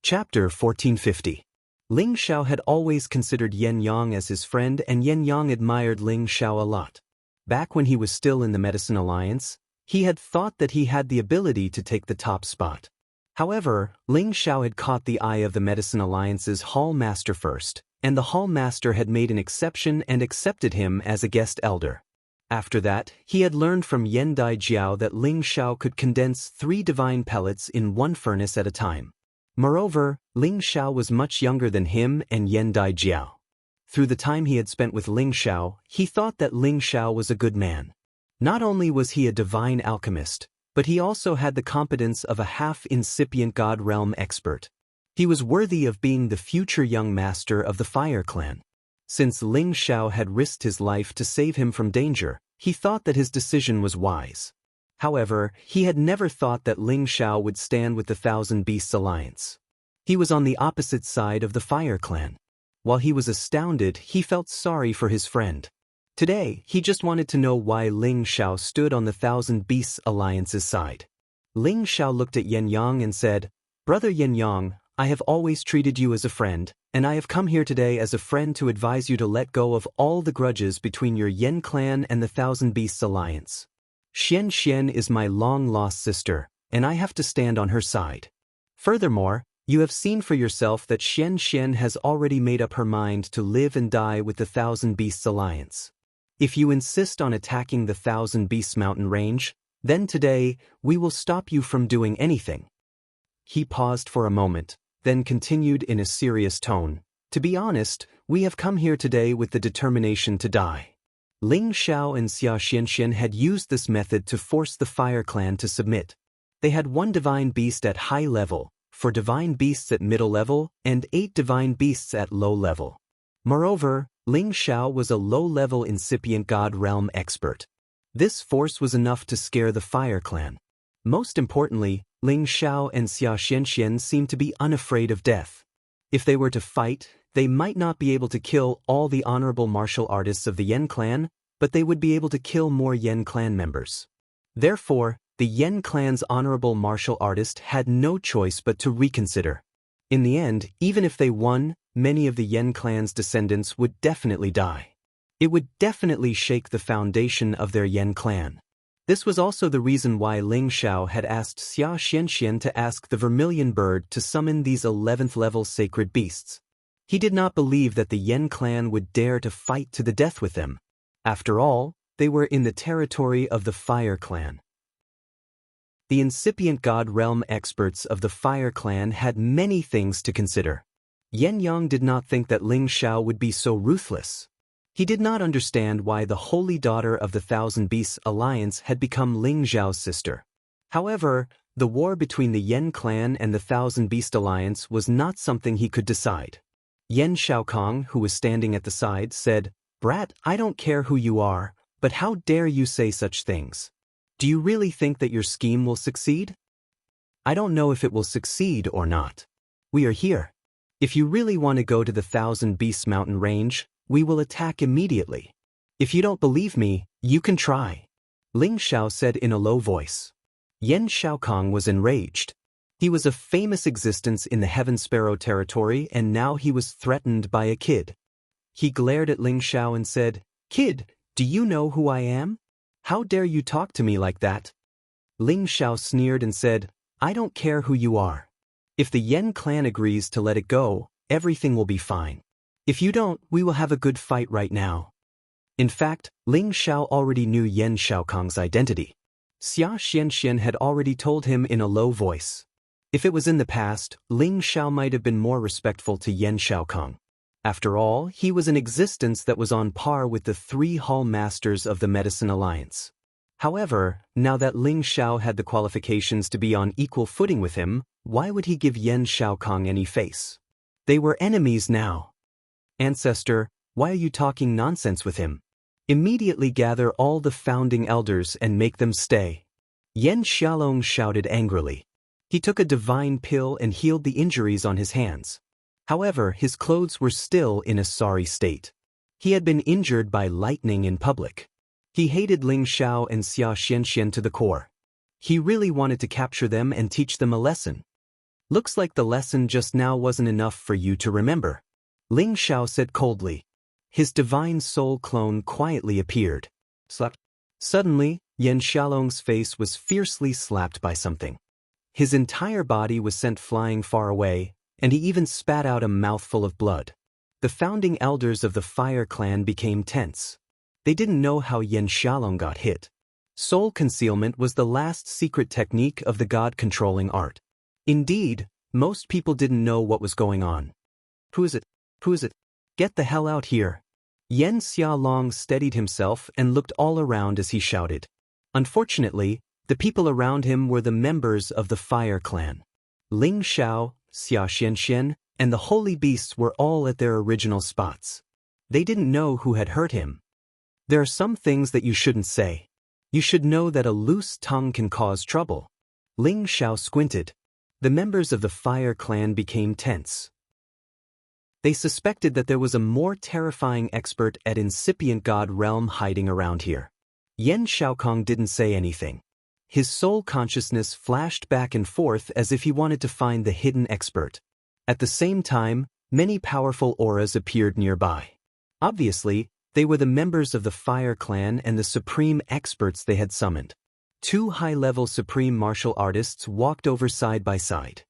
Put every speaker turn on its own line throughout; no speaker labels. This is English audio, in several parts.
Chapter 1450. Ling Xiao had always considered Yen Yang as his friend, and Yen Yang admired Ling Xiao a lot. Back when he was still in the Medicine Alliance, he had thought that he had the ability to take the top spot. However, Ling Xiao had caught the eye of the Medicine Alliance's Hall Master first, and the Hall Master had made an exception and accepted him as a guest elder. After that, he had learned from Yen Dai Jiao that Ling Xiao could condense 3 divine pellets in one furnace at a time. Moreover, Ling Xiao was much younger than him and Yen Dai Jiao. Through the time he had spent with Ling Xiao, he thought that Ling Xiao was a good man. Not only was he a divine alchemist, but he also had the competence of a half-incipient God realm expert. He was worthy of being the future young master of the Fire Clan. Since Ling Xiao had risked his life to save him from danger, he thought that his decision was wise. However, he had never thought that Ling Xiao would stand with the Thousand Beasts Alliance. He was on the opposite side of the Fire Clan. While he was astounded, he felt sorry for his friend. Today, he just wanted to know why Ling Xiao stood on the Thousand Beasts Alliance's side. Ling Xiao looked at Yen Yang and said, "Brother Yen Yang, I have always treated you as a friend, and I have come here today as a friend to advise you to let go of all the grudges between your Yen clan and the Thousand Beasts Alliance. Xian Xian is my long-lost sister, and I have to stand on her side. Furthermore, you have seen for yourself that Xian Xian has already made up her mind to live and die with the Thousand Beasts Alliance. If you insist on attacking the Thousand Beasts mountain range, then today, we will stop you from doing anything." He paused for a moment, then continued in a serious tone, "To be honest, we have come here today with the determination to die." Ling Xiao and Xia Xianxian had used this method to force the Fire Clan to submit. They had 1 divine beast at high level, 4 divine beasts at middle level, and 8 divine beasts at low level. Moreover, Ling Xiao was a low-level incipient God realm expert. This force was enough to scare the Fire Clan. Most importantly, Ling Xiao and Xia Xianxian seemed to be unafraid of death. If they were to fight, they might not be able to kill all the honorable martial artists of the Yen clan, but they would be able to kill more Yen clan members. Therefore, the Yen clan's honorable martial artist had no choice but to reconsider. In the end, even if they won, many of the Yen clan's descendants would definitely die. It would definitely shake the foundation of their Yen clan. This was also the reason why Ling Xiao had asked Xia Xianxian to ask the Vermilion Bird to summon these 11th-level sacred beasts. He did not believe that the Yen clan would dare to fight to the death with them. After all, they were in the territory of the Fire Clan. The incipient God realm experts of the Fire Clan had many things to consider. Yen Yang did not think that Ling Xiao would be so ruthless. He did not understand why the holy daughter of the Thousand Beasts Alliance had become Ling Xiao's sister. However, the war between the Yen clan and the Thousand Beast Alliance was not something he could decide. Yen Xiaokong, who was standing at the side, said, "Brat, I don't care who you are, but how dare you say such things? Do you really think that your scheme will succeed?" "I don't know if it will succeed or not. We are here. If you really want to go to the Thousand Beasts mountain range, we will attack immediately. If you don't believe me, you can try," Ling Xiao said in a low voice. Yen Xiaokong was enraged. He was a famous existence in the Heaven Sparrow territory, and now he was threatened by a kid. He glared at Ling Xiao and said, "Kid, do you know who I am? How dare you talk to me like that?" Ling Xiao sneered and said, "I don't care who you are. If the Yen clan agrees to let it go, everything will be fine. If you don't, we will have a good fight right now." In fact, Ling Xiao already knew Yen Xiaokong's identity. Xia Xianxian had already told him in a low voice. If it was in the past, Ling Xiao might have been more respectful to Yen Xiaokong. After all, he was an existence that was on par with the 3 Hall Masters of the Medicine Alliance. However, now that Ling Xiao had the qualifications to be on equal footing with him, why would he give Yen Xiaokong any face? They were enemies now. "Ancestor, why are you talking nonsense with him? Immediately gather all the founding elders and make them stay." Yen Xiaolong shouted angrily. He took a divine pill and healed the injuries on his hands. However, his clothes were still in a sorry state. He had been injured by lightning in public. He hated Ling Xiao and Xia Xianxian to the core. He really wanted to capture them and teach them a lesson. Looks like the lesson just now wasn't enough for you to remember. Ling Xiao said coldly. His divine soul clone quietly appeared. Slap. Suddenly, Yan Xiaolong's face was fiercely slapped by something. His entire body was sent flying far away, and he even spat out a mouthful of blood. The founding elders of the Fire Clan became tense. They didn't know how Yan Xiaolong got hit. Soul concealment was the last secret technique of the god-controlling art. Indeed, most people didn't know what was going on. Who is it? Who is it? Get the hell out here. Yan Xiaolong steadied himself and looked all around as he shouted. Unfortunately, the people around him were the members of the Fire Clan. Ling Xiao, Xia Xianxian, and the holy beasts were all at their original spots. They didn't know who had hurt him. There are some things that you shouldn't say. You should know that a loose tongue can cause trouble. Ling Xiao squinted. The members of the Fire Clan became tense. They suspected that there was a more terrifying expert at incipient god realm hiding around here. Yan Xiaokong didn't say anything. His soul consciousness flashed back and forth as if he wanted to find the hidden expert. At the same time, many powerful auras appeared nearby. Obviously, they were the members of the Fire Clan and the supreme experts they had summoned. Two high-level supreme martial artists walked over side by side.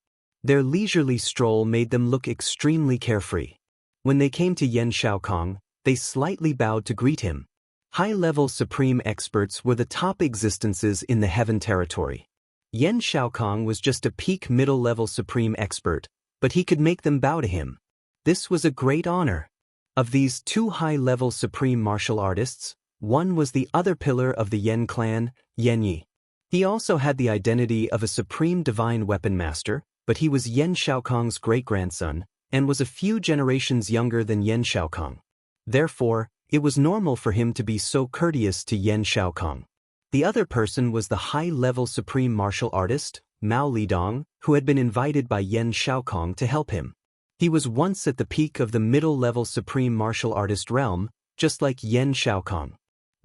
Their leisurely stroll made them look extremely carefree. When they came to Yan Xiaokong, they slightly bowed to greet him. High-level supreme experts were the top existences in the heaven territory. Yan Xiaokong was just a peak middle-level supreme expert, but he could make them bow to him. This was a great honor. Of these two high-level supreme martial artists, one was the other pillar of the Yan clan, Yan Yi. He also had the identity of a supreme divine weapon master, but he was Yan Xiaokong's great-grandson, and was a few generations younger than Yan Xiaokong. Therefore, it was normal for him to be so courteous to Yan Xiaokong. The other person was the high-level supreme martial artist, Mao Lidong, who had been invited by Yan Xiaokong to help him. He was once at the peak of the middle-level supreme martial artist realm, just like Yan Xiaokong.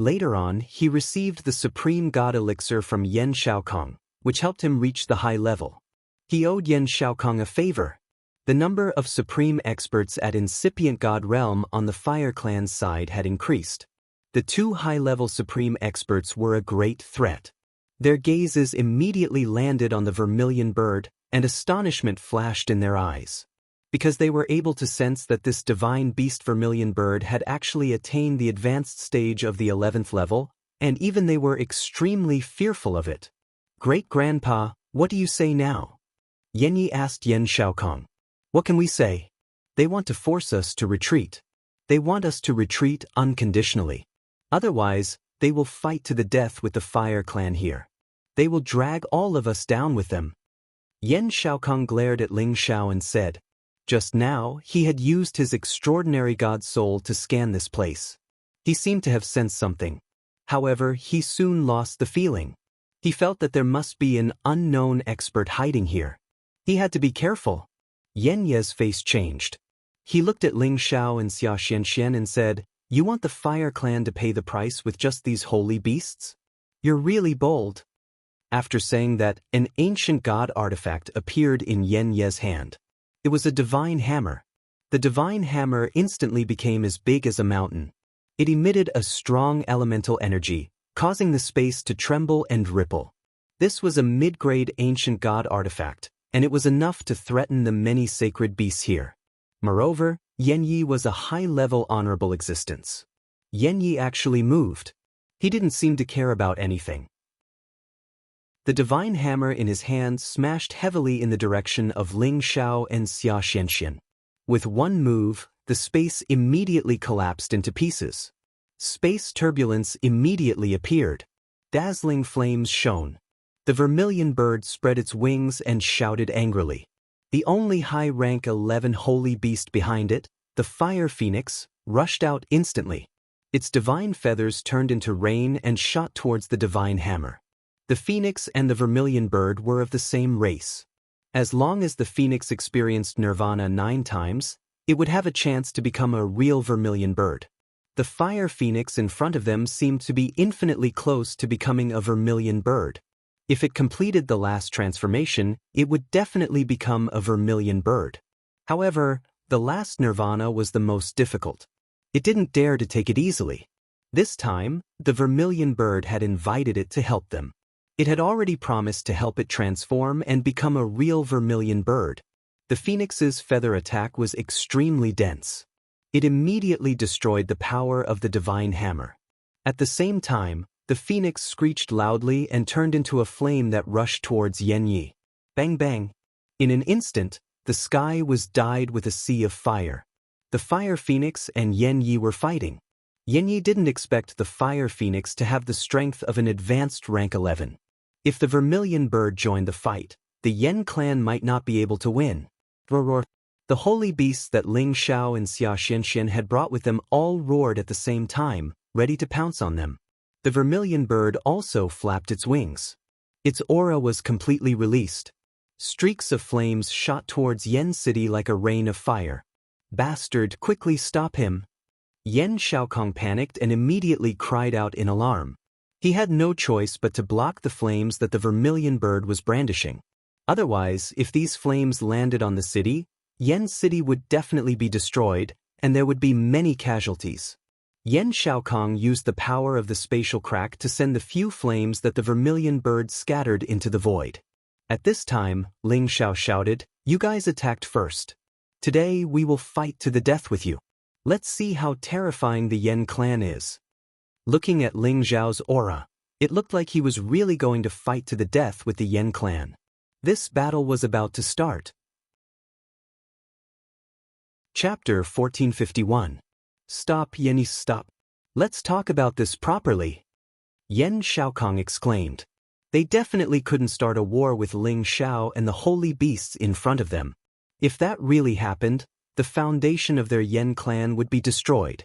Later on, he received the supreme god elixir from Yan Xiaokong, which helped him reach the high level. He owed Yan Xiaokong a favor. The number of supreme experts at incipient god realm on the Fire Clan's side had increased. The two high-level supreme experts were a great threat. Their gazes immediately landed on the vermilion bird, and astonishment flashed in their eyes. Because they were able to sense that this divine beast vermilion bird had actually attained the advanced stage of the 11th level, and even they were extremely fearful of it. Great-grandpa, what do you say now? Yan Yi asked Yan Xiaokong. What can we say? They want to force us to retreat. They want us to retreat unconditionally. Otherwise, they will fight to the death with the Fire Clan here. They will drag all of us down with them. Yan Xiaokong glared at Ling Xiao and said, just now, he had used his extraordinary god soul to scan this place. He seemed to have sensed something. However, he soon lost the feeling. He felt that there must be an unknown expert hiding here. He had to be careful. Yan Ye's face changed. He looked at Ling Xiao and Xia Xianxian and said, you want the Fire Clan to pay the price with just these holy beasts? You're really bold. After saying that, an ancient god artifact appeared in Yan Ye's hand. It was a divine hammer. The divine hammer instantly became as big as a mountain. It emitted a strong elemental energy, causing the space to tremble and ripple. This was a mid-grade ancient god artifact, and it was enough to threaten the many sacred beasts here. Moreover, Yan Yi was a high-level honorable existence. Yan Yi actually moved. He didn't seem to care about anything. The divine hammer in his hand smashed heavily in the direction of Ling Xiao and Xia Xianxian. With one move, the space immediately collapsed into pieces. Space turbulence immediately appeared. Dazzling flames shone. The vermilion bird spread its wings and shouted angrily. The only high-rank 11 holy beast behind it, the fire phoenix, rushed out instantly. Its divine feathers turned into rain and shot towards the divine hammer. The phoenix and the vermilion bird were of the same race. As long as the phoenix experienced nirvana 9 times, it would have a chance to become a real vermilion bird. The fire phoenix in front of them seemed to be infinitely close to becoming a vermilion bird. If it completed the last transformation, it would definitely become a vermilion bird. However, the last nirvana was the most difficult. It didn't dare to take it easily. This time, the vermilion bird had invited it to help them. It had already promised to help it transform and become a real vermilion bird. The phoenix's feather attack was extremely dense. It immediately destroyed the power of the divine hammer. At the same time, the phoenix screeched loudly and turned into a flame that rushed towards Yen Yi. Bang bang! In an instant, the sky was dyed with a sea of fire. The fire phoenix and Yen Yi were fighting. Yen Yi didn't expect the fire phoenix to have the strength of an advanced rank 11. If the vermilion bird joined the fight, the Yen clan might not be able to win. Roar. The holy beasts that Ling Xiao and Xia Xianxian had brought with them all roared at the same time, ready to pounce on them. The vermilion bird also flapped its wings. Its aura was completely released. Streaks of flames shot towards Yen City like a rain of fire. Bastard, quickly stop him! Yen Xiaokong panicked and immediately cried out in alarm. He had no choice but to block the flames that the vermilion bird was brandishing. Otherwise, if these flames landed on the city, Yen City would definitely be destroyed, and there would be many casualties. Yen Xiaokong used the power of the spatial crack to send the few flames that the vermilion bird scattered into the void. At this time, Ling Xiao shouted, "You guys attacked first. Today we will fight to the death with you. Let's see how terrifying the Yen clan is." Looking at Ling Xiao's aura, it looked like he was really going to fight to the death with the Yen clan. This battle was about to start. Chapter 1451. Stop, Yen, stop. Let's talk about this properly. Yen Xiaokong exclaimed. They definitely couldn't start a war with Ling Xiao and the holy beasts in front of them. If that really happened, the foundation of their Yen clan would be destroyed.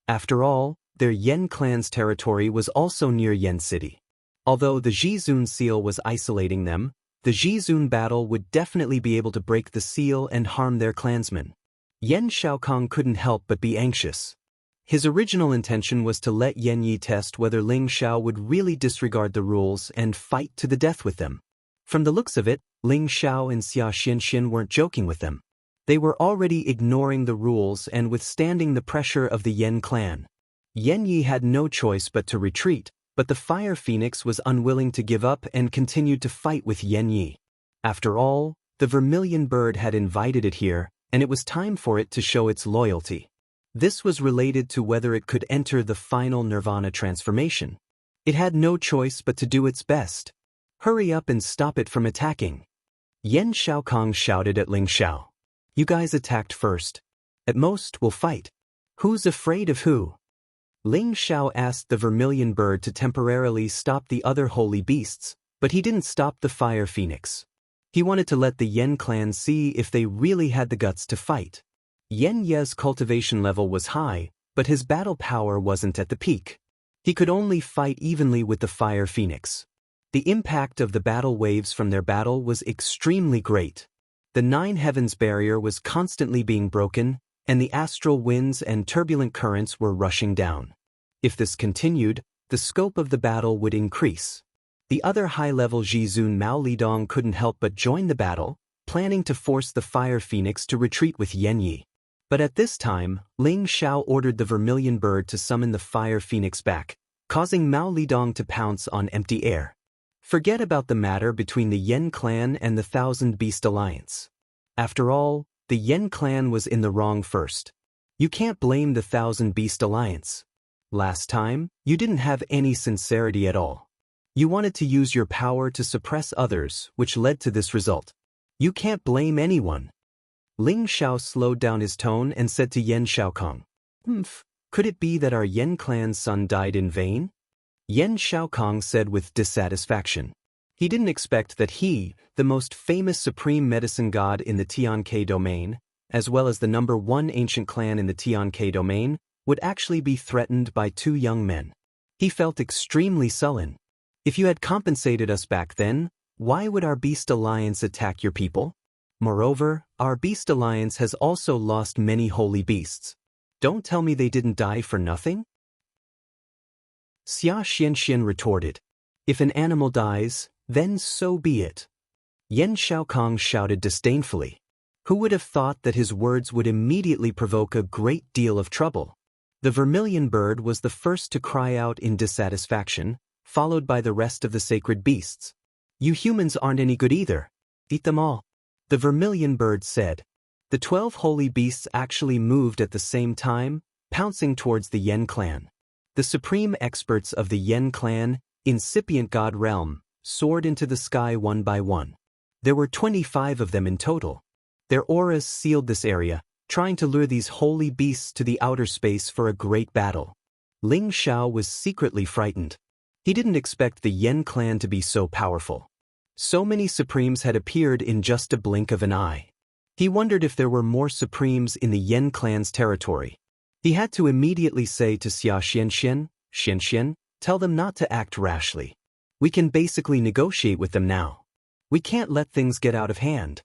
After all, their Yen clan's territory was also near Yen City. Although the Jizun seal was isolating them, the Jizun battle would definitely be able to break the seal and harm their clansmen. Yen Xiaokong couldn't help but be anxious. His original intention was to let Yen Yi test whether Ling Xiao would really disregard the rules and fight to the death with them. From the looks of it, Ling Xiao and Xia Xianxian weren't joking with them. They were already ignoring the rules and withstanding the pressure of the Yen clan. Yen Yi had no choice but to retreat, but the Fire Phoenix was unwilling to give up and continued to fight with Yen Yi. After all, the vermilion bird had invited it here, and it was time for it to show its loyalty. This was related to whether it could enter the final nirvana transformation. It had no choice but to do its best. Hurry up and stop it from attacking. Yen Xiaokong shouted at Ling Xiao. You guys attacked first. At most, we'll fight. Who's afraid of who? Ling Xiao asked the vermilion bird to temporarily stop the other holy beasts, but he didn't stop the Fire Phoenix. He wanted to let the Yen clan see if they really had the guts to fight. Yen Ye's cultivation level was high, but his battle power wasn't at the peak. He could only fight evenly with the Fire Phoenix. The impact of the battle waves from their battle was extremely great. The Nine Heavens barrier was constantly being broken, and the astral winds and turbulent currents were rushing down. If this continued, the scope of the battle would increase. The other high-level Jizun Mao Lidong couldn't help but join the battle, planning to force the Fire Phoenix to retreat with Yen Yi. But at this time, Ling Xiao ordered the vermilion bird to summon the Fire Phoenix back, causing Mao Lidong to pounce on empty air. Forget about the matter between the Yen clan and the Thousand Beast Alliance. After all, the Yen clan was in the wrong first. You can't blame the Thousand Beast Alliance. Last time, you didn't have any sincerity at all. You wanted to use your power to suppress others, which led to this result. You can't blame anyone. Ling Xiao slowed down his tone and said to Yen Xiaokong, Could it be that our Yen clan's son died in vain? Yen Xiaokong said with dissatisfaction. He didn't expect that he, the most famous supreme medicine god in the Tianke domain, as well as the #1 ancient clan in the Tianke domain, would actually be threatened by two young men. He felt extremely sullen. If you had compensated us back then, why would our Beast Alliance attack your people? Moreover, our Beast Alliance has also lost many holy beasts. Don't tell me they didn't die for nothing? Xia Xianxian retorted. If an animal dies, Then so be it. Yan Shaokong shouted disdainfully. Who would have thought that his words would immediately provoke a great deal of trouble? The vermilion bird was the first to cry out in dissatisfaction, followed by the rest of the sacred beasts. You humans aren't any good either. Eat them all. The vermilion bird said. The 12 holy beasts actually moved at the same time, pouncing towards the Yen clan. The supreme experts of the Yen clan, incipient god realm, soared into the sky one by one. There were 25 of them in total. Their auras sealed this area, trying to lure these holy beasts to the outer space for a great battle. Ling Xiao was secretly frightened. He didn't expect the Yen clan to be so powerful. So many supremes had appeared in just a blink of an eye. He wondered if there were more supremes in the Yen clan's territory. He had to immediately say to Xia Xianxian, tell them not to act rashly. We can basically negotiate with them now. We can't let things get out of hand.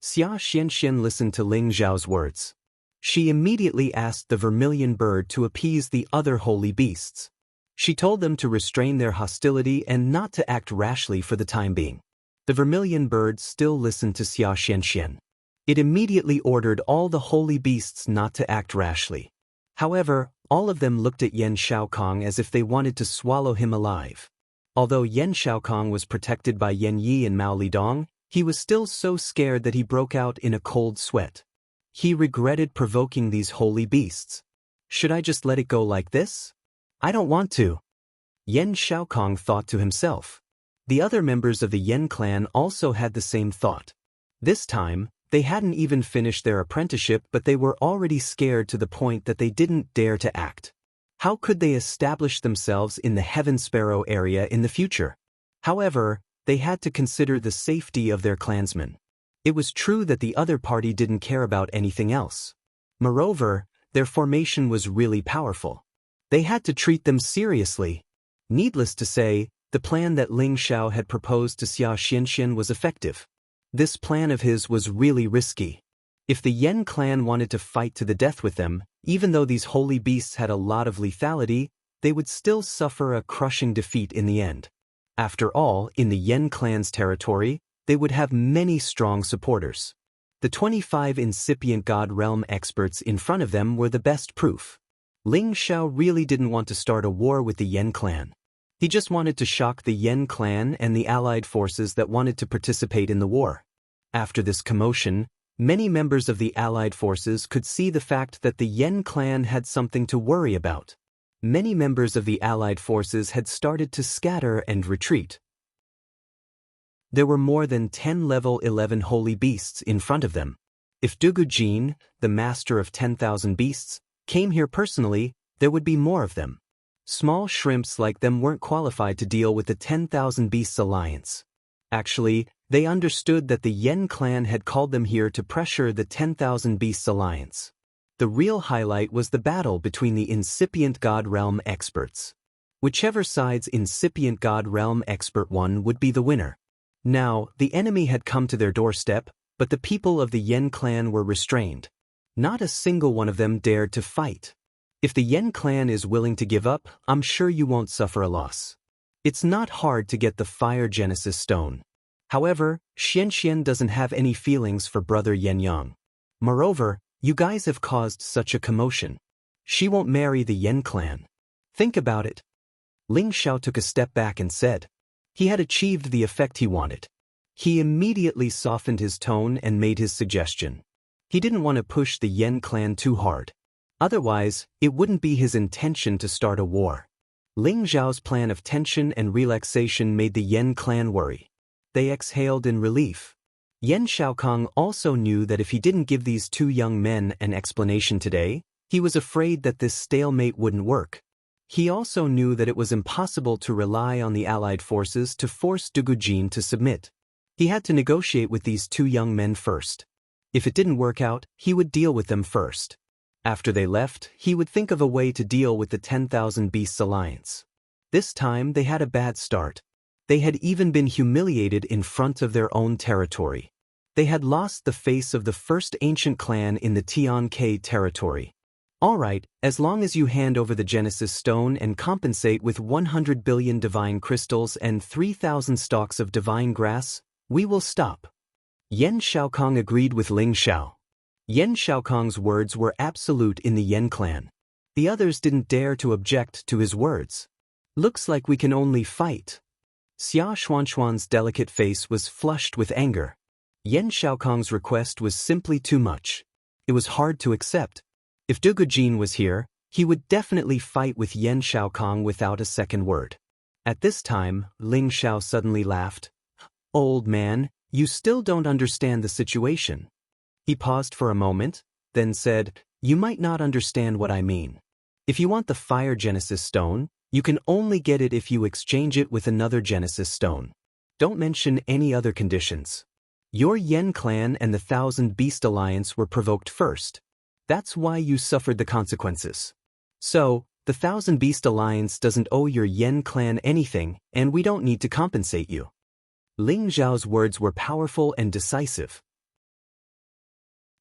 Xia Xianxian listened to Ling Zhao's words. She immediately asked the vermilion bird to appease the other holy beasts. She told them to restrain their hostility and not to act rashly for the time being. The vermilion bird still listened to Xia Xianxian. It immediately ordered all the holy beasts not to act rashly. However, all of them looked at Yan Shaokong as if they wanted to swallow him alive. Although Yan Shaokong was protected by Yan Yi and Mao Lidong, he was still so scared that he broke out in a cold sweat. He regretted provoking these holy beasts. Should I just let it go like this? I don't want to. Yan Shaokong thought to himself. The other members of the Yen clan also had the same thought. This time, they hadn't even finished their apprenticeship, but they were already scared to the point that they didn't dare to act. How could they establish themselves in the Heaven Sparrow area in the future? However, they had to consider the safety of their clansmen. It was true that the other party didn't care about anything else. Moreover, their formation was really powerful. They had to treat them seriously. Needless to say, the plan that Ling Xiao had proposed to Xia Xianxian was effective. This plan of his was really risky. If the Yen clan wanted to fight to the death with them, even though these holy beasts had a lot of lethality, they would still suffer a crushing defeat in the end. After all, in the Yen clan's territory, they would have many strong supporters. The 25 incipient god realm experts in front of them were the best proof. Ling Xiao really didn't want to start a war with the Yen clan. He just wanted to shock the Yen clan and the allied forces that wanted to participate in the war. After this commotion, many members of the allied forces could see the fact that the Yen clan had something to worry about. Many members of the allied forces had started to scatter and retreat. There were more than 10 level 11 holy beasts in front of them. If Dugu Jin, the master of 10,000 beasts, came here personally, there would be more of them. Small shrimps like them weren't qualified to deal with the 10,000 Beasts Alliance. Actually, they understood that the Yen clan had called them here to pressure the 10,000 Beasts Alliance. The real highlight was the battle between the incipient God Realm experts. Whichever side's incipient God Realm expert won would be the winner. Now, the enemy had come to their doorstep, but the people of the Yen clan were restrained. Not a single one of them dared to fight. If the Yen clan is willing to give up, I'm sure you won't suffer a loss. It's not hard to get the Fire Genesis Stone. However, Xianxian doesn't have any feelings for brother Yen Yang. Moreover, you guys have caused such a commotion. She won't marry the Yen clan. Think about it. Ling Xiao took a step back and said. He had achieved the effect he wanted. He immediately softened his tone and made his suggestion. He didn't want to push the Yen clan too hard. Otherwise, it wouldn't be his intention to start a war. Ling Zhao's plan of tension and relaxation made the Yen clan worry. They exhaled in relief. Yan Shaokong also knew that if he didn't give these two young men an explanation today, he was afraid that this stalemate wouldn't work. He also knew that it was impossible to rely on the allied forces to force Dugu Jin to submit. He had to negotiate with these two young men first. If it didn't work out, he would deal with them first. After they left, he would think of a way to deal with the 10,000 Beasts Alliance. This time they had a bad start. They had even been humiliated in front of their own territory. They had lost the face of the first ancient clan in the Tian territory. Alright, as long as you hand over the Genesis stone and compensate with 100 billion divine crystals and 3,000 stalks of divine grass, we will stop. Yan Shaokong agreed with Ling Xiao. Yan Shaokong's words were absolute in the Yan clan. The others didn't dare to object to his words. Looks like we can only fight. Xia Xuanxuan's delicate face was flushed with anger. Yan Shaokong's request was simply too much. It was hard to accept. If Du Gujin was here, he would definitely fight with Yan Shaokong without a second word. At this time, Ling Xiao suddenly laughed. Old man, you still don't understand the situation. He paused for a moment, then said, you might not understand what I mean. If you want the Fire Genesis Stone, you can only get it if you exchange it with another Genesis Stone. Don't mention any other conditions. Your Yen clan and the Thousand Beast Alliance were provoked first. That's why you suffered the consequences. So, the Thousand Beast Alliance doesn't owe your Yen clan anything, and we don't need to compensate you. Ling Zhao's words were powerful and decisive.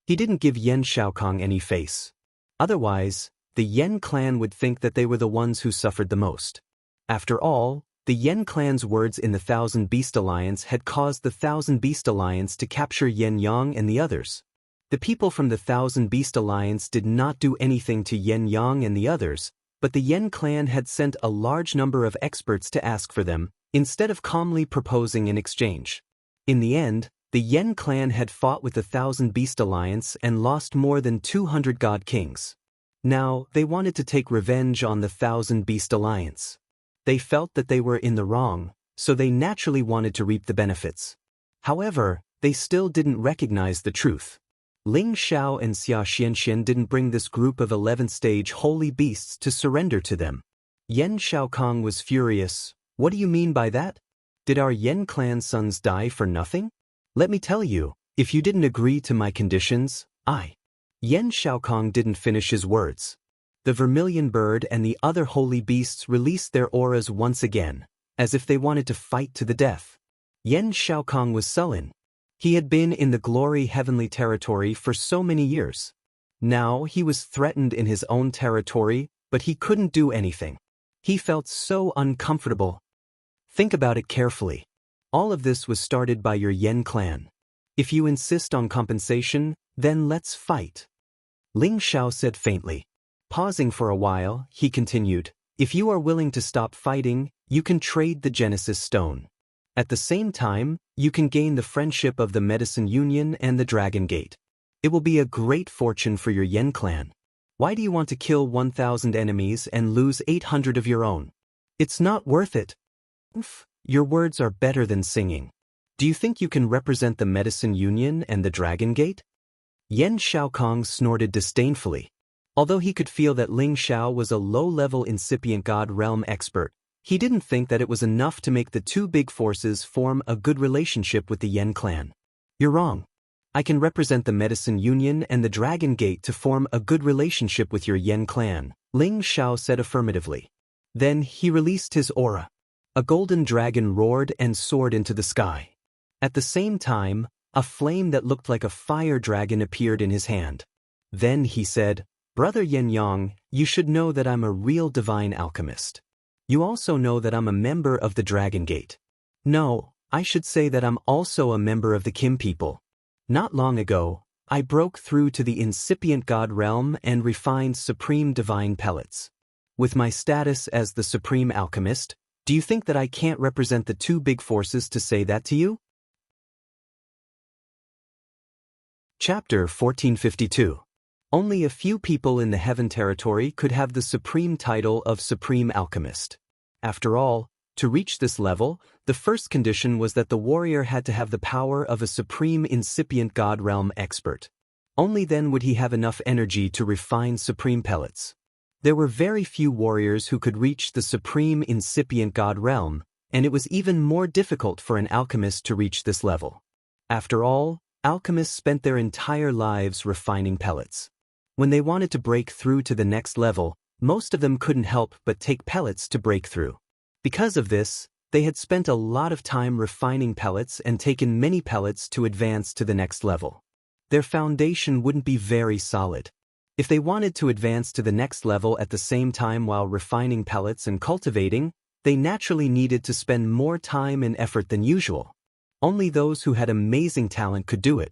He didn't give Yan Shaokong any face. Otherwise, the Yen clan would think that they were the ones who suffered the most. After all, the Yen clan's words in the Thousand Beast Alliance had caused the Thousand Beast Alliance to capture Yen Yang and the others. The people from the Thousand Beast Alliance did not do anything to Yen Yang and the others, but the Yen clan had sent a large number of experts to ask for them, instead of calmly proposing an exchange. In the end, the Yen clan had fought with the Thousand Beast Alliance and lost more than 200 God Kings. Now, they wanted to take revenge on the Thousand Beast Alliance. They felt that they were in the wrong, so they naturally wanted to reap the benefits. However, they still didn't recognize the truth. Ling Xiao and Xia Xianxian didn't bring this group of 11th stage holy beasts to surrender to them. Yan Shaokong was furious. What do you mean by that? Did our Yen clan sons die for nothing? Let me tell you, if you didn't agree to my conditions, Yan Shaokong didn't finish his words. The vermilion bird and the other holy beasts released their auras once again, as if they wanted to fight to the death. Yan Shaokong was sullen. He had been in the glory heavenly territory for so many years. Now he was threatened in his own territory, but he couldn't do anything. He felt so uncomfortable. Think about it carefully. All of this was started by your Yen clan. If you insist on compensation, then let's fight. Ling Xiao said faintly. Pausing for a while, he continued, if you are willing to stop fighting, you can trade the Genesis Stone. At the same time, you can gain the friendship of the Medicine Union and the Dragon Gate. It will be a great fortune for your Yen clan. Why do you want to kill 1,000 enemies and lose 800 of your own? It's not worth it. Your words are better than singing. Do you think you can represent the Medicine Union and the Dragon Gate? Yan Shaokong snorted disdainfully. Although he could feel that Ling Xiao was a low-level incipient God Realm expert, he didn't think that it was enough to make the two big forces form a good relationship with the Yen clan. You're wrong. I can represent the Medicine Union and the Dragon Gate to form a good relationship with your Yen clan, Ling Xiao said affirmatively. Then he released his aura. A golden dragon roared and soared into the sky. At the same time, a flame that looked like a fire dragon appeared in his hand. Then he said, Brother Yen Yang, you should know that I'm a real divine alchemist. You also know that I'm a member of the Dragon Gate. No, I should say that I'm also a member of the Kim people. Not long ago, I broke through to the incipient God realm and refined supreme divine pellets. With my status as the supreme alchemist, do you think that I can't represent the two big forces to say that to you? Chapter 1452. Only a few people in the Heaven territory could have the supreme title of Supreme Alchemist. After all, to reach this level, the first condition was that the warrior had to have the power of a supreme incipient God realm expert. Only then would he have enough energy to refine supreme pellets. There were very few warriors who could reach the supreme incipient God realm, and it was even more difficult for an alchemist to reach this level. After all, alchemists spent their entire lives refining pellets. When they wanted to break through to the next level, most of them couldn't help but take pellets to break through. Because of this, they had spent a lot of time refining pellets and taken many pellets to advance to the next level. Their foundation wouldn't be very solid. If they wanted to advance to the next level at the same time while refining pellets and cultivating, they naturally needed to spend more time and effort than usual. Only those who had amazing talent could do it.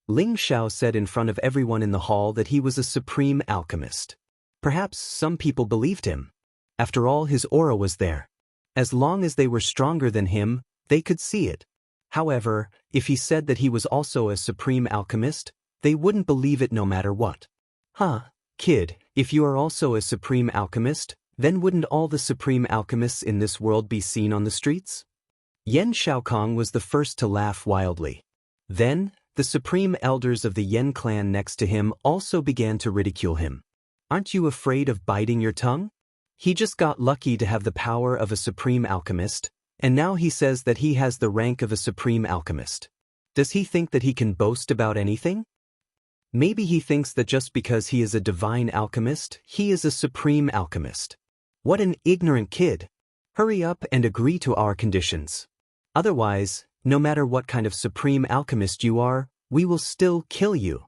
Ling Xiao said in front of everyone in the hall that he was a supreme alchemist. Perhaps some people believed him. After all, his aura was there. As long as they were stronger than him, they could see it. However, if he said that he was also a supreme alchemist, they wouldn't believe it no matter what. Huh, kid, if you are also a supreme alchemist, then wouldn't all the supreme alchemists in this world be seen on the streets? Yan Shaokong was the first to laugh wildly. Then, the supreme elders of the Yan clan next to him also began to ridicule him. Aren't you afraid of biting your tongue? He just got lucky to have the power of a supreme alchemist, and now he says that he has the rank of a supreme alchemist. Does he think that he can boast about anything? Maybe he thinks that just because he is a divine alchemist, he is a supreme alchemist. What an ignorant kid! Hurry up and agree to our conditions. Otherwise, no matter what kind of supreme alchemist you are, we will still kill you.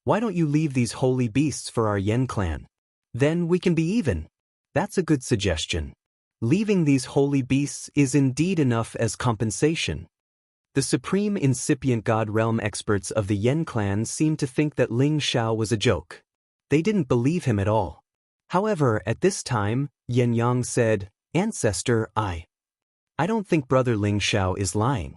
Why don't you leave these holy beasts for our Yan clan? Then we can be even. That's a good suggestion. Leaving these holy beasts is indeed enough as compensation. The supreme incipient god realm experts of the Yan clan seemed to think that Ling Xiao was a joke. They didn't believe him at all. However, at this time, Yan Yang said, "Ancestor, I don't think Brother Ling Xiao is lying."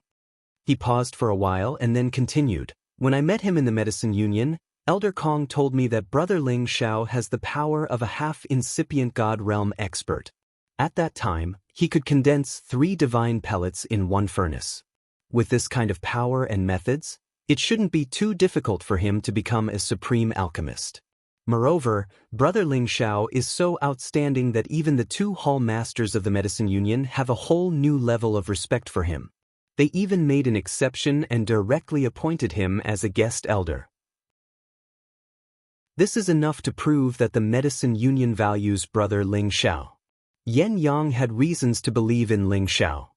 He paused for a while and then continued, "When I met him in the Medicine Union, Elder Kong told me that Brother Ling Xiao has the power of a half-incipient god realm expert. At that time, he could condense 3 divine pellets in one furnace. With this kind of power and methods, it shouldn't be too difficult for him to become a supreme alchemist. Moreover, Brother Ling Xiao is so outstanding that even the 2 hall masters of the Medicine Union have a whole new level of respect for him. They even made an exception and directly appointed him as a guest elder. This is enough to prove that the Medicine Union values Brother Ling Xiao." Yan Yang had reasons to believe in Ling Xiao.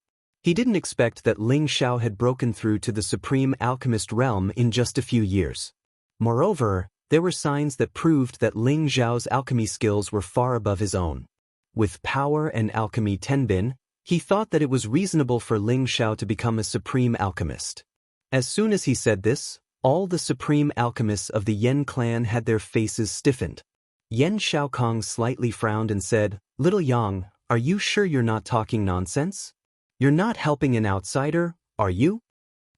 He didn't expect that Ling Xiao had broken through to the supreme alchemist realm in just a few years. Moreover, there were signs that proved that Ling Xiao's alchemy skills were far above his own. With power and alchemy tenbin, he thought that it was reasonable for Ling Xiao to become a supreme alchemist. As soon as he said this, all the supreme alchemists of the Yan clan had their faces stiffened. Yan Shaokong slightly frowned and said, "Little Yang, are you sure you're not talking nonsense? You're not helping an outsider, are you?"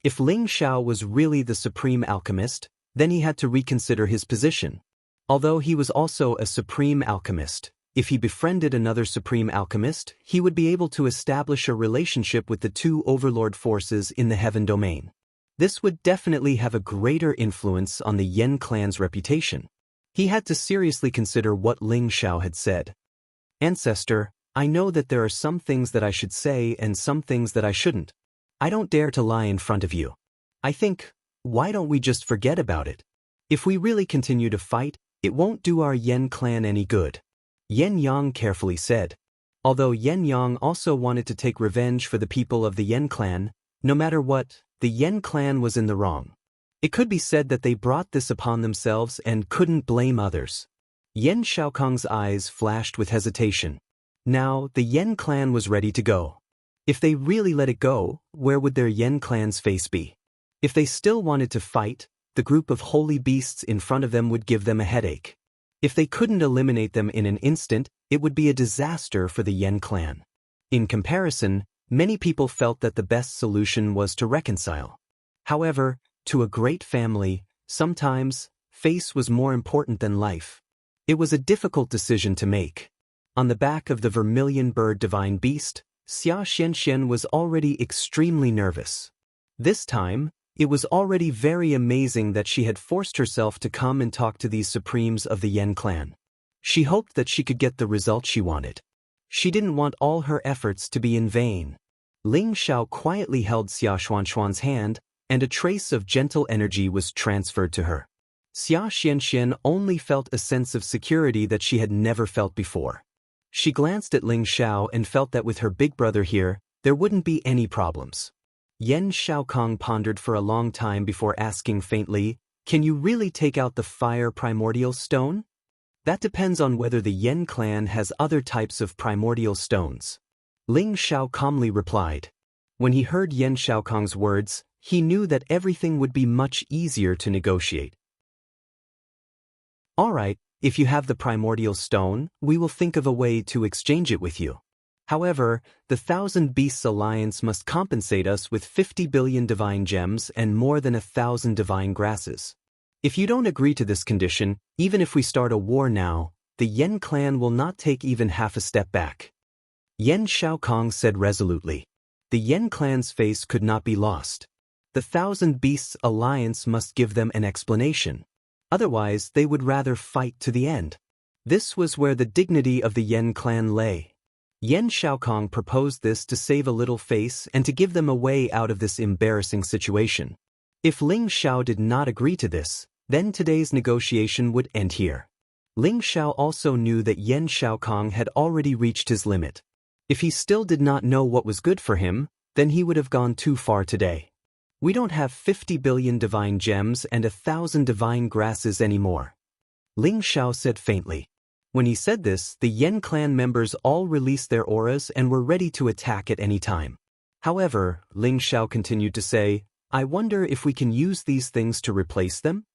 If Ling Xiao was really the supreme alchemist, then he had to reconsider his position. Although he was also a supreme alchemist, if he befriended another supreme alchemist, he would be able to establish a relationship with the 2 overlord forces in the heaven domain. This would definitely have a greater influence on the Yan clan's reputation. He had to seriously consider what Ling Xiao had said. "Ancestor, I know that there are some things that I should say and some things that I shouldn't. I don't dare to lie in front of you. I think, why don't we just forget about it? If we really continue to fight, it won't do our Yan clan any good," Yan Yang carefully said. Although Yan Yang also wanted to take revenge for the people of the Yan clan, no matter what, the Yan clan was in the wrong. It could be said that they brought this upon themselves and couldn't blame others. Yan Shaokong's eyes flashed with hesitation. Now, the Yan clan was ready to go. If they really let it go, where would their Yan clan's face be? If they still wanted to fight, the group of holy beasts in front of them would give them a headache. If they couldn't eliminate them in an instant, it would be a disaster for the Yan clan. In comparison, many people felt that the best solution was to reconcile. However, to a great family, sometimes, face was more important than life. It was a difficult decision to make. On the back of the vermilion bird divine beast, Xia Xianxian was already extremely nervous. This time, it was already very amazing that she had forced herself to come and talk to these supremes of the Yan clan. She hoped that she could get the result she wanted. She didn't want all her efforts to be in vain. Ling Xiao quietly held Xia Xuanxuan's hand, and a trace of gentle energy was transferred to her. Xia Xianxian only felt a sense of security that she had never felt before. She glanced at Ling Xiao and felt that with her big brother here, there wouldn't be any problems. Yan Shaokong pondered for a long time before asking faintly, Can you really take out the fire primordial stone? That depends on whether the Yen clan has other types of primordial stones. Ling Xiao calmly replied. When he heard Yen Xiaokong's words, he knew that everything would be much easier to negotiate. All right, if you have the primordial stone, we will think of a way to exchange it with you. However, the Thousand Beasts Alliance must compensate us with 50 billion divine gems and more than 1,000 divine grasses. If you don't agree to this condition, even if we start a war now, the Yen clan will not take even half a step back. Yen Xiaokong said resolutely. The Yen clan's face could not be lost. The Thousand Beasts Alliance must give them an explanation. Otherwise, they would rather fight to the end. This was where the dignity of the Yen clan lay. Yen Xiaokong proposed this to save a little face and to give them a way out of this embarrassing situation. If Ling Xiao did not agree to this, then today's negotiation would end here. Ling Xiao also knew that Yen Xiaokong had already reached his limit. If he still did not know what was good for him, then he would have gone too far today. We don't have 50 billion divine gems and 1,000 divine grasses anymore. Ling Xiao said faintly. When he said this, the Yen clan members all released their auras and were ready to attack at any time. However, Ling Xiao continued to say, I wonder if we can use these things to replace them?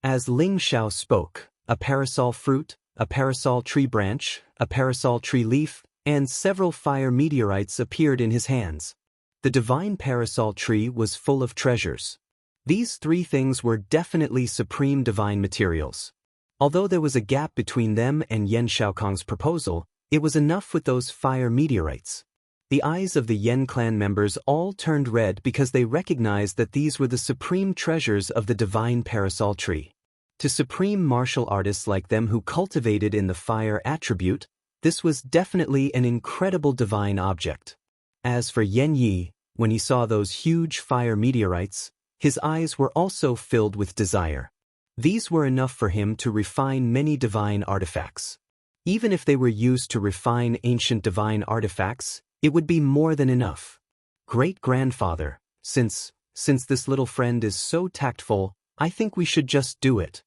As Ling Xiao spoke, a parasol fruit, a parasol tree branch, a parasol tree leaf, and several fire meteorites appeared in his hands. The divine parasol tree was full of treasures. These three things were definitely supreme divine materials. Although there was a gap between them and Yen Xiaokong's proposal, it was enough with those fire meteorites. The eyes of the Yen clan members all turned red because they recognized that these were the supreme treasures of the divine parasol tree. To supreme martial artists like them who cultivated in the fire attribute, this was definitely an incredible divine object. As for Yen Yi, when he saw those huge fire meteorites, his eyes were also filled with desire. These were enough for him to refine many divine artifacts. Even if they were used to refine ancient divine artifacts, it would be more than enough. Great-grandfather, since this little friend is so tactful, I think we should just do it.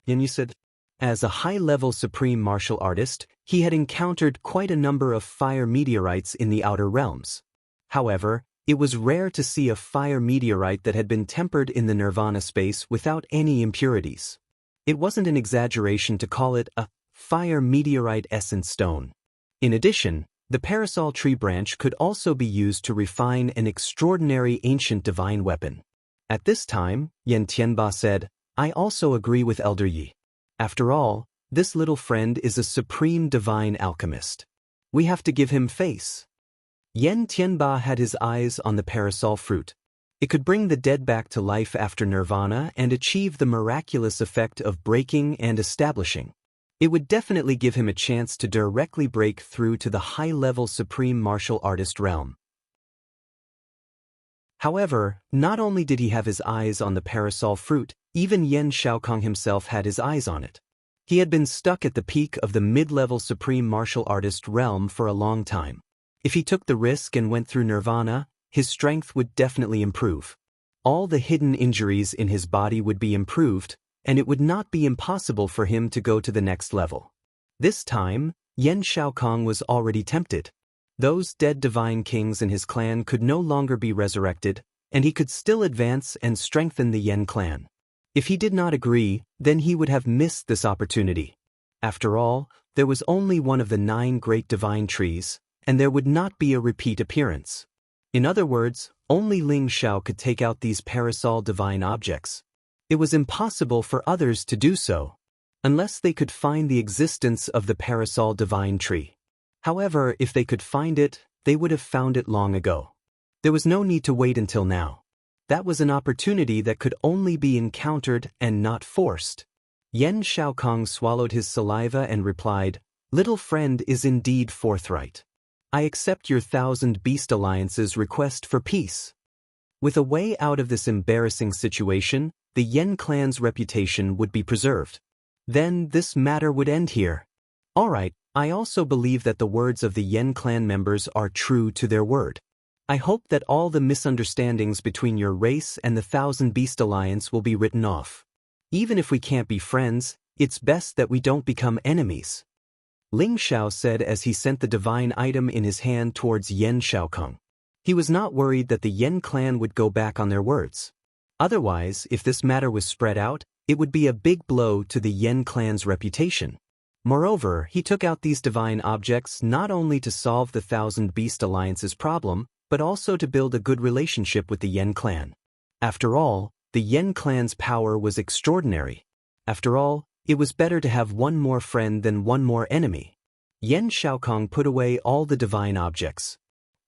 Yen Yi said. As a high-level supreme martial artist, he had encountered quite a number of fire meteorites in the outer realms. However, it was rare to see a fire meteorite that had been tempered in the nirvana space without any impurities. It wasn't an exaggeration to call it a fire meteorite essence stone. In addition, the parasol tree branch could also be used to refine an extraordinary ancient divine weapon. At this time, Yen Tianba said, I also agree with Elder Yi. After all, this little friend is a supreme divine alchemist. We have to give him face. Yen Tianba had his eyes on the parasol fruit. It could bring the dead back to life after nirvana and achieve the miraculous effect of breaking and establishing. It would definitely give him a chance to directly break through to the high-level supreme martial artist realm. However, not only did he have his eyes on the parasol fruit, even Yen Xiaokong himself had his eyes on it. He had been stuck at the peak of the mid-level supreme martial artist realm for a long time. If he took the risk and went through nirvana, his strength would definitely improve. All the hidden injuries in his body would be improved, and it would not be impossible for him to go to the next level. This time, Yen Xiaokong was already tempted. Those dead divine kings in his clan could no longer be resurrected, and he could still advance and strengthen the Yen clan. If he did not agree, then he would have missed this opportunity. After all, there was only one of the 9 great divine trees, and there would not be a repeat appearance. In other words, only Ling Xiao could take out these parasol divine objects. It was impossible for others to do so, unless they could find the existence of the parasol divine tree. However, if they could find it, they would have found it long ago. There was no need to wait until now. That was an opportunity that could only be encountered and not forced. Yen Xiaokong swallowed his saliva and replied, Little friend is indeed forthright. I accept your Thousand Beast Alliance's request for peace. With a way out of this embarrassing situation, the Yen clan's reputation would be preserved. Then this matter would end here. Alright, I also believe that the words of the Yen clan members are true to their word. I hope that all the misunderstandings between your race and the Thousand Beast Alliance will be written off. Even if we can't be friends, it's best that we don't become enemies. Ling Xiao said as he sent the divine item in his hand towards Yan Xiaokong. He was not worried that the Yan clan would go back on their words. Otherwise, if this matter was spread out, it would be a big blow to the Yan clan's reputation. Moreover, he took out these divine objects not only to solve the Thousand Beast Alliance's problem, but also to build a good relationship with the Yan clan. After all, the Yan clan's power was extraordinary. After all, it was better to have one more friend than one more enemy. Yan Xiaokong put away all the divine objects.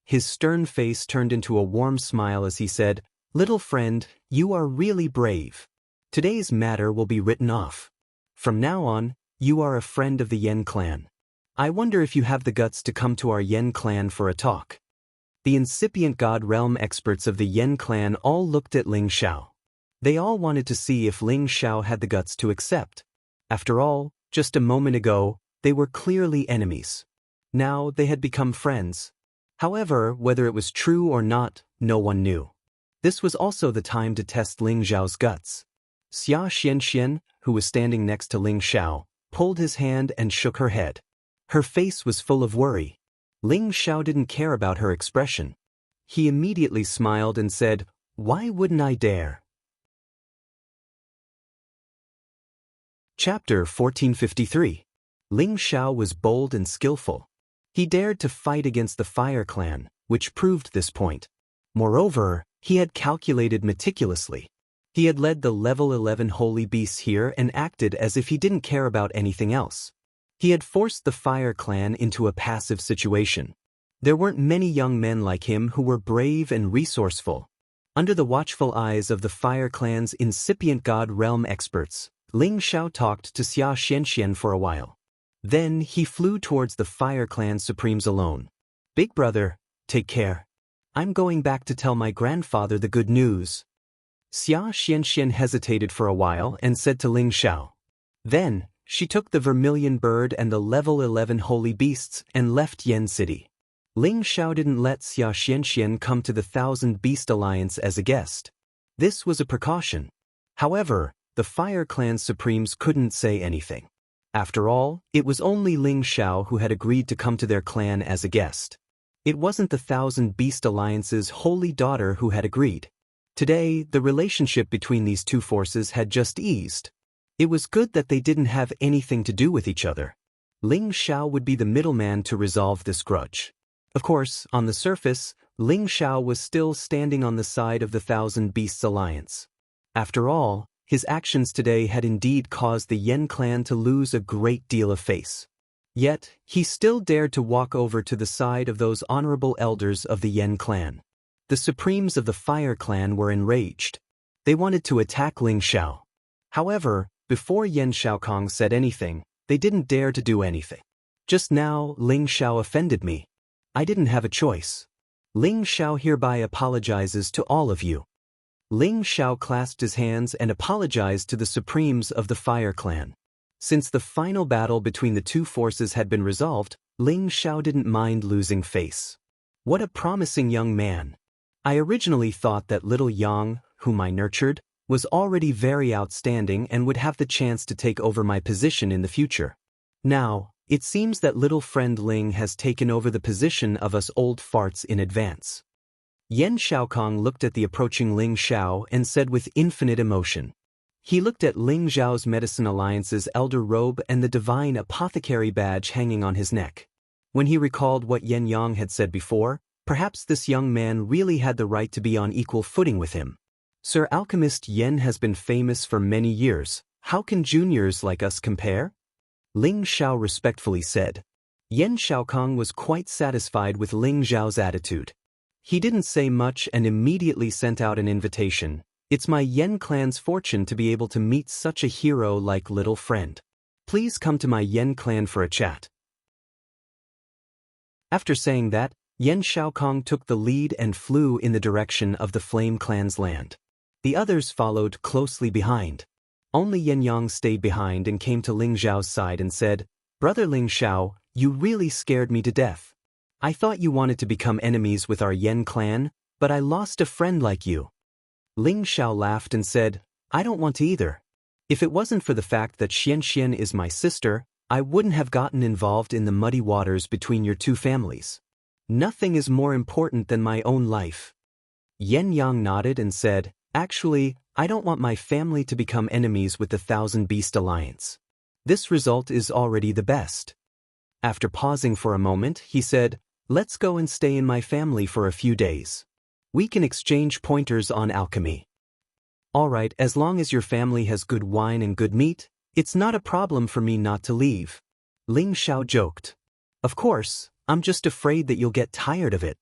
His stern face turned into a warm smile as he said, "Little friend, you are really brave. Today's matter will be written off. From now on, you are a friend of the Yan clan. I wonder if you have the guts to come to our Yan clan for a talk." The incipient God realm experts of the Yan clan all looked at Ling Xiao. They all wanted to see if Ling Xiao had the guts to accept. After all, just a moment ago, they were clearly enemies. Now they had become friends. However, whether it was true or not, no one knew. This was also the time to test Ling Xiao's guts. Xia Xianxian, who was standing next to Ling Xiao, pulled his hand and shook her head. Her face was full of worry. Ling Xiao didn't care about her expression. He immediately smiled and said, "Why wouldn't I dare?" Chapter 1453. Ling Xiao was bold and skillful. He dared to fight against the Fire Clan, which proved this point. Moreover, he had calculated meticulously. He had led the level 11 holy beasts here and acted as if he didn't care about anything else. He had forced the Fire Clan into a passive situation. There weren't many young men like him who were brave and resourceful. Under the watchful eyes of the Fire Clan's incipient God realm experts, Ling Xiao talked to Xia Xianxian for a while. Then he flew towards the Fire Clan Supremes alone. "Big brother, take care. I'm going back to tell my grandfather the good news." Xia Xianxian hesitated for a while and said to Ling Xiao. Then, she took the vermilion bird and the level 11 holy beasts and left Yan City. Ling Xiao didn't let Xia Xianxian come to the Thousand Beast Alliance as a guest. This was a precaution. However, the Fire Clan Supremes couldn't say anything. After all, it was only Ling Xiao who had agreed to come to their clan as a guest. It wasn't the Thousand Beast Alliance's holy daughter who had agreed. Today, the relationship between these two forces had just eased. It was good that they didn't have anything to do with each other. Ling Xiao would be the middleman to resolve this grudge. Of course, on the surface, Ling Xiao was still standing on the side of the Thousand Beasts Alliance. After all, his actions today had indeed caused the Yan clan to lose a great deal of face. Yet, he still dared to walk over to the side of those honorable elders of the Yan clan. The Supremes of the Fire Clan were enraged. They wanted to attack Ling Xiao. However, before Yan Xiaokong said anything, they didn't dare to do anything. "Just now, Ling Xiao offended me. I didn't have a choice. Ling Xiao hereby apologizes to all of you." Ling Xiao clasped his hands and apologized to the Supremes of the Fire Clan. Since the final battle between the two forces had been resolved, Ling Xiao didn't mind losing face. What a promising young man. I originally thought that little Yang, whom I nurtured, was already very outstanding and would have the chance to take over my position in the future. Now, it seems that little friend Ling has taken over the position of us old farts in advance. Yan Xiaokong looked at the approaching Ling Xiao and said with infinite emotion. He looked at Ling Xiao's Medicine Alliance's elder robe and the divine apothecary badge hanging on his neck. When he recalled what Yan Yang had said before, perhaps this young man really had the right to be on equal footing with him. Sir Alchemist Yan has been famous for many years. How can juniors like us compare? Ling Xiao respectfully said. Yan Xiaokong was quite satisfied with Ling Xiao's attitude. He didn't say much and immediately sent out an invitation. "It's my Yan clan's fortune to be able to meet such a hero like little friend. Please come to my Yan clan for a chat." After saying that, Yan Xiaokong took the lead and flew in the direction of the Flame Clan's land. The others followed closely behind. Only Yan Yang stayed behind and came to Ling Xiao's side and said, "Brother Ling Xiao, you really scared me to death. I thought you wanted to become enemies with our Yan clan, but I lost a friend like you." Ling Xiao laughed and said, "I don't want to either. If it wasn't for the fact that Xian Xian is my sister, I wouldn't have gotten involved in the muddy waters between your two families. Nothing is more important than my own life. Yen Yang nodded and said, actually, I don't want my family to become enemies with the Thousand Beast Alliance. This result is already the best. After pausing for a moment, he said, let's go and stay in my family for a few days. We can exchange pointers on alchemy. Alright, as long as your family has good wine and good meat, it's not a problem for me not to leave. Ling Xiao joked. Of course, I'm just afraid that you'll get tired of it.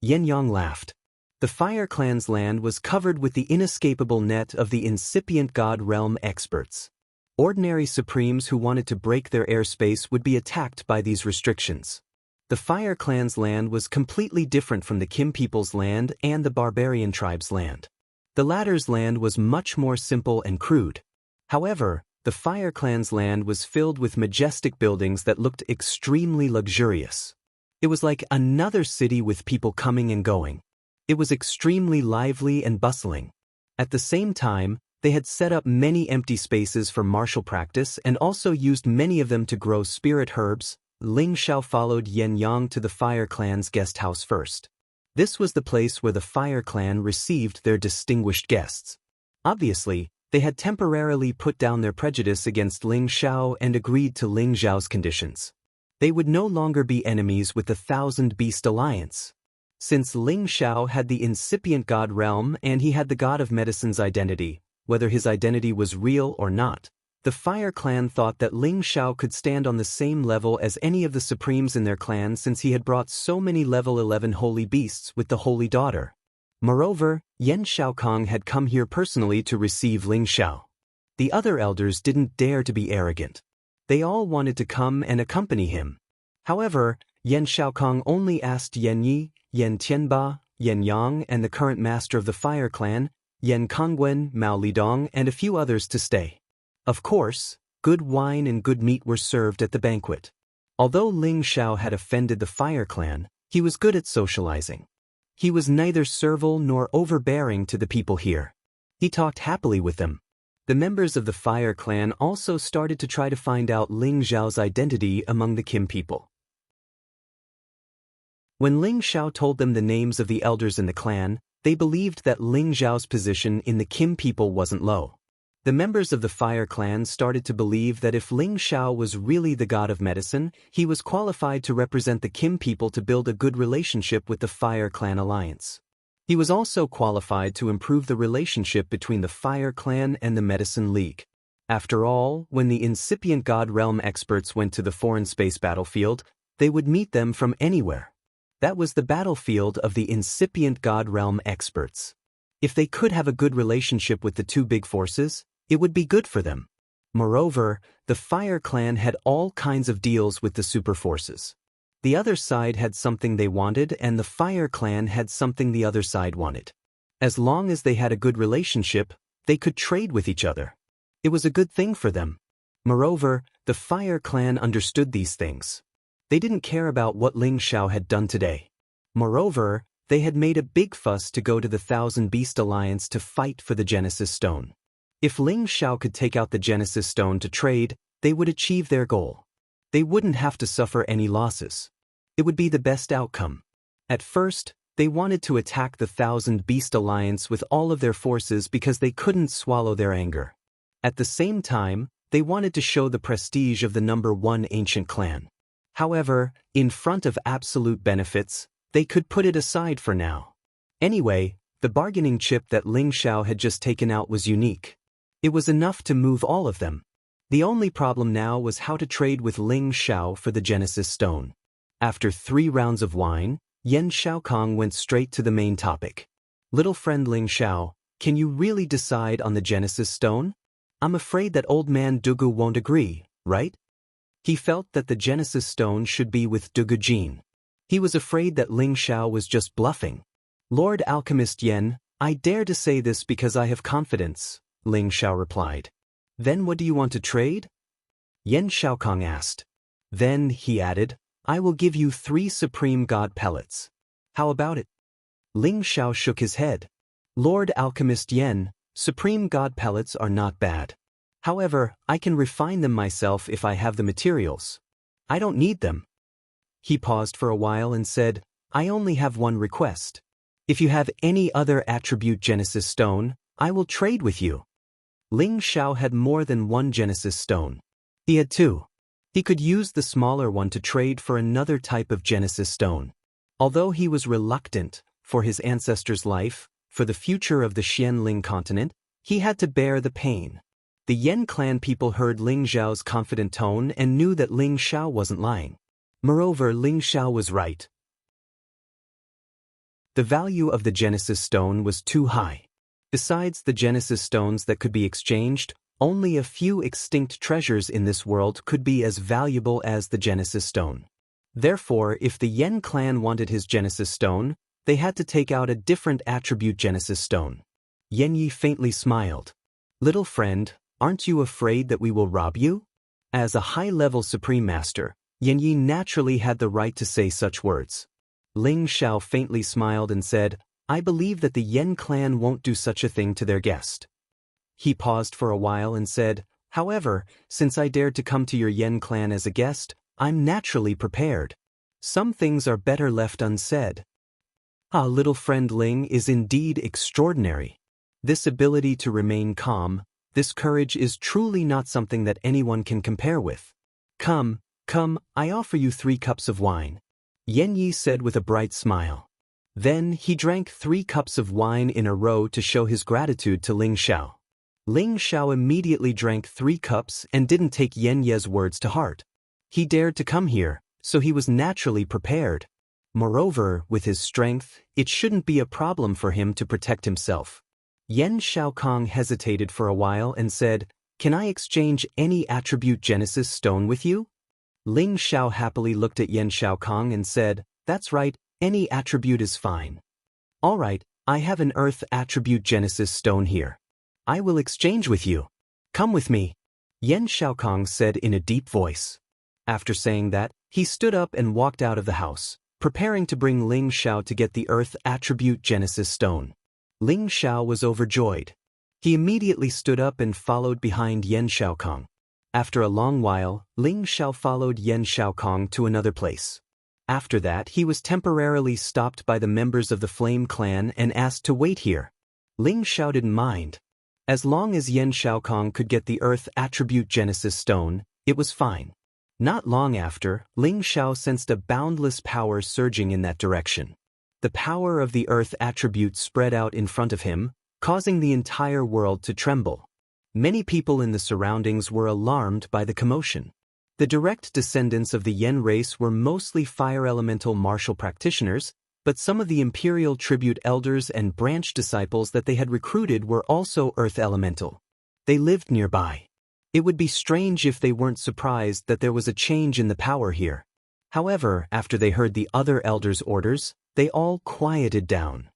Yen Yang laughed. The Fire Clan's land was covered with the inescapable net of the incipient God Realm experts. Ordinary Supremes who wanted to break their airspace would be attacked by these restrictions. The Fire Clan's land was completely different from the Kim people's land and the Barbarian tribe's land. The latter's land was much more simple and crude. However, the Fire Clan's land was filled with majestic buildings that looked extremely luxurious. It was like another city with people coming and going. It was extremely lively and bustling. At the same time, they had set up many empty spaces for martial practice and also used many of them to grow spirit herbs. Ling Xiao followed Yen Yang to the Fire Clan's guest house first. This was the place where the Fire Clan received their distinguished guests. Obviously, they had temporarily put down their prejudice against Ling Xiao and agreed to Ling Xiao's conditions. They would no longer be enemies with the Thousand Beast Alliance. Since Ling Xiao had the incipient God Realm and he had the God of Medicine's identity, whether his identity was real or not, the Fire Clan thought that Ling Xiao could stand on the same level as any of the Supremes in their clan since he had brought so many level 11 holy beasts with the Holy Daughter. Moreover, Yan Shaokong had come here personally to receive Ling Xiao. The other elders didn't dare to be arrogant. They all wanted to come and accompany him. However, Yan Shaokong only asked Yan Yi, Yan Tianba, Yan Yang and the current master of the Fire Clan, Yan Kongwen, Mao Lidong and a few others to stay. Of course, good wine and good meat were served at the banquet. Although Ling Xiao had offended the Fire Clan, he was good at socializing. He was neither servile nor overbearing to the people here. He talked happily with them. The members of the Fire Clan also started to try to find out Ling Xiao's identity among the Kim people. When Ling Xiao told them the names of the elders in the clan, they believed that Ling Xiao's position in the Kim people wasn't low. The members of the Fire Clan started to believe that if Ling Xiao was really the god of medicine, he was qualified to represent the Kim people to build a good relationship with the Fire Clan alliance. He was also qualified to improve the relationship between the Fire Clan and the Medicine League. After all, when the incipient God Realm experts went to the foreign space battlefield, they would meet them from anywhere. That was the battlefield of the incipient God Realm experts. If they could have a good relationship with the two big forces, it would be good for them. Moreover, the Fire Clan had all kinds of deals with the super forces. The other side had something they wanted and the Fire Clan had something the other side wanted. As long as they had a good relationship, they could trade with each other. It was a good thing for them. Moreover, the Fire Clan understood these things. They didn't care about what Ling Xiao had done today. Moreover, they had made a big fuss to go to the Thousand Beast Alliance to fight for the Genesis Stone. If Ling Xiao could take out the Genesis Stone to trade, they would achieve their goal. They wouldn't have to suffer any losses. It would be the best outcome. At first, they wanted to attack the Thousand Beast Alliance with all of their forces because they couldn't swallow their anger. At the same time, they wanted to show the prestige of the #1 ancient clan. However, in front of absolute benefits, they could put it aside for now. Anyway, the bargaining chip that Ling Xiao had just taken out was unique. It was enough to move all of them. The only problem now was how to trade with Ling Xiao for the Genesis Stone. After 3 rounds of wine, Yan Shaokong went straight to the main topic. Little friend Ling Xiao, can you really decide on the Genesis Stone? I'm afraid that old man Dugu won't agree, right? He felt that the Genesis Stone should be with Dugu Jin. He was afraid that Ling Xiao was just bluffing. Lord Alchemist Yen, I dare to say this because I have confidence, Ling Xiao replied. Then what do you want to trade? Yan Shaokong asked. Then, he added, I will give you 3 Supreme God pellets. How about it? Ling Xiao shook his head. Lord Alchemist Yen, Supreme God pellets are not bad. However, I can refine them myself if I have the materials. I don't need them. He paused for a while and said, I only have one request. If you have any other attribute Genesis stone, I will trade with you. Ling Xiao had more than one Genesis stone. He had two. He could use the smaller one to trade for another type of Genesis stone. Although he was reluctant, for his ancestor's life, for the future of the Xianling continent, he had to bear the pain. The Yan clan people heard Ling Xiao's confident tone and knew that Ling Xiao wasn't lying. Moreover, Ling Xiao was right. The value of the Genesis stone was too high. Besides the Genesis stones that could be exchanged, only a few extinct treasures in this world could be as valuable as the Genesis stone. Therefore, if the Yan clan wanted his Genesis stone, they had to take out a different attribute Genesis stone. Yan Yi faintly smiled. Little friend, aren't you afraid that we will rob you? As a high-level Supreme Master, Yan Yi naturally had the right to say such words. Ling Xiao faintly smiled and said, I believe that the Yan clan won't do such a thing to their guest. He paused for a while and said, however, since I dared to come to your Yan clan as a guest, I'm naturally prepared. Some things are better left unsaid. Ah, little friend Ling is indeed extraordinary. This ability to remain calm, this courage is truly not something that anyone can compare with. Come, I offer you 3 cups of wine. Yan Yi said with a bright smile. Then he drank 3 cups of wine in a row to show his gratitude to Ling Xiao. Ling Xiao immediately drank 3 cups and didn't take Yan Ye's words to heart. He dared to come here, so he was naturally prepared. Moreover, with his strength, it shouldn't be a problem for him to protect himself. Yan Shaokong hesitated for a while and said, Can I exchange any attribute Genesis stone with you? Ling Xiao happily looked at Yan Shaokong and said, That's right, any attribute is fine. All right, I have an earth attribute Genesis stone here. I will exchange with you. Come with me. Yan Shaokong said in a deep voice. After saying that, he stood up and walked out of the house, preparing to bring Ling Xiao to get the earth attribute Genesis stone. Ling Xiao was overjoyed. He immediately stood up and followed behind Yan Shaokong. After a long while, Ling Xiao followed Yan Shaokong to another place. After that, he was temporarily stopped by the members of the Flame Clan and asked to wait here. Ling Xiao didn't mind. As long as Yan Shaokong could get the earth attribute Genesis stone, it was fine. Not long after, Ling Xiao sensed a boundless power surging in that direction. The power of the earth attribute spread out in front of him, causing the entire world to tremble. Many people in the surroundings were alarmed by the commotion. The direct descendants of the Yen race were mostly fire elemental martial practitioners, but some of the imperial tribute elders and branch disciples that they had recruited were also earth elemental. They lived nearby. It would be strange if they weren't surprised that there was a change in the power here. However, after they heard the other elders' orders, they all quieted down.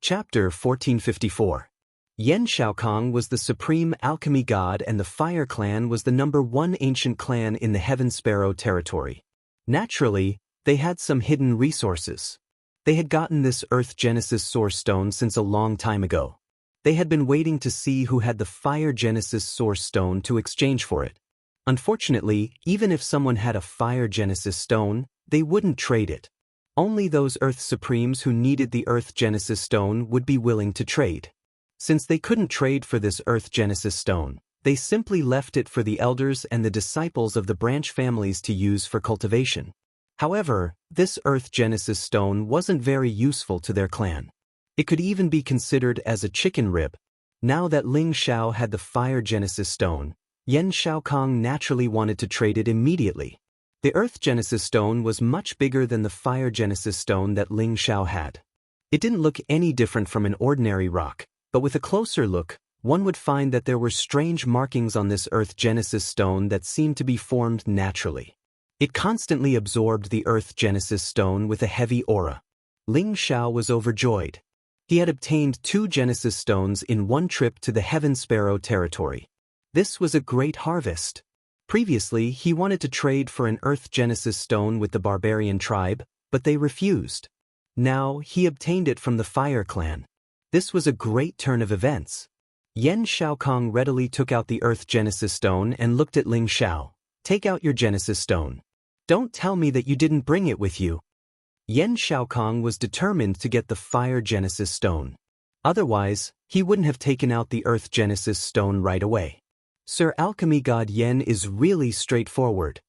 Chapter 1454. Yan Shaokong was the supreme alchemy god and the Fire Clan was the #1 ancient clan in the Heaven Sparrow territory. Naturally, they had some hidden resources. They had gotten this Earth Genesis Source Stone since a long time ago. They had been waiting to see who had the Fire Genesis Source Stone to exchange for it. Unfortunately, even if someone had a Fire Genesis Stone, they wouldn't trade it. Only those Earth Supremes who needed the Earth Genesis Stone would be willing to trade. Since they couldn't trade for this Earth Genesis Stone, they simply left it for the elders and the disciples of the branch families to use for cultivation. However, this Earth Genesis Stone wasn't very useful to their clan. It could even be considered as a chicken rib. Now that Ling Xiao had the Fire Genesis Stone, Yan Shaokong naturally wanted to trade it immediately. The Earth Genesis Stone was much bigger than the Fire Genesis Stone that Ling Xiao had. It didn't look any different from an ordinary rock, but with a closer look, one would find that there were strange markings on this Earth Genesis Stone that seemed to be formed naturally. It constantly absorbed the Earth Genesis Stone with a heavy aura. Ling Xiao was overjoyed. He had obtained 2 Genesis Stones in one trip to the Heaven Sparrow territory. This was a great harvest. Previously, he wanted to trade for an Earth Genesis Stone with the barbarian tribe, but they refused. Now, he obtained it from the Fire Clan. This was a great turn of events. Yan Shaokong readily took out the Earth Genesis Stone and looked at Ling Xiao. "Take out your Genesis Stone. Don't tell me that you didn't bring it with you." Yan Shaokong was determined to get the Fire Genesis Stone. Otherwise, he wouldn't have taken out the Earth Genesis Stone right away. "Sir Alchemy God Yan is really straightforward."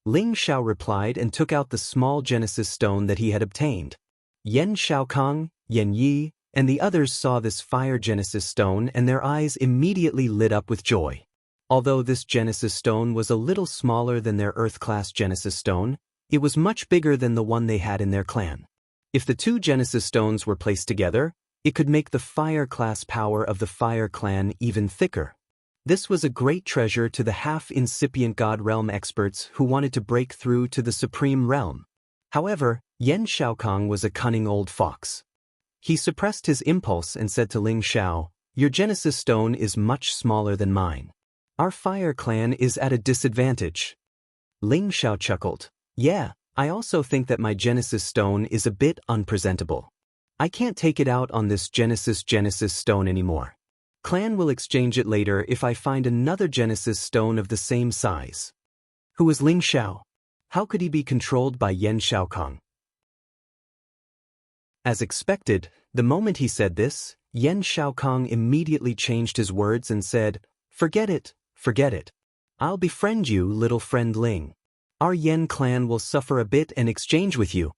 Ling Xiao replied and took out the small Genesis Stone that he had obtained. Yan Shaokong, Yan Yi, and the others saw this Fire Genesis Stone and their eyes immediately lit up with joy. Although this Genesis Stone was a little smaller than their Earth-class Genesis Stone, it was much bigger than the one they had in their clan. If the two Genesis Stones were placed together, it could make the Fire-class power of the Fire clan even thicker. This was a great treasure to the half-incipient God Realm experts who wanted to break through to the Supreme Realm. However, Yan Shaokong was a cunning old fox. He suppressed his impulse and said to Ling Xiao, "Your Genesis Stone is much smaller than mine. Our Fire clan is at a disadvantage." Ling Xiao chuckled. "Yeah, I also think that my Genesis Stone is a bit unpresentable. I can't take it out on this Genesis Stone anymore. Clan will exchange it later if I find another Genesis Stone of the same size." Who was Ling Xiao? How could he be controlled by Yan Shaokong? As expected, the moment he said this, Yan Shaokong immediately changed his words and said, Forget it. I'll befriend you, little friend Ling. Our Yan clan will suffer a bit in exchange with you."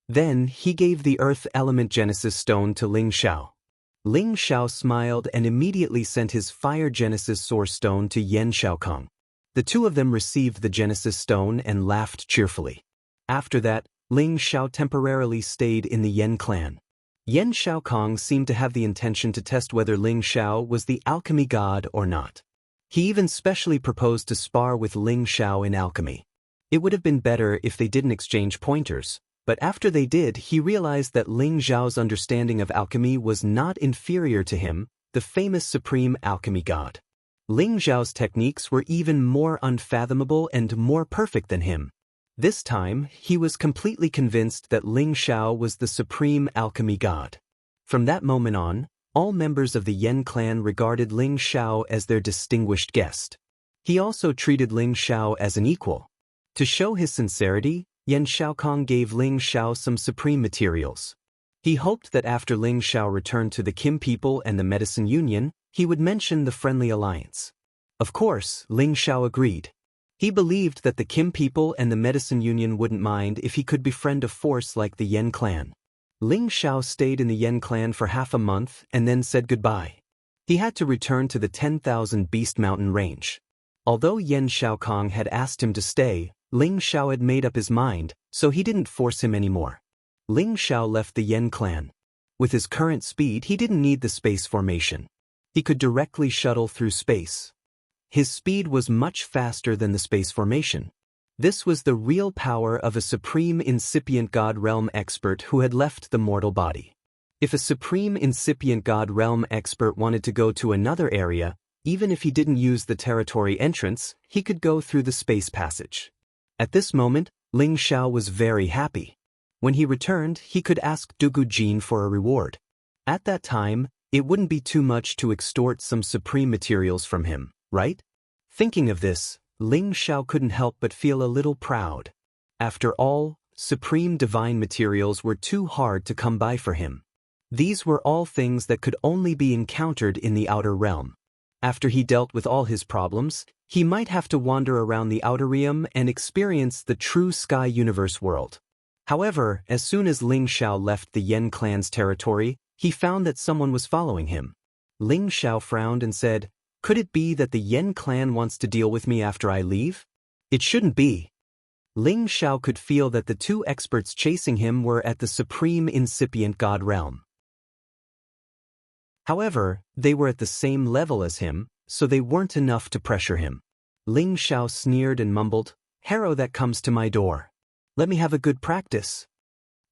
Then he gave the Earth Element Genesis Stone to Ling Xiao. Ling Xiao smiled and immediately sent his Fire Genesis Source Stone to Yan Shaokong. The two of them received the Genesis Stone and laughed cheerfully. After that, Ling Xiao temporarily stayed in the Yan clan. Yan Shaokong seemed to have the intention to test whether Ling Xiao was the alchemy god or not. He even specially proposed to spar with Ling Xiao in alchemy. It would have been better if they didn't exchange pointers, but after they did, he realized that Ling Xiao's understanding of alchemy was not inferior to him, the famous supreme alchemy god. Ling Xiao's techniques were even more unfathomable and more perfect than him. This time, he was completely convinced that Ling Xiao was the supreme alchemy god. From that moment on, all members of the Yan clan regarded Ling Xiao as their distinguished guest. He also treated Ling Xiao as an equal. To show his sincerity, Yan Shaokong gave Ling Xiao some supreme materials. He hoped that after Ling Xiao returned to the Kim people and the Medicine Union, he would mention the friendly alliance. Of course, Ling Xiao agreed. He believed that the Kim people and the Medicine Union wouldn't mind if he could befriend a force like the Yan clan. Ling Xiao stayed in the Yan clan for half a month and then said goodbye. He had to return to the 10,000 Beast Mountain range. Although Yan Shaokong had asked him to stay, Ling Xiao had made up his mind, so he didn't force him anymore. Ling Xiao left the Yan clan. With his current speed, he didn't need the space formation. He could directly shuttle through space. His speed was much faster than the space formation. This was the real power of a supreme incipient God Realm expert who had left the mortal body. If a supreme incipient God Realm expert wanted to go to another area, even if he didn't use the territory entrance, he could go through the space passage. At this moment, Ling Xiao was very happy. When he returned, he could ask Dugu Jin for a reward. At that time, it wouldn't be too much to extort some supreme materials from him, right? Thinking of this, Ling Xiao couldn't help but feel a little proud. After all, supreme divine materials were too hard to come by for him. These were all things that could only be encountered in the outer realm. After he dealt with all his problems, he might have to wander around the outer realm and experience the true Sky Universe world. However, as soon as Ling Xiao left the Yan clan's territory, he found that someone was following him. Ling Xiao frowned and said, "Could it be that the Yan clan wants to deal with me after I leave? It shouldn't be." Ling Xiao could feel that the two experts chasing him were at the supreme incipient God realm. However, they were at the same level as him, so they weren't enough to pressure him. Ling Xiao sneered and mumbled, "Harrow that comes to my door. Let me have a good practice."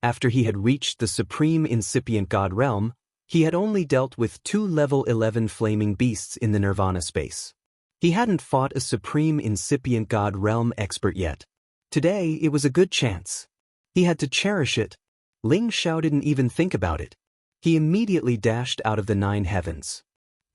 After he had reached the supreme incipient God realm, he had only dealt with 2 level 11 flaming beasts in the Nirvana space. He hadn't fought a supreme incipient God realm expert yet. Today, it was a good chance. He had to cherish it. Ling Xiao didn't even think about it. He immediately dashed out of the 9 heavens.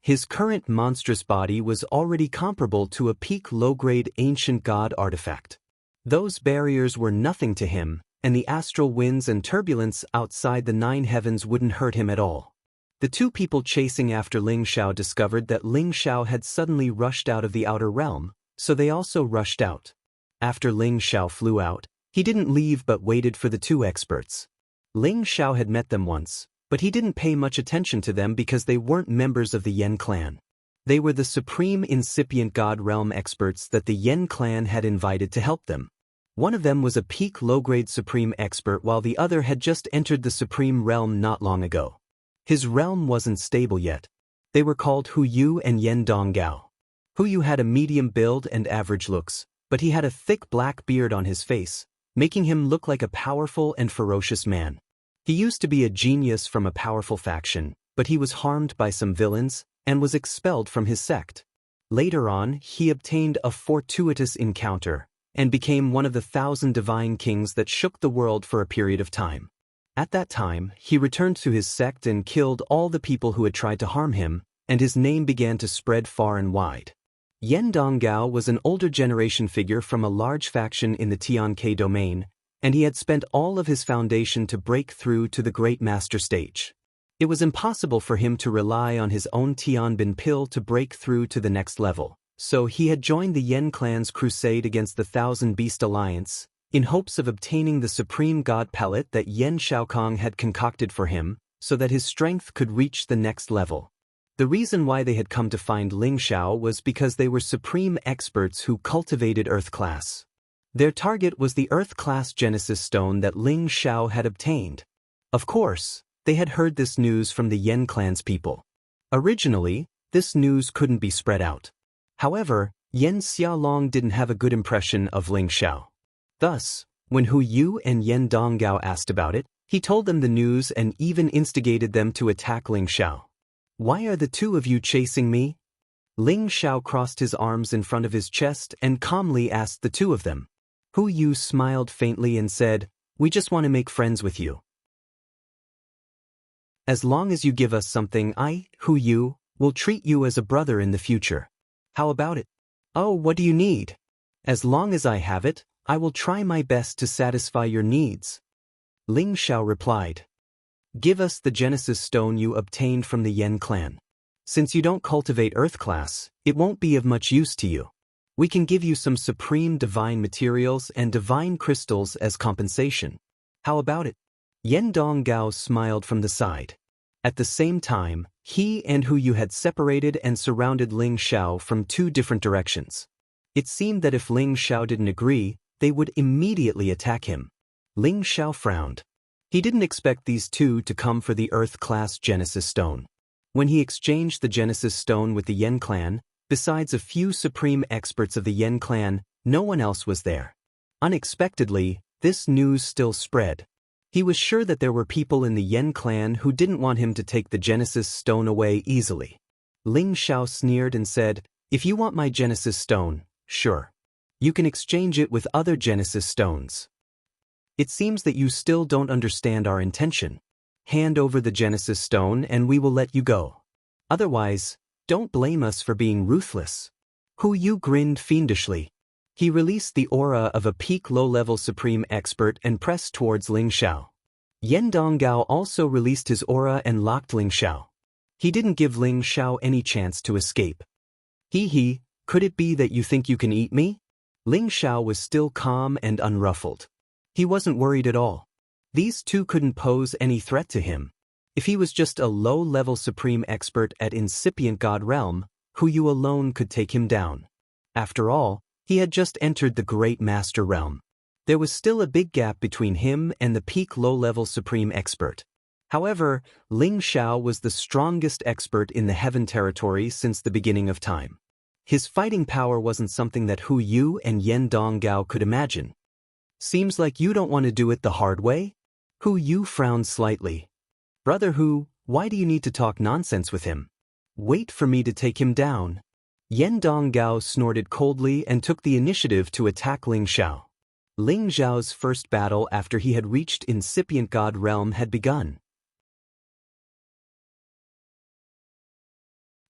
His current monstrous body was already comparable to a peak low-grade ancient god artifact. Those barriers were nothing to him, and the astral winds and turbulence outside the 9 heavens wouldn't hurt him at all. The two people chasing after Ling Xiao discovered that Ling Xiao had suddenly rushed out of the outer realm, so they also rushed out. After Ling Xiao flew out, he didn't leave but waited for the two experts. Ling Xiao had met them once, but he didn't pay much attention to them because they weren't members of the Yen clan. They were the supreme incipient god realm experts that the Yen clan had invited to help them. One of them was a peak low-grade supreme expert while the other had just entered the supreme realm not long ago. His realm wasn't stable yet. They were called Hu Yu and Yen Donggao. Hu Yu had a medium build and average looks, but he had a thick black beard on his face, making him look like a powerful and ferocious man. He used to be a genius from a powerful faction, but he was harmed by some villains and was expelled from his sect. Later on, he obtained a fortuitous encounter and became one of the 1,000 divine kings that shook the world for a period of time. At that time, he returned to his sect and killed all the people who had tried to harm him, and his name began to spread far and wide. Yen Donggao was an older generation figure from a large faction in the Tianke domain, and he had spent all of his foundation to break through to the Great Master stage. It was impossible for him to rely on his own Tianbin pill to break through to the next level, so he had joined the Yen clan's crusade against the Thousand Beast Alliance, in hopes of obtaining the supreme god pellet that Yen Xiaokong had concocted for him, so that his strength could reach the next level. The reason why they had come to find Ling Xiao was because they were supreme experts who cultivated Earth class. Their target was the Earth class Genesis stone that Ling Xiao had obtained. Of course, they had heard this news from the Yen clan's people. Originally, this news couldn't be spread out. However, Yen Xiaolong didn't have a good impression of Ling Xiao. Thus, when Hu Yu and Yen Donggao asked about it, he told them the news and even instigated them to attack Ling Xiao. "Why are the two of you chasing me?" Ling Xiao crossed his arms in front of his chest and calmly asked the two of them. Hu Yu smiled faintly and said, "We just want to make friends with you. As long as you give us something, Hu Yu, will treat you as a brother in the future. How about it?" "Oh, what do you need?" "As long as I have it, I will try my best to satisfy your needs." Ling Xiao replied. "Give us the Genesis stone you obtained from the Yen clan. Since you don't cultivate Earth class, it won't be of much use to you. We can give you some supreme divine materials and divine crystals as compensation. How about it?" Yen Donggao smiled from the side. At the same time, he and Hu Yu had separated and surrounded Ling Xiao from two different directions. It seemed that if Ling Xiao didn't agree, they would immediately attack him. Ling Xiao frowned. He didn't expect these two to come for the Earth-class Genesis stone. When he exchanged the Genesis stone with the Yen clan, besides a few supreme experts of the Yen clan, no one else was there. Unexpectedly, this news still spread. He was sure that there were people in the Yen clan who didn't want him to take the Genesis stone away easily. Ling Xiao sneered and said, "If you want my Genesis stone, sure. You can exchange it with other Genesis stones. It seems that you still don't understand our intention. Hand over the Genesis stone and we will let you go. Otherwise, don't blame us for being ruthless." Hu Yu grinned fiendishly. He released the aura of a peak low-level supreme expert and pressed towards Ling Xiao. Yen Donggao also released his aura and locked Ling Xiao. He didn't give Ling Xiao any chance to escape. He, could it be that you think you can eat me?" Ling Xiao was still calm and unruffled. He wasn't worried at all. These two couldn't pose any threat to him. If he was just a low-level supreme expert at incipient god realm, Hu Yu alone could take him down. After all, he had just entered the Great Master realm. There was still a big gap between him and the peak low-level supreme expert. However, Ling Xiao was the strongest expert in the Heaven territory since the beginning of time. His fighting power wasn't something that Hu Yu and Yen Donggao could imagine. "Seems like you don't want to do it the hard way?" Hu Yu frowned slightly. "Brother Hu, why do you need to talk nonsense with him? Wait for me to take him down." Yen Donggao snorted coldly and took the initiative to attack Ling Xiao. Ling Xiao's first battle after he had reached incipient god realm had begun.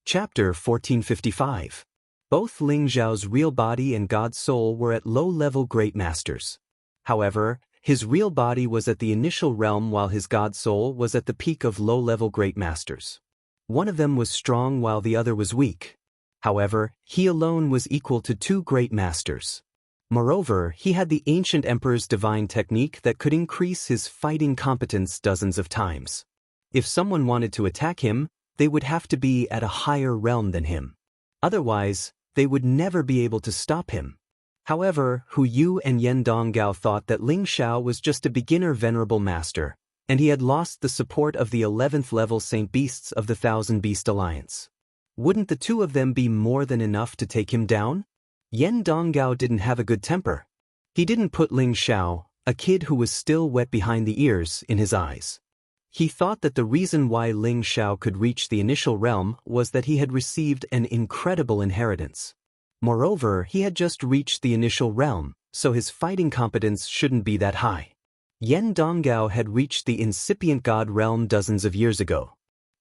Chapter 1455. Both Ling Zhao's real body and God's soul were at low-level great masters. However, his real body was at the initial realm while his God soul was at the peak of low-level great masters. One of them was strong while the other was weak. However, he alone was equal to two great masters. Moreover, he had the ancient emperor's divine technique that could increase his fighting competence dozens of times. If someone wanted to attack him, they would have to be at a higher realm than him. Otherwise, they would never be able to stop him. However, Hu Yu and Yen Donggao thought that Ling Xiao was just a beginner venerable master, and he had lost the support of the 11th level Saint Beasts of the Thousand Beast Alliance. Wouldn't the two of them be more than enough to take him down? Yen Donggao didn't have a good temper. He didn't put Ling Xiao, a kid who was still wet behind the ears, in his eyes. He thought that the reason why Ling Xiao could reach the initial realm was that he had received an incredible inheritance. Moreover, he had just reached the initial realm, so his fighting competence shouldn't be that high. Yen Donggao had reached the incipient god realm dozens of years ago.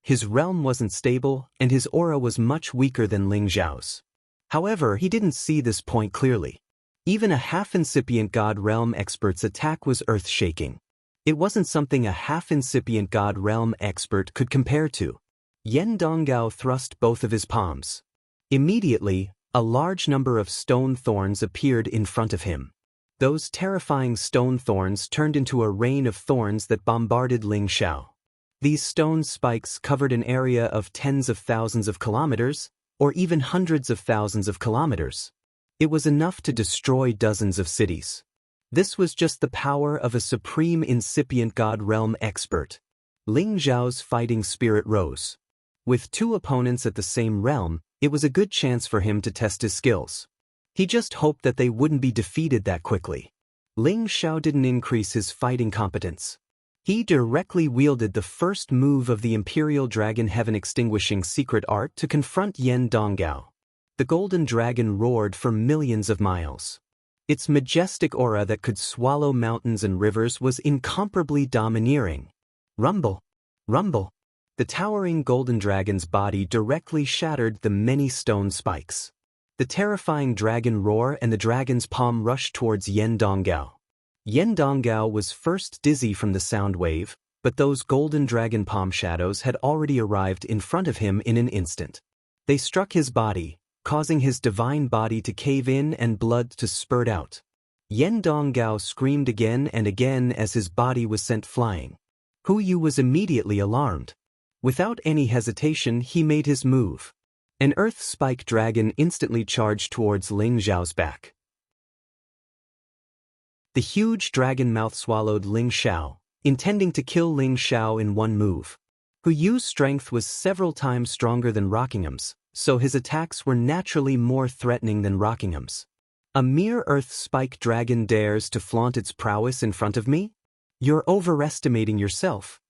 His realm wasn't stable, and his aura was much weaker than Ling Zhao's. However, he didn't see this point clearly. Even a half-incipient god realm expert's attack was earth-shaking. It wasn't something a half-incipient god realm expert could compare to. Yen Donggao thrust both of his palms. Immediately, a large number of stone thorns appeared in front of him. Those terrifying stone thorns turned into a rain of thorns that bombarded Ling Xiao. These stone spikes covered an area of tens of thousands of kilometers, or even hundreds of thousands of kilometers. It was enough to destroy dozens of cities. This was just the power of a supreme incipient god realm expert. Ling Zhao's fighting spirit rose. With two opponents at the same realm, it was a good chance for him to test his skills. He just hoped that they wouldn't be defeated that quickly. Ling Xiao didn't increase his fighting competence. He directly wielded the first move of the Imperial Dragon Heaven Extinguishing Secret Art to confront Yen Donggao. The golden dragon roared for millions of miles. Its majestic aura that could swallow mountains and rivers was incomparably domineering. Rumble! Rumble! The towering golden dragon's body directly shattered the many stone spikes. The terrifying dragon roar and the dragon's palm rushed towards Yen Donggao. Yen Donggao was first dizzy from the sound wave, but those golden dragon palm shadows had already arrived in front of him in an instant. They struck his body, causing his divine body to cave in and blood to spurt out. Yen Donggao screamed again and again as his body was sent flying. Hu Yu was immediately alarmed. Without any hesitation, he made his move. An earth spike dragon instantly charged towards Ling Zhao's back. The huge dragon mouth swallowed Ling Xiao, intending to kill Ling Xiao in one move. Hu Yu's strength was several times stronger than Rockingham's, so his attacks were naturally more threatening than Rockingham's. A mere earth spike dragon dares to flaunt its prowess in front of me? You're overestimating yourself,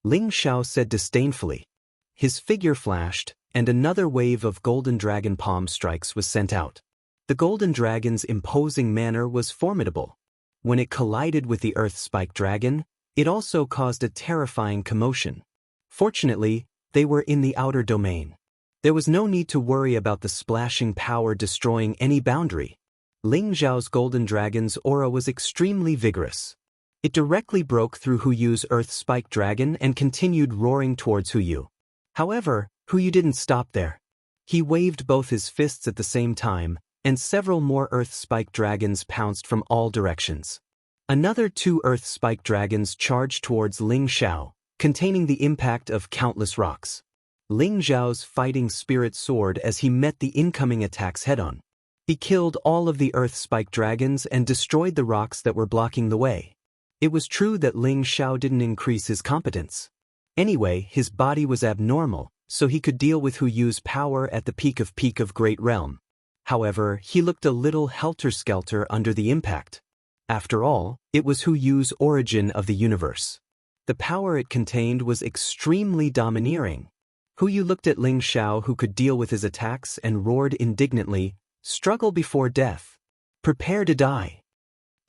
Ling Xiao said disdainfully. His figure flashed, and another wave of golden dragon palm strikes was sent out. The golden dragon's imposing manner was formidable. When it collided with the earth spike dragon, it also caused a terrifying commotion. Fortunately, they were in the outer domain. There was no need to worry about the splashing power destroying any boundary. Ling Zhao's golden dragon's aura was extremely vigorous. It directly broke through Hu Yu's earth spike dragon and continued roaring towards Hu Yu. However, Hu Yu didn't stop there. He waved both his fists at the same time, and several more earth spike dragons pounced from all directions. Another two earth spike dragons charged towards Ling Xiao, containing the impact of countless rocks. Ling Zhao's fighting spirit soared as he met the incoming attacks head-on. He killed all of the earth spike dragons and destroyed the rocks that were blocking the way. It was true that Ling Xiao didn't increase his competence. Anyway, his body was abnormal, so he could deal with Hu Yu's power at the peak of Great Realm. However, he looked a little helter-skelter under the impact. After all, it was Hu Yu's origin of the universe. The power it contained was extremely domineering. Hu Yu looked at Ling Xiao, who could deal with his attacks, and roared indignantly, "Struggle before death. Prepare to die."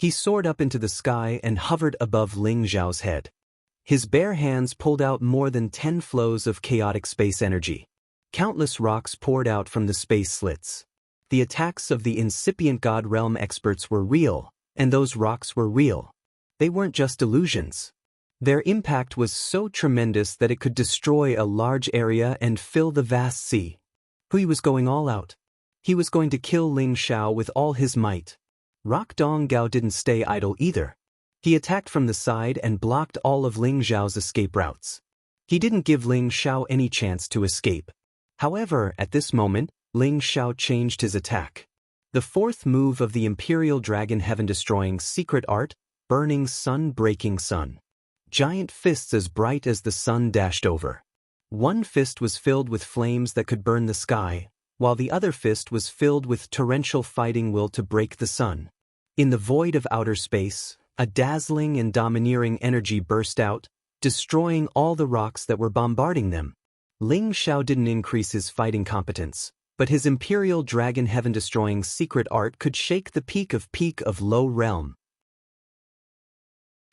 He soared up into the sky and hovered above Ling Zhao's head. His bare hands pulled out more than 10 flows of chaotic space energy. Countless rocks poured out from the space slits. The attacks of the incipient God Realm experts were real, and those rocks were real. They weren't just illusions. Their impact was so tremendous that it could destroy a large area and fill the vast sea. Hui was going all out. He was going to kill Ling Xiao with all his might. Rock Dong Gao didn't stay idle either. He attacked from the side and blocked all of Ling Xiao's escape routes. He didn't give Ling Xiao any chance to escape. However, at this moment, Ling Xiao changed his attack. The fourth move of the Imperial Dragon Heaven-destroying secret art, Burning Sun Breaking Sun. Giant fists as bright as the sun dashed over. One fist was filled with flames that could burn the sky, while the other fist was filled with torrential fighting will to break the sun. In the void of outer space, a dazzling and domineering energy burst out, destroying all the rocks that were bombarding them. Ling Xiao didn't increase his fighting competence, but his Imperial Dragon Heaven-destroying secret art could shake the peak of Low Realm.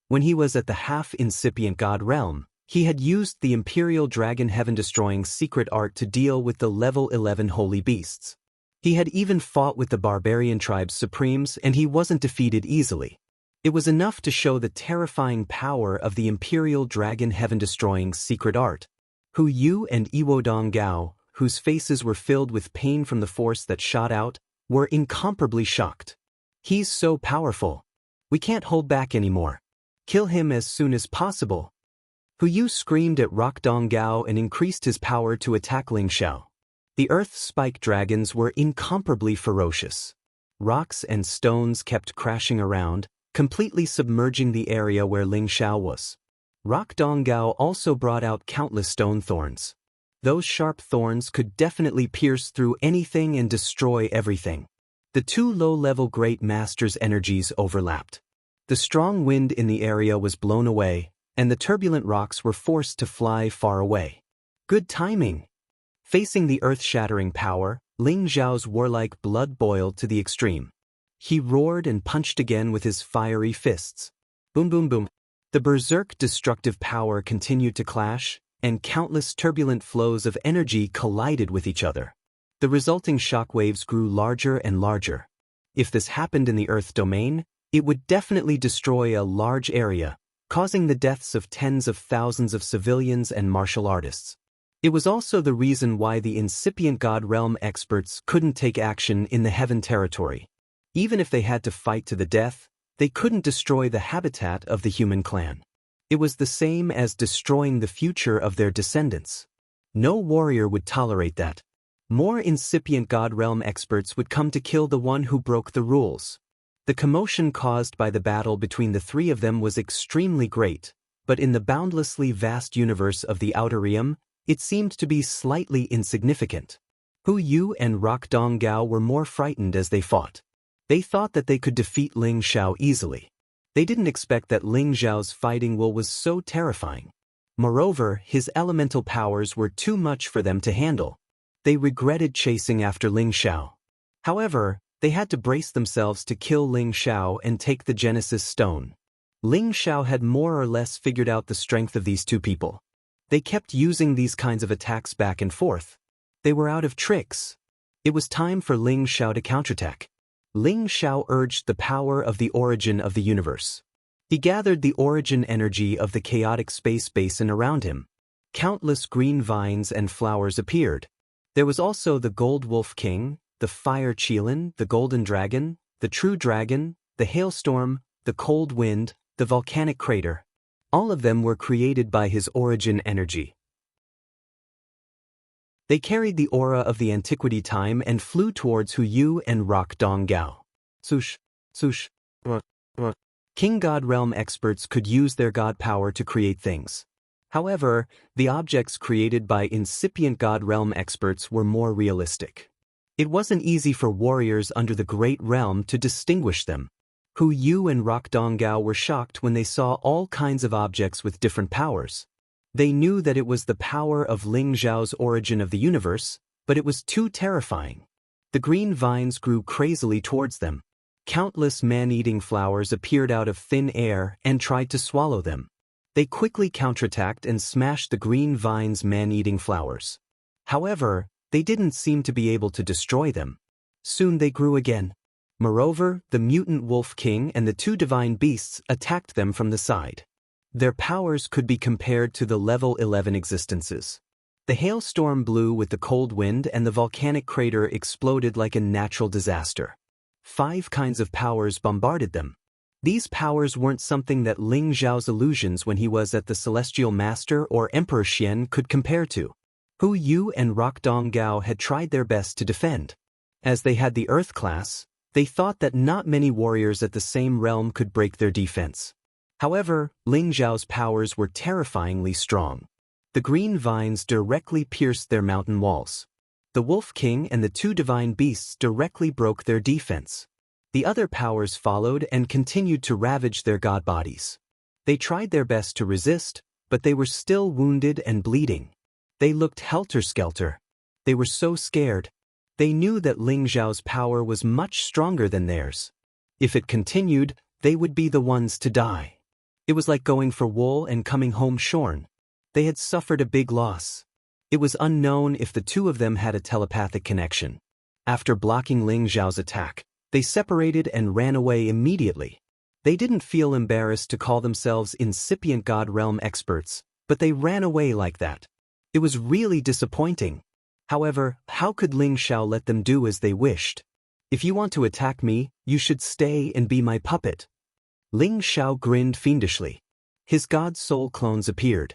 When he was at the half-incipient God Realm, he had used the Imperial Dragon Heaven-destroying secret art to deal with the level 11 holy beasts. He had even fought with the barbarian tribe's supremes, and he wasn't defeated easily. It was enough to show the terrifying power of the Imperial Dragon Heaven-destroying secret art. Hu Yu and Iwo Dong Gao, whose faces were filled with pain from the force that shot out, were incomparably shocked. He's so powerful. We can't hold back anymore. Kill him as soon as possible. Hu Yu screamed at Rock Dong Gao and increased his power to attack Ling Xiao. The earth spike dragons were incomparably ferocious. Rocks and stones kept crashing around, completely submerging the area where Ling Xiao was. Rock Dong Gao also brought out countless stone thorns. Those sharp thorns could definitely pierce through anything and destroy everything. The two low-level Great Masters' energies overlapped. The strong wind in the area was blown away, and the turbulent rocks were forced to fly far away. Good timing! Facing the earth-shattering power, Ling Xiao's warlike blood boiled to the extreme. He roared and punched again with his fiery fists. Boom boom boom. The berserk destructive power continued to clash, and countless turbulent flows of energy collided with each other. The resulting shockwaves grew larger and larger. If this happened in the Earth domain, it would definitely destroy a large area, causing the deaths of tens of thousands of civilians and martial artists. It was also the reason why the incipient God Realm experts couldn't take action in the Heaven territory. Even if they had to fight to the death, they couldn't destroy the habitat of the human clan. It was the same as destroying the future of their descendants. No warrior would tolerate that. More incipient God Realm experts would come to kill the one who broke the rules. The commotion caused by the battle between the three of them was extremely great, but in the boundlessly vast universe of the Outer Realm, it seemed to be slightly insignificant. Hu Yu and Rock Dong Gao were more frightened as they fought. They thought that they could defeat Ling Xiao easily. They didn't expect that Ling Xiao's fighting will was so terrifying. Moreover, his elemental powers were too much for them to handle. They regretted chasing after Ling Xiao. However, they had to brace themselves to kill Ling Xiao and take the Genesis Stone. Ling Xiao had more or less figured out the strength of these two people. They kept using these kinds of attacks back and forth. They were out of tricks. It was time for Ling Xiao to counterattack. Ling Xiao urged the power of the origin of the universe. He gathered the origin energy of the chaotic space basin around him. Countless green vines and flowers appeared. There was also the Gold Wolf King, the Fire Qilin, the Golden Dragon, the True Dragon, the Hailstorm, the Cold Wind, the Volcanic Crater. All of them were created by his origin energy. They carried the aura of the antiquity time and flew towards Hu Yu and Rock Dong Gao. Sush, sush, King God Realm experts could use their god power to create things. However, the objects created by incipient God Realm experts were more realistic. It wasn't easy for warriors under the Great Realm to distinguish them. Hu Yu and Rock Dong Gao were shocked when they saw all kinds of objects with different powers. They knew that it was the power of Ling Xiao's origin of the universe, but it was too terrifying. The green vines grew crazily towards them. Countless man-eating flowers appeared out of thin air and tried to swallow them. They quickly counterattacked and smashed the green vines' man-eating flowers. However, they didn't seem to be able to destroy them. Soon they grew again. Moreover, the mutant Wolf King and the two divine beasts attacked them from the side. Their powers could be compared to the level 11 existences. The hailstorm blew with the cold wind and the volcanic crater exploded like a natural disaster. 5 kinds of powers bombarded them. These powers weren't something that Ling Xiao's illusions when he was at the Celestial Master or Emperor Xian could compare to. Hu Yu and Rock Dong Gao had tried their best to defend. As they had the Earth class, they thought that not many warriors at the same realm could break their defense. However, Ling Xiao's powers were terrifyingly strong. The green vines directly pierced their mountain walls. The Wolf King and the two divine beasts directly broke their defense. The other powers followed and continued to ravage their god bodies. They tried their best to resist, but they were still wounded and bleeding. They looked helter-skelter. They were so scared. They knew that Ling Xiao's power was much stronger than theirs. If it continued, they would be the ones to die. It was like going for wool and coming home shorn. They had suffered a big loss. It was unknown if the two of them had a telepathic connection. After blocking Ling Xiao's attack, they separated and ran away immediately. They didn't feel embarrassed to call themselves incipient God Realm experts, but they ran away like that. It was really disappointing. However, how could Ling Xiao let them do as they wished? If you want to attack me, you should stay and be my puppet. Ling Xiao grinned fiendishly. His god soul clones appeared.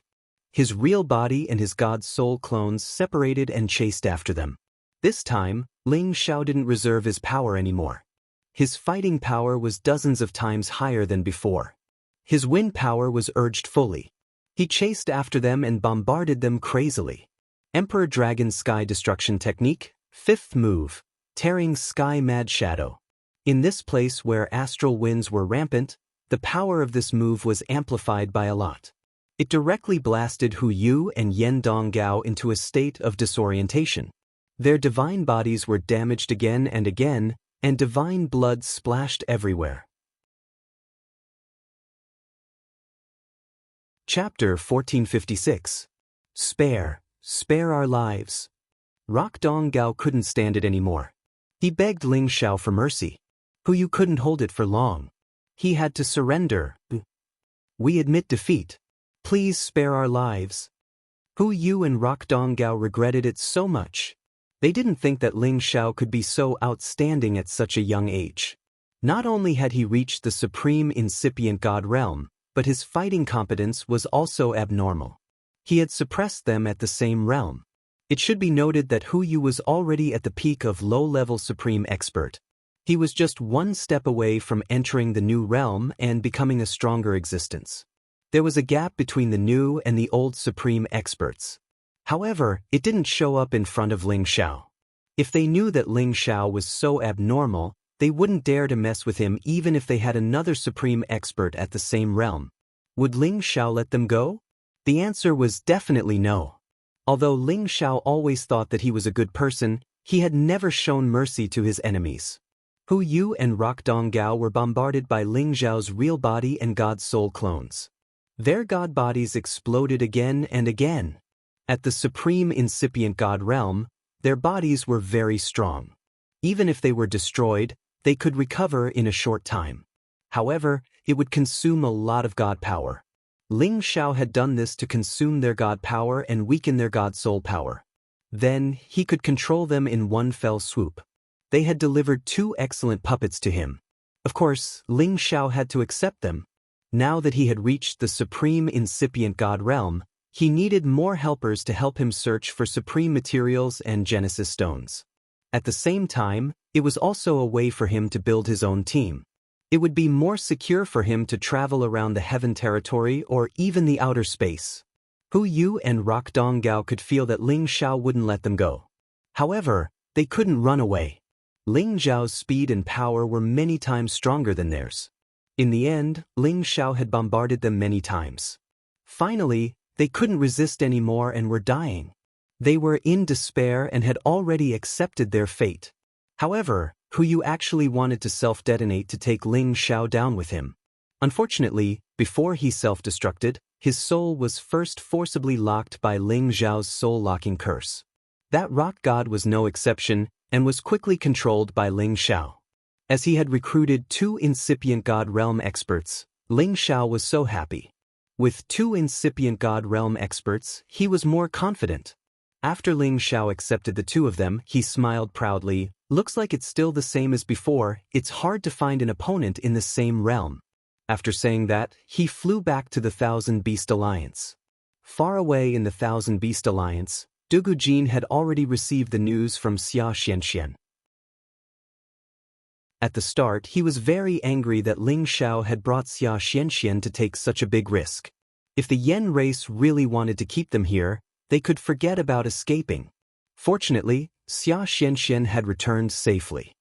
His real body and his god soul clones separated and chased after them. This time, Ling Xiao didn't reserve his power anymore. His fighting power was dozens of times higher than before. His wind power was urged fully. He chased after them and bombarded them crazily. Emperor Dragon's Sky Destruction Technique, 5th move, Tearing Sky Mad Shadow. In this place where astral winds were rampant, the power of this move was amplified by a lot. It directly blasted Hu Yu and Yen Dong Gao into a state of disorientation. Their divine bodies were damaged again, and divine blood splashed everywhere. Chapter 1456. Spare our lives. Rock Dong Gao couldn't stand it anymore. He begged Ling Xiao for mercy. Hu Yu couldn't hold it for long. He had to surrender. We admit defeat. Please spare our lives. Hu Yu and Rock Dong Gao regretted it so much. They didn't think that Ling Xiao could be so outstanding at such a young age. Not only had he reached the supreme incipient god realm, but his fighting competence was also abnormal. He had suppressed them at the same realm. It should be noted that Hu Yu was already at the peak of low-level supreme expert. He was just one step away from entering the new realm and becoming a stronger existence. There was a gap between the new and the old supreme experts. However, it didn't show up in front of Ling Xiao. If they knew that Ling Xiao was so abnormal, they wouldn't dare to mess with him even if they had another supreme expert at the same realm. Would Ling Xiao let them go? The answer was definitely no. Although Ling Xiao always thought that he was a good person, he had never shown mercy to his enemies. Hu Yu and Rock Dong Gao were bombarded by Ling Xiao's real body and god soul clones. Their god bodies exploded again and again. At the supreme incipient god realm, their bodies were very strong. Even if they were destroyed, they could recover in a short time. However, it would consume a lot of god power. Ling Xiao had done this to consume their god power and weaken their god soul power. Then, he could control them in one fell swoop. They had delivered 2 excellent puppets to him. Of course, Ling Xiao had to accept them. Now that he had reached the supreme incipient god realm, he needed more helpers to help him search for supreme materials and Genesis stones. At the same time, it was also a way for him to build his own team. It would be more secure for him to travel around the heaven territory or even the outer space. Hu Yu and Rock Dong Gao could feel that Ling Xiao wouldn't let them go. However, they couldn't run away. Ling Xiao's speed and power were many times stronger than theirs. In the end, Ling Xiao had bombarded them many times. Finally, they couldn't resist anymore and were dying. They were in despair and had already accepted their fate. However, Hu Yu actually wanted to self-detonate to take Ling Xiao down with him. Unfortunately, before he self-destructed, his soul was first forcibly locked by Ling Xiao's soul-locking curse. That rock god was no exception and was quickly controlled by Ling Xiao. As he had recruited 2 incipient god realm experts, Ling Xiao was so happy. With 2 incipient god realm experts, he was more confident. After Ling Xiao accepted the 2 of them, he smiled proudly. Looks like it's still the same as before, it's hard to find an opponent in the same realm. After saying that, he flew back to the Thousand Beast Alliance. Far away in the Thousand Beast Alliance, Dugu Jin had already received the news from Xia Xianxian. At the start, he was very angry that Ling Xiao had brought Xia Xianxian to take such a big risk. If the Yen race really wanted to keep them here, they could forget about escaping. Fortunately, Xia Xianxian had returned safely.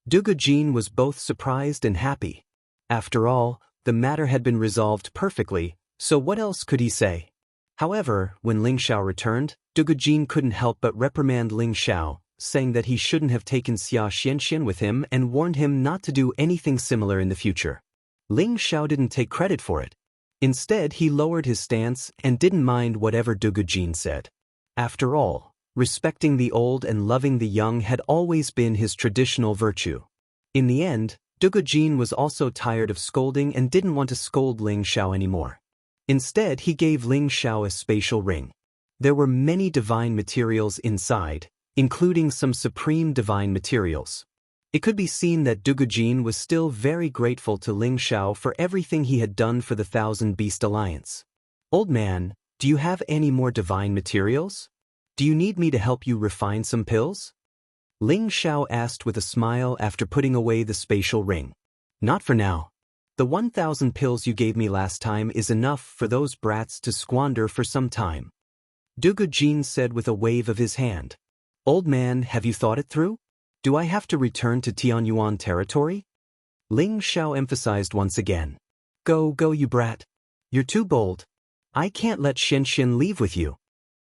Dugu Jin was both surprised and happy. After all, the matter had been resolved perfectly, so what else could he say? However, when Ling Xiao returned, Dugu Jin couldn't help but reprimand Ling Xiao, saying that he shouldn't have taken Xia Xianxian with him and warned him not to do anything similar in the future. Ling Xiao didn't take credit for it. Instead, he lowered his stance and didn't mind whatever Dugu Jin said. After all, respecting the old and loving the young had always been his traditional virtue. In the end, Dugu Jin was also tired of scolding and didn't want to scold Ling Xiao anymore. Instead, he gave Ling Xiao a spatial ring. There were many divine materials inside, including some supreme divine materials. It could be seen that Dugu Jin was still very grateful to Ling Xiao for everything he had done for the Thousand Beast Alliance. Old man, do you have any more divine materials? Do you need me to help you refine some pills? Ling Xiao asked with a smile after putting away the spatial ring. Not for now. The 1,000 pills you gave me last time is enough for those brats to squander for some time. Dugu Jin said with a wave of his hand. Old man, have you thought it through? Do I have to return to Tianyuan territory? Ling Xiao emphasized once again. Go, you brat. You're too bold. I can't let Xianxian leave with you.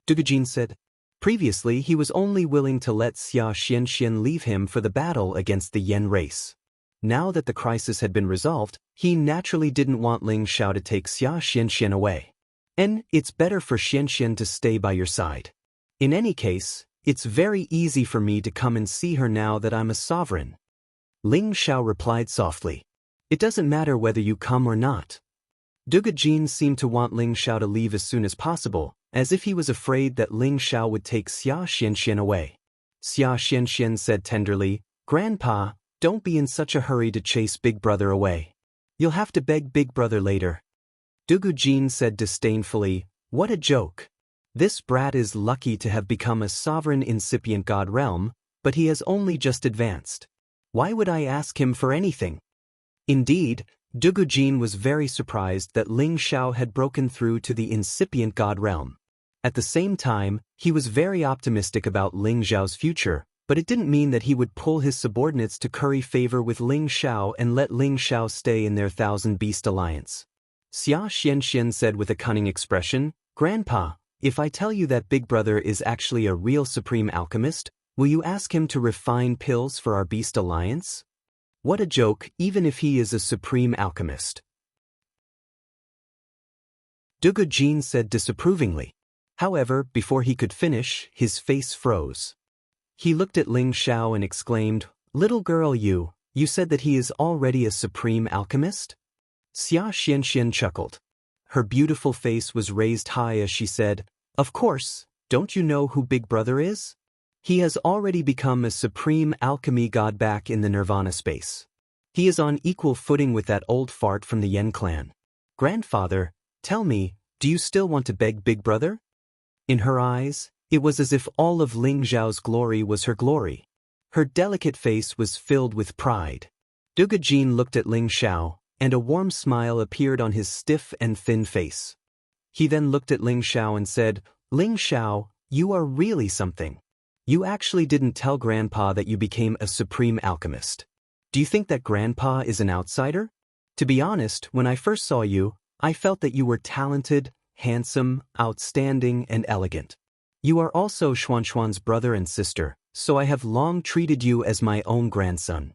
Dugu Jin said. Previously, he was only willing to let Xia Xianxian leave him for the battle against the Yen race. Now that the crisis had been resolved, he naturally didn't want Ling Xiao to take Xia Xianxian away. And it's better for Xianxian to stay by your side. In any case, it's very easy for me to come and see her now that I'm a sovereign. Ling Xiao replied softly. It doesn't matter whether you come or not. Dugu Jin seemed to want Ling Xiao to leave as soon as possible, as if he was afraid that Ling Xiao would take Xia Xianxian away. Xia Xianxian said tenderly, Grandpa, don't be in such a hurry to chase Big Brother away. You'll have to beg Big Brother later. Dugu Jin said disdainfully, what a joke. This brat is lucky to have become a sovereign incipient god realm, but he has only just advanced. Why would I ask him for anything? Indeed, Dugu Jin was very surprised that Ling Xiao had broken through to the incipient god realm. At the same time, he was very optimistic about Ling Xiao's future, but it didn't mean that he would pull his subordinates to curry favor with Ling Xiao and let Ling Xiao stay in their Thousand Beast Alliance. Xia Xianxian said with a cunning expression, Grandpa, if I tell you that Big Brother is actually a real supreme alchemist, will you ask him to refine pills for our Beast Alliance? What a joke, even if he is a supreme alchemist. Dugu Jin said disapprovingly. However, before he could finish, his face froze. He looked at Ling Xiao and exclaimed, Little girl, you said that he is already a supreme alchemist? Xia Xianxian chuckled. Her beautiful face was raised high as she said, Of course, don't you know who Big Brother is? He has already become a supreme alchemy god back in the Nirvana space. He is on equal footing with that old fart from the Yen clan. Grandfather, tell me, do you still want to beg Big Brother? In her eyes, it was as if all of Ling Xiao's glory was her glory. Her delicate face was filled with pride. Dugu Jin looked at Ling Xiao, and a warm smile appeared on his stiff and thin face. He then looked at Ling Xiao and said, Ling Xiao, you are really something. You actually didn't tell Grandpa that you became a supreme alchemist. Do you think that Grandpa is an outsider? To be honest, when I first saw you, I felt that you were talented, handsome, outstanding, and elegant. You are also Xuanxuan's brother and sister, so I have long treated you as my own grandson.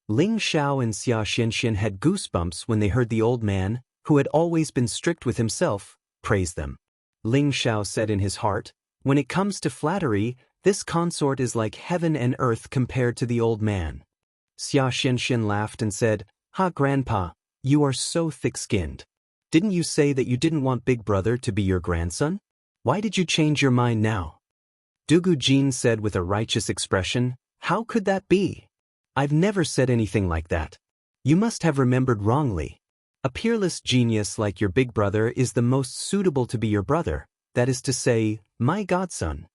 Ling Xiao and Xia Xianxian had goosebumps when they heard the old man, who had always been strict with himself, praise them. Ling Xiao said in his heart, When it comes to flattery, This consort is like heaven and earth compared to the old man. Xia Xianxian laughed and said, "Ha, Grandpa, you are so thick-skinned. Didn't you say that you didn't want Big Brother to be your grandson? Why did you change your mind now?" Dugu Jin said with a righteous expression, "How could that be? I've never said anything like that. You must have remembered wrongly. A peerless genius like your big brother is the most suitable to be your brother, that is to say, my godson.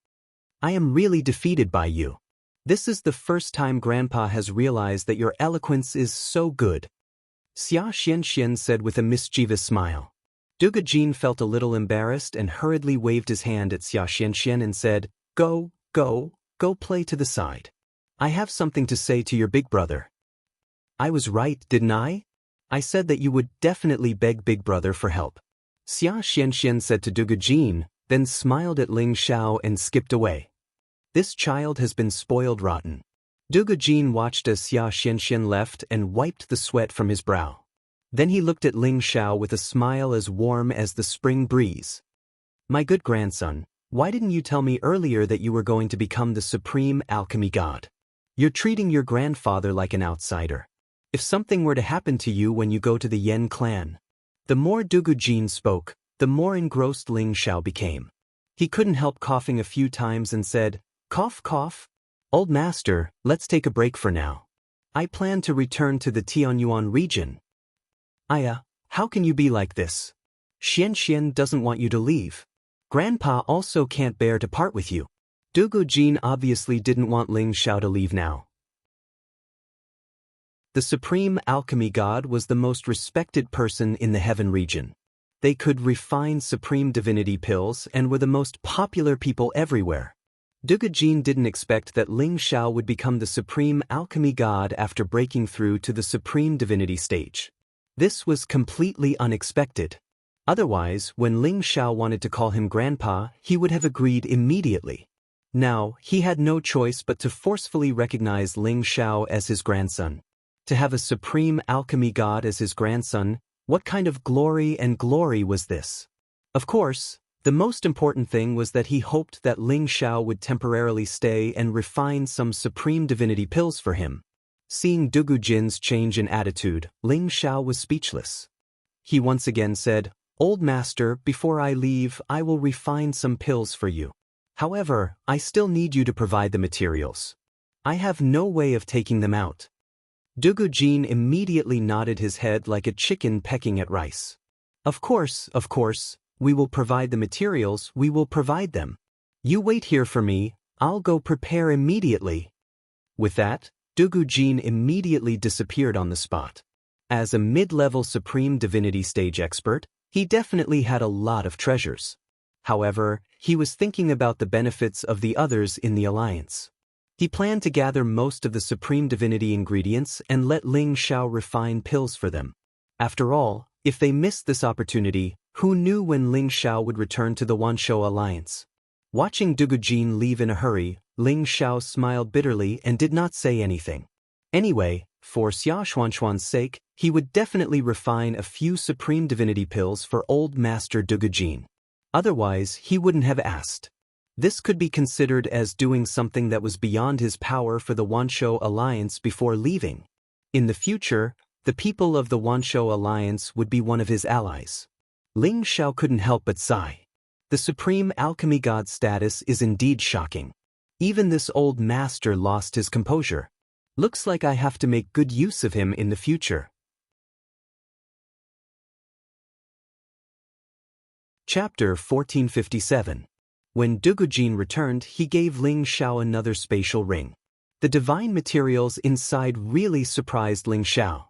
I am really defeated by you. This is the first time Grandpa has realized that your eloquence is so good." Xia Xianxian said with a mischievous smile. Dugu Jin felt a little embarrassed and hurriedly waved his hand at Xia Xianxian and said, Go play to the side. I have something to say to your big brother." "I was right, didn't I? I said that you would definitely beg Big Brother for help," Xia Xianxian said to Dugu Jin, then smiled at Ling Xiao and skipped away. This child has been spoiled rotten. Dugu Jin watched as Xia Xianxian left and wiped the sweat from his brow. Then he looked at Ling Xiao with a smile as warm as the spring breeze. "My good grandson, why didn't you tell me earlier that you were going to become the supreme alchemy god? You're treating your grandfather like an outsider. If something were to happen to you when you go to the Yen clan..." The more Dugu Jin spoke, the more engrossed Ling Xiao became. He couldn't help coughing a few times and said, "Cough, cough. Old master, let's take a break for now. I plan to return to the Tianyuan region." "Aya, how can you be like this? Xianxian doesn't want you to leave. Grandpa also can't bear to part with you." Dugu Jin obviously didn't want Ling Xiao to leave now. The supreme alchemy god was the most respected person in the heaven region. They could refine supreme divinity pills and were the most popular people everywhere. Dugu Jin didn't expect that Ling Xiao would become the supreme alchemy god after breaking through to the supreme divinity stage. This was completely unexpected. Otherwise, when Ling Xiao wanted to call him grandpa, he would have agreed immediately. Now, he had no choice but to forcefully recognize Ling Xiao as his grandson. To have a supreme alchemy god as his grandson, what kind of glory was this? Of course, the most important thing was that he hoped that Ling Xiao would temporarily stay and refine some supreme divinity pills for him. Seeing Dugu Jin's change in attitude, Ling Xiao was speechless. He once again said, "Old master, before I leave, I will refine some pills for you. However, I still need you to provide the materials. I have no way of taking them out." Dugu Jin immediately nodded his head like a chicken pecking at rice. Of course, we will provide the materials, we will provide them. You wait here for me, I'll go prepare immediately." With that, Dugu Jin immediately disappeared on the spot. As a mid-level supreme divinity stage expert, he definitely had a lot of treasures. However, he was thinking about the benefits of the others in the alliance. He planned to gather most of the supreme divinity ingredients and let Ling Xiao refine pills for them. After all, if they missed this opportunity, who knew when Ling Xiao would return to the Wanshou alliance? Watching Dugu Jin leave in a hurry, Ling Xiao smiled bitterly and did not say anything. Anyway, for Xia Xuanxuan's sake, he would definitely refine a few supreme divinity pills for old master Dugu Jin. Otherwise, he wouldn't have asked. This could be considered as doing something that was beyond his power for the Wanshou alliance before leaving. In the future, the people of the Wanshou alliance would be one of his allies. Ling Xiao couldn't help but sigh. The supreme alchemy god status is indeed shocking. Even this old master lost his composure. Looks like I have to make good use of him in the future. Chapter 1457. When Dugu Jin returned, he gave Ling Xiao another spatial ring. The divine materials inside really surprised Ling Xiao.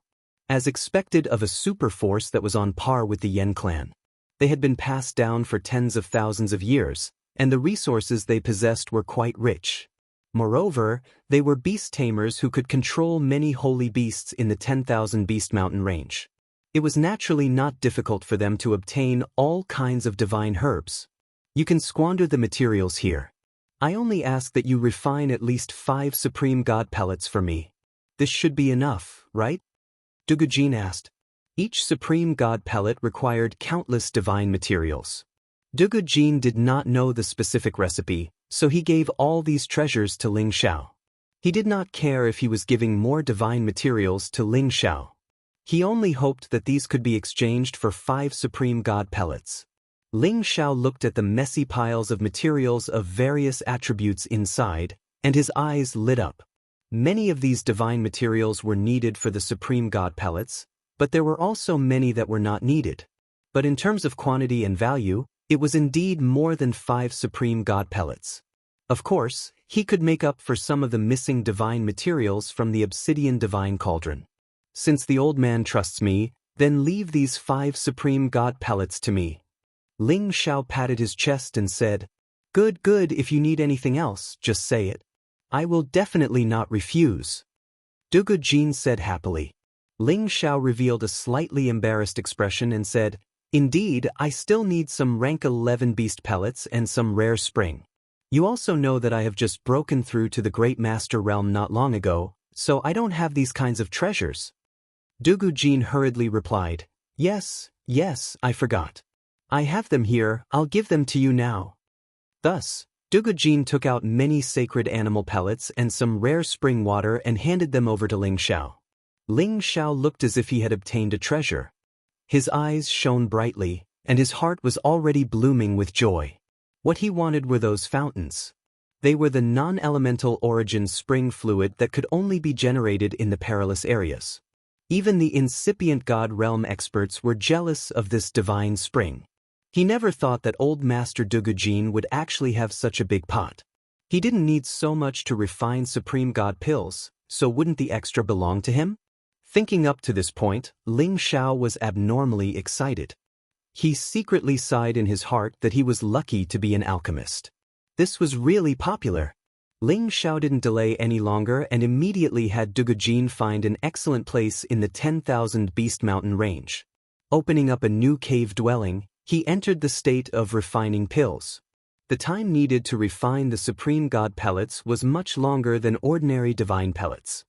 As expected of a super force that was on par with the Yen clan. They had been passed down for tens of thousands of years, and the resources they possessed were quite rich. Moreover, they were beast tamers who could control many holy beasts in the 10,000 Beast Mountain range. It was naturally not difficult for them to obtain all kinds of divine herbs. You can squander the materials here. I only ask that you refine at least 5 supreme god pellets for me. This should be enough, right? Dugu Jin asked. Each supreme god pellet required countless divine materials. Dugu Jin did not know the specific recipe, So he gave all these treasures to Ling Xiao. He did not care if he was giving more divine materials to Ling Xiao. He only hoped that these could be exchanged for 5 supreme god pellets. Ling Xiao looked at the messy piles of materials of various attributes inside, and his eyes lit up. Many of these divine materials were needed for the supreme god pellets, but there were also many that were not needed. But in terms of quantity and value, it was indeed more than 5 supreme god pellets. Of course, he could make up for some of the missing divine materials from the obsidian divine cauldron. Since the old man trusts me, then leave these 5 supreme god pellets to me. Ling Xiao patted his chest and said, Good, good, if you need anything else, just say it. I will definitely not refuse. Dugu Jin said happily. Ling Xiao revealed a slightly embarrassed expression and said, Indeed, I still need some rank 11 beast pellets and some rare spring. You also know that I have just broken through to the Great Master realm not long ago, so I don't have these kinds of treasures. Dugu Jin hurriedly replied, Yes, I forgot. I have them here, I'll give them to you now. Thus, Dugu Jin took out many sacred animal pellets and some rare spring water and handed them over to Ling Xiao. Ling Xiao looked as if he had obtained a treasure. His eyes shone brightly, and his heart was already blooming with joy. What he wanted were those fountains. They were the non-elemental origin spring fluid that could only be generated in the perilous areas. Even the incipient god realm experts were jealous of this divine spring. He never thought that old Master Dugu Jin would actually have such a big pot. He didn't need so much to refine supreme god pills, so wouldn't the extra belong to him? Thinking up to this point, Ling Xiao was abnormally excited. He secretly sighed in his heart that he was lucky to be an alchemist. This was really popular. Ling Xiao didn't delay any longer and immediately had Dugu Jin find an excellent place in the 10,000 Beast Mountain range. Opening up a new cave dwelling, he entered the state of refining pills. The time needed to refine the supreme god pellets was much longer than ordinary divine pellets.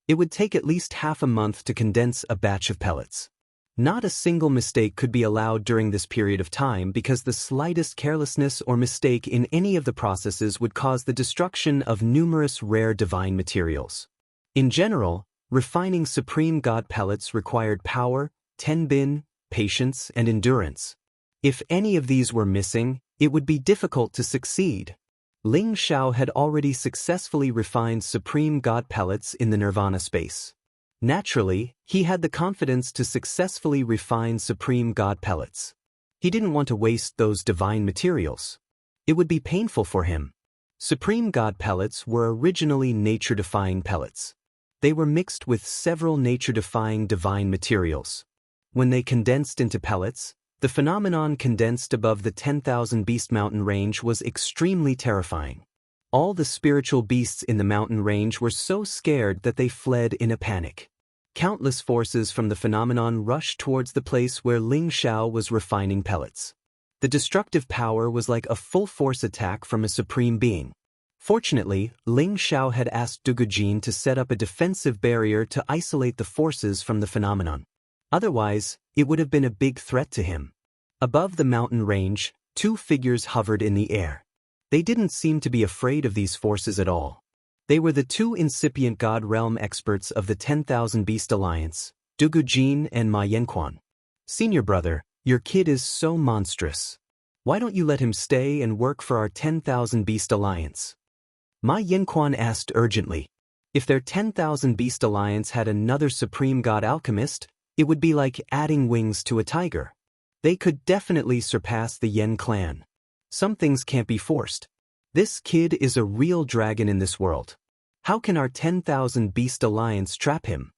It would take at least half a month to condense a batch of pellets. Not a single mistake could be allowed during this period of time because the slightest carelessness or mistake in any of the processes would cause the destruction of numerous rare divine materials. In general, refining supreme god pellets required power, tenbin, patience, and endurance. If any of these were missing, it would be difficult to succeed. Ling Xiao had already successfully refined supreme god pellets in the nirvana space. Naturally, he had the confidence to successfully refine supreme god pellets. He didn't want to waste those divine materials. It would be painful for him. Supreme god pellets were originally nature-defying pellets. They were mixed with several nature-defying divine materials. When they condensed into pellets, the phenomenon condensed above the 10,000 Beast Mountain range was extremely terrifying. All the spiritual beasts in the mountain range were so scared that they fled in a panic. Countless forces from the phenomenon rushed towards the place where Ling Xiao was refining pellets. The destructive power was like a full-force attack from a supreme being. Fortunately, Ling Xiao had asked Dugu Jin to set up a defensive barrier to isolate the forces from the phenomenon. Otherwise, it would have been a big threat to him. Above the mountain range, 2 figures hovered in the air. They didn't seem to be afraid of these forces at all. They were the 2 incipient god realm experts of the 10,000 Beast Alliance, Dugu Jin and Ma Yanquan. Senior brother, your kid is so monstrous. Why don't you let him stay and work for our 10,000 Beast Alliance? Ma Yanquan asked urgently. If their 10,000 Beast Alliance had another supreme god alchemist, it would be like adding wings to a tiger. They could definitely surpass the Yen clan. Some things can't be forced. This kid is a real dragon in this world. How can our 10,000 Beast Alliance trap him?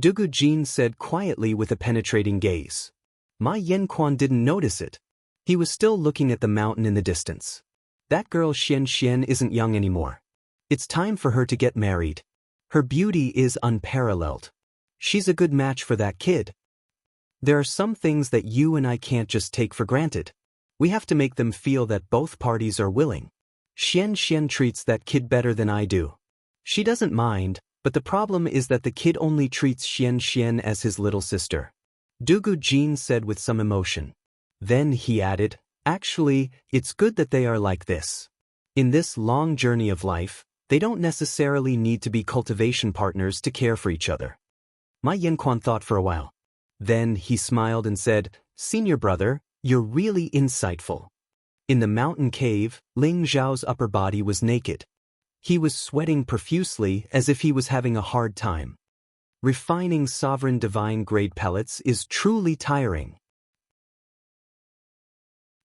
Dugu Jin said quietly with a penetrating gaze. Ma Yanquan didn't notice it. He was still looking at the mountain in the distance. That girl Xian isn't young anymore. It's time for her to get married. Her beauty is unparalleled. She's a good match for that kid. There are some things that you and I can't just take for granted. We have to make them feel that both parties are willing. Xian treats that kid better than I do. She doesn't mind, but the problem is that the kid only treats Xian as his little sister. Dugu Jin said with some emotion. Then he added, Actually, it's good that they are like this. In this long journey of life, they don't necessarily need to be cultivation partners to care for each other. Ma Yanquan thought for a while. Then he smiled and said, "Senior brother, you're really insightful." In the mountain cave, Ling Zhao's upper body was naked. He was sweating profusely as if he was having a hard time. Refining sovereign divine grade pellets is truly tiring.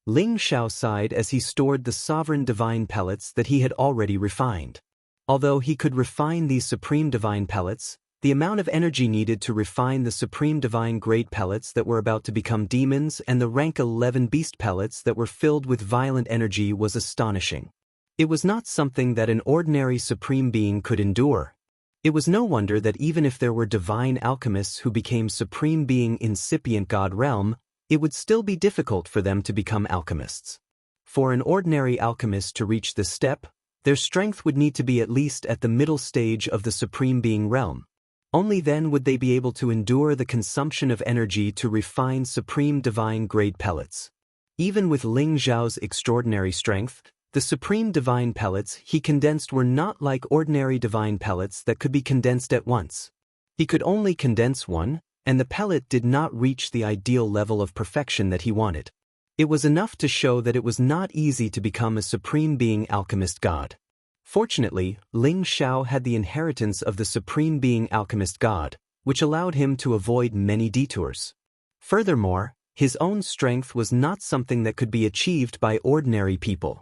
Ling Zhao sighed as he stored the sovereign divine pellets that he had already refined. Although he could refine these supreme divine pellets, the amount of energy needed to refine the supreme divine grade pellets that were about to become demons and the rank 11 beast pellets that were filled with violent energy was astonishing. It was not something that an ordinary supreme being could endure. It was no wonder that even if there were divine alchemists who became supreme being incipient god realm, it would still be difficult for them to become alchemists. For an ordinary alchemist to reach this step, their strength would need to be at least at the middle stage of the supreme being realm. Only then would they be able to endure the consumption of energy to refine supreme divine grade pellets. Even with Ling Zhao's extraordinary strength, the supreme divine pellets he condensed were not like ordinary divine pellets that could be condensed at once. He could only condense one, and the pellet did not reach the ideal level of perfection that he wanted. It was enough to show that it was not easy to become a supreme being alchemist god. Fortunately, Ling Zhao had the inheritance of the supreme being alchemist god, which allowed him to avoid many detours. Furthermore, his own strength was not something that could be achieved by ordinary people.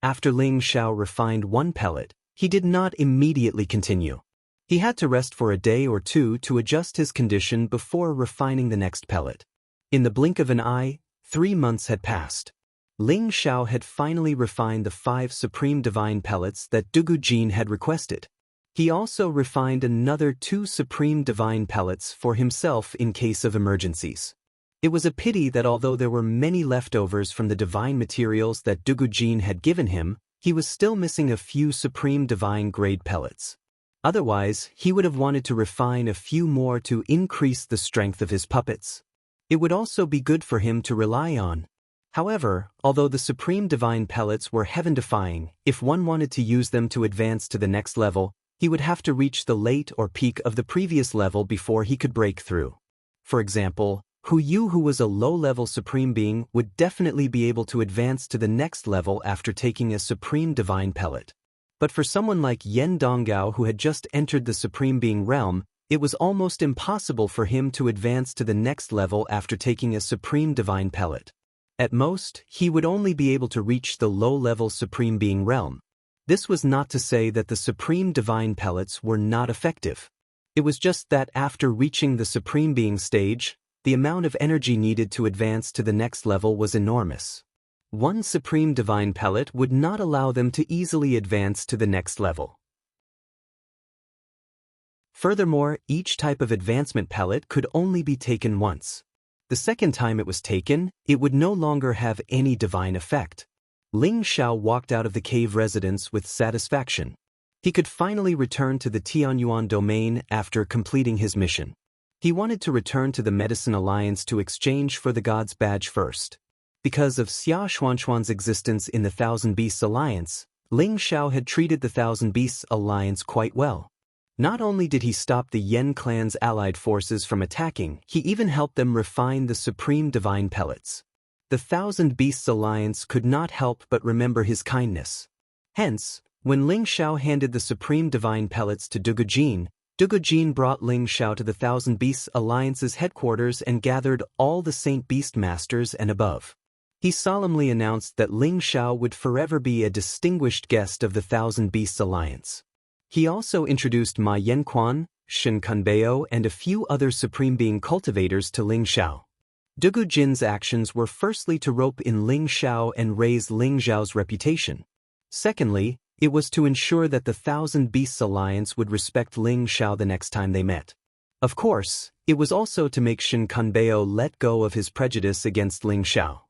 After Ling Zhao refined one pellet, he did not immediately continue. He had to rest for a day or two to adjust his condition before refining the next pellet. In the blink of an eye, 3 months had passed. Ling Zhao had finally refined the 5 supreme divine pellets that Dugu Jin had requested. He also refined another 2 supreme divine pellets for himself in case of emergencies. It was a pity that although there were many leftovers from the divine materials that Dugu Jin had given him, he was still missing a few supreme divine grade pellets. Otherwise, he would have wanted to refine a few more to increase the strength of his puppets. It would also be good for him to rely on. However, although the supreme divine pellets were heaven-defying, if one wanted to use them to advance to the next level, he would have to reach the late or peak of the previous level before he could break through. For example, Hu Yu, who was a low-level supreme being, would definitely be able to advance to the next level after taking a supreme divine pellet. But for someone like Yen Donggao, who had just entered the supreme being realm, it was almost impossible for him to advance to the next level after taking a supreme divine pellet. At most, he would only be able to reach the low-level supreme being realm. This was not to say that the supreme divine pellets were not effective. It was just that after reaching the supreme being stage, the amount of energy needed to advance to the next level was enormous. One supreme divine pellet would not allow them to easily advance to the next level. Furthermore, each type of advancement pellet could only be taken once. The second time it was taken, it would no longer have any divine effect. Ling Zhao walked out of the cave residence with satisfaction. He could finally return to the Tianyuan domain after completing his mission. He wanted to return to the Medicine Alliance to exchange for the God's Badge first. Because of Xia Xuanxuan's existence in the Thousand Beasts Alliance, Ling Zhao had treated the Thousand Beasts Alliance quite well. Not only did he stop the Yen clan's allied forces from attacking, he even helped them refine the supreme divine pellets. The Thousand Beasts Alliance could not help but remember his kindness. Hence, when Ling Zhao handed the supreme divine pellets to Dugu Jin brought Ling Zhao to the Thousand Beasts Alliance's headquarters and gathered all the Saint Beast Masters and above. He solemnly announced that Ling Zhao would forever be a distinguished guest of the Thousand Beasts Alliance. He also introduced Ma Yanquan, Shen Kunbeo, and a few other supreme being cultivators to Ling Zhao. Dugu Jin's actions were firstly to rope in Ling Zhao and raise Ling Zhao's reputation. Secondly, it was to ensure that the Thousand Beasts Alliance would respect Ling Zhao the next time they met. Of course, it was also to make Shen Kunbeo let go of his prejudice against Ling Zhao.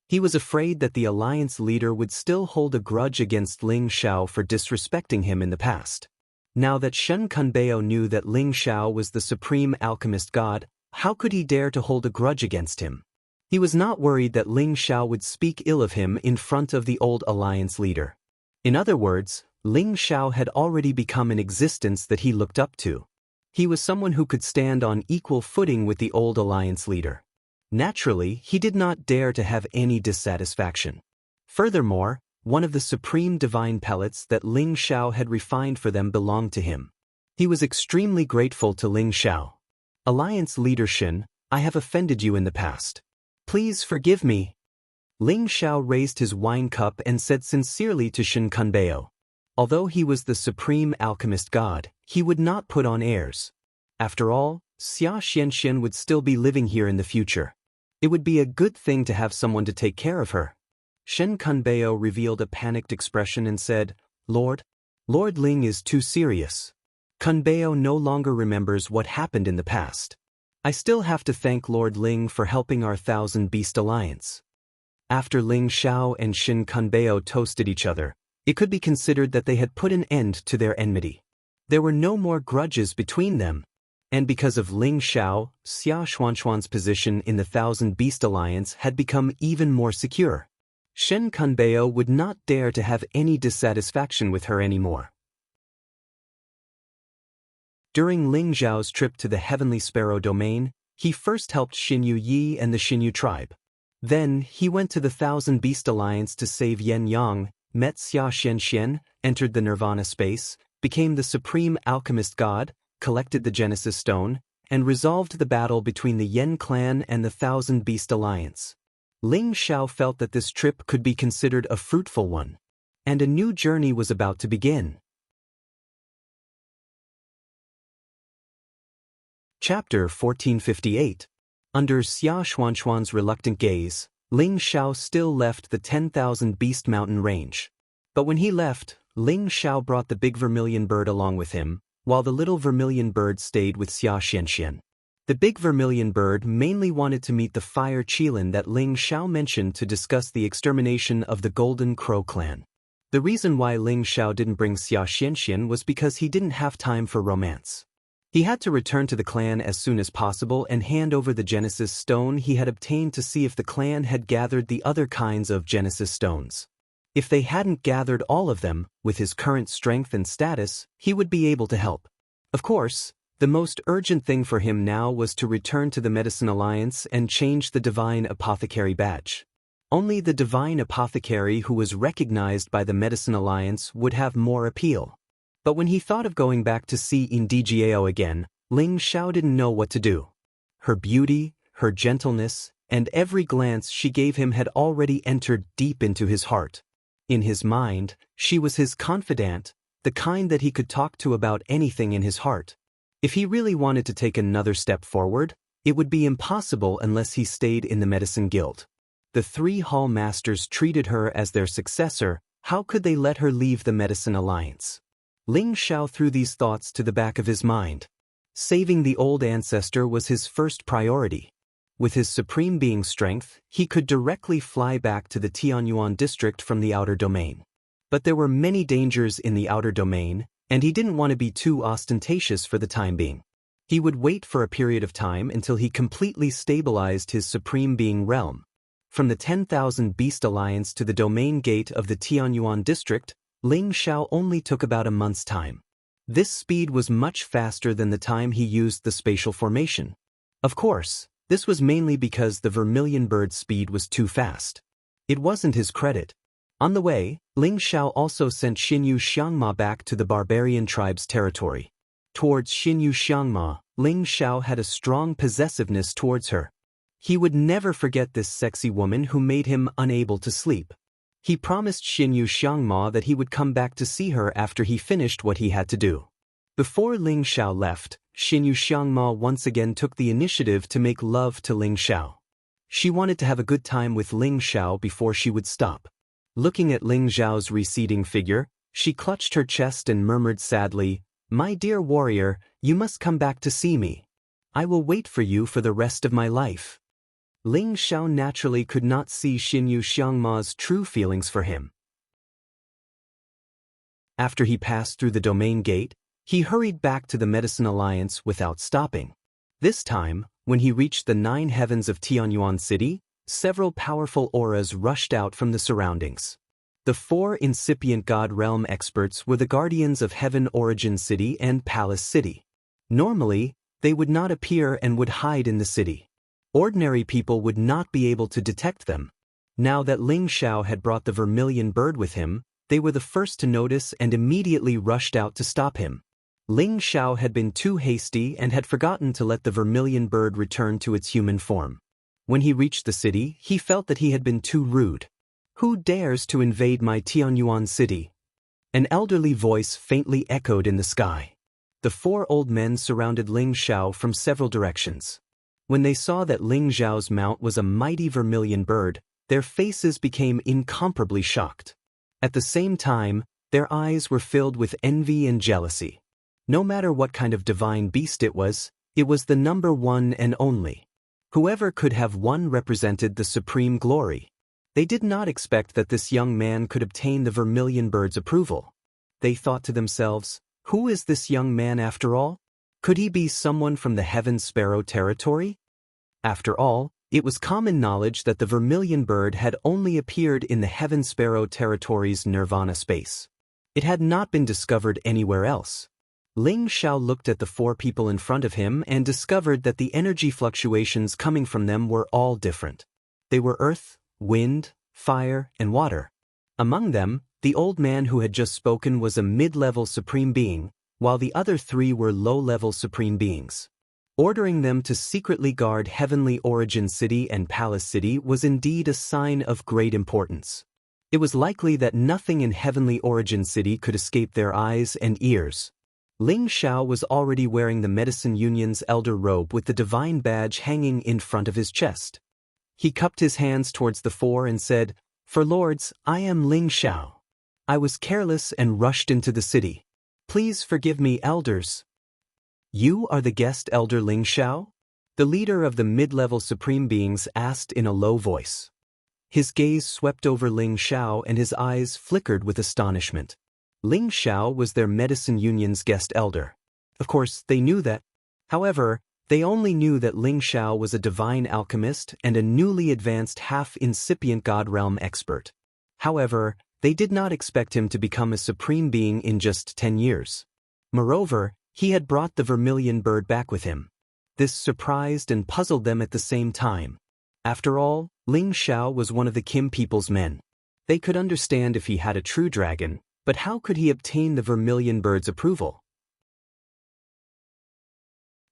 He was afraid that the alliance leader would still hold a grudge against Ling Zhao for disrespecting him in the past. Now that Shen Kunbeo knew that Ling Zhao was the supreme alchemist god, how could he dare to hold a grudge against him? He was not worried that Ling Xiao would speak ill of him in front of the old alliance leader. In other words, Ling Xiao had already become an existence that he looked up to. He was someone who could stand on equal footing with the old alliance leader. Naturally, he did not dare to have any dissatisfaction. Furthermore, one of the supreme divine pellets that Ling Xiao had refined for them belonged to him. He was extremely grateful to Ling Xiao. Alliance leader Shin, I have offended you in the past. Please forgive me. Ling Xiao raised his wine cup and said sincerely to Shin Kunbeo. Although he was the supreme alchemist god, he would not put on airs. After all, Xia Xianxian would still be living here in the future. It would be a good thing to have someone to take care of her. Shen Kunbeo revealed a panicked expression and said, Lord Ling is too serious. Kunbeo no longer remembers what happened in the past. I still have to thank Lord Ling for helping our Thousand Beast Alliance. After Ling Xiao and Shin Kunbeo toasted each other, it could be considered that they had put an end to their enmity. There were no more grudges between them. And because of Ling Xiao, Xia Xuanxuan's position in the Thousand Beast Alliance had become even more secure. Shen Kunbeo would not dare to have any dissatisfaction with her anymore. During Ling Xiao's trip to the Heavenly Sparrow domain, he first helped Xinyu Yi and the Xinyu tribe. Then, he went to the Thousand Beast Alliance to save Yen Yang, met Xia Xianxian, entered the Nirvana space, became the supreme alchemist god, collected the Genesis Stone, and resolved the battle between the Yen clan and the Thousand Beast Alliance. Ling Xiao felt that this trip could be considered a fruitful one. And a new journey was about to begin. Chapter 1458. Under Xia Xuanxuan's reluctant gaze, Ling Xiao still left the 10,000 Beast Mountain range. But when he left, Ling Xiao brought the big vermilion bird along with him, while the little vermilion bird stayed with Xia Xianxian. The big vermilion bird mainly wanted to meet the fire Qilin that Ling Xiao mentioned to discuss the extermination of the Golden Crow clan. The reason why Ling Xiao didn't bring Xia Xianxian was because he didn't have time for romance. He had to return to the clan as soon as possible and hand over the Genesis Stone he had obtained to see if the clan had gathered the other kinds of Genesis Stones. If they hadn't gathered all of them, with his current strength and status, he would be able to help. Of course, the most urgent thing for him now was to return to the Medicine Alliance and change the Divine Apothecary badge. Only the Divine Apothecary who was recognized by the Medicine Alliance would have more appeal. But when he thought of going back to see Indigiao again, Ling Xiao didn't know what to do. Her beauty, her gentleness, and every glance she gave him had already entered deep into his heart. In his mind, she was his confidant, the kind that he could talk to about anything in his heart. If he really wanted to take another step forward, it would be impossible unless he stayed in the Medicine Guild. The 3 Hall Masters treated her as their successor. How could they let her leave the Medicine Alliance? Ling Xiao threw these thoughts to the back of his mind. Saving the old ancestor was his first priority. With his supreme being strength, he could directly fly back to the Tianyuan district from the outer domain. But there were many dangers in the outer domain, and he didn't want to be too ostentatious for the time being. He would wait for a period of time until he completely stabilized his supreme being realm. From the 10,000 Beast Alliance to the domain gate of the Tianyuan district, Ling Xiao only took about a month's time. This speed was much faster than the time he used the spatial formation. Of course, this was mainly because the vermilion bird's speed was too fast. It wasn't his credit. On the way, Ling Xiao also sent Xinyu Xiangma back to the barbarian tribe's territory. Towards Xinyu Xiangma, Ling Xiao had a strong possessiveness towards her. He would never forget this sexy woman who made him unable to sleep. He promised Xinyu Xiangma that he would come back to see her after he finished what he had to do. Before Ling Xiao left, Xinyu Xiangma once again took the initiative to make love to Ling Xiao. She wanted to have a good time with Ling Xiao before she would stop. Looking at Ling Xiao's receding figure, she clutched her chest and murmured sadly, "My dear warrior, you must come back to see me. I will wait for you for the rest of my life." Ling Xiao naturally could not see Xinyu Xiangma's true feelings for him. After he passed through the domain gate, he hurried back to the Medicine Alliance without stopping. This time, when he reached the 9 heavens of Tianyuan City, several powerful auras rushed out from the surroundings. The 4 incipient God Realm experts were the guardians of Heaven Origin City and Palace City. Normally, they would not appear and would hide in the city. Ordinary people would not be able to detect them. Now that Ling Xiao had brought the vermilion bird with him, they were the first to notice and immediately rushed out to stop him. Ling Xiao had been too hasty and had forgotten to let the vermilion bird return to its human form. When he reached the city, he felt that he had been too rude. "Who dares to invade my Tianyuan city?" An elderly voice faintly echoed in the sky. The 4 old men surrounded Ling Xiao from several directions. When they saw that Ling Xiao's mount was a mighty vermilion bird, their faces became incomparably shocked. At the same time, their eyes were filled with envy and jealousy. No matter what kind of divine beast it was the number one and only. Whoever could have one represented the supreme glory. They did not expect that this young man could obtain the vermilion bird's approval. They thought to themselves, who is this young man after all? Could he be someone from the Heaven Sparrow territory? After all, it was common knowledge that the vermilion bird had only appeared in the Heaven Sparrow territory's nirvana space. It had not been discovered anywhere else. Ling Xiao looked at the 4 people in front of him and discovered that the energy fluctuations coming from them were all different. They were earth, wind, fire, and water. Among them, the old man who had just spoken was a mid-level supreme being, while the other 3 were low-level supreme beings. Ordering them to secretly guard Heavenly Origin City and Palace City was indeed a sign of great importance. It was likely that nothing in Heavenly Origin City could escape their eyes and ears. Ling Xiao was already wearing the Medicine Union's elder robe with the divine badge hanging in front of his chest. He cupped his hands towards the 4 and said, "For lords, I am Ling Xiao. I was careless and rushed into the city. Please forgive me, elders." "You are the guest elder Ling Xiao?" the leader of the mid-level supreme beings asked in a low voice. His gaze swept over Ling Xiao and his eyes flickered with astonishment. Ling Xiao was their Medicine Union's guest elder. Of course, they knew that. However, they only knew that Ling Xiao was a divine alchemist and a newly advanced half-incipient God Realm expert. However, they did not expect him to become a supreme being in just 10 years. Moreover, he had brought the vermilion bird back with him. This surprised and puzzled them at the same time. After all, Ling Xiao was one of the Kim people's men. They could understand if he had a true dragon, but how could he obtain the vermilion bird's approval?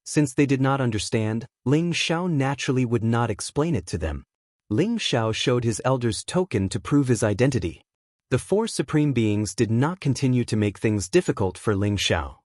Since they did not understand, Ling Xiao naturally would not explain it to them. Ling Xiao showed his elder's token to prove his identity. The 4 supreme beings did not continue to make things difficult for Ling Xiao.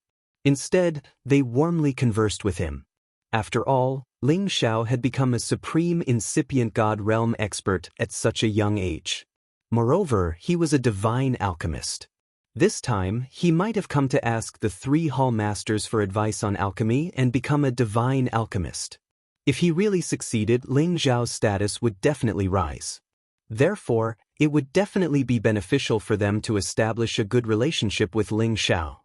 Instead, they warmly conversed with him. After all, Ling Xiao had become a supreme incipient God Realm expert at such a young age. Moreover, he was a divine alchemist. This time, he might have come to ask the 3 hall masters for advice on alchemy and become a divine alchemist. If he really succeeded, Ling Xiao's status would definitely rise. Therefore, it would definitely be beneficial for them to establish a good relationship with Ling Xiao.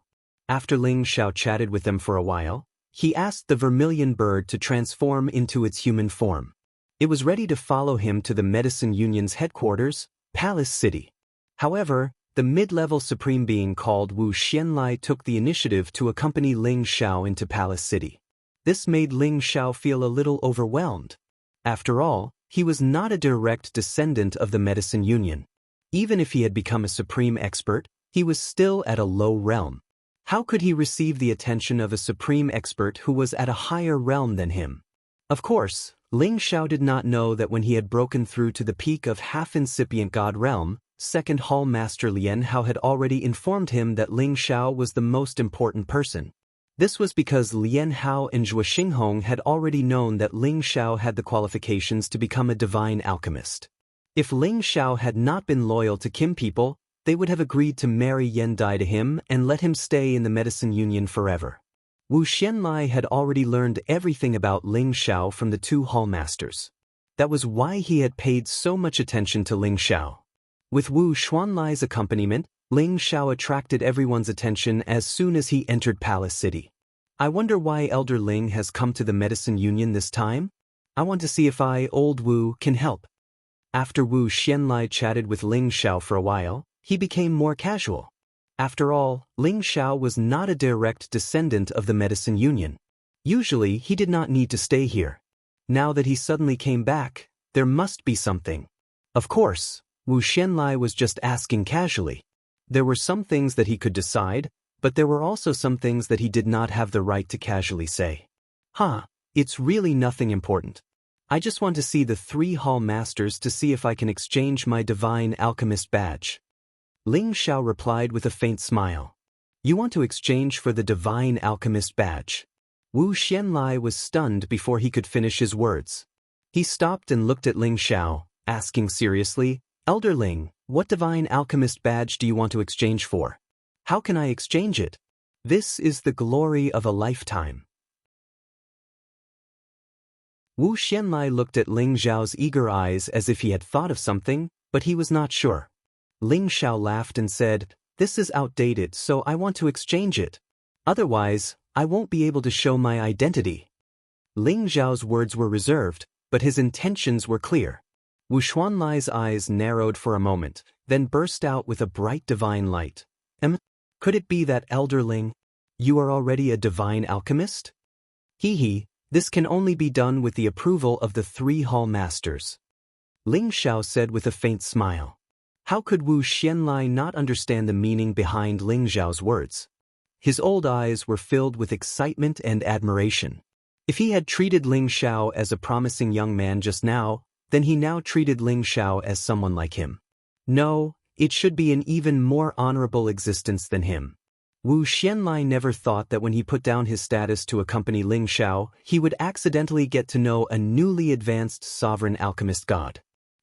After Ling Xiao chatted with them for a while, he asked the vermilion bird to transform into its human form. It was ready to follow him to the Medicine Union's headquarters, Palace City. However, the mid-level supreme being called Wu Xianlai took the initiative to accompany Ling Xiao into Palace City. This made Ling Xiao feel a little overwhelmed. After all, he was not a direct descendant of the Medicine Union. Even if he had become a supreme expert, he was still at a low realm. How could he receive the attention of a supreme expert who was at a higher realm than him? Of course, Ling Xiao did not know that when he had broken through to the peak of half-incipient God Realm, Second Hall Master Lian Hao had already informed him that Ling Xiao was the most important person. This was because Lian Hao and Zhuo Xinghong had already known that Ling Xiao had the qualifications to become a divine alchemist. If Ling Xiao had not been loyal to Kim people, they would have agreed to marry Yan Dai to him and let him stay in the Medicine Union forever. Wu Xianlai had already learned everything about Ling Xiao from the 2 hall masters. That was why he had paid so much attention to Ling Xiao. With Wu Xuanlai's accompaniment, Ling Xiao attracted everyone's attention as soon as he entered Palace City. I wonder why Elder Ling has come to the Medicine Union this time? I want to see if I, Old Wu, can help. After Wu Xianlai chatted with Ling Xiao for a while, he became more casual. After all, Ling Xiao was not a direct descendant of the Medicine Union. Usually, he did not need to stay here. Now that he suddenly came back, there must be something. Of course, Wu Xianlai was just asking casually. There were some things that he could decide, but there were also some things that he did not have the right to casually say. It's really nothing important. I just want to see the 3 hall masters to see if I can exchange my divine alchemist badge. Ling Xiao replied with a faint smile. You want to exchange for the divine alchemist badge? Wu Xianlai was stunned before he could finish his words. He stopped and looked at Ling Xiao, asking seriously, Elder Ling, what divine alchemist badge do you want to exchange for? How can I exchange it? This is the glory of a lifetime. Wu Xianlai looked at Ling Xiao's eager eyes as if he had thought of something, but he was not sure. Ling Xiao laughed and said, This is outdated, so I want to exchange it. Otherwise, I won't be able to show my identity. Ling Xiao's words were reserved, but his intentions were clear. Wu Xuanlai's eyes narrowed for a moment, then burst out with a bright divine light. Could it be that, Elder Ling? You are already a divine alchemist? This can only be done with the approval of the 3 hall masters. Ling Xiao said with a faint smile. How could Wu Xianlai not understand the meaning behind Ling Xiao's words? His old eyes were filled with excitement and admiration. If he had treated Ling Xiao as a promising young man just now, then he now treated Ling Xiao as someone like him. No, it should be an even more honorable existence than him. Wu Xianlai never thought that when he put down his status to accompany Ling Xiao, he would accidentally get to know a newly advanced sovereign alchemist god.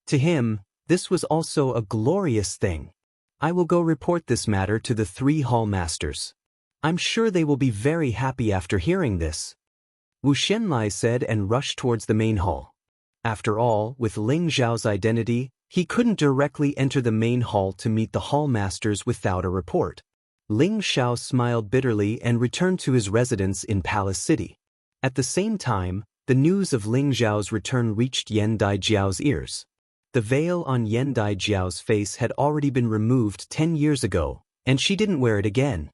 To him, this was also a glorious thing. I will go report this matter to the 3 hall masters. I'm sure they will be very happy after hearing this. Wu Xianlai said and rushed towards the main hall. After all, with Ling Xiao's identity, he couldn't directly enter the main hall to meet the hall masters without a report. Ling Xiao smiled bitterly and returned to his residence in Palace City. At the same time, the news of Ling Xiao's return reached Yan Daijiao's ears. The veil on Yan Daijiao's face had already been removed 10 years ago, and she didn't wear it again.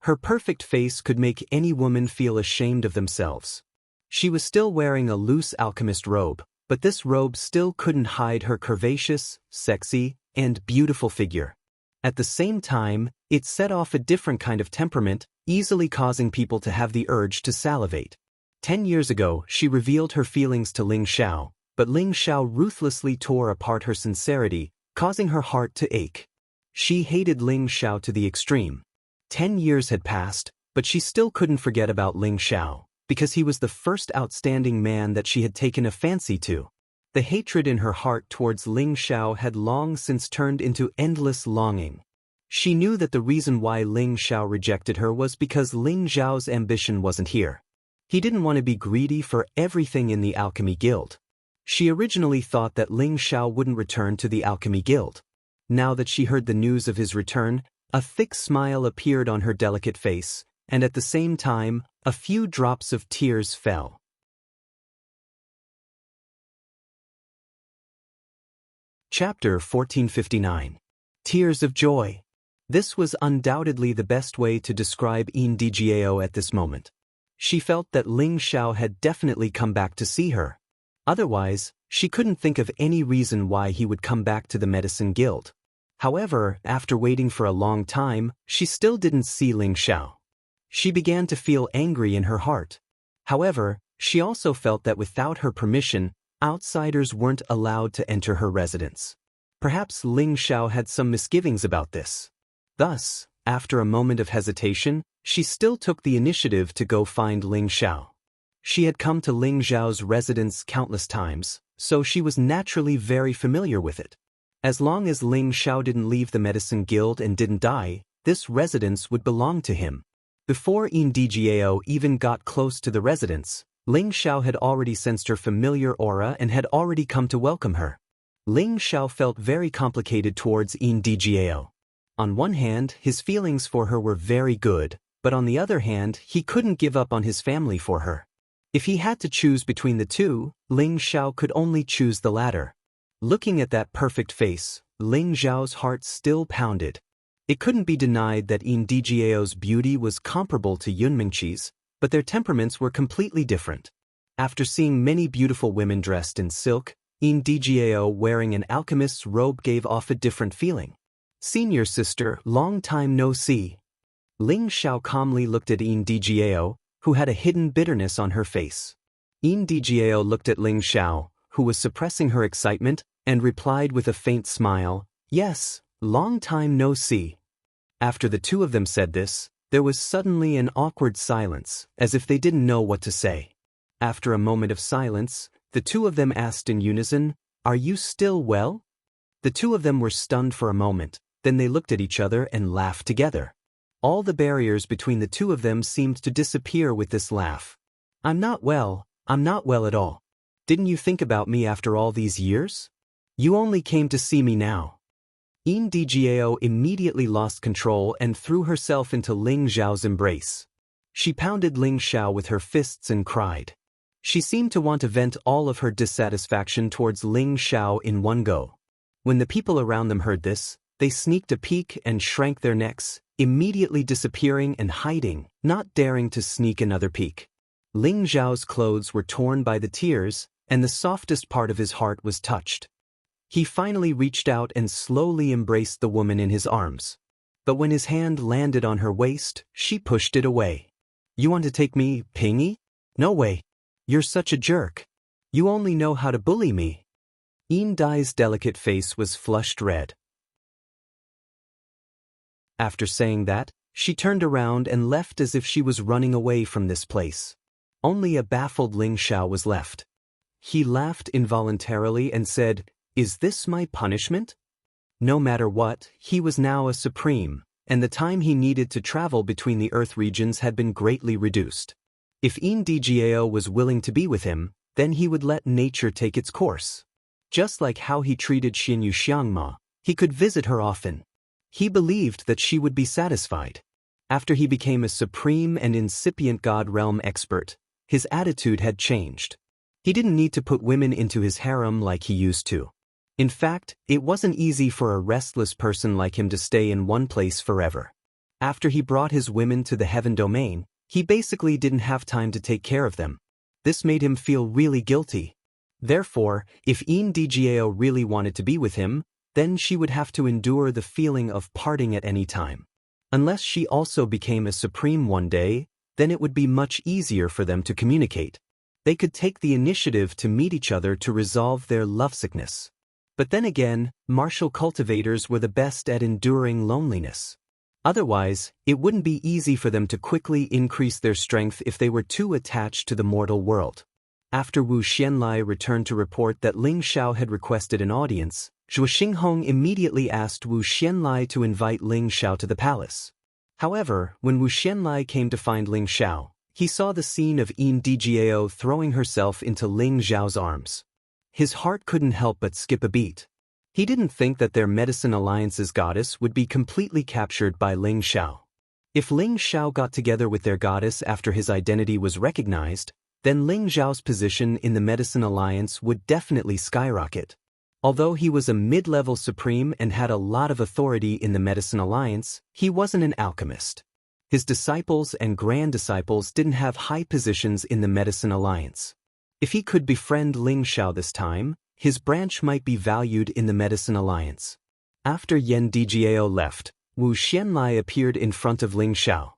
Her perfect face could make any woman feel ashamed of themselves. She was still wearing a loose alchemist robe, but this robe still couldn't hide her curvaceous, sexy, and beautiful figure. At the same time, it set off a different kind of temperament, easily causing people to have the urge to salivate. 10 years ago, she revealed her feelings to Ling Xiao, but Ling Xiao ruthlessly tore apart her sincerity, causing her heart to ache. She hated Ling Xiao to the extreme. 10 years had passed, but she still couldn't forget about Ling Xiao, because he was the first outstanding man that she had taken a fancy to. The hatred in her heart towards Ling Xiao had long since turned into endless longing. She knew that the reason why Ling Xiao rejected her was because Ling Xiao's ambition wasn't here. He didn't want to be greedy for everything in the Alchemy Guild. She originally thought that Ling Xiao wouldn't return to the Alchemy Guild. Now that she heard the news of his return, a thick smile appeared on her delicate face, and at the same time, a few drops of tears fell. Chapter 1459. Tears of Joy. This was undoubtedly the best way to describe Yin Djiao at this moment. She felt that Ling Xiao had definitely come back to see her. Otherwise, she couldn't think of any reason why he would come back to the Medicine Guild. However, after waiting for a long time, she still didn't see Ling Xiao. She began to feel angry in her heart. However, she also felt that without her permission, outsiders weren't allowed to enter her residence. Perhaps Ling Xiao had some misgivings about this. Thus, after a moment of hesitation, she still took the initiative to go find Ling Xiao. She had come to Ling Xiao's residence countless times, so she was naturally very familiar with it. As long as Ling Xiao didn't leave the Medicine Guild and didn't die, this residence would belong to him. Before Yin Djiao even got close to the residence, Ling Xiao had already sensed her familiar aura and had already come to welcome her. Ling Xiao felt very complicated towards Yin Djiao. On one hand, his feelings for her were very good, but on the other hand, he couldn't give up on his family for her. If he had to choose between the two, Ling Xiao could only choose the latter. Looking at that perfect face, Ling Zhao's heart still pounded. It couldn't be denied that Ndgao's beauty was comparable to Yunmingqi's, but their temperaments were completely different. After seeing many beautiful women dressed in silk, Ndgao wearing an alchemist's robe gave off a different feeling. "Senior sister, long time no see." Ling Xiao calmly looked at Ndgao, who had a hidden bitterness on her face. Ndgao looked at Ling Xiao, who was suppressing her excitement, and replied with a faint smile, "Yes, long time no see." After the two of them said this, there was suddenly an awkward silence, as if they didn't know what to say. After a moment of silence, the two of them asked in unison, "Are you still well?" The two of them were stunned for a moment, then they looked at each other and laughed together. All the barriers between the two of them seemed to disappear with this laugh. I'm not well at all. Didn't you think about me after all these years? You only came to see me now." Ndgao immediately lost control and threw herself into Ling Zhao's embrace. She pounded Ling Xiao with her fists and cried. She seemed to want to vent all of her dissatisfaction towards Ling Xiao in one go. When the people around them heard this, they sneaked a peek and shrank their necks, immediately disappearing and hiding, not daring to sneak another peek. Ling Zhao's clothes were torn by the tears, and the softest part of his heart was touched. He finally reached out and slowly embraced the woman in his arms. But when his hand landed on her waist, she pushed it away. "You want to take me, Pingy? No way. You're such a jerk. You only know how to bully me." Dai's delicate face was flushed red. After saying that, she turned around and left as if she was running away from this place. Only a baffled Ling Xiao was left. He laughed involuntarily and said, "Is this my punishment?" No matter what, he was now a supreme, and the time he needed to travel between the Earth regions had been greatly reduced. If Ndgao was willing to be with him, then he would let nature take its course. Just like how he treated Xinyu Xiangma, he could visit her often. He believed that she would be satisfied. After he became a supreme and incipient God realm expert, his attitude had changed. He didn't need to put women into his harem like he used to. In fact, it wasn't easy for a restless person like him to stay in one place forever. After he brought his women to the heaven domain, he basically didn't have time to take care of them. This made him feel really guilty. Therefore, if Ndgao really wanted to be with him, then she would have to endure the feeling of parting at any time. Unless she also became a supreme one day, then it would be much easier for them to communicate. They could take the initiative to meet each other to resolve their lovesickness. But then again, martial cultivators were the best at enduring loneliness. Otherwise, it wouldn't be easy for them to quickly increase their strength if they were too attached to the mortal world. After Wu Xianlai returned to report that Ling Xiao had requested an audience, Zhuo Xinghong immediately asked Wu Xianlai to invite Ling Xiao to the palace. However, when Wu Xianlai came to find Ling Xiao, he saw the scene of Ndgao throwing herself into Ling Xiao's arms. His heart couldn't help but skip a beat. He didn't think that their Medicine Alliance's goddess would be completely captured by Ling Xiao. If Ling Xiao got together with their goddess after his identity was recognized, then Ling Xiao's position in the Medicine Alliance would definitely skyrocket. Although he was a mid-level supreme and had a lot of authority in the Medicine Alliance, he wasn't an alchemist. His disciples and grand disciples didn't have high positions in the Medicine Alliance. If he could befriend Ling Xiao this time, his branch might be valued in the Medicine Alliance. After Ndgao left, Wu Xianlai appeared in front of Ling Xiao.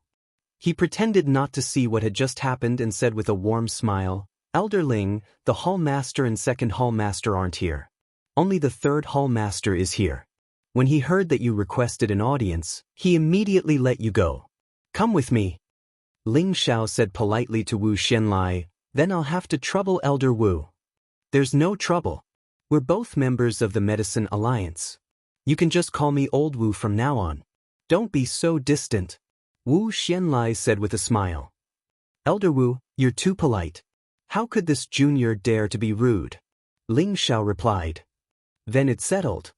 He pretended not to see what had just happened and said with a warm smile, "Elder Ling, the Hall Master and Second Hall Master aren't here. Only the Third Hall Master is here. When he heard that you requested an audience, he immediately let you go. Come with me." Ling Xiao said politely to Wu Xianlai, "Then I'll have to trouble Elder Wu." "There's no trouble. We're both members of the Medicine Alliance. You can just call me Old Wu from now on. Don't be so distant," Wu Xianlai said with a smile. "Elder Wu, you're too polite. How could this junior dare to be rude?" Ling Xiao replied. "Then it's settled.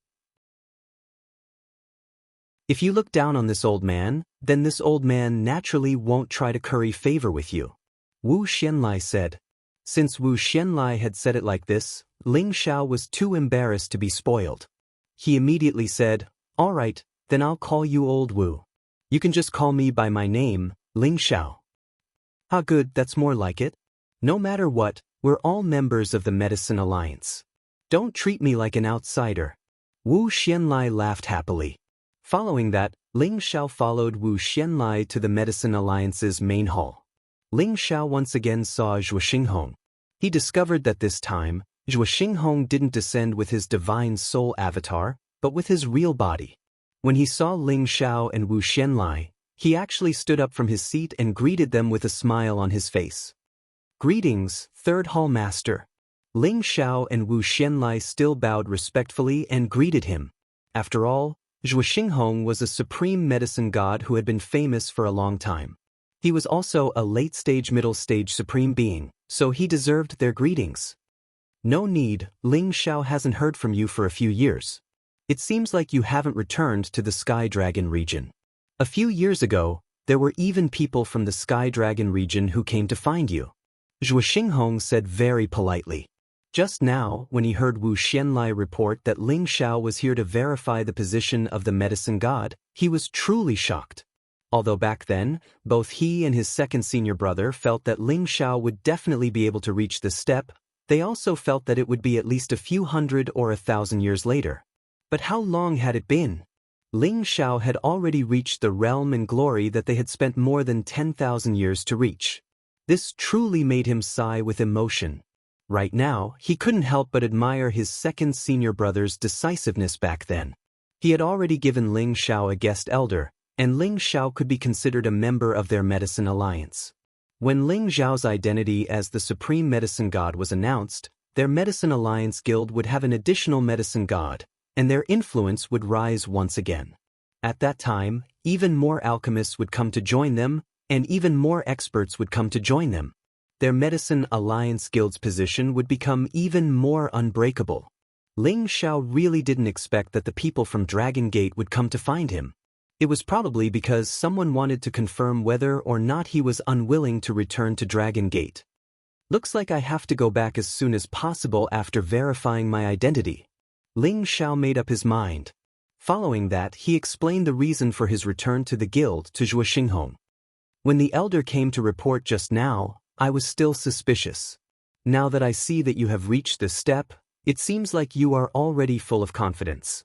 If you look down on this old man, then this old man naturally won't try to curry favor with you," Wu Xianlai said. Since Wu Xianlai had said it like this, Ling Xiao was too embarrassed to be spoiled. He immediately said, "All right, then I'll call you Old Wu. You can just call me by my name, Ling Xiao." "Ah, good, that's more like it. No matter what, we're all members of the Medicine Alliance. Don't treat me like an outsider." Wu Xianlai laughed happily. Following that, Ling Xiao followed Wu Xianlai to the Medicine Alliance's main hall. Ling Xiao once again saw Zhuo Xinghong. He discovered that this time, Zhuo Xinghong didn't descend with his divine soul avatar, but with his real body. When he saw Ling Xiao and Wu Xianlai, he actually stood up from his seat and greeted them with a smile on his face. "Greetings, Third Hall Master." Ling Xiao and Wu Xianlai still bowed respectfully and greeted him. After all, Zhuo Xinghong was a supreme medicine god who had been famous for a long time. He was also a late-stage middle-stage supreme being, so he deserved their greetings. "No need, Ling Xiao hasn't heard from you for a few years. It seems like you haven't returned to the Sky Dragon region. A few years ago, there were even people from the Sky Dragon region who came to find you," Zhuo Xinghong said very politely. Just now, when he heard Wu Xianlai report that Ling Xiao was here to verify the position of the medicine god, he was truly shocked. Although back then, both he and his second senior brother felt that Ling Xiao would definitely be able to reach this step, they also felt that it would be at least a few hundred or 1,000 years later. But how long had it been? Ling Xiao had already reached the realm and glory that they had spent more than 10,000 years to reach. This truly made him sigh with emotion. Right now, he couldn't help but admire his second senior brother's decisiveness back then. He had already given Ling Xiao a guest elder, and Ling Xiao could be considered a member of their medicine alliance. When Ling Xiao's identity as the supreme medicine god was announced, their medicine alliance guild would have an additional medicine god, and their influence would rise once again. At that time, even more alchemists would come to join them, and even more experts would come to join them. Their medicine alliance guild's position would become even more unbreakable. Ling Xiao really didn't expect that the people from Dragon Gate would come to find him. It was probably because someone wanted to confirm whether or not he was unwilling to return to Dragon Gate. "Looks like I have to go back as soon as possible after verifying my identity." Ling Xiao made up his mind. Following that, he explained the reason for his return to the guild to Zhuo Xinghong. "When the elder came to report just now, I was still suspicious. Now that I see that you have reached this step, it seems like you are already full of confidence.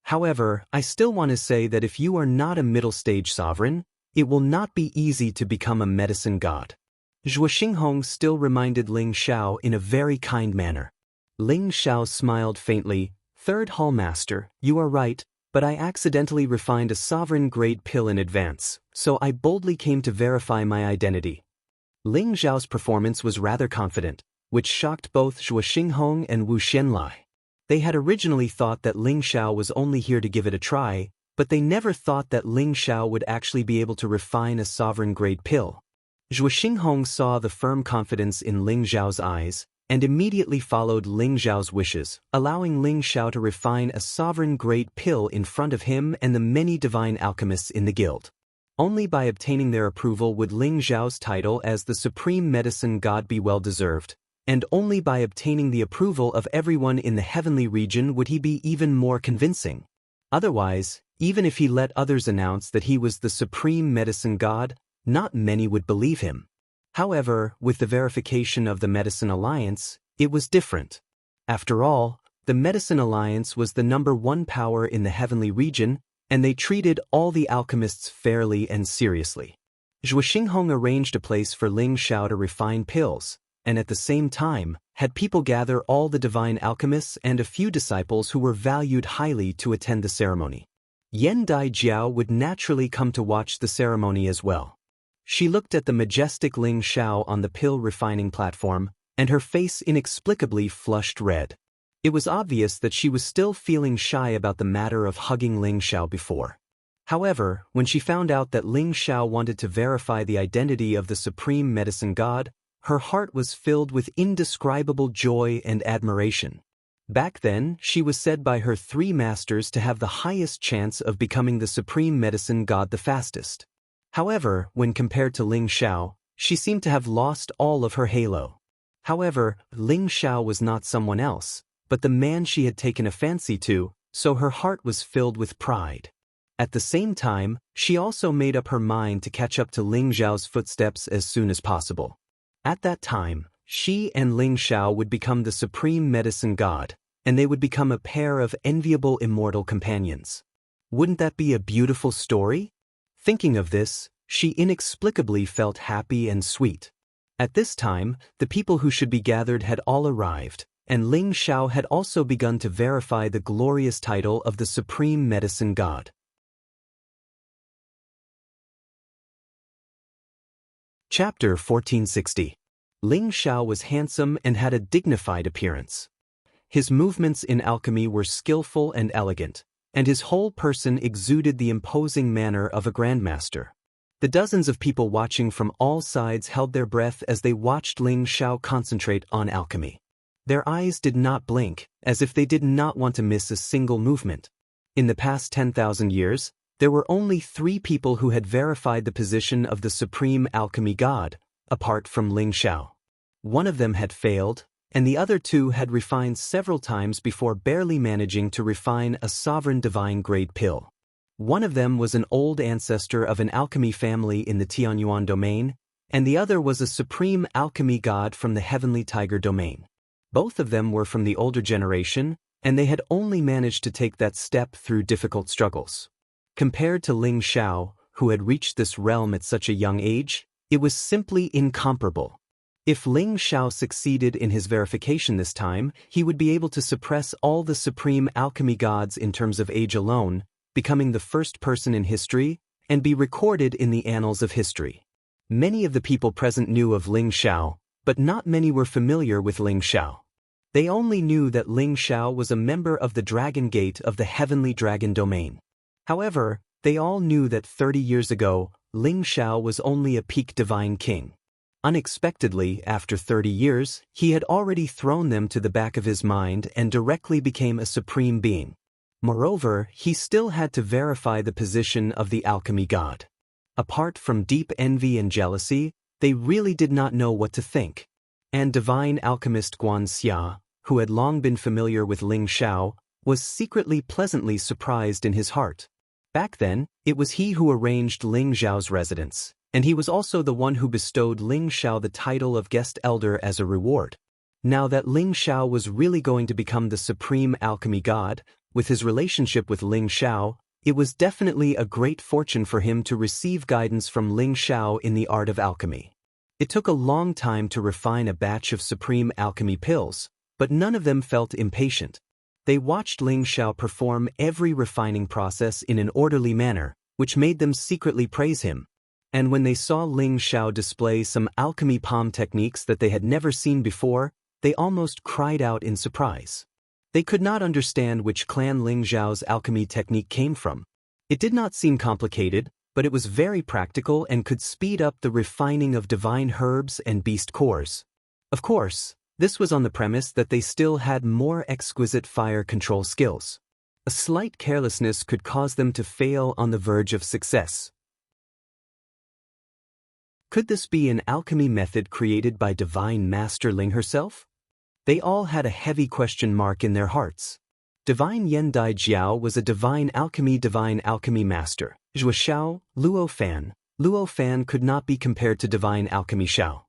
However, I still want to say that if you are not a middle-stage sovereign, it will not be easy to become a medicine god." Zhuo Xinghong still reminded Ling Xiao in a very kind manner. Ling Xiao smiled faintly. "Third Hall Master, you are right, but I accidentally refined a sovereign-grade pill in advance, so I boldly came to verify my identity." Ling Xiao's performance was rather confident, which shocked both Zhuo Xinghong and Wu Xianlai. They had originally thought that Ling Xiao was only here to give it a try, but they never thought that Ling Xiao would actually be able to refine a sovereign-grade pill. Zhuo Xinghong saw the firm confidence in Ling Xiao's eyes, and immediately followed Ling Xiao's wishes, allowing Ling Xiao to refine a sovereign-grade pill in front of him and the many divine alchemists in the guild. Only by obtaining their approval would Ling Xiao's title as the supreme medicine god be well-deserved, and only by obtaining the approval of everyone in the heavenly region would he be even more convincing. Otherwise, even if he let others announce that he was the supreme medicine god, not many would believe him. However, with the verification of the Medicine Alliance, it was different. After all, the Medicine Alliance was the #1 power in the heavenly region, and they treated all the alchemists fairly and seriously. Zhuo Xinghong arranged a place for Ling Xiao to refine pills, and at the same time, had people gather all the divine alchemists and a few disciples who were valued highly to attend the ceremony. Yan Dai Jiao would naturally come to watch the ceremony as well. She looked at the majestic Ling Xiao on the pill refining platform, and her face inexplicably flushed red. It was obvious that she was still feeling shy about the matter of hugging Ling Xiao before. However, when she found out that Ling Xiao wanted to verify the identity of the supreme medicine god, her heart was filled with indescribable joy and admiration. Back then, she was said by her 3 masters to have the highest chance of becoming the supreme medicine god the fastest. However, when compared to Ling Xiao, she seemed to have lost all of her halo. However, Ling Xiao was not someone else, but the man she had taken a fancy to, so her heart was filled with pride. At the same time, she also made up her mind to catch up to Ling Xiao's footsteps as soon as possible. At that time, she and Ling Xiao would become the supreme medicine god, and they would become a pair of enviable immortal companions. Wouldn't that be a beautiful story? Thinking of this, she inexplicably felt happy and sweet. At this time, the people who should be gathered had all arrived, and Ling Xiao had also begun to verify the glorious title of the supreme medicine god. Chapter 1460. Ling Xiao was handsome and had a dignified appearance. His movements in alchemy were skillful and elegant, and his whole person exuded the imposing manner of a grandmaster. The dozens of people watching from all sides held their breath as they watched Ling Xiao concentrate on alchemy. Their eyes did not blink, as if they did not want to miss a single movement. In the past 10,000 years, there were only 3 people who had verified the position of the supreme alchemy god, apart from Ling Xiao. One of them had failed, and the other 2 had refined several times before barely managing to refine a sovereign divine grade pill. One of them was an old ancestor of an alchemy family in the Tianyuan domain, and the other was a supreme alchemy god from the heavenly tiger domain. Both of them were from the older generation, and they had only managed to take that step through difficult struggles. Compared to Ling Xiao, who had reached this realm at such a young age, it was simply incomparable. If Ling Xiao succeeded in his verification this time, he would be able to suppress all the supreme alchemy gods in terms of age alone, becoming the first person in history, and be recorded in the annals of history. Many of the people present knew of Ling Xiao, but not many were familiar with Ling Xiao. They only knew that Ling Xiao was a member of the Dragon Gate of the Heavenly Dragon Domain. However, they all knew that 30 years ago, Ling Xiao was only a peak divine king. Unexpectedly, after 30 years, he had already thrown them to the back of his mind and directly became a supreme being. Moreover, he still had to verify the position of the alchemy god. Apart from deep envy and jealousy, they really did not know what to think. And divine alchemist Guan Xia, who had long been familiar with Ling Xiao, was secretly pleasantly surprised in his heart. Back then, it was he who arranged Ling Xiao's residence, and he was also the one who bestowed Ling Xiao the title of guest elder as a reward. Now that Ling Xiao was really going to become the supreme alchemy god, with his relationship with Ling Xiao, it was definitely a great fortune for him to receive guidance from Ling Xiao in the art of alchemy. It took a long time to refine a batch of supreme alchemy pills, but none of them felt impatient. They watched Ling Xiao perform every refining process in an orderly manner, which made them secretly praise him. And when they saw Ling Xiao display some alchemy palm techniques that they had never seen before, they almost cried out in surprise. They could not understand which clan Ling Xiao's alchemy technique came from. It did not seem complicated, but it was very practical and could speed up the refining of divine herbs and beast cores. Of course, this was on the premise that they still had more exquisite fire control skills. A slight carelessness could cause them to fail on the verge of success. Could this be an alchemy method created by Divine Master Ling herself? They all had a heavy question mark in their hearts. Divine Yen Dai Jiao was a divine alchemy master. Zhuo Xiao, Luo Fan. Luo Fan could not be compared to divine alchemy Xiao.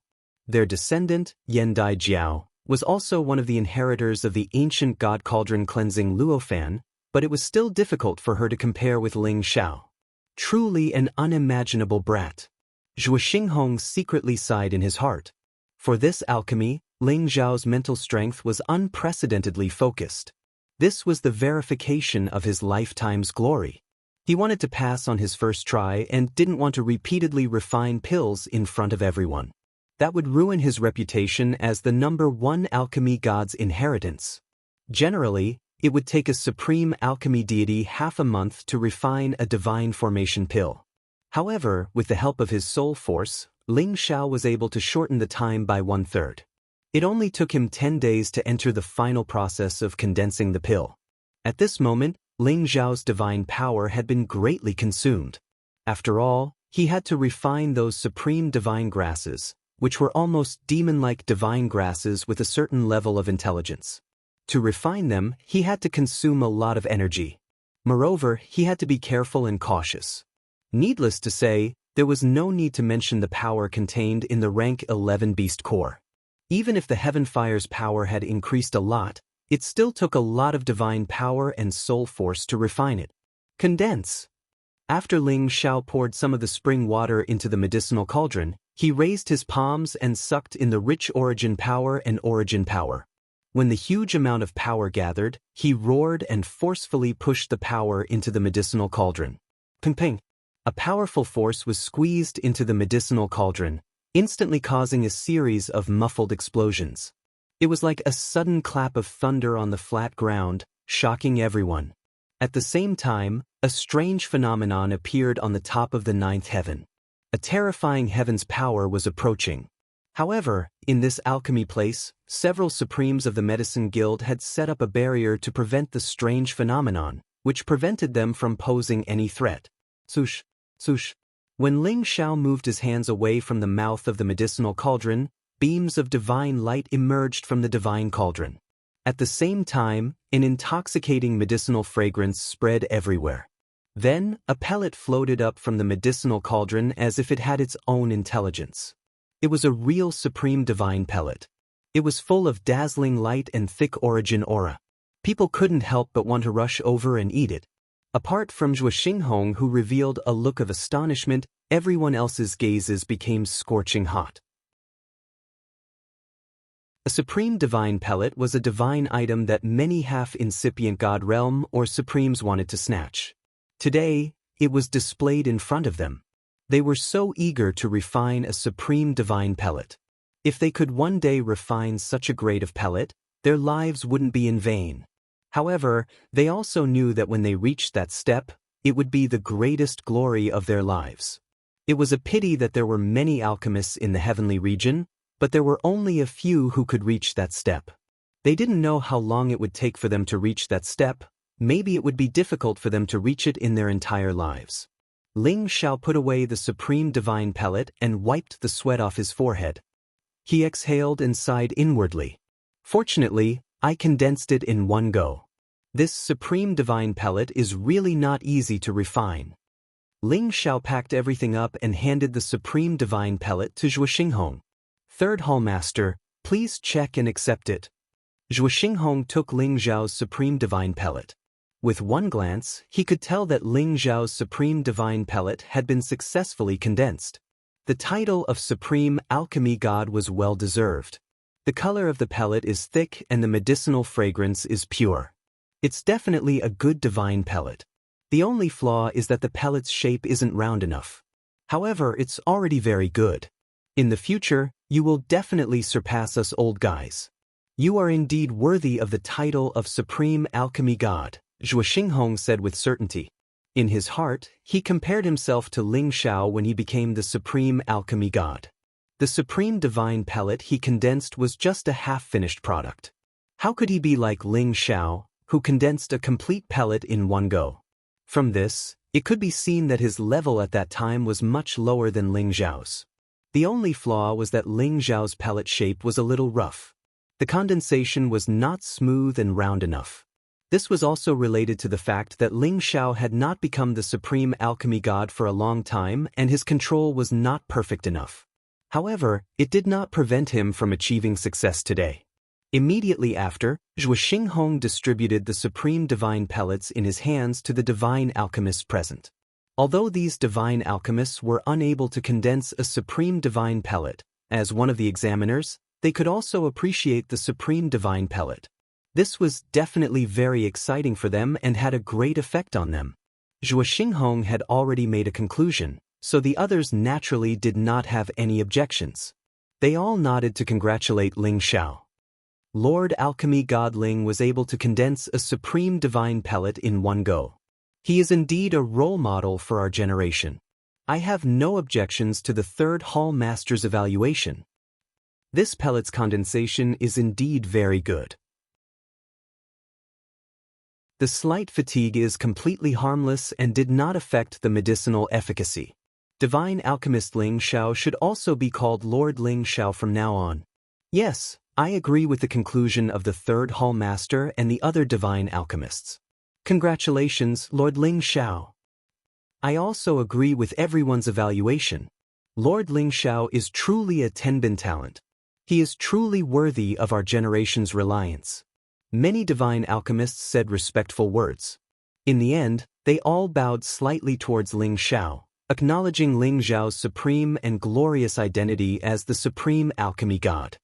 Their descendant, Yen Dai Jiao, was also one of the inheritors of the ancient god cauldron cleansing Luo Fan, but it was still difficult for her to compare with Ling Xiao. Truly an unimaginable brat. Zhuo Xinghong secretly sighed in his heart. For this alchemy, Ling Xiao's mental strength was unprecedentedly focused. This was the verification of his lifetime's glory. He wanted to pass on his first try and didn't want to repeatedly refine pills in front of everyone. That would ruin his reputation as the #1 alchemy god's inheritance. Generally, it would take a supreme alchemy deity half a month to refine a divine formation pill. However, with the help of his soul force, Ling Xiao was able to shorten the time by 1/3. It only took him 10 days to enter the final process of condensing the pill. At this moment, Ling Xiao's divine power had been greatly consumed. After all, he had to refine those supreme divine grasses, which were almost demon-like divine grasses with a certain level of intelligence. To refine them, he had to consume a lot of energy. Moreover, he had to be careful and cautious. Needless to say, there was no need to mention the power contained in the rank 11 beast core. Even if the Heaven Fire's power had increased a lot, it still took a lot of divine power and soul force to refine it. Condense. After Ling Xiao poured some of the spring water into the medicinal cauldron, he raised his palms and sucked in the rich origin power and origin power. When the huge amount of power gathered, he roared and forcefully pushed the power into the medicinal cauldron. Ping ping. A powerful force was squeezed into the medicinal cauldron, instantly causing a series of muffled explosions. It was like a sudden clap of thunder on the flat ground, shocking everyone. At the same time, a strange phenomenon appeared on the top of the ninth heaven. A terrifying heaven's power was approaching. However, in this alchemy place, several supremes of the Medicine Guild had set up a barrier to prevent the strange phenomenon, which prevented them from posing any threat. Swoosh, swoosh. When Ling Xiao moved his hands away from the mouth of the medicinal cauldron, beams of divine light emerged from the divine cauldron. At the same time, an intoxicating medicinal fragrance spread everywhere. Then, a pellet floated up from the medicinal cauldron as if it had its own intelligence. It was a real supreme divine pellet. It was full of dazzling light and thick origin aura. People couldn't help but want to rush over and eat it. Apart from Zhuo Xinghong, who revealed a look of astonishment, everyone else's gazes became scorching hot. A supreme divine pellet was a divine item that many half-incipient god realm or supremes wanted to snatch. Today, it was displayed in front of them. They were so eager to refine a supreme divine pellet. If they could one day refine such a grade of pellet, their lives wouldn't be in vain. However, they also knew that when they reached that step, it would be the greatest glory of their lives. It was a pity that there were many alchemists in the heavenly region, but there were only a few who could reach that step. They didn't know how long it would take for them to reach that step. Maybe it would be difficult for them to reach it in their entire lives. Ling Xiao put away the supreme divine pellet and wiped the sweat off his forehead. He exhaled and sighed inwardly. Fortunately, I condensed it in one go. This supreme divine pellet is really not easy to refine. Ling Xiao packed everything up and handed the supreme divine pellet to Zhuo Xinghong. Third Hallmaster, please check and accept it. Zhuo Xinghong took Ling Xiao's supreme divine pellet. With one glance, he could tell that Ling Xiao's supreme divine pellet had been successfully condensed. The title of Supreme Alchemy God was well-deserved. The color of the pellet is thick and the medicinal fragrance is pure. It's definitely a good divine pellet. The only flaw is that the pellet's shape isn't round enough. However, it's already very good. In the future, you will definitely surpass us old guys. You are indeed worthy of the title of Supreme Alchemy God, Zhuo Xinghong said with certainty. In his heart, he compared himself to Ling Xiao when he became the Supreme Alchemy God. The supreme divine pellet he condensed was just a half-finished product. How could he be like Ling Xiao, who condensed a complete pellet in one go? From this, it could be seen that his level at that time was much lower than Ling Xiao's. The only flaw was that Ling Xiao's pellet shape was a little rough. The condensation was not smooth and round enough. This was also related to the fact that Ling Xiao had not become the supreme alchemy god for a long time and his control was not perfect enough. However, it did not prevent him from achieving success today. Immediately after, Zhuo Xinghong distributed the supreme divine pellets in his hands to the divine alchemists present. Although these divine alchemists were unable to condense a supreme divine pellet, as one of the examiners, they could also appreciate the supreme divine pellet. This was definitely very exciting for them and had a great effect on them. Zhuo Xinghong had already made a conclusion, so the others naturally did not have any objections. They all nodded to congratulate Ling Xiao. Lord Alchemy God Ling was able to condense a supreme divine pellet in one go. He is indeed a role model for our generation. I have no objections to the third Hall Master's evaluation. This pellet's condensation is indeed very good. The slight fatigue is completely harmless and did not affect the medicinal efficacy. Divine alchemist Ling Shao should also be called Lord Ling Shao from now on. Yes, I agree with the conclusion of the third Hall Master and the other divine alchemists. Congratulations, Lord Ling Shao. I also agree with everyone's evaluation. Lord Ling Shao is truly a Tenbin talent. He is truly worthy of our generation's reliance. Many divine alchemists said respectful words. In the end, they all bowed slightly towards Ling Shao, acknowledging Ling Zhao's supreme and glorious identity as the supreme alchemy god.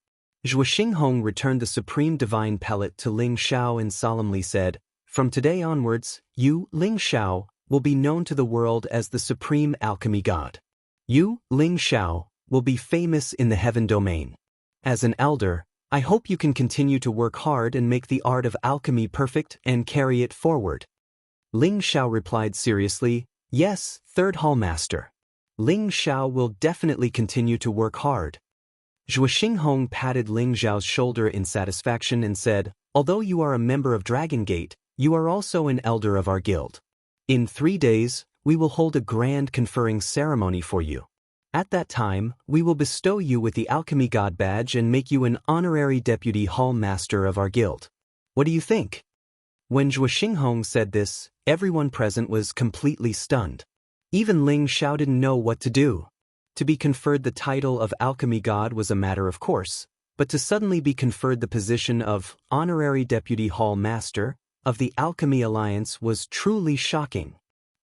Zhuo Xinghong returned the supreme divine pellet to Ling Shao and solemnly said, "From today onwards, you, Ling Shao, will be known to the world as the supreme alchemy god. You, Ling Shao, will be famous in the heaven domain. As an elder, I hope you can continue to work hard and make the art of alchemy perfect and carry it forward." Ling Shao replied seriously, "Yes, third hall master. Ling Shao will definitely continue to work hard." Zhuo Xinghong patted Ling Zhao's shoulder in satisfaction and said, "Although you are a member of Dragon Gate, you are also an elder of our guild. In 3 days, we will hold a grand conferring ceremony for you. At that time, we will bestow you with the Alchemy God badge and make you an honorary deputy hall master of our guild. What do you think?" When Zhuo Xinghong said this, everyone present was completely stunned. Even Ling Shao didn't know what to do. To be conferred the title of Alchemy God was a matter of course, but to suddenly be conferred the position of Honorary Deputy Hall Master of the Alchemy Alliance was truly shocking.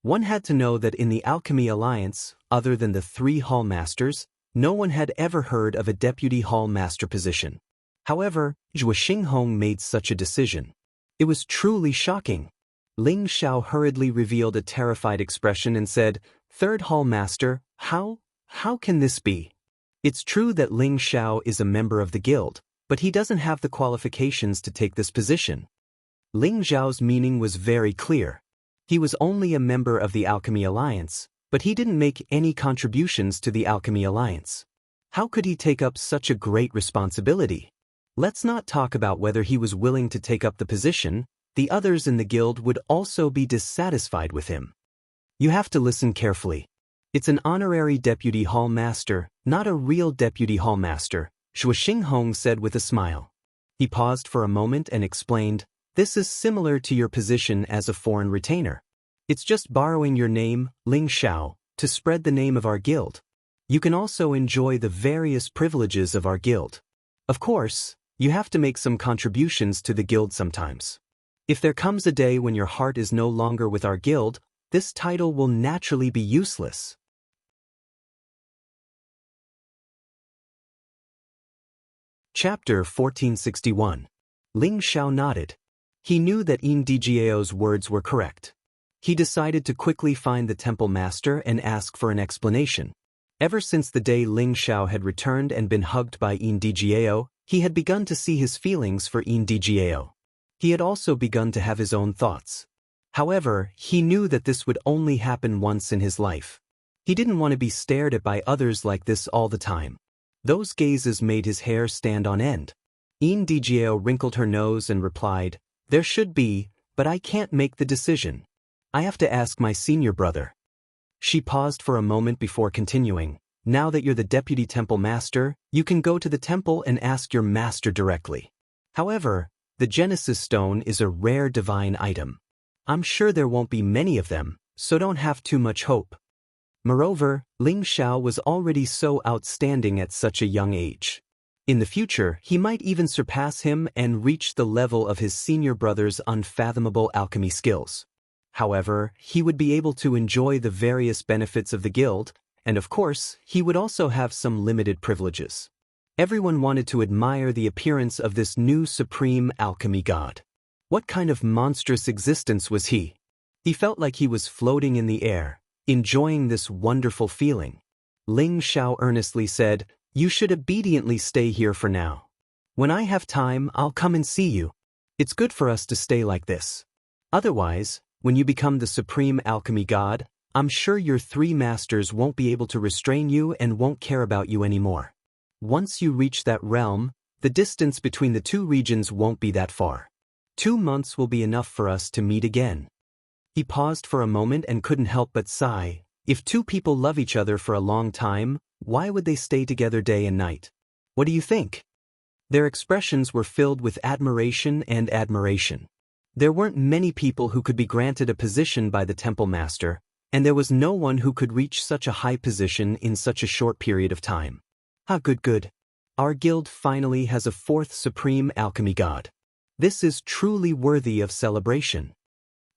One had to know that in the Alchemy Alliance, other than the 3 Hall Masters, no one had ever heard of a Deputy Hall Master position. However, Zhuo Xinghong made such a decision. It was truly shocking. Ling Shao hurriedly revealed a terrified expression and said, "Third Hall Master, how can this be?" It's true that Ling Shao is a member of the guild, but he doesn't have the qualifications to take this position. Ling Zhao's meaning was very clear. He was only a member of the Alchemy Alliance, but he didn't make any contributions to the Alchemy Alliance. How could he take up such a great responsibility? Let's not talk about whether he was willing to take up the position. The others in the guild would also be dissatisfied with him. You have to listen carefully. It's an honorary deputy hall master, not a real deputy hall master, Zhuo Xinghong said with a smile. He paused for a moment and explained, "This is similar to your position as a foreign retainer. It's just borrowing your name, Ling Shao, to spread the name of our guild. You can also enjoy the various privileges of our guild. Of course, you have to make some contributions to the guild sometimes. If there comes a day when your heart is no longer with our guild, this title will naturally be useless." Chapter 1461. Ling Shao nodded. He knew that Indjiao's words were correct. He decided to quickly find the temple master and ask for an explanation. Ever since the day Ling Shao had returned and been hugged by Indjiao, he had begun to see his feelings for Indjiao. He had also begun to have his own thoughts. However, he knew that this would only happen once in his life. He didn't want to be stared at by others like this all the time. Those gazes made his hair stand on end. Indjiao wrinkled her nose and replied, "There should be, but I can't make the decision. I have to ask my senior brother." She paused for a moment before continuing, "Now that you're the deputy temple master, you can go to the temple and ask your master directly. However, the Genesis Stone is a rare divine item. I'm sure there won't be many of them, so don't have too much hope." Moreover, Ling Shao was already so outstanding at such a young age. In the future, he might even surpass him and reach the level of his senior brother's unfathomable alchemy skills. However, he would be able to enjoy the various benefits of the guild, and of course, he would also have some limited privileges. Everyone wanted to admire the appearance of this new supreme alchemy god. What kind of monstrous existence was he? He felt like he was floating in the air, enjoying this wonderful feeling. Ling Shao earnestly said, "You should obediently stay here for now. When I have time, I'll come and see you. It's good for us to stay like this. Otherwise, when you become the supreme alchemy god, I'm sure your 3 masters won't be able to restrain you and won't care about you anymore. Once you reach that realm, the distance between the 2 regions won't be that far. 2 months will be enough for us to meet again." He paused for a moment and couldn't help but sigh. If two people love each other for a long time, why would they stay together day and night? What do you think? Their expressions were filled with admiration and admiration. There weren't many people who could be granted a position by the temple master, and there was no one who could reach such a high position in such a short period of time. Ah, good. Our guild finally has a fourth supreme alchemy god. This is truly worthy of celebration.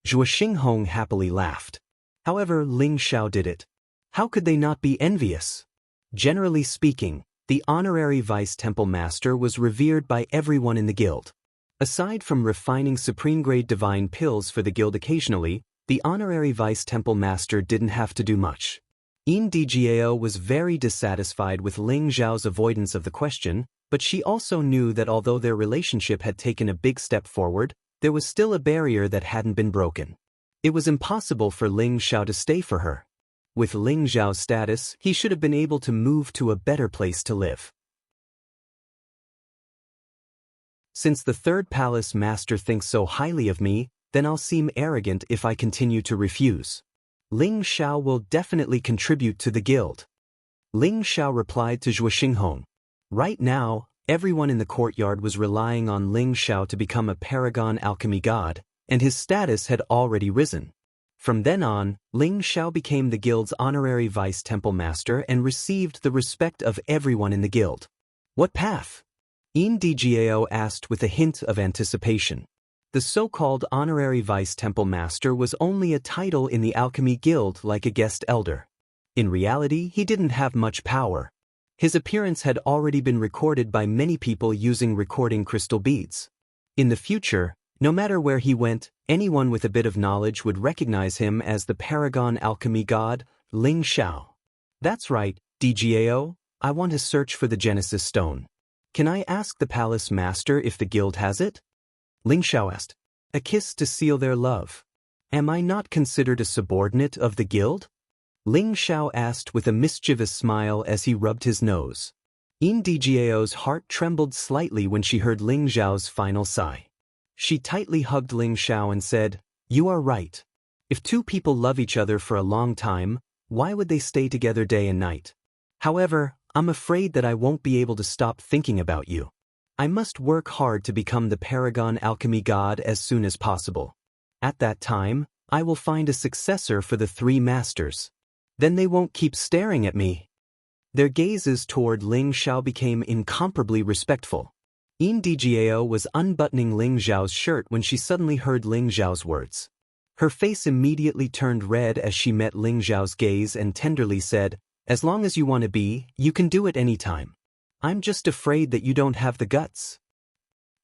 Zhuo Xinghong happily laughed. However, Ling Xiao did it. How could they not be envious? Generally speaking, the honorary vice temple master was revered by everyone in the guild. Aside from refining supreme-grade divine pills for the guild occasionally, the honorary vice temple master didn't have to do much. Dgao was very dissatisfied with Ling Xiao's avoidance of the question, but she also knew that although their relationship had taken a big step forward, there was still a barrier that hadn't been broken. It was impossible for Ling Xiao to stay for her. With Ling Xiao's status, he should have been able to move to a better place to live. Since the third palace master thinks so highly of me, then I'll seem arrogant if I continue to refuse. Ling Xiao will definitely contribute to the guild. Ling Xiao replied to Zhuo Xinghong. Right now, everyone in the courtyard was relying on Ling Xiao to become a paragon alchemy god, and his status had already risen. From then on, Ling Xiao became the guild's honorary vice temple master and received the respect of everyone in the guild. What path? Dgao asked with a hint of anticipation. The so-called honorary vice temple master was only a title in the alchemy guild, like a guest elder. In reality, he didn't have much power. His appearance had already been recorded by many people using recording crystal beads. In the future, no matter where he went, anyone with a bit of knowledge would recognize him as the paragon alchemy god, Ling Xiao. That's right, Dgao, I want to search for the Genesis Stone. Can I ask the palace master if the guild has it? Ling Xiao asked. A kiss to seal their love. Am I not considered a subordinate of the guild? Ling Xiao asked with a mischievous smile as he rubbed his nose. Dgao's heart trembled slightly when she heard Ling Xiao's final sigh. She tightly hugged Ling Xiao and said, You are right. If two people love each other for a long time, why would they stay together day and night? However, I'm afraid that I won't be able to stop thinking about you. I must work hard to become the paragon alchemy god as soon as possible. At that time, I will find a successor for the three masters. Then they won't keep staring at me. Their gazes toward Ling Xiao became incomparably respectful. Dgao was unbuttoning Ling Xiao's shirt when she suddenly heard Ling Xiao's words. Her face immediately turned red as she met Ling Xiao's gaze and tenderly said, As long as you want to be, you can do it anytime. I'm just afraid that you don't have the guts.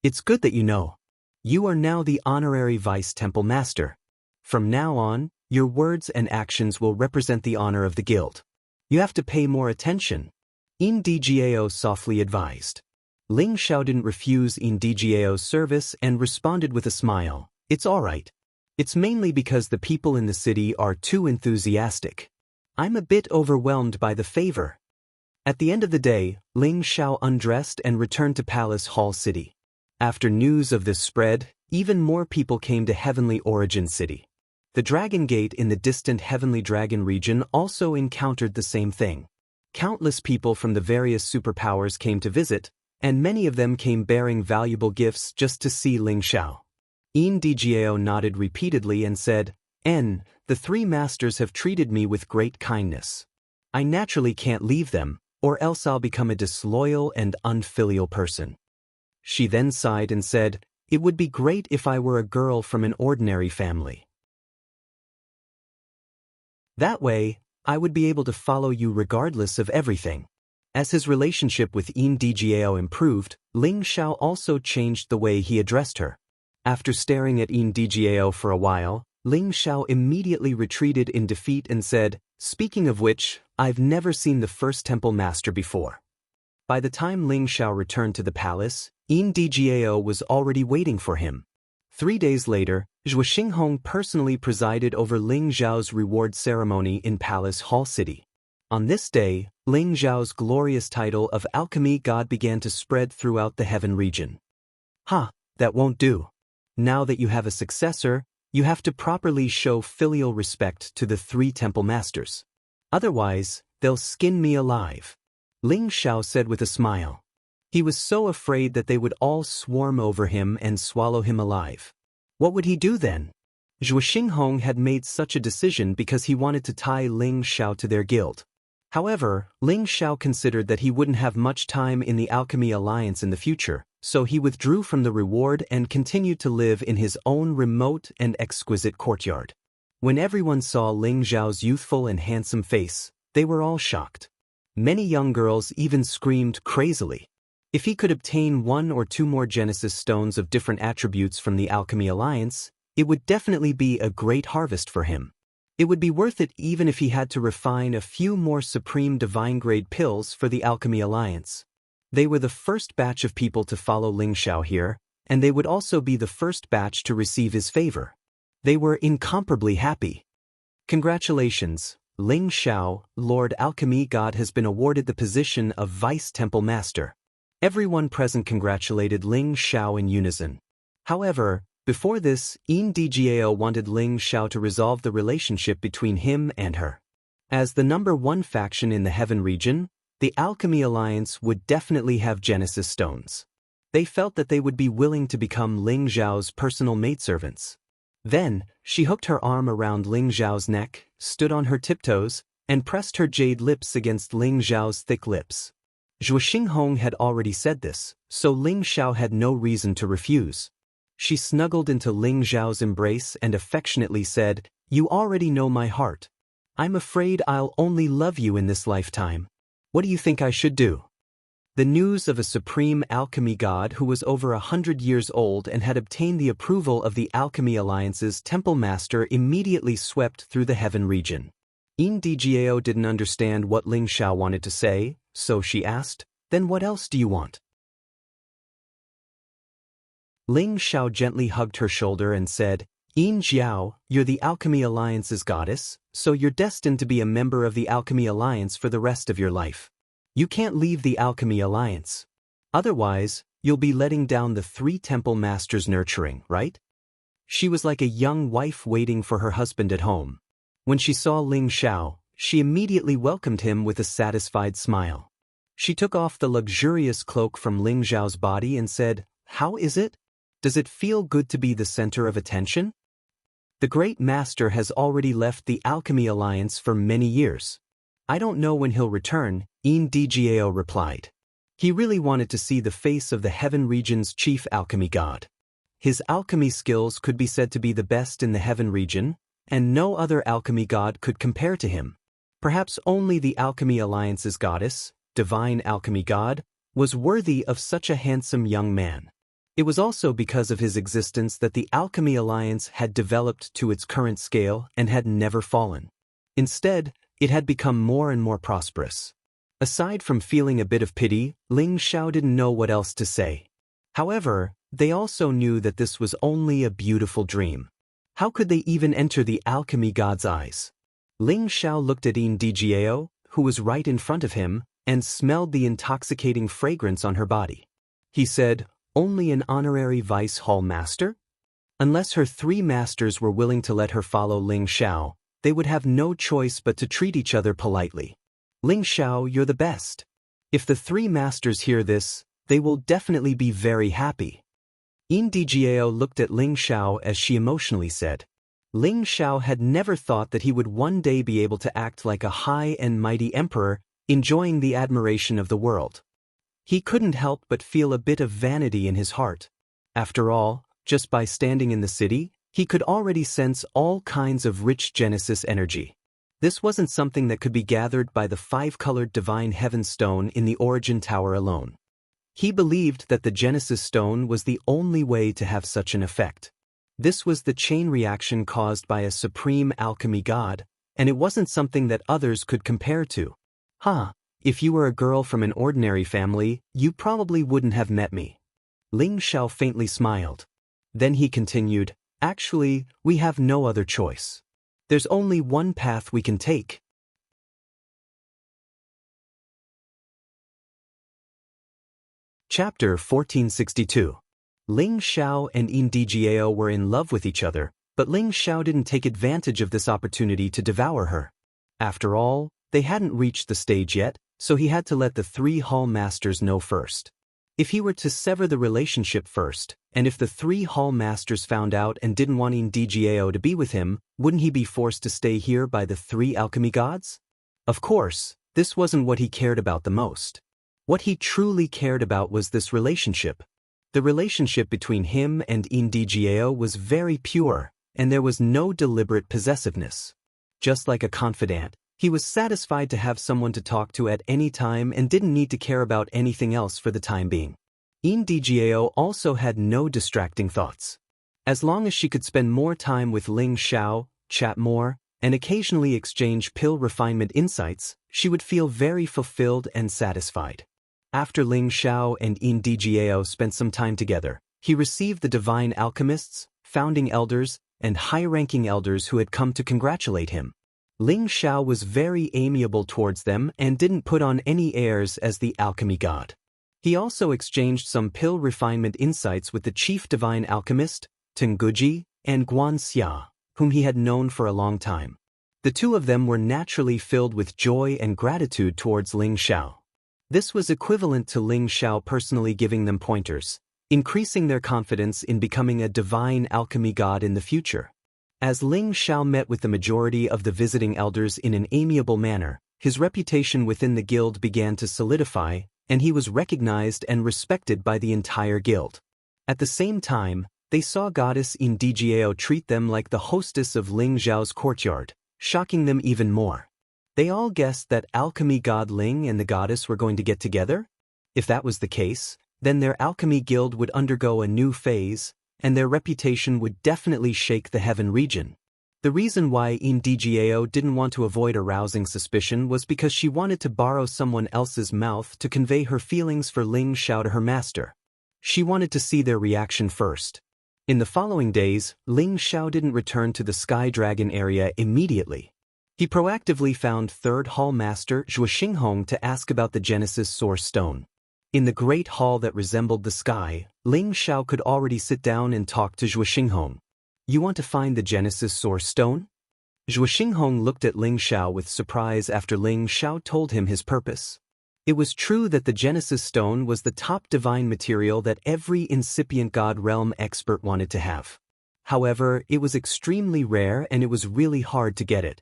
It's good that you know. You are now the honorary vice temple master. From now on, your words and actions will represent the honor of the guild. You have to pay more attention. Dgao softly advised. Ling Xiao didn't refuse Dgao's service and responded with a smile. It's all right. It's mainly because the people in the city are too enthusiastic. I'm a bit overwhelmed by the favor. At the end of the day, Ling Xiao undressed and returned to Palace Hall City. After news of this spread, even more people came to Heavenly Origin City. The Dragon Gate in the distant Heavenly Dragon region also encountered the same thing. Countless people from the various superpowers came to visit, and many of them came bearing valuable gifts just to see Ling Xiao. Dgao nodded repeatedly and said, The three masters have treated me with great kindness. I naturally can't leave them, or else I'll become a disloyal and unfilial person. She then sighed and said, It would be great if I were a girl from an ordinary family. That way, I would be able to follow you regardless of everything. As his relationship with Dgao improved, Ling Xiao also changed the way he addressed her. After staring at Dgao for a while, Ling Xiao immediately retreated in defeat and said, Speaking of which, I've never seen the first temple master before. By the time Ling Xiao returned to the palace, Dgao was already waiting for him. 3 days later, Zhuo Xinghong personally presided over Ling Xiao's reward ceremony in Palace Hall City. On this day, Ling Xiao's glorious title of Alchemy God began to spread throughout the Heaven region. That won't do. Now that you have a successor, you have to properly show filial respect to the three temple masters. Otherwise, they'll skin me alive. Ling Xiao said with a smile. He was so afraid that they would all swarm over him and swallow him alive. What would he do then? Zhuo Xinghong had made such a decision because he wanted to tie Ling Xiao to their guild. However, Ling Xiao considered that he wouldn't have much time in the Alchemy Alliance in the future, so he withdrew from the reward and continued to live in his own remote and exquisite courtyard. When everyone saw Ling Xiao's youthful and handsome face, they were all shocked. Many young girls even screamed crazily. If he could obtain 1 or 2 more Genesis stones of different attributes from the Alchemy Alliance, it would definitely be a great harvest for him. It would be worth it even if he had to refine a few more Supreme Divine-grade pills for the Alchemy Alliance. They were the first batch of people to follow Ling Xiao here, and they would also be the first batch to receive his favor. They were incomparably happy. Congratulations, Ling Xiao, Lord Alchemy God has been awarded the position of Vice Temple Master. Everyone present congratulated Ling Xiao in unison. However, before this, Dgao wanted Ling Xiao to resolve the relationship between him and her. As the #1 faction in the Heaven region, the Alchemy Alliance would definitely have Genesis stones. They felt that they would be willing to become Ling Xiao's personal maidservants. Then, she hooked her arm around Ling Xiao's neck, stood on her tiptoes, and pressed her jade lips against Ling Xiao's thick lips. Zhuo Xinghong had already said this, so Ling Xiao had no reason to refuse. She snuggled into Ling Xiao's embrace and affectionately said, "You already know my heart. I'm afraid I'll only love you in this lifetime. What do you think I should do?" The news of a supreme alchemy god who was over 100 years old and had obtained the approval of the Alchemy Alliance's temple master immediately swept through the Heaven region. Dgao didn't understand what Ling Xiao wanted to say, so she asked, "Then what else do you want?" Ling Xiao gently hugged her shoulder and said, "Yin Jiao, you're the Alchemy Alliance's goddess, so you're destined to be a member of the Alchemy Alliance for the rest of your life. You can't leave the Alchemy Alliance. Otherwise, you'll be letting down the 3 temple masters' nurturing, right?" She was like a young wife waiting for her husband at home. When she saw Ling Xiao, she immediately welcomed him with a satisfied smile. She took off the luxurious cloak from Ling Xiao's body and said, "How is it? Does it feel good to be the center of attention?" The Great Master has already left the Alchemy Alliance for many years. "I don't know when he'll return," Dgao replied. He really wanted to see the face of the Heaven region's chief alchemy god. His alchemy skills could be said to be the best in the Heaven region, and no other alchemy god could compare to him. Perhaps only the Alchemy Alliance's goddess, Divine Alchemy God, was worthy of such a handsome young man. It was also because of his existence that the Alchemy Alliance had developed to its current scale and had never fallen. Instead, it had become more and more prosperous. Aside from feeling a bit of pity, Ling Xiao didn't know what else to say. However, they also knew that this was only a beautiful dream. How could they even enter the alchemy god's eyes? Ling Xiao looked at Dgao, who was right in front of him, and smelled the intoxicating fragrance on her body. He said, "Only an honorary vice hall master?" Unless her 3 masters were willing to let her follow Ling Xiao, they would have no choice but to treat each other politely. "Ling Xiao, you're the best. If the 3 masters hear this, they will definitely be very happy." Dgao looked at Ling Xiao as she emotionally said. Ling Xiao had never thought that he would one day be able to act like a high and mighty emperor, enjoying the admiration of the world. He couldn't help but feel a bit of vanity in his heart. After all, just by standing in the city, he could already sense all kinds of rich Genesis energy. This wasn't something that could be gathered by the 5-colored divine heaven stone in the Origin Tower alone. He believed that the Genesis stone was the only way to have such an effect. This was the chain reaction caused by a supreme alchemy god, and it wasn't something that others could compare to. If you were a girl from an ordinary family, you probably wouldn't have met me." Ling Xiao faintly smiled. Then he continued, "Actually, we have no other choice. There's only one path we can take." Chapter 1462. Ling Xiao and Dgao were in love with each other, but Ling Xiao didn't take advantage of this opportunity to devour her. After all, they hadn't reached the stage yet, so he had to let the 3 hall masters know first. If he were to sever the relationship first, and if the 3 hall masters found out and didn't want Ndgao to be with him, wouldn't he be forced to stay here by the 3 alchemy gods? Of course, this wasn't what he cared about the most. What he truly cared about was this relationship. The relationship between him and Ndgao was very pure, and there was no deliberate possessiveness. Just like a confidant, he was satisfied to have someone to talk to at any time and didn't need to care about anything else for the time being. Ndgao also had no distracting thoughts. As long as she could spend more time with Ling Xiao, chat more, and occasionally exchange pill refinement insights, she would feel very fulfilled and satisfied. After Ling Xiao and Ndgao spent some time together, he received the divine alchemists, founding elders, and high-ranking elders who had come to congratulate him. Ling Xiao was very amiable towards them and didn't put on any airs as the alchemy god. He also exchanged some pill refinement insights with the chief divine alchemist, Tenguji, and Guanxia, whom he had known for a long time. The 2 of them were naturally filled with joy and gratitude towards Ling Xiao. This was equivalent to Ling Xiao personally giving them pointers, increasing their confidence in becoming a divine alchemy god in the future. As Ling Xiao met with the majority of the visiting elders in an amiable manner, his reputation within the guild began to solidify, and he was recognized and respected by the entire guild. At the same time, they saw Goddess Ndgao treat them like the hostess of Ling Xiao's courtyard, shocking them even more. They all guessed that alchemy god Ling and the goddess were going to get together? If that was the case, then their alchemy guild would undergo a new phase, and their reputation would definitely shake the heaven region. The reason why Ndgao didn't want to avoid arousing suspicion was because she wanted to borrow someone else's mouth to convey her feelings for Ling Xiao to her master. She wanted to see their reaction first. In the following days, Ling Xiao didn't return to the Sky Dragon area immediately. He proactively found 3rd Hall Master Zhuo Xinghong to ask about the Genesis Source Stone. In the great hall that resembled the sky, Ling Xiao could already sit down and talk to Zhuo Xinghong. You want to find the Genesis Source Stone? Zhuo Xinghong looked at Ling Xiao with surprise after Ling Xiao told him his purpose. It was true that the Genesis Stone was the top divine material that every incipient God realm expert wanted to have. However, it was extremely rare and it was really hard to get it.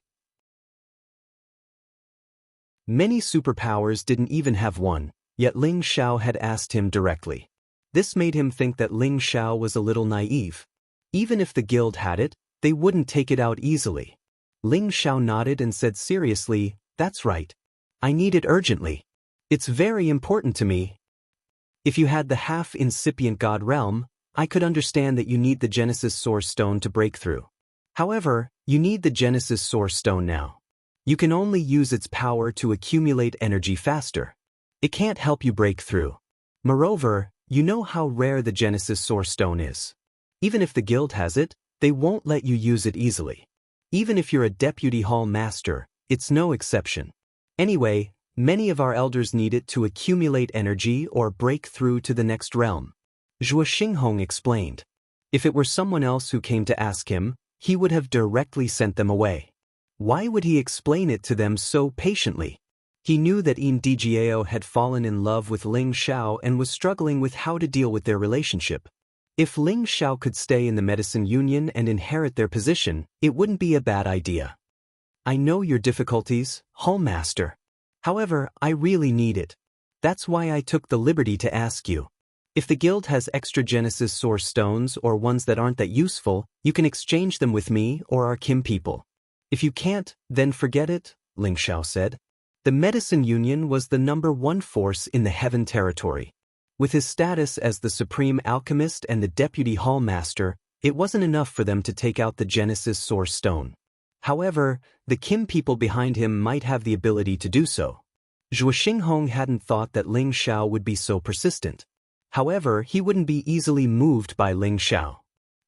Many superpowers didn't even have one, yet Ling Xiao had asked him directly. This made him think that Ling Xiao was a little naive. Even if the guild had it, they wouldn't take it out easily. Ling Xiao nodded and said seriously, "That's right. I need it urgently. It's very important to me. If you had the half-incipient God realm, I could understand that you need the Genesis Source Stone to break through. However, you need the Genesis Source Stone now. You can only use its power to accumulate energy faster. It can't help you break through. Moreover, you know how rare the Genesis Source Stone is. Even if the guild has it, they won't let you use it easily. Even if you're a deputy hall master, it's no exception. Anyway, many of our elders need it to accumulate energy or break through to the next realm." Zhuo Xinghong explained. If it were someone else who came to ask him, he would have directly sent them away. Why would he explain it to them so patiently? He knew that Ndgao had fallen in love with Ling Xiao and was struggling with how to deal with their relationship. If Ling Xiao could stay in the Medicine Union and inherit their position, it wouldn't be a bad idea. "I know your difficulties, Hall Master. However, I really need it. That's why I took the liberty to ask you. If the guild has extra Genesis Source Stones or ones that aren't that useful, you can exchange them with me or our Kim people. If you can't, then forget it," Ling Xiao said. The Medicine Union was the #1 force in the Heaven territory. With his status as the Supreme Alchemist and the Deputy Hall Master, it wasn't enough for them to take out the Genesis Source Stone. However, the Kim people behind him might have the ability to do so. Zhuo Xinghong hadn't thought that Ling Xiao would be so persistent. However, he wouldn't be easily moved by Ling Xiao.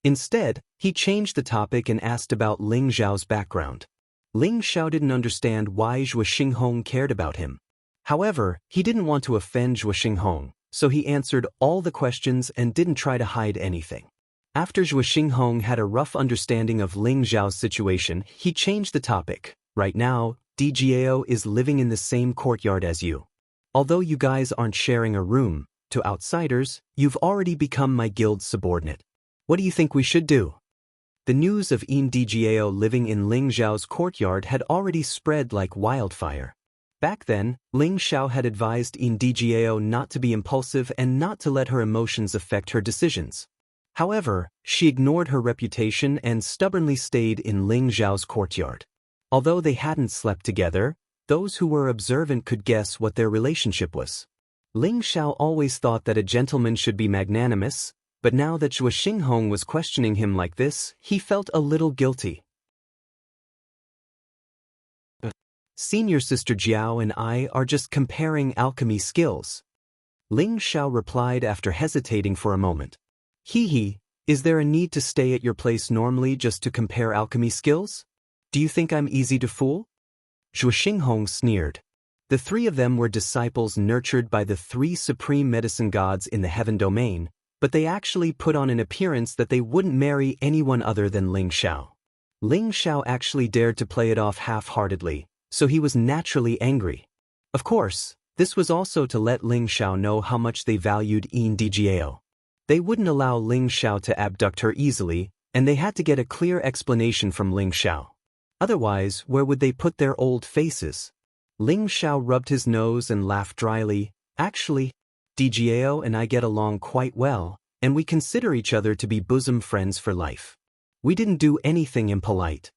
Instead, he changed the topic and asked about Ling Xiao's background. Ling Xiao didn't understand why Zhuo Xinghong cared about him. However, he didn't want to offend Zhuo Xinghong, so he answered all the questions and didn't try to hide anything. After Zhuo Xinghong had a rough understanding of Ling Xiao's situation, he changed the topic. Right now, DGAO is living in the same courtyard as you. Although you guys aren't sharing a room, to outsiders, you've already become my guild's subordinate. What do you think we should do? The news of DGAO living in Ling Xiao's courtyard had already spread like wildfire. Back then, Ling Xiao had advised DGAO not to be impulsive and not to let her emotions affect her decisions. However, she ignored her reputation and stubbornly stayed in Ling Xiao's courtyard. Although they hadn't slept together, those who were observant could guess what their relationship was. Ling Xiao always thought that a gentleman should be magnanimous, but now that Zhuo Xinghong was questioning him like this, he felt a little guilty. Senior Sister Jiao and I are just comparing alchemy skills. Ling Xiao replied after hesitating for a moment. Hee, is there a need to stay at your place normally just to compare alchemy skills? Do you think I'm easy to fool? Zhuo Xinghong sneered. The three of them were disciples nurtured by the three supreme medicine gods in the heaven domain, but they actually put on an appearance that they wouldn't marry anyone other than Ling Xiao. Ling Xiao actually dared to play it off half-heartedly, so he was naturally angry. Of course, this was also to let Ling Xiao know how much they valued DGAO. They wouldn't allow Ling Xiao to abduct her easily, and they had to get a clear explanation from Ling Xiao. Otherwise, where would they put their old faces? Ling Xiao rubbed his nose and laughed dryly. Actually, DGAO and I get along quite well, and we consider each other to be bosom friends for life. We didn't do anything impolite.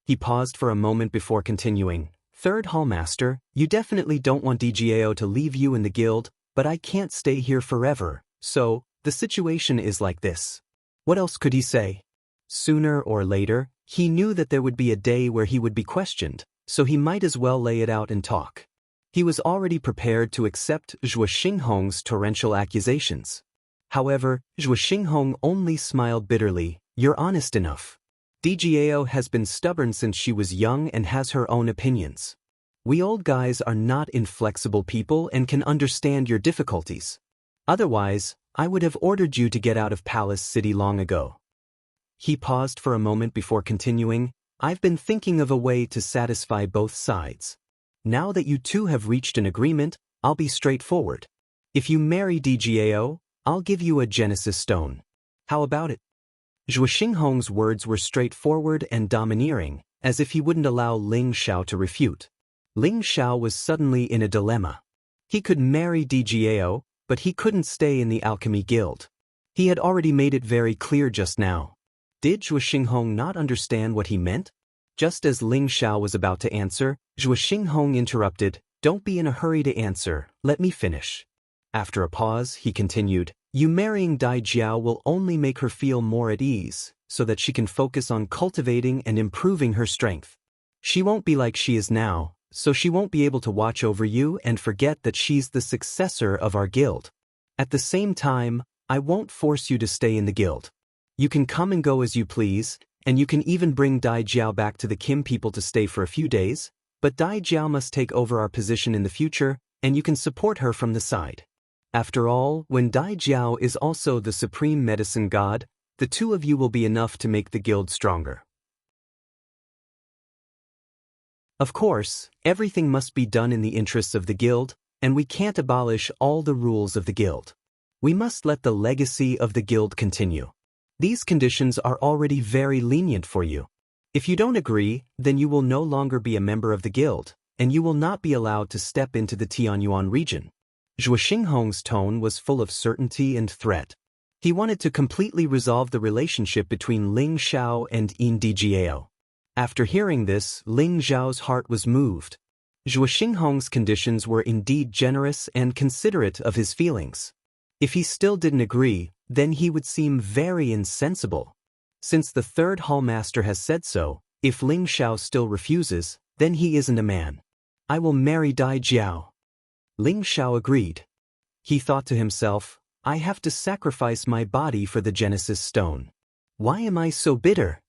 He paused for a moment before continuing. Third Hallmaster, you definitely don't want DGAO to leave you in the guild, but I can't stay here forever, so the situation is like this. What else could he say? Sooner or later, he knew that there would be a day where he would be questioned, so he might as well lay it out and talk. He was already prepared to accept Zhuo Xinghong's torrential accusations. However, Zhuo Xinghong only smiled bitterly. You're honest enough. DGAO has been stubborn since she was young and has her own opinions. We old guys are not inflexible people and can understand your difficulties. Otherwise, I would have ordered you to get out of Palace City long ago. He paused for a moment before continuing. I've been thinking of a way to satisfy both sides. Now that you two have reached an agreement, I'll be straightforward. If you marry DGAO, I'll give you a Genesis stone. How about it? Zhuo Xinghong's words were straightforward and domineering, as if he wouldn't allow Ling Xiao to refute. Ling Xiao was suddenly in a dilemma. He could marry DGAO, but he couldn't stay in the Alchemy Guild. He had already made it very clear just now. Did Zhuo Xinghong not understand what he meant? Just as Ling Xiao was about to answer, Zhuo Xinghong interrupted. Don't be in a hurry to answer, let me finish. After a pause, he continued, you marrying Dai Jiao will only make her feel more at ease, so that she can focus on cultivating and improving her strength. She won't be like she is now, so she won't be able to watch over you and forget that she's the successor of our guild. At the same time, I won't force you to stay in the guild. You can come and go as you please, and you can even bring Dai Jiao back to the Kim people to stay for a few days, but Dai Jiao must take over our position in the future, and you can support her from the side. After all, when Dai Jiao is also the supreme medicine god, the two of you will be enough to make the guild stronger. Of course, everything must be done in the interests of the guild, and we can't abolish all the rules of the guild. We must let the legacy of the guild continue. These conditions are already very lenient for you. If you don't agree, then you will no longer be a member of the guild, and you will not be allowed to step into the Tianyuan region. Zhuo Xinghong's tone was full of certainty and threat. He wanted to completely resolve the relationship between Ling Xiao and DGAO. After hearing this, Ling Xiao's heart was moved. Zhuo Xinghong's conditions were indeed generous and considerate of his feelings. If he still didn't agree, then he would seem very insensible. Since the third Hallmaster has said so, if Ling Xiao still refuses, then he isn't a man. I will marry Dai Jiao. Ling Xiao agreed. He thought to himself, I have to sacrifice my body for the Genesis stone. Why am I so bitter?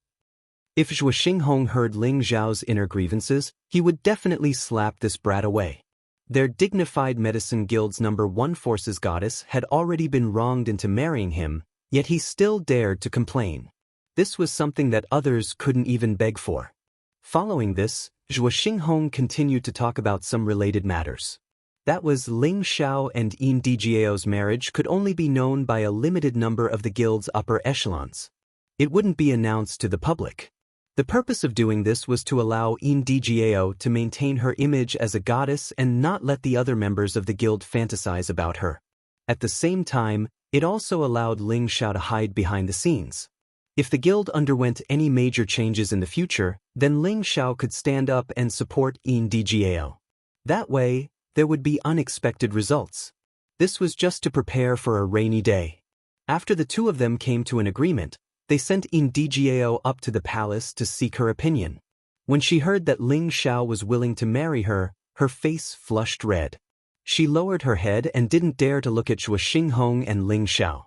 If Zhuo Xinghong heard Ling Xiao's inner grievances, he would definitely slap this brat away. Their dignified medicine guild's #1 forces goddess had already been wronged into marrying him, yet he still dared to complain. This was something that others couldn't even beg for. Following this, Zhuo Xinghong continued to talk about some related matters. That was Ling Xiao and Yin Dijiao's marriage could only be known by a limited number of the guild's upper echelons. It wouldn't be announced to the public. The purpose of doing this was to allow Yin Dijiao to maintain her image as a goddess and not let the other members of the guild fantasize about her. At the same time, it also allowed Ling Xiao to hide behind the scenes. If the guild underwent any major changes in the future, then Ling Xiao could stand up and support Yin Dijiao. That way, there would be unexpected results. This was just to prepare for a rainy day. After the two of them came to an agreement, they sent Yin Dijiao up to the palace to seek her opinion. When she heard that Ling Xiao was willing to marry her, her face flushed red. She lowered her head and didn't dare to look at Zhuo Xinghong and Ling Xiao.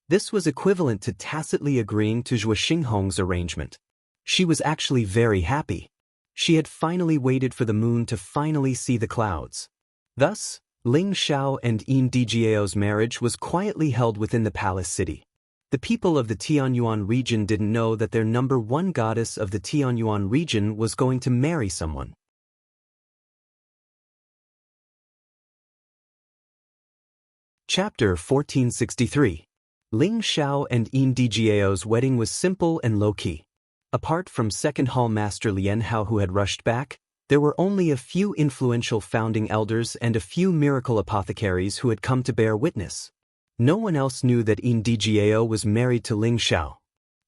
This was equivalent to tacitly agreeing to Zhuo Xinghong's arrangement. She was actually very happy. She had finally waited for the moon to finally see the clouds. Thus, Ling Xiao and Yin Dijiao's marriage was quietly held within the palace city. The people of the Tianyuan region didn't know that their number one goddess of the Tianyuan region was going to marry someone. Chapter 1463. Ling Xiao and Yin Dijiao's wedding was simple and low-key. Apart from Second Hall Master Lian Hao who had rushed back, there were only a few influential founding elders and a few miracle apothecaries who had come to bear witness. No one else knew that Yin Dijiao was married to Ling Xiao.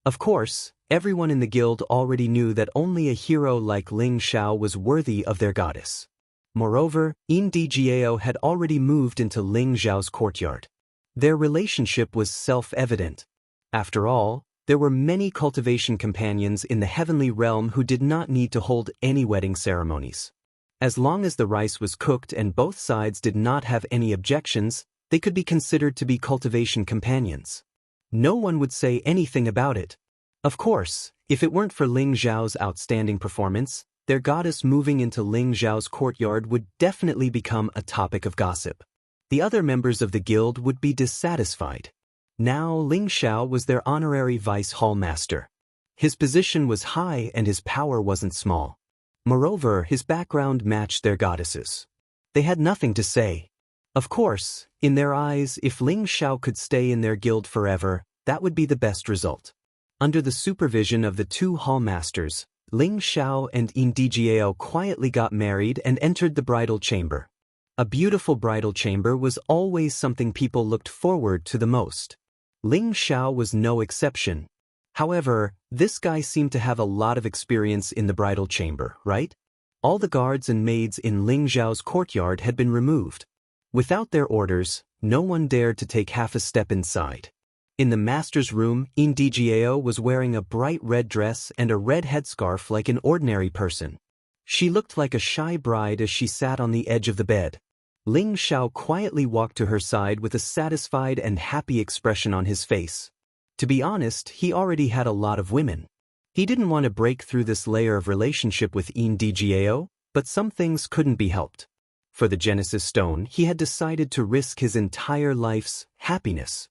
Of course, everyone in the guild already knew that only a hero like Ling Xiao was worthy of their goddess. Moreover, Yin Dijiao had already moved into Ling Xiao's courtyard. Their relationship was self-evident. After all, there were many cultivation companions in the heavenly realm who did not need to hold any wedding ceremonies. As long as the rice was cooked and both sides did not have any objections, they could be considered to be cultivation companions. No one would say anything about it. Of course, if it weren't for Ling Xiao's outstanding performance, their goddess moving into Ling Xiao's courtyard would definitely become a topic of gossip. The other members of the guild would be dissatisfied. Now Ling Xiao was their honorary vice hall master. His position was high and his power wasn't small. Moreover, his background matched their goddesses. They had nothing to say. Of course, in their eyes, if Ling Xiao could stay in their guild forever, that would be the best result. Under the supervision of the two hall masters, Ling Xiao and Yin Dijiao quietly got married and entered the bridal chamber. A beautiful bridal chamber was always something people looked forward to the most. Ling Xiao was no exception. However, this guy seemed to have a lot of experience in the bridal chamber, right? All the guards and maids in Ling Xiao's courtyard had been removed. Without their orders, no one dared to take half a step inside. In the master's room, Yin Dijiao was wearing a bright red dress and a red headscarf like an ordinary person. She looked like a shy bride as she sat on the edge of the bed. Ling Xiao quietly walked to her side with a satisfied and happy expression on his face. To be honest, he already had a lot of women. He didn't want to break through this layer of relationship with Yin Dijiao, but some things couldn't be helped. For the Genesis Stone, he had decided to risk his entire life's happiness.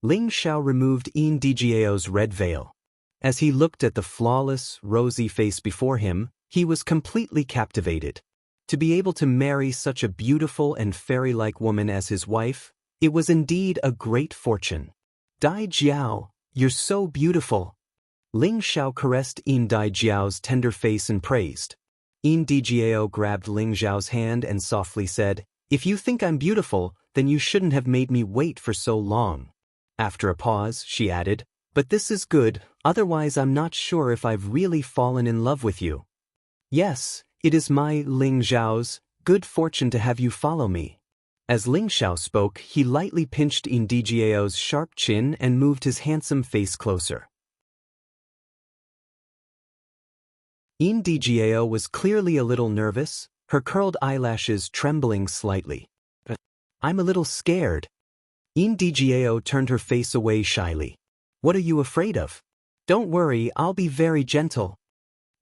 Ling Xiao removed Yin Dijiao's red veil. As he looked at the flawless, rosy face before him, he was completely captivated. To be able to marry such a beautiful and fairy-like woman as his wife, it was indeed a great fortune. Dai Jiao, you're so beautiful. Ling Xiao caressed Yin Dijiao's tender face and praised. Yin Dijiao grabbed Ling Xiao's hand and softly said, "If you think I'm beautiful, then you shouldn't have made me wait for so long." After a pause, she added, "But this is good, otherwise I'm not sure if I've really fallen in love with you." "Yes, it is my Ling Xiao's good fortune to have you follow me." As Ling Xiao spoke, he lightly pinched Yin Dijiao's sharp chin and moved his handsome face closer. Yin Dijiao was clearly a little nervous, her curled eyelashes trembling slightly. "I'm a little scared." Yin Dijiao turned her face away shyly. "What are you afraid of?" "Don't worry, I'll be very gentle,"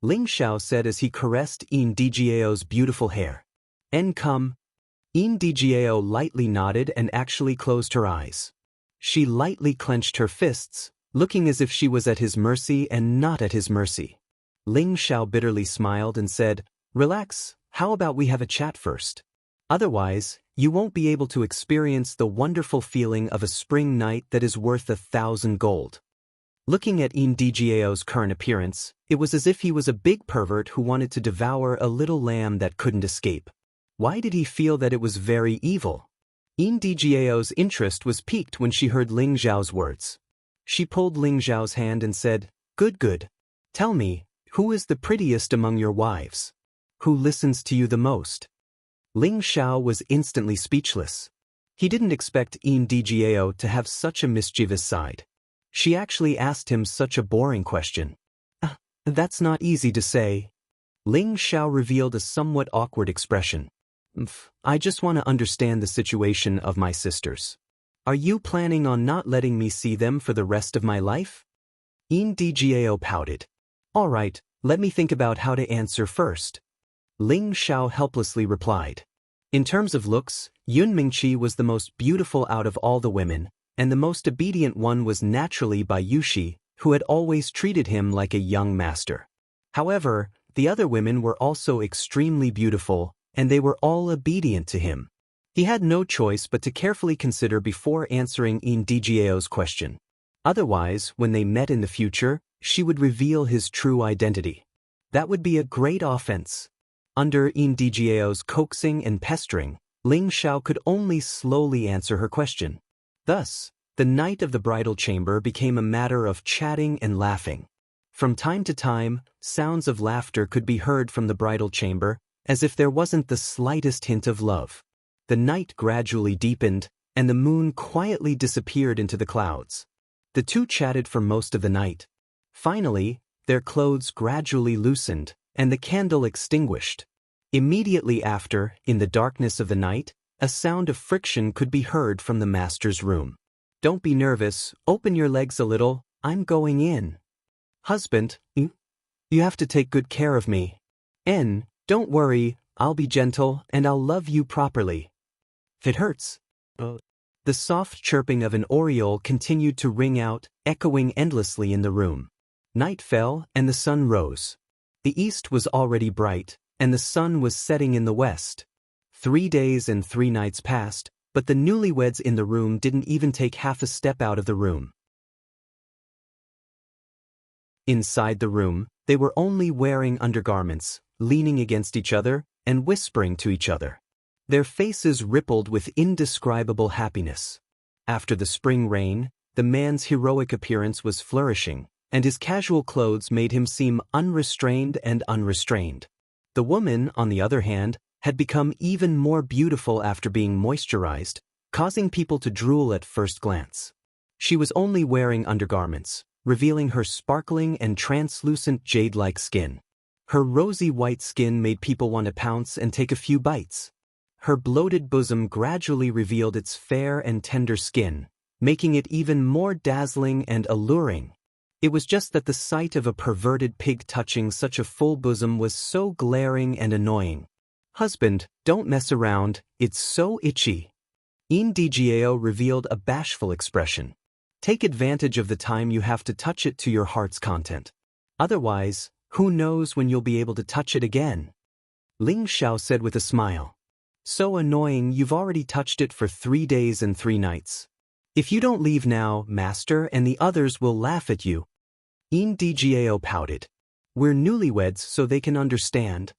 Ling Xiao said as he caressed Yin Dijiao's beautiful hair. "Come." Yin Dijiao lightly nodded and actually closed her eyes. She lightly clenched her fists, looking as if she was at his mercy and not at his mercy. Ling Xiao bitterly smiled and said, Relax, how about we have a chat first? Otherwise, you won't be able to experience the wonderful feeling of a spring night that is worth 1,000 gold. Looking at Indigio's current appearance, it was as if he was a big pervert who wanted to devour a little lamb that couldn't escape. Why did he feel that it was very evil? Indigio's interest was piqued when she heard Ling Zhao's words. She pulled Ling Zhao's hand and said, Good. Tell me, who is the prettiest among your wives? Who listens to you the most? Ling Zhao was instantly speechless. He didn't expect Indigio to have such a mischievous side. She actually asked him such a boring question. That's not easy to say. Ling Zhao revealed a somewhat awkward expression. I just want to understand the situation of my sisters. Are you planning on not letting me see them for the rest of my life? Indigio pouted. All right, let me think about how to answer first. Ling Zhao helplessly replied. In terms of looks, Yun Mingqi was the most beautiful out of all the women, and the most obedient one was naturally Bai Yushi, who had always treated him like a young master. However, the other women were also extremely beautiful, and they were all obedient to him. He had no choice but to carefully consider before answering Indigio's question. Otherwise, when they met in the future, she would reveal his true identity. That would be a great offense. Under Indigio's coaxing and pestering, Ling Zhao could only slowly answer her question. Thus, the night of the bridal chamber became a matter of chatting and laughing. From time to time, sounds of laughter could be heard from the bridal chamber, as if there wasn't the slightest hint of love. The night gradually deepened, and the moon quietly disappeared into the clouds. The two chatted for most of the night. Finally, their clothes gradually loosened, and the candle extinguished. Immediately after, in the darkness of the night, a sound of friction could be heard from the master's room. Don't be nervous, open your legs a little, I'm going in. Husband, you have to take good care of me. Don't worry, I'll be gentle and I'll love you properly. If it hurts. The soft chirping of an oriole continued to ring out, echoing endlessly in the room. Night fell and the sun rose. The east was already bright, and the sun was setting in the west. 3 days and 3 nights passed, but the newlyweds in the room didn't even take half a step out of the room. Inside the room, they were only wearing undergarments, leaning against each other, and whispering to each other. Their faces rippled with indescribable happiness. After the spring rain, the man's heroic appearance was flourishing, and his casual clothes made him seem unrestrained and unrestrained. The woman, on the other hand, had become even more beautiful after being moisturized, causing people to drool at first glance. She was only wearing undergarments, revealing her sparkling and translucent jade-like skin. Her rosy white skin made people want to pounce and take a few bites. Her bloated bosom gradually revealed its fair and tender skin, making it even more dazzling and alluring. It was just that the sight of a perverted pig touching such a full bosom was so glaring and annoying. Husband, don't mess around, it's so itchy. Indigio revealed a bashful expression. Take advantage of the time you have to touch it to your heart's content. Otherwise, who knows when you'll be able to touch it again? Ling Zhao said with a smile. So annoying, you've already touched it for 3 days and 3 nights. If you don't leave now, master and the others will laugh at you. Indigio pouted. We're newlyweds so they can understand.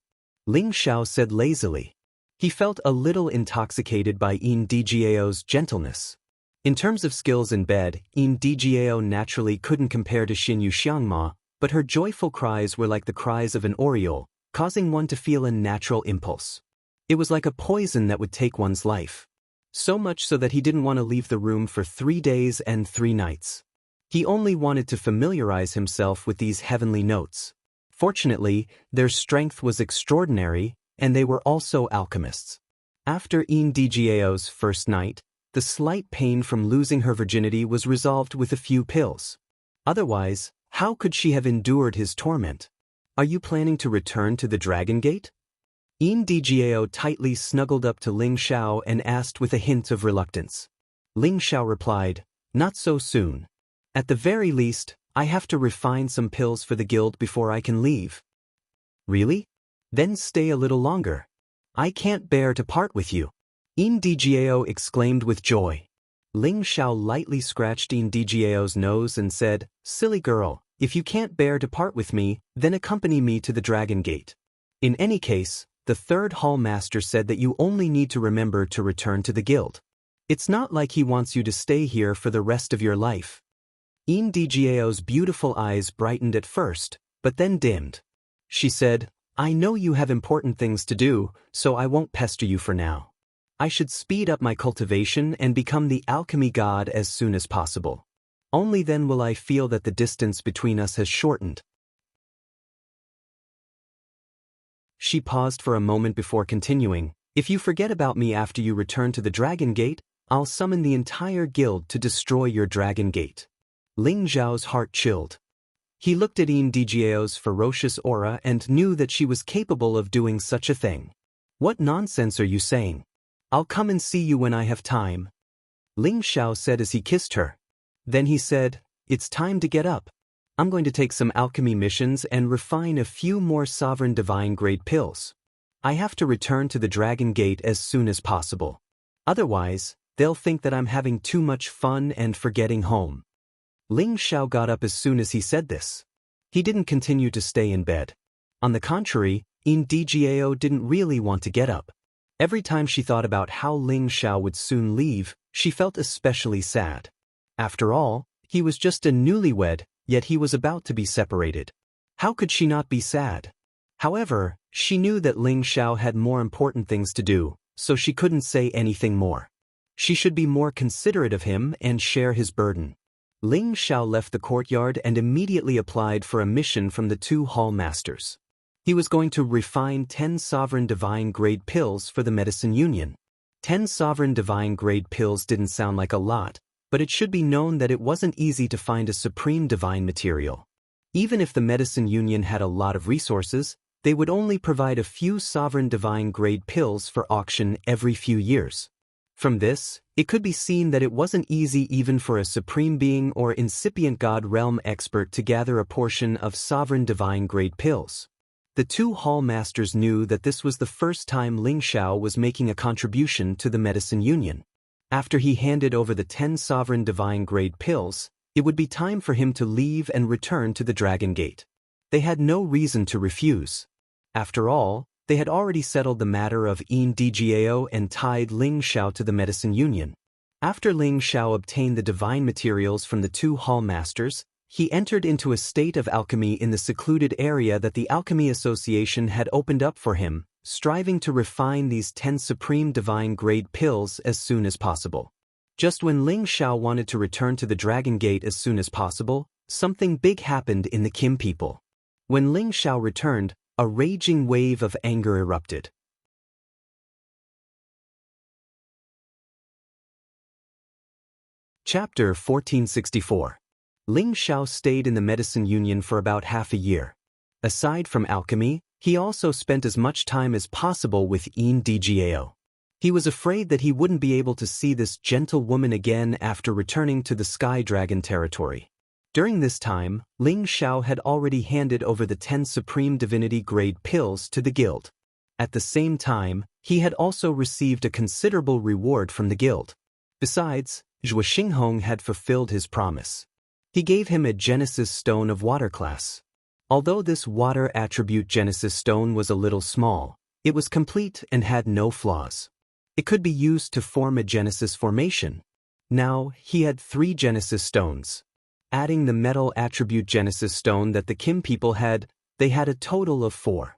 Ling Zhao said lazily. He felt a little intoxicated by Indigio's gentleness. In terms of skills in bed, Indigio naturally couldn't compare to Xinyu Xiangma, but her joyful cries were like the cries of an oriole, causing one to feel a natural impulse. It was like a poison that would take one's life. So much so that he didn't want to leave the room for 3 days and 3 nights. He only wanted to familiarize himself with these heavenly notes. Fortunately, their strength was extraordinary, and they were also alchemists. After Indigio's first night, the slight pain from losing her virginity was resolved with a few pills. Otherwise, how could she have endured his torment? Are you planning to return to the Dragon Gate? Indigio tightly snuggled up to Ling Zhao and asked with a hint of reluctance. Ling Zhao replied, Not so soon. At the very least, I have to refine some pills for the guild before I can leave. Really? Then stay a little longer. I can't bear to part with you. Indgao exclaimed with joy. Ling Shao lightly scratched Indgao's nose and said, "Silly girl, if you can't bear to part with me, then accompany me to the Dragon Gate. In any case, the third hall master said that you only need to remember to return to the guild. It's not like he wants you to stay here for the rest of your life." Indgao's beautiful eyes brightened at first, but then dimmed. She said, "I know you have important things to do, so I won't pester you for now. I should speed up my cultivation and become the alchemy god as soon as possible. Only then will I feel that the distance between us has shortened." She paused for a moment before continuing, "If you forget about me after you return to the Dragon Gate, I'll summon the entire guild to destroy your Dragon Gate." Ling Zhao's heart chilled. He looked at Indgao's ferocious aura and knew that she was capable of doing such a thing. "What nonsense are you saying? I'll come and see you when I have time," Ling Xiao said as he kissed her. Then he said, "It's time to get up. I'm going to take some alchemy missions and refine a few more sovereign divine grade pills. I have to return to the Dragon Gate as soon as possible. Otherwise, they'll think that I'm having too much fun and forgetting home." Ling Xiao got up as soon as he said this. He didn't continue to stay in bed. On the contrary, Indgao didn't really want to get up. Every time she thought about how Ling Xiao would soon leave, she felt especially sad. After all, he was just a newlywed, yet he was about to be separated. How could she not be sad? However, she knew that Ling Xiao had more important things to do, so she couldn't say anything more. She should be more considerate of him and share his burden. Ling Xiao left the courtyard and immediately applied for a mission from the two hall masters. He was going to refine 10 sovereign divine grade pills for the medicine union. 10 sovereign divine grade pills didn't sound like a lot, but it should be known that it wasn't easy to find a supreme divine material. Even if the medicine union had a lot of resources, they would only provide a few sovereign divine grade pills for auction every few years. From this, it could be seen that it wasn't easy even for a supreme being or incipient god realm expert to gather a portion of sovereign divine grade pills. The two hall masters knew that this was the first time Ling Xiao was making a contribution to the medicine union. After he handed over the 10 sovereign divine grade pills, it would be time for him to leave and return to the Dragon Gate. They had no reason to refuse. After all, they had already settled the matter of Indgao and tied Ling Xiao to the medicine union. After Ling Xiao obtained the divine materials from the two hall masters, he entered into a state of alchemy in the secluded area that the Alchemy Association had opened up for him, striving to refine these 10 supreme divine grade pills as soon as possible. Just when Ling Xiao wanted to return to the Dragon Gate as soon as possible, something big happened in the Kim people. When Ling Xiao returned, a raging wave of anger erupted. Chapter 1464. Ling Xiao stayed in the medicine union for about half a year. Aside from alchemy, he also spent as much time as possible with Indgao. He was afraid that he wouldn't be able to see this gentle woman again after returning to the Sky Dragon territory. During this time, Ling Xiao had already handed over the 10 Supreme Divinity grade pills to the guild. At the same time, he had also received a considerable reward from the guild. Besides, Zhuo Xinghong had fulfilled his promise. He gave him a Genesis Stone of Water class. Although this water attribute Genesis Stone was a little small, it was complete and had no flaws. It could be used to form a Genesis formation. Now, he had 3 Genesis Stones. Adding the metal attribute Genesis Stone that the Kim people had, they had a total of 4.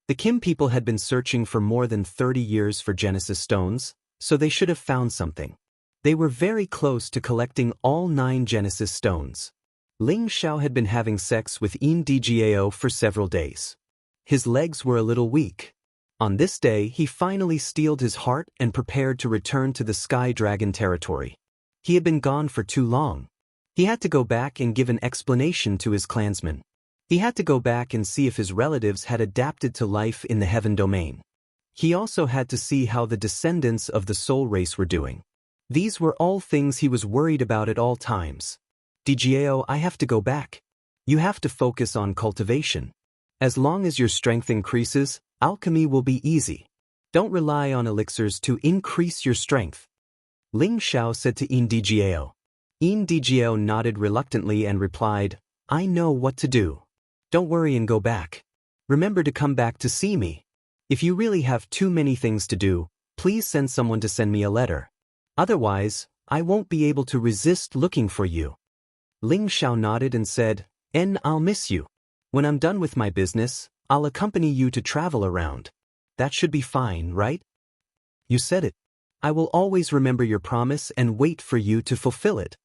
The Kim people had been searching for more than 30 years for Genesis Stones, so they should have found something. They were very close to collecting all 9 Genesis Stones. Ling Xiao had been having sex with Indgao for several days. His legs were a little weak. On this day, he finally steeled his heart and prepared to return to the Sky Dragon territory. He had been gone for too long. He had to go back and give an explanation to his clansmen. He had to go back and see if his relatives had adapted to life in the heaven domain. He also had to see how the descendants of the soul race were doing. These were all things he was worried about at all times. "Dgao, I have to go back. You have to focus on cultivation. As long as your strength increases, Alchemy will be easy. Don't rely on elixirs to increase your strength. Ling Xiao said to Indigio. Indigio nodded reluctantly and replied, I know what to do. Don't worry and go back. Remember to come back to see me. If you really have too many things to do, please send someone to send me a letter. Otherwise, I won't be able to resist looking for you. Ling Xiao nodded and said, I'll miss you. When I'm done with my business, I'll accompany you to travel around. That should be fine, right? You said it. I will always remember your promise and wait for you to fulfill it.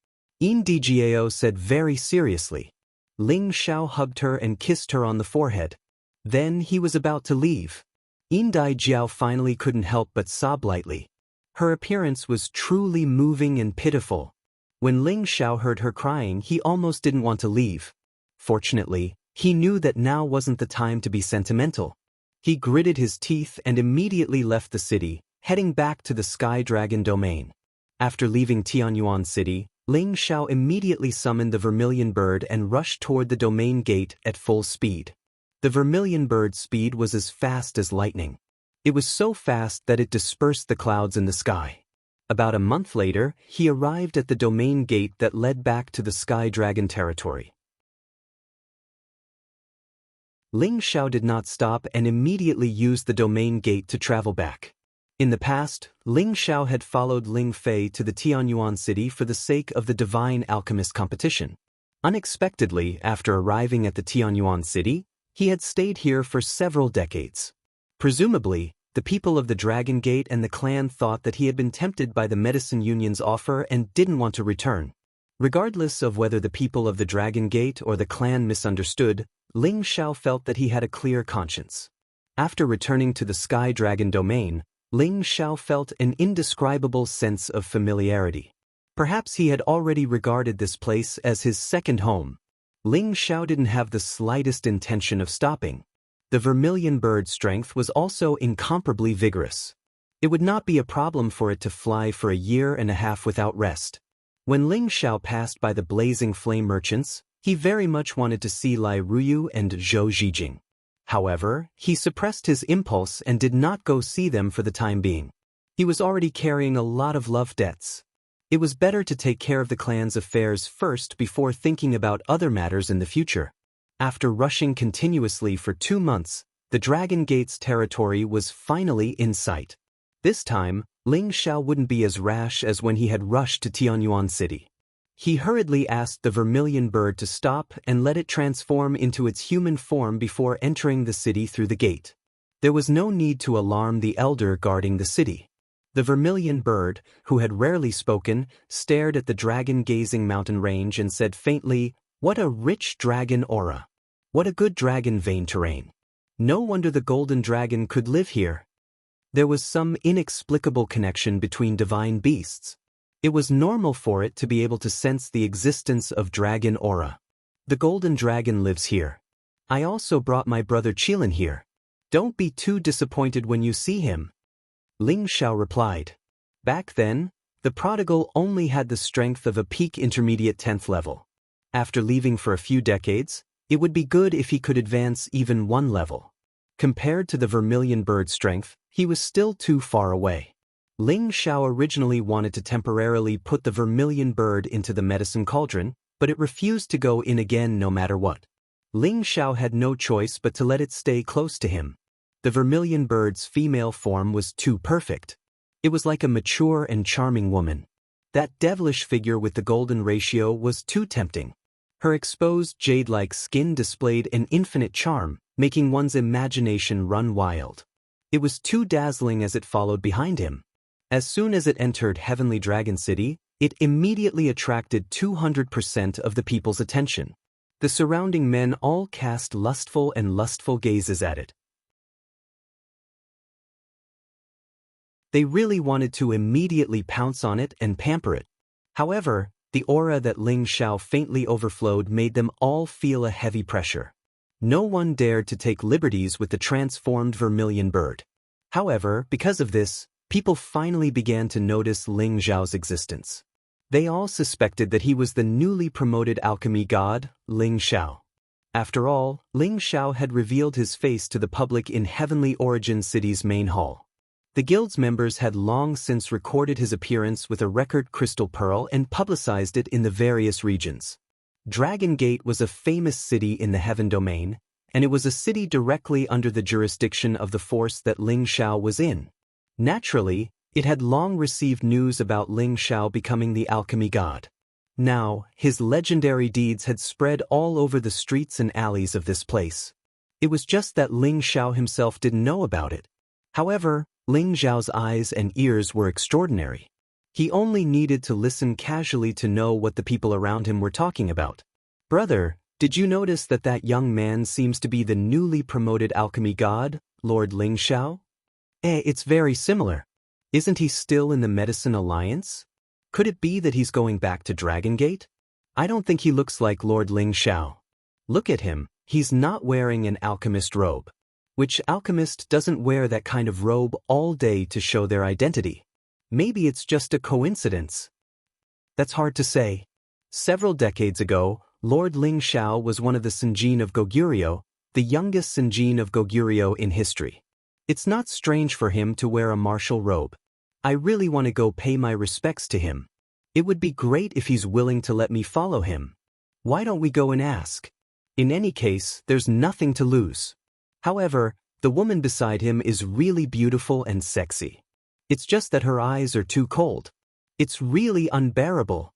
Indigio said very seriously. Ling Xiao hugged her and kissed her on the forehead. Then he was about to leave. Indigio finally couldn't help but sob lightly. Her appearance was truly moving and pitiful. When Ling Xiao heard her crying, he almost didn't want to leave. Fortunately, he knew that now wasn't the time to be sentimental. He gritted his teeth and immediately left the city, heading back to the Sky Dragon domain. After leaving Tianyuan City, Ling Xiao immediately summoned the Vermilion Bird and rushed toward the domain gate at full speed. The Vermilion Bird's speed was as fast as lightning. It was so fast that it dispersed the clouds in the sky. About a month later, he arrived at the domain gate that led back to the Sky Dragon territory. Ling Xiao did not stop and immediately used the domain gate to travel back. In the past, Ling Xiao had followed Ling Fei to the Tianyuan city for the sake of the Divine Alchemist competition. Unexpectedly, after arriving at the Tianyuan city, he had stayed here for several decades. Presumably, the people of the Dragon Gate and the clan thought that he had been tempted by the Medicine Union's offer and didn't want to return. Regardless of whether the people of the Dragon Gate or the clan misunderstood, Ling Xiao felt that he had a clear conscience. After returning to the Sky Dragon domain, Ling Xiao felt an indescribable sense of familiarity. Perhaps he had already regarded this place as his second home. Ling Xiao didn't have the slightest intention of stopping. The Vermilion Bird's strength was also incomparably vigorous. It would not be a problem for it to fly for a year and a half without rest. When Ling Xiao passed by the blazing flame merchants, he very much wanted to see Lai Ruyu and Zhou Zhijing. However, he suppressed his impulse and did not go see them for the time being. He was already carrying a lot of love debts. It was better to take care of the clan's affairs first before thinking about other matters in the future. After rushing continuously for 2 months, the Dragon Gate's territory was finally in sight. This time, Ling Xiao wouldn't be as rash as when he had rushed to Tianyuan City. He hurriedly asked the Vermilion Bird to stop and let it transform into its human form before entering the city through the gate. There was no need to alarm the elder guarding the city. The Vermilion Bird, who had rarely spoken, stared at the dragon-gazing mountain range and said faintly, "What a rich dragon aura! What a good dragon vein terrain! No wonder the golden dragon could live here." There was some inexplicable connection between divine beasts. It was normal for it to be able to sense the existence of dragon aura. The golden dragon lives here. I also brought my brother Qilin here. Don't be too disappointed when you see him. Ling Xiao replied. Back then, the prodigal only had the strength of a peak intermediate 10th level. After leaving for a few decades, it would be good if he could advance even 1 level. Compared to the Vermilion Bird's strength, he was still too far away. Ling Xiao originally wanted to temporarily put the Vermilion Bird into the medicine cauldron, but it refused to go in again no matter what. Ling Xiao had no choice but to let it stay close to him. The Vermilion Bird's female form was too perfect. It was like a mature and charming woman. That devilish figure with the golden ratio was too tempting. Her exposed jade-like skin displayed an infinite charm, making one's imagination run wild. It was too dazzling as it followed behind him. As soon as it entered Heavenly Dragon City, it immediately attracted 200% of the people's attention. The surrounding men all cast lustful gazes at it. They really wanted to immediately pounce on it and pamper it. However, the aura that Ling Xiao faintly overflowed made them all feel a heavy pressure. No one dared to take liberties with the transformed Vermilion Bird. However, because of this, people finally began to notice Ling Xiao's existence. They all suspected that he was the newly promoted alchemy god, Ling Xiao. After all, Ling Xiao had revealed his face to the public in Heavenly Origin City's main hall. The guild's members had long since recorded his appearance with a record crystal pearl and publicized it in the various regions. Dragon Gate was a famous city in the Heaven Domain, and it was a city directly under the jurisdiction of the force that Ling Xiao was in. Naturally, it had long received news about Ling Xiao becoming the alchemy god. Now, his legendary deeds had spread all over the streets and alleys of this place. It was just that Ling Xiao himself didn't know about it. However, Ling Xiao's eyes and ears were extraordinary. He only needed to listen casually to know what the people around him were talking about. "Brother, did you notice that that young man seems to be the newly promoted alchemy god, Lord Ling Xiao? It's very similar. Isn't he still in the Medicine Alliance? Could it be that he's going back to Dragon Gate? I don't think he looks like Lord Ling Xiao. Look at him, he's not wearing an alchemist robe. Which alchemist doesn't wear that kind of robe all day to show their identity? Maybe it's just a coincidence." That's hard to say. Several decades ago, Lord Ling Xiao was one of the Senjin of Goguryeo, the youngest Senjin of Goguryeo in history. It's not strange for him to wear a martial robe. I really want to go pay my respects to him. It would be great if he's willing to let me follow him. Why don't we go and ask? In any case, there's nothing to lose. However, the woman beside him is really beautiful and sexy. It's just that her eyes are too cold. It's really unbearable.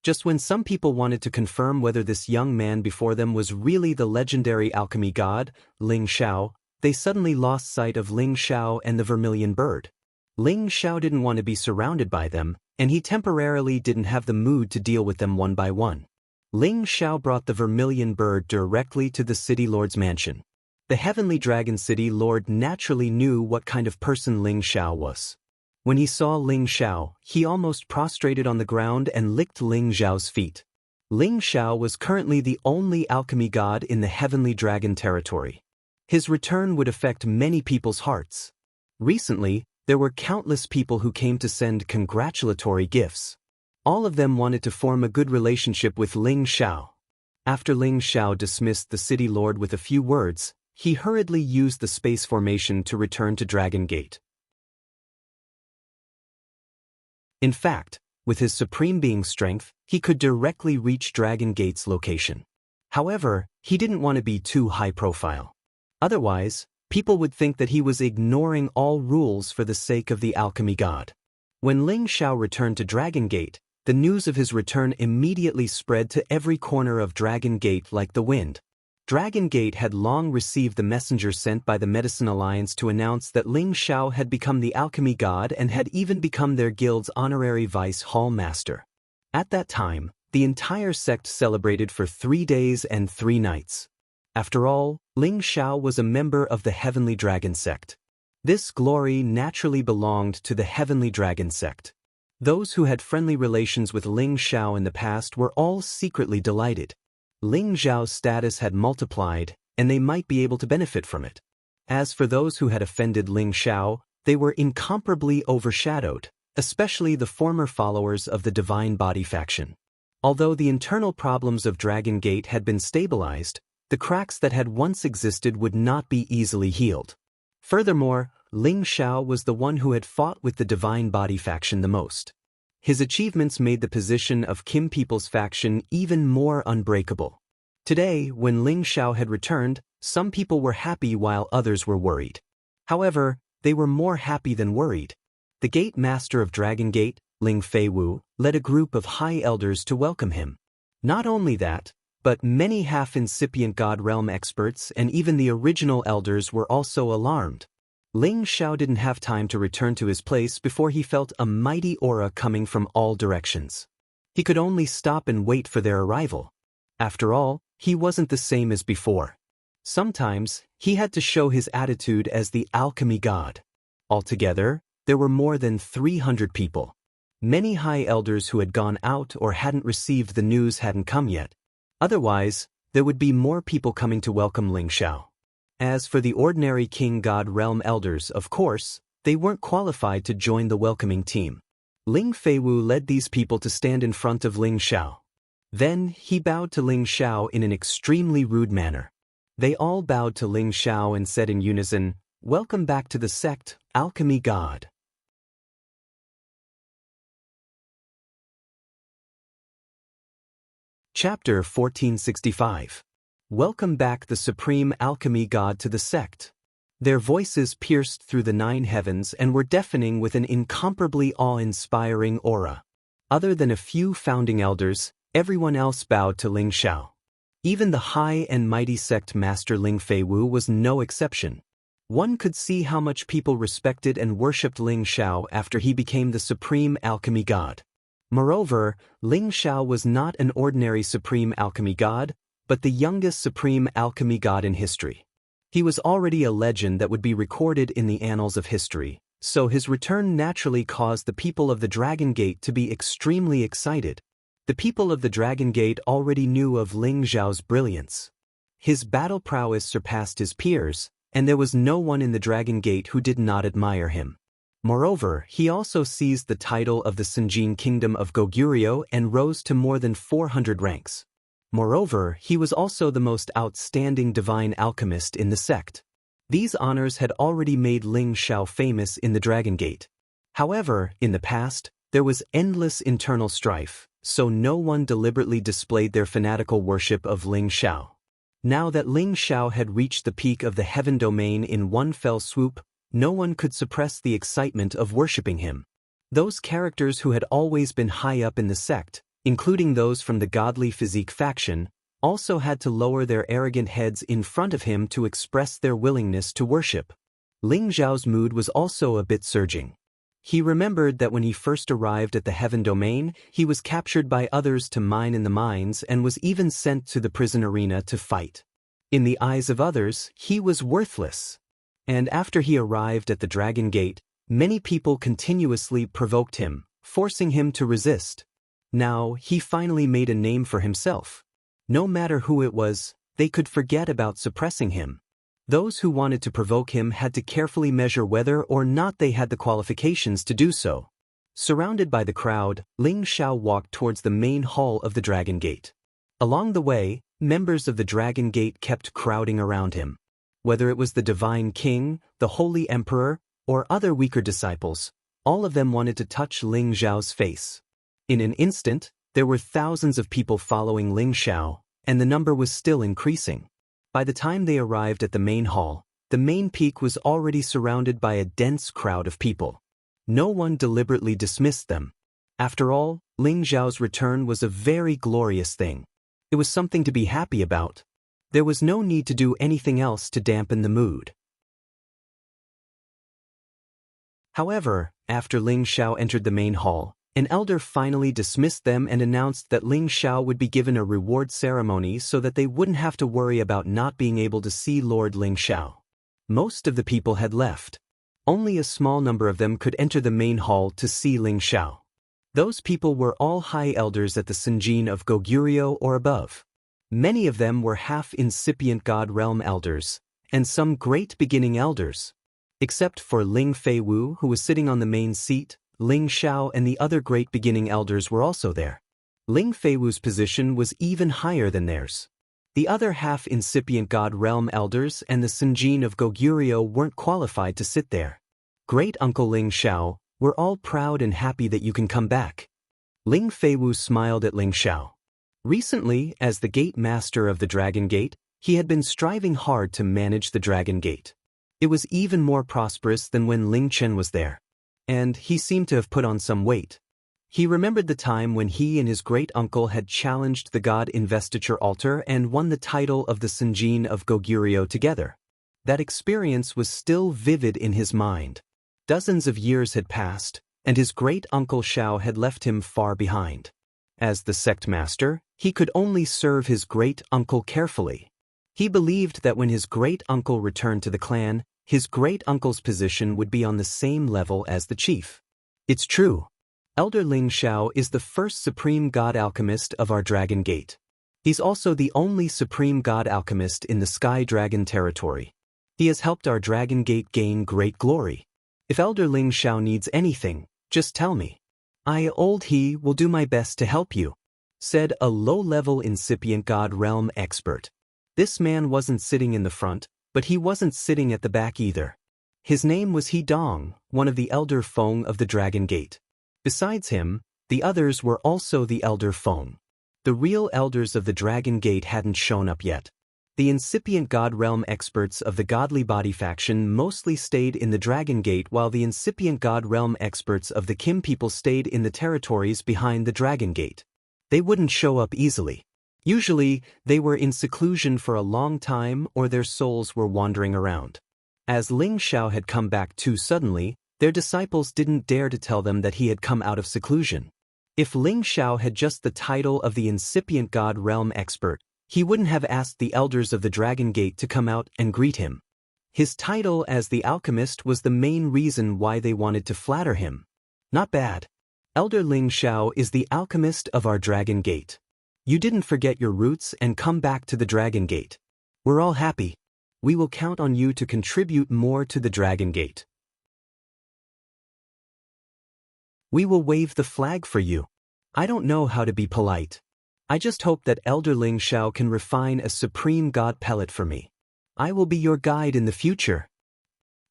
Just when some people wanted to confirm whether this young man before them was really the legendary alchemy god, Ling Xiao, they suddenly lost sight of Ling Xiao and the vermilion bird. Ling Xiao didn't want to be surrounded by them, and he temporarily didn't have the mood to deal with them one by one. Ling Xiao brought the vermilion bird directly to the city lord's mansion. The Heavenly Dragon City Lord naturally knew what kind of person Ling Xiao was. When he saw Ling Xiao, he almost prostrated on the ground and licked Ling Xiao's feet. Ling Xiao was currently the only alchemy god in the Heavenly Dragon territory. His return would affect many people's hearts. Recently, there were countless people who came to send congratulatory gifts. All of them wanted to form a good relationship with Ling Xiao. After Ling Xiao dismissed the city lord with a few words, he hurriedly used the space formation to return to Dragon Gate. In fact, with his supreme being strength, he could directly reach Dragon Gate's location. However, he didn't want to be too high profile. Otherwise, people would think that he was ignoring all rules for the sake of the alchemy god. When Ling Xiao returned to Dragon Gate, the news of his return immediately spread to every corner of Dragon Gate like the wind. Dragon Gate had long received the messenger sent by the Medicine Alliance to announce that Ling Xiao had become the alchemy god and had even become their guild's honorary vice hall master. At that time, the entire sect celebrated for 3 days and 3 nights. After all, Ling Xiao was a member of the Heavenly Dragon sect. This glory naturally belonged to the Heavenly Dragon sect. Those who had friendly relations with Ling Xiao in the past were all secretly delighted. Ling Xiao's status had multiplied, and they might be able to benefit from it. As for those who had offended Ling Xiao, they were incomparably overshadowed, especially the former followers of the Divine Body faction. Although the internal problems of Dragon Gate had been stabilized, the cracks that had once existed would not be easily healed. Furthermore, Ling Xiao was the one who had fought with the Divine Body faction the most. His achievements made the position of Kim People's faction even more unbreakable. Today, when Ling Xiao had returned, some people were happy while others were worried. However, they were more happy than worried. The Gate Master of Dragon Gate, Ling Feiwu, led a group of high elders to welcome him. Not only that, but many half-incipient God Realm experts and even the original elders were also alarmed. Ling Xiao didn't have time to return to his place before he felt a mighty aura coming from all directions. He could only stop and wait for their arrival. After all, he wasn't the same as before. Sometimes, he had to show his attitude as the alchemy god. Altogether, there were more than 300 people. Many high elders who had gone out or hadn't received the news hadn't come yet. Otherwise, there would be more people coming to welcome Ling Xiao. As for the ordinary King God Realm elders, of course, they weren't qualified to join the welcoming team. Ling Feiwu led these people to stand in front of Ling Xiao. Then he bowed to Ling Xiao in an extremely rude manner. They all bowed to Ling Xiao and said in unison, "Welcome back to the sect, Alchemy God." Chapter 1465. Welcome back the Supreme Alchemy God to the sect. Their voices pierced through the 9 heavens and were deafening with an incomparably awe-inspiring aura. Other than a few founding elders, everyone else bowed to Ling Xiao. Even the high and mighty sect master Ling Feiwu was no exception. One could see how much people respected and worshipped Ling Xiao after he became the Supreme Alchemy God. Moreover, Ling Xiao was not an ordinary Supreme Alchemy God, but the youngest Supreme Alchemy God in history. He was already a legend that would be recorded in the annals of history, so his return naturally caused the people of the Dragon Gate to be extremely excited. The people of the Dragon Gate already knew of Ling Xiao's brilliance. His battle prowess surpassed his peers, and there was no one in the Dragon Gate who did not admire him. Moreover, he also seized the title of the Sinjin Kingdom of Goguryeo and rose to more than 400 ranks. Moreover, he was also the most outstanding divine alchemist in the sect. These honors had already made Ling Xiao famous in the Dragon Gate. However, in the past, there was endless internal strife, so no one deliberately displayed their fanatical worship of Ling Xiao. Now that Ling Xiao had reached the peak of the heaven domain in one fell swoop, no one could suppress the excitement of worshipping him. Those characters who had always been high up in the sect, including those from the godly physique faction, also had to lower their arrogant heads in front of him to express their willingness to worship. Ling Xiao's mood was also a bit surging. He remembered that when he first arrived at the heaven domain, he was captured by others to mine in the mines and was even sent to the prison arena to fight. In the eyes of others, he was worthless. And after he arrived at the Dragon Gate, many people continuously provoked him, forcing him to resist. Now, he finally made a name for himself. No matter who it was, they could forget about suppressing him. Those who wanted to provoke him had to carefully measure whether or not they had the qualifications to do so. Surrounded by the crowd, Ling Xiao walked towards the main hall of the Dragon Gate. Along the way, members of the Dragon Gate kept crowding around him. Whether it was the Divine King, the Holy Emperor, or other weaker disciples, all of them wanted to touch Ling Xiao's face. In an instant, there were thousands of people following Ling Xiao, and the number was still increasing. By the time they arrived at the main hall, the main peak was already surrounded by a dense crowd of people. No one deliberately dismissed them. After all, Ling Xiao's return was a very glorious thing. It was something to be happy about. There was no need to do anything else to dampen the mood. However, after Ling Xiao entered the main hall, an elder finally dismissed them and announced that Ling Xiao would be given a reward ceremony so that they wouldn't have to worry about not being able to see Lord Ling Xiao. Most of the people had left. Only a small number of them could enter the main hall to see Ling Xiao. Those people were all high elders at the Sinjin of Goguryeo or above. Many of them were half-incipient God Realm elders, and some great beginning elders. Except for Ling Feiwu, who was sitting on the main seat, Ling Xiao and the other great beginning elders were also there. Ling Feiwu's position was even higher than theirs. The other half-incipient God Realm elders and the Sinjin of Goguryeo weren't qualified to sit there. Great Uncle Ling Xiao, we're all proud and happy that you can come back. Ling Feiwu smiled at Ling Xiao. Recently, as the Gate Master of the Dragon Gate, he had been striving hard to manage the Dragon Gate. It was even more prosperous than when Ling Chen was there. And he seemed to have put on some weight. He remembered the time when he and his great-uncle had challenged the God Investiture Altar and won the title of the Sinjin of Goguryeo together. That experience was still vivid in his mind. Dozens of years had passed, and his great-uncle Xiao had left him far behind. As the sect master, he could only serve his great-uncle carefully. He believed that when his great-uncle returned to the clan, his great-uncle's position would be on the same level as the chief. It's true. Elder Ling Xiao is the first supreme god alchemist of our Dragon Gate. He's also the only supreme god alchemist in the Sky Dragon territory. He has helped our Dragon Gate gain great glory. If Elder Ling Xiao needs anything, just tell me. I, Old He, will do my best to help you. said a low-level incipient god realm expert. This man wasn't sitting in the front, but he wasn't sitting at the back either. His name was He Dong, one of the Elder Feng of the Dragon Gate. Besides him, the others were also the Elder Feng. The real elders of the Dragon Gate hadn't shown up yet. The incipient god realm experts of the Godly Body faction mostly stayed in the Dragon Gate, while the incipient god realm experts of the Kim people stayed in the territories behind the Dragon Gate. They wouldn't show up easily. Usually, they were in seclusion for a long time or their souls were wandering around. As Ling Xiao had come back too suddenly, their disciples didn't dare to tell them that he had come out of seclusion. If Ling Xiao had just the title of the incipient god realm expert, he wouldn't have asked the elders of the Dragon Gate to come out and greet him. His title as the alchemist was the main reason why they wanted to flatter him. Not bad. Elder Ling Xiao is the alchemist of our Dragon Gate. You didn't forget your roots and come back to the Dragon Gate. We're all happy. We will count on you to contribute more to the Dragon Gate. We will wave the flag for you. I don't know how to be polite. I just hope that Elder Ling Xiao can refine a supreme god pellet for me. I will be your guide in the future.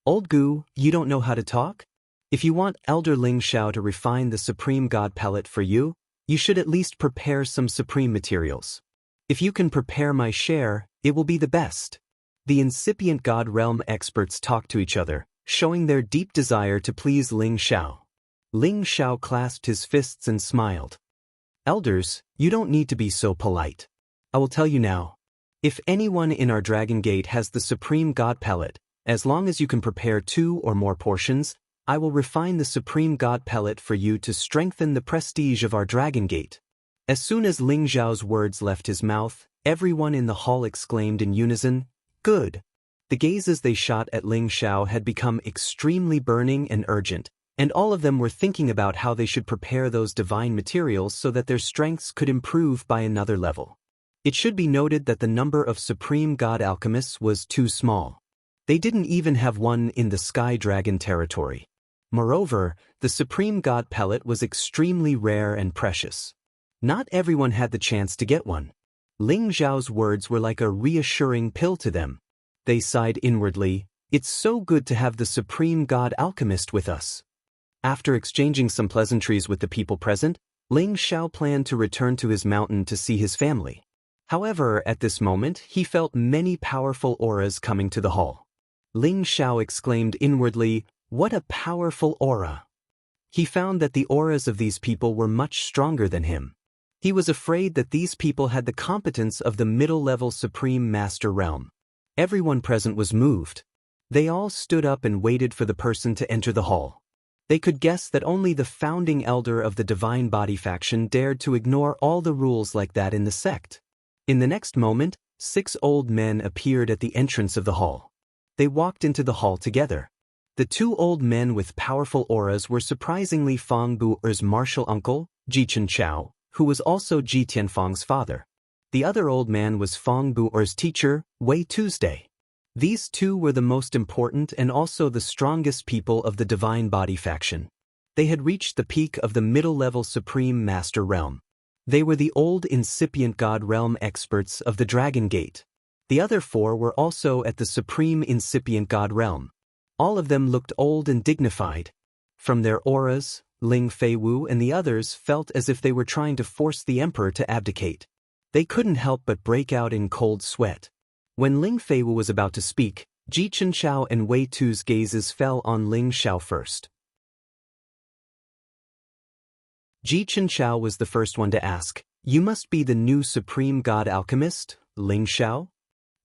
Old Gu, you don't know how to talk? If you want Elder Ling Xiao to refine the supreme god pellet for you, you should at least prepare some supreme materials. If you can prepare my share, it will be the best. The incipient god realm experts talked to each other, showing their deep desire to please Ling Xiao. Ling Xiao clasped his fists and smiled. Elders, you don't need to be so polite. I will tell you now. If anyone in our Dragon Gate has the supreme god pellet, as long as you can prepare 2 or more portions, I will refine the supreme god pellet for you to strengthen the prestige of our Dragon Gate. As soon as Ling Xiao's words left his mouth, everyone in the hall exclaimed in unison, "Good." The gazes they shot at Ling Xiao had become extremely burning and urgent, and all of them were thinking about how they should prepare those divine materials so that their strengths could improve by another level. It should be noted that the number of supreme god alchemists was too small. They didn't even have one in the Sky Dragon territory. Moreover, the supreme god pellet was extremely rare and precious. Not everyone had the chance to get one. Ling Xiao's words were like a reassuring pill to them. They sighed inwardly, "It's so good to have the supreme god alchemist with us." After exchanging some pleasantries with the people present, Ling Xiao planned to return to his mountain to see his family. However, at this moment, he felt many powerful auras coming to the hall. Ling Xiao exclaimed inwardly, "What a powerful aura!" He found that the auras of these people were much stronger than him. He was afraid that these people had the competence of the middle-level Supreme Master Realm. Everyone present was moved. They all stood up and waited for the person to enter the hall. They could guess that only the founding elder of the Divine Body faction dared to ignore all the rules like that in the sect. In the next moment, 6 old men appeared at the entrance of the hall. They walked into the hall together. The 2 old men with powerful auras were surprisingly Fang Bu'er's martial uncle, Ji Chao, who was also Ji Tianfang's father. The other old man was Fang Bu'er's teacher, Wei Tuesday. These 2 were the most important and also the strongest people of the Divine Body faction. They had reached the peak of the middle-level Supreme Master Realm. They were the old incipient God Realm experts of the Dragon Gate. The other 4 were also at the Supreme Incipient God Realm. All of them looked old and dignified. From their auras, Ling Feiwu and the others felt as if they were trying to force the emperor to abdicate. They couldn't help but break out in cold sweat. When Ling Feiwu was about to speak, Ji Chao and Wei Tu's gazes fell on Ling Xiao first. Ji Chao was the first one to ask, "You must be the new supreme god alchemist, Ling Xiao?"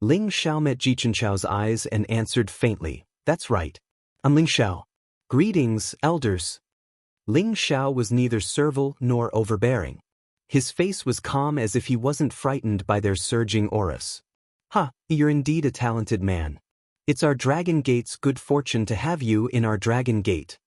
Ling Xiao met Ji Chao's eyes and answered faintly, "That's right. I'm Ling Xiao. Greetings, elders." Ling Xiao was neither servile nor overbearing. His face was calm as if he wasn't frightened by their surging auras. "Ha, you're indeed a talented man. It's our Dragon Gate's good fortune to have you in our Dragon Gate."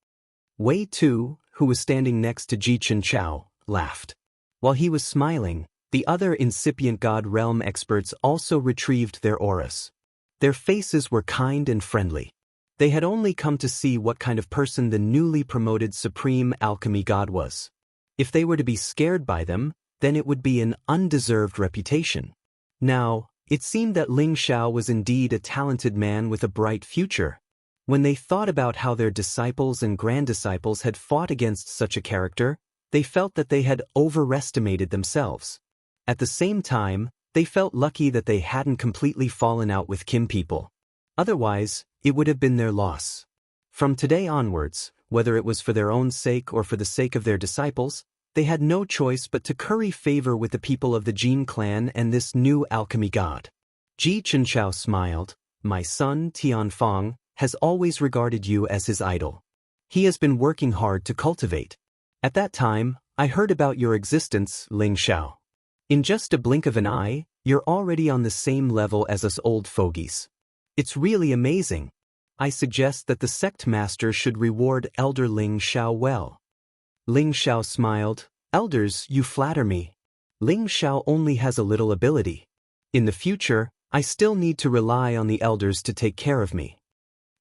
Wei Tu, who was standing next to Ji Chao, laughed. While he was smiling, the other incipient God Realm experts also retrieved their auras. Their faces were kind and friendly. They had only come to see what kind of person the newly promoted Supreme Alchemy God was. If they were to be scared by them, then it would be an undeserved reputation. Now, it seemed that Ling Shao was indeed a talented man with a bright future. When they thought about how their disciples and granddisciples had fought against such a character, they felt that they had overestimated themselves. At the same time, they felt lucky that they hadn't completely fallen out with Kim people. Otherwise, it would have been their loss. From today onwards, whether it was for their own sake or for the sake of their disciples, they had no choice but to curry favor with the people of the Jin clan and this new alchemy god. Ji Chunchao smiled. My son, Tianfang, has always regarded you as his idol. He has been working hard to cultivate. At that time, I heard about your existence, Ling Shao. In just a blink of an eye, you're already on the same level as us old fogies. It's really amazing. I suggest that the sect master should reward Elder Ling Shao well. Ling Shao smiled. Elders, you flatter me. Ling Shao only has a little ability. In the future, I still need to rely on the elders to take care of me.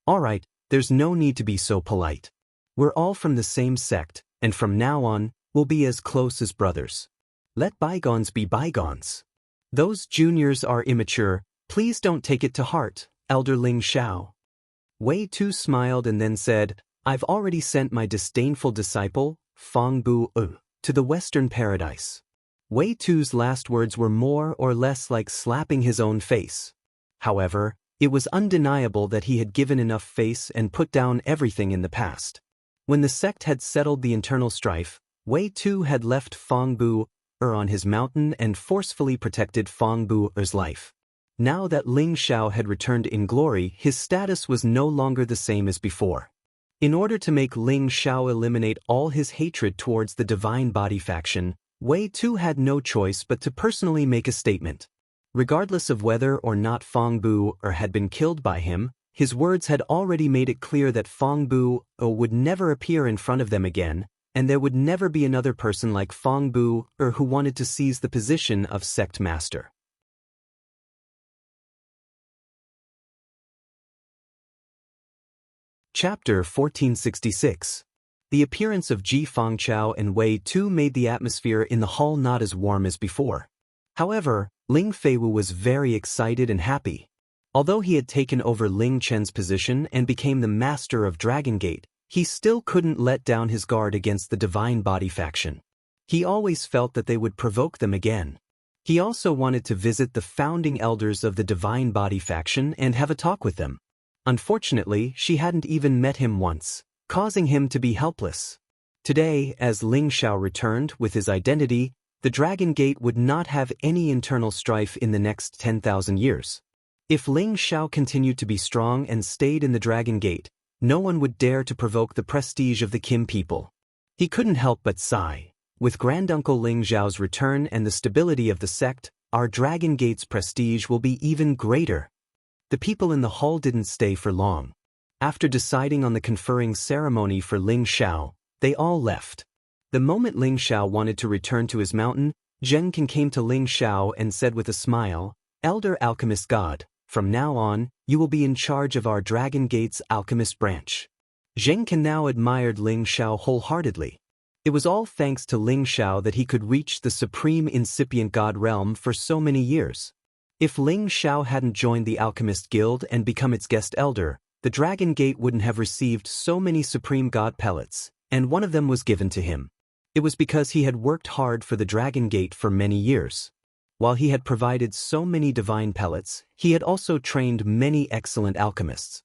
Alright, there's no need to be so polite. We're all from the same sect, and from now on, we'll be as close as brothers. Let bygones be bygones. Those juniors are immature, please don't take it to heart, Elder Ling Shao. Wei Tu smiled and then said, I've already sent my disdainful disciple, Fang Bu, to the Western Paradise. Wei Tu's last words were more or less like slapping his own face. However, it was undeniable that he had given enough face and put down everything in the past. When the sect had settled the internal strife, Wei Tu had left Fang Bu on his mountain and forcefully protected Fang Bu's life. Now that Ling Shao had returned in glory, his status was no longer the same as before. In order to make Ling Shao eliminate all his hatred towards the Divine Body faction, Wei Tu had no choice but to personally make a statement. Regardless of whether or not Fang Bu had been killed by him, his words had already made it clear that Fang Bu would never appear in front of them again, and there would never be another person like Fang Bu who wanted to seize the position of sect master. Chapter 1466. The appearance of Ji Fangchao and Wei Tu made the atmosphere in the hall not as warm as before. However, Ling Feiwu was very excited and happy. Although he had taken over Ling Chen's position and became the master of Dragon Gate, he still couldn't let down his guard against the Divine Body faction. He always felt that they would provoke them again. He also wanted to visit the founding elders of the Divine Body faction and have a talk with them. Unfortunately, she hadn't even met him once, causing him to be helpless. Today, as Ling Shao returned with his identity, the Dragon Gate would not have any internal strife in the next 10,000 years. If Ling Shao continued to be strong and stayed in the Dragon Gate, no one would dare to provoke the prestige of the Kim people. He couldn't help but sigh. With Granduncle Ling Zhao's return and the stability of the sect, our Dragon Gate's prestige will be even greater. The people in the hall didn't stay for long. After deciding on the conferring ceremony for Ling Shao, they all left. The moment Ling Shao wanted to return to his mountain, Zheng Can came to Ling Shao and said with a smile, Elder Alchemist God, from now on, you will be in charge of our Dragon Gate's alchemist branch. Zheng Can now admired Ling Shao wholeheartedly. It was all thanks to Ling Shao that he could reach the supreme incipient god realm for so many years. If Ling Shao hadn't joined the Alchemist Guild and become its guest elder, the Dragon Gate wouldn't have received so many supreme god pellets, and one of them was given to him. It was because he had worked hard for the Dragon Gate for many years. While he had provided so many divine pellets, he had also trained many excellent alchemists.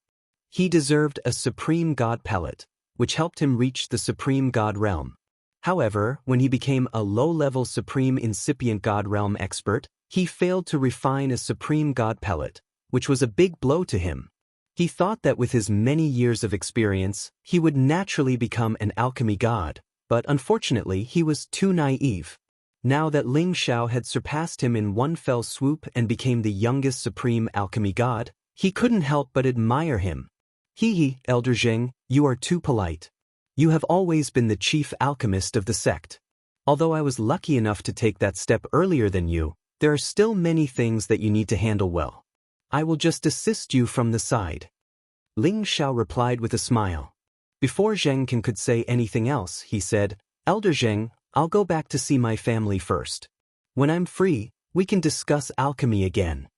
He deserved a supreme god pellet, which helped him reach the supreme god realm. However, when he became a low-level supreme incipient god realm expert, he failed to refine a supreme god pellet, which was a big blow to him. He thought that with his many years of experience, he would naturally become an alchemy god, but unfortunately he was too naive. Now that Ling Shao had surpassed him in one fell swoop and became the youngest supreme alchemy god, he couldn't help but admire him. Hee, Elder Zheng, you are too polite. You have always been the chief alchemist of the sect. Although I was lucky enough to take that step earlier than you, there are still many things that you need to handle well. I will just assist you from the side. Ling Shao replied with a smile. Before Zheng Can could say anything else, he said, Elder Zheng, I'll go back to see my family first. When I'm free, we can discuss alchemy again.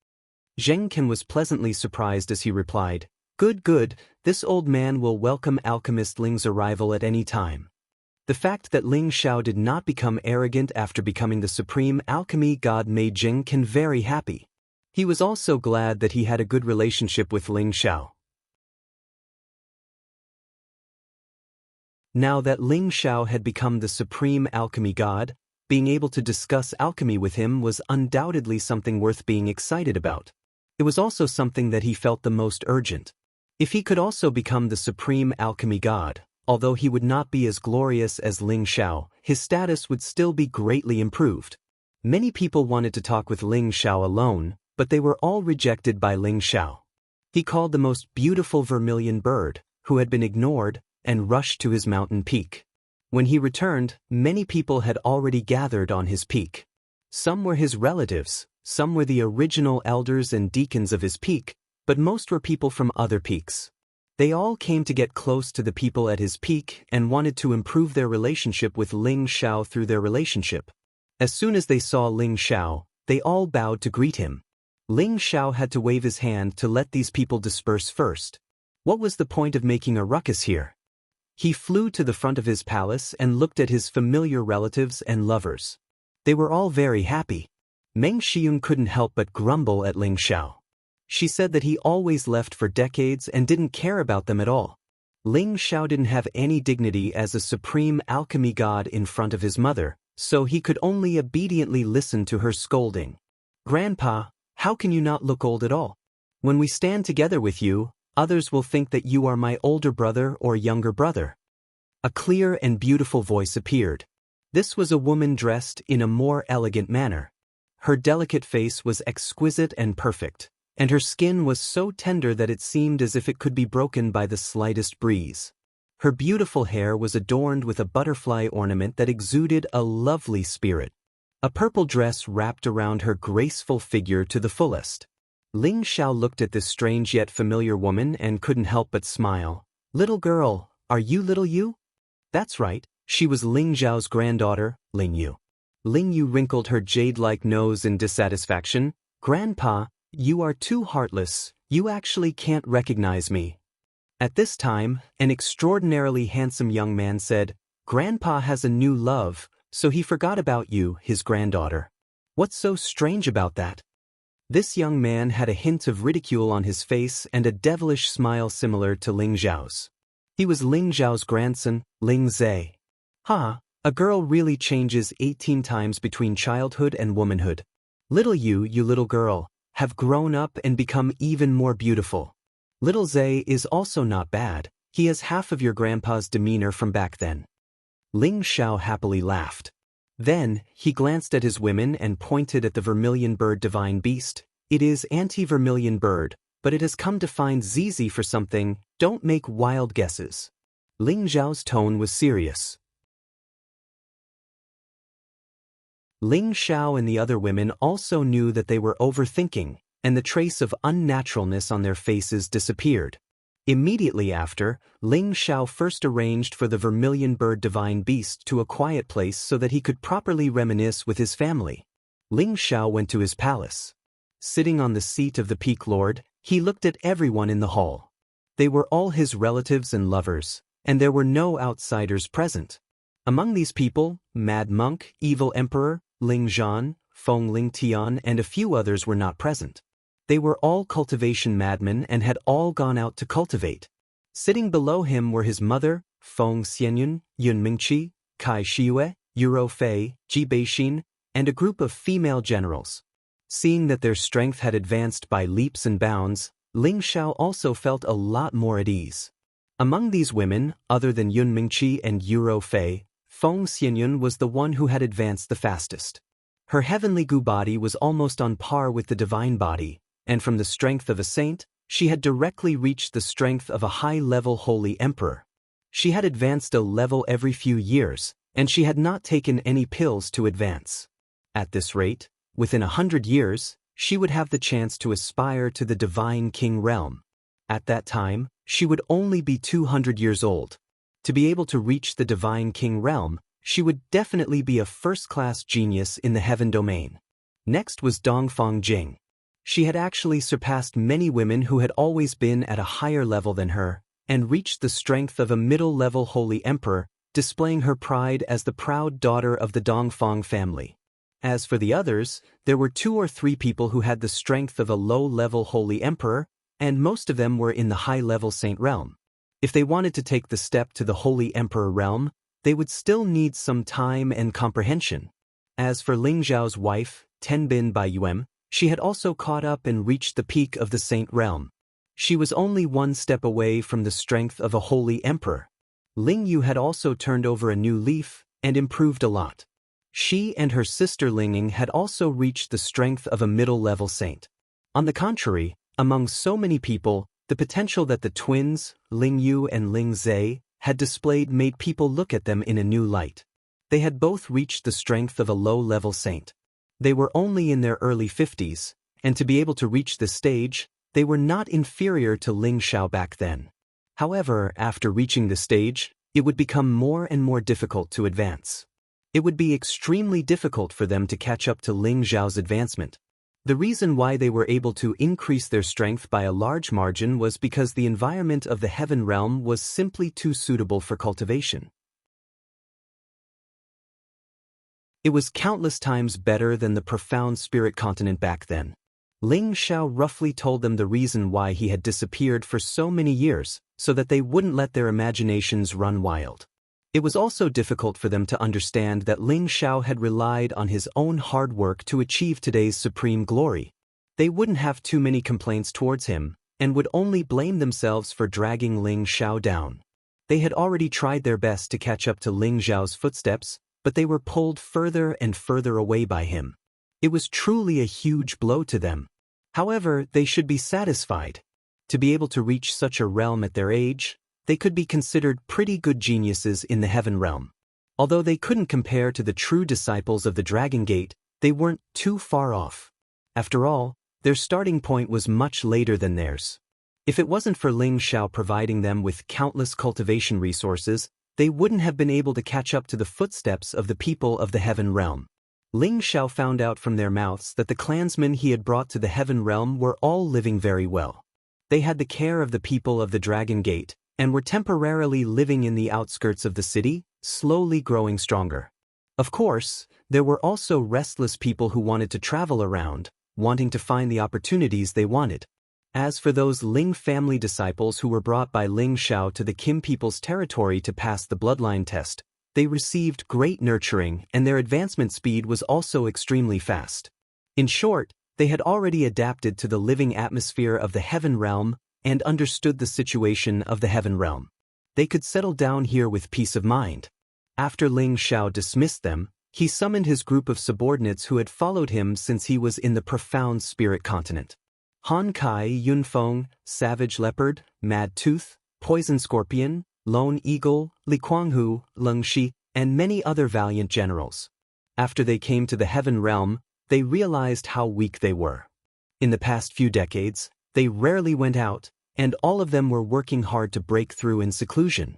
Zheng Ken was pleasantly surprised as he replied, Good, good, this old man will welcome alchemist Ling's arrival at any time. The fact that Ling Xiao did not become arrogant after becoming the supreme alchemy god made Zheng Ken very happy. He was also glad that he had a good relationship with Ling Xiao. Now that Ling Xiao had become the supreme alchemy god, being able to discuss alchemy with him was undoubtedly something worth being excited about. It was also something that he felt the most urgent. If he could also become the supreme alchemy god, although he would not be as glorious as Ling Xiao, his status would still be greatly improved. Many people wanted to talk with Ling Xiao alone, but they were all rejected by Ling Xiao. He called the most beautiful vermilion bird, who had been ignored, and rushed to his mountain peak. When he returned, many people had already gathered on his peak. Some were his relatives, some were the original elders and deacons of his peak, but most were people from other peaks. They all came to get close to the people at his peak and wanted to improve their relationship with Ling Xiao through their relationship. As soon as they saw Ling Xiao, they all bowed to greet him. Ling Xiao had to wave his hand to let these people disperse first. What was the point of making a ruckus here? He flew to the front of his palace and looked at his familiar relatives and lovers. They were all very happy. Meng Xiong couldn't help but grumble at Ling Xiao. She said that he always left for decades and didn't care about them at all. Ling Xiao didn't have any dignity as a supreme alchemy god in front of his mother, so he could only obediently listen to her scolding. Grandpa, how can you not look old at all? When we stand together with you, others will think that you are my older brother or younger brother. A clear and beautiful voice appeared. This was a woman dressed in a more elegant manner. Her delicate face was exquisite and perfect, and her skin was so tender that it seemed as if it could be broken by the slightest breeze. Her beautiful hair was adorned with a butterfly ornament that exuded a lovely spirit. A purple dress wrapped around her graceful figure to the fullest. Ling Xiao looked at this strange yet familiar woman and couldn't help but smile. Little girl, are you little Yu? That's right, she was Ling Xiao's granddaughter, Ling Yu. Ling Yu wrinkled her jade-like nose in dissatisfaction. Grandpa, you are too heartless, you actually can't recognize me. At this time, an extraordinarily handsome young man said, Grandpa has a new love, so he forgot about you, his granddaughter. What's so strange about that? This young man had a hint of ridicule on his face and a devilish smile similar to Ling Xiao's. He was Ling Xiao's grandson, Ling Zhe. A girl really changes 18 times between childhood and womanhood. Little you little girl, have grown up and become even more beautiful. Little Zhe is also not bad, he has half of your grandpa's demeanor from back then. Ling Xiao happily laughed. Then, he glanced at his women and pointed at the vermilion bird divine beast. It is anti-vermilion bird, but it has come to find Zizi for something, don't make wild guesses. Ling Xiao's tone was serious. Ling Xiao and the other women also knew that they were overthinking, and the trace of unnaturalness on their faces disappeared. Immediately after, Ling Xiao first arranged for the vermilion bird divine beast to a quiet place so that he could properly reminisce with his family. Ling Xiao went to his palace. Sitting on the seat of the peak lord, he looked at everyone in the hall. They were all his relatives and lovers, and there were no outsiders present. Among these people, Mad Monk, Evil Emperor, Ling Zhan, Feng Ling Tian and a few others were not present. They were all cultivation madmen and had all gone out to cultivate. Sitting below him were his mother, Feng Xianyun, Yun Mingqi, Kai Shiyue, Yuro Fei, Ji Beixin, and a group of female generals. Seeing that their strength had advanced by leaps and bounds, Ling Xiao also felt a lot more at ease. Among these women, other than Yun Mingqi and Yuro Fei, Feng Xianyun was the one who had advanced the fastest. Her heavenly Gu body was almost on par with the divine body, and from the strength of a saint, she had directly reached the strength of a high-level holy emperor. She had advanced a level every few years, and she had not taken any pills to advance. At this rate, within 100 years, she would have the chance to aspire to the divine king realm. At that time, she would only be 200 years old. To be able to reach the divine king realm, She would definitely be a first-class genius in the heaven domain. Next was Dongfang Jing. She had actually surpassed many women who had always been at a higher level than her, and reached the strength of a middle-level holy emperor, displaying her pride as the proud daughter of the Dongfang family. As for the others, there were 2 or 3 people who had the strength of a low-level holy emperor, and most of them were in the high-level saint realm. If they wanted to take the step to the holy emperor realm, they would still need some time and comprehension. As for Ling Zhao's wife, Tenbin Baiyuem, she had also caught up and reached the peak of the saint realm. She was only 1 step away from the strength of a holy emperor. Ling Yu had also turned over a new leaf and improved a lot. She and her sister Lingning had also reached the strength of a middle-level saint. On the contrary, among so many people, the potential that the twins, Ling Yu and Ling Zhe, had displayed made people look at them in a new light. They had both reached the strength of a low-level saint. They were only in their early 50s, and to be able to reach this stage, they were not inferior to Ling Xiao back then. However, after reaching the stage, it would become more and more difficult to advance. It would be extremely difficult for them to catch up to Ling Zhao's advancement. The reason why they were able to increase their strength by a large margin was because the environment of the heaven realm was simply too suitable for cultivation. It was countless times better than the profound spirit continent back then. Ling Xiao roughly told them the reason why he had disappeared for so many years, so that they wouldn't let their imaginations run wild. It was also difficult for them to understand that Ling Xiao had relied on his own hard work to achieve today's supreme glory. They wouldn't have too many complaints towards him, and would only blame themselves for dragging Ling Xiao down. They had already tried their best to catch up to Ling Zhao's footsteps, but they were pulled further and further away by him. It was truly a huge blow to them. However, they should be satisfied. To be able to reach such a realm at their age, they could be considered pretty good geniuses in the heaven realm. Although they couldn't compare to the true disciples of the Dragon Gate, they weren't too far off. After all, their starting point was much later than theirs. If it wasn't for Ling Xiao providing them with countless cultivation resources, they wouldn't have been able to catch up to the footsteps of the people of the heaven realm. Ling Xiao found out from their mouths that the clansmen he had brought to the heaven realm were all living very well. They had the care of the people of the Dragon Gate, and were temporarily living in the outskirts of the city, slowly growing stronger. Of course, there were also restless people who wanted to travel around, wanting to find the opportunities they wanted. As for those Ling family disciples who were brought by Ling Xiao to the Kim people's territory to pass the bloodline test, they received great nurturing and their advancement speed was also extremely fast. In short, they had already adapted to the living atmosphere of the heaven realm and understood the situation of the heaven realm. They could settle down here with peace of mind. After Ling Xiao dismissed them, he summoned his group of subordinates who had followed him since he was in the profound spirit continent. Han Kai, Yunfeng, Savage Leopard, Mad Tooth, Poison Scorpion, Lone Eagle, Li Kuanghu, Leng Shi, and many other valiant generals. After they came to the heaven realm, they realized how weak they were. In the past few decades, they rarely went out, and all of them were working hard to break through in seclusion.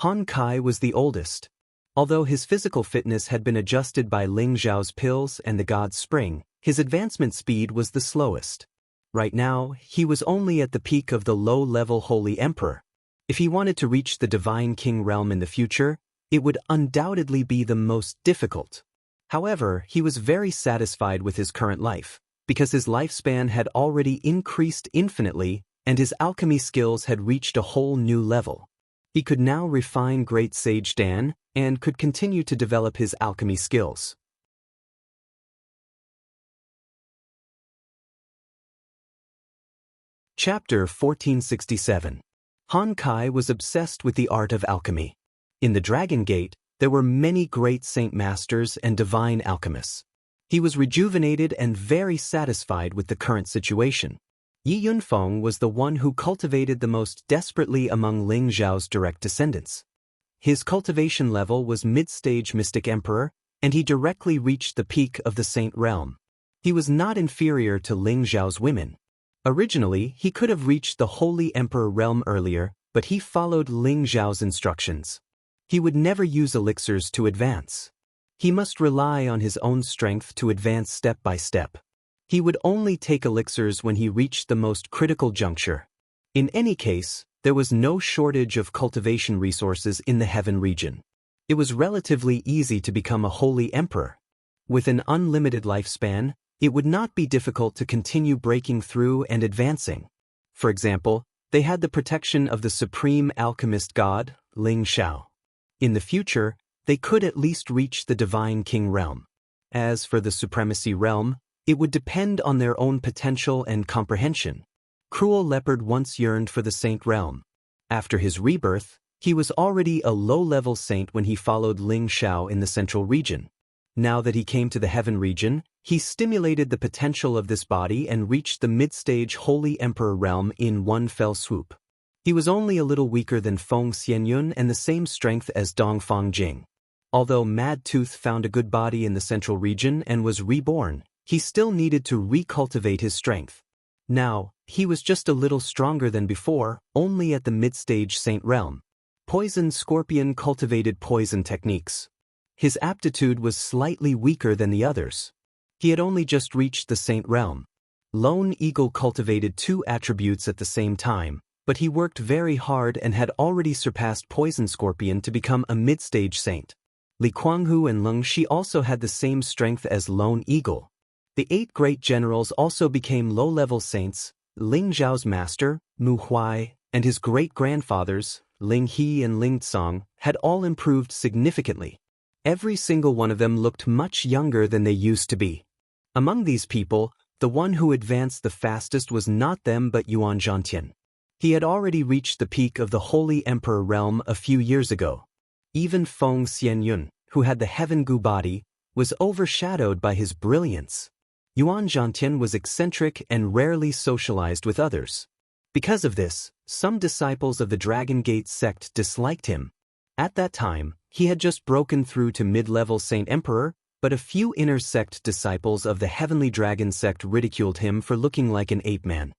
Han Kai was the oldest. Although his physical fitness had been adjusted by Ling Zhao's pills and the God's Spring, his advancement speed was the slowest. Right now, he was only at the peak of the low-level Holy Emperor. If he wanted to reach the Divine King realm in the future, it would undoubtedly be the most difficult. However, he was very satisfied with his current life, because his lifespan had already increased infinitely and his alchemy skills had reached a whole new level. He could now refine Great Sage Dan and could continue to develop his alchemy skills. Chapter 1467. Han Kai was obsessed with the art of alchemy. In the Dragon Gate, there were many great saint masters and divine alchemists. He was rejuvenated and very satisfied with the current situation. Yi Yunfeng was the one who cultivated the most desperately among Ling Zhao's direct descendants. His cultivation level was mid-stage Mystic Emperor, and he directly reached the peak of the Saint Realm. He was not inferior to Ling Zhao's women. Originally, he could have reached the Holy Emperor realm earlier, but he followed Ling Zhao's instructions. He would never use elixirs to advance. He must rely on his own strength to advance step by step. He would only take elixirs when he reached the most critical juncture. In any case, there was no shortage of cultivation resources in the heaven region. It was relatively easy to become a holy emperor. With an unlimited lifespan, it would not be difficult to continue breaking through and advancing. For example, they had the protection of the supreme alchemist god, Ling Shao. In the future, they could at least reach the divine king realm. As for the supremacy realm, it would depend on their own potential and comprehension. Cruel Leopard once yearned for the saint realm. After his rebirth, he was already a low-level saint when he followed Ling Shao in the central region. Now that he came to the heaven region, he stimulated the potential of this body and reached the mid-stage Holy Emperor realm in one fell swoop. He was only a little weaker than Feng Xianyun and the same strength as Dongfang Jing. Although Mad Tooth found a good body in the central region and was reborn, he still needed to recultivate his strength. Now, he was just a little stronger than before, only at the mid-stage saint realm. Poison Scorpion cultivated poison techniques. His aptitude was slightly weaker than the others. He had only just reached the saint realm. Lone Eagle cultivated two attributes at the same time, but he worked very hard and had already surpassed Poison Scorpion to become a mid-stage saint. Li Kuanghu and Leng Shi also had the same strength as Lone Eagle. The 8 great generals also became low-level saints. Ling Zhao's master, Mu Huai, and his great-grandfathers, Ling He and Ling Tsong, had all improved significantly. Every single one of them looked much younger than they used to be. Among these people, the one who advanced the fastest was not them but Yuan Zhantian. He had already reached the peak of the Holy Emperor realm a few years ago. Even Feng Xianyun, who had the Heaven Gu body, was overshadowed by his brilliance. Yuan Zhantian was eccentric and rarely socialized with others. Because of this, some disciples of the Dragon Gate sect disliked him. At that time, he had just broken through to mid-level Saint Emperor, but a few inner sect disciples of the Heavenly Dragon sect ridiculed him for looking like an ape man.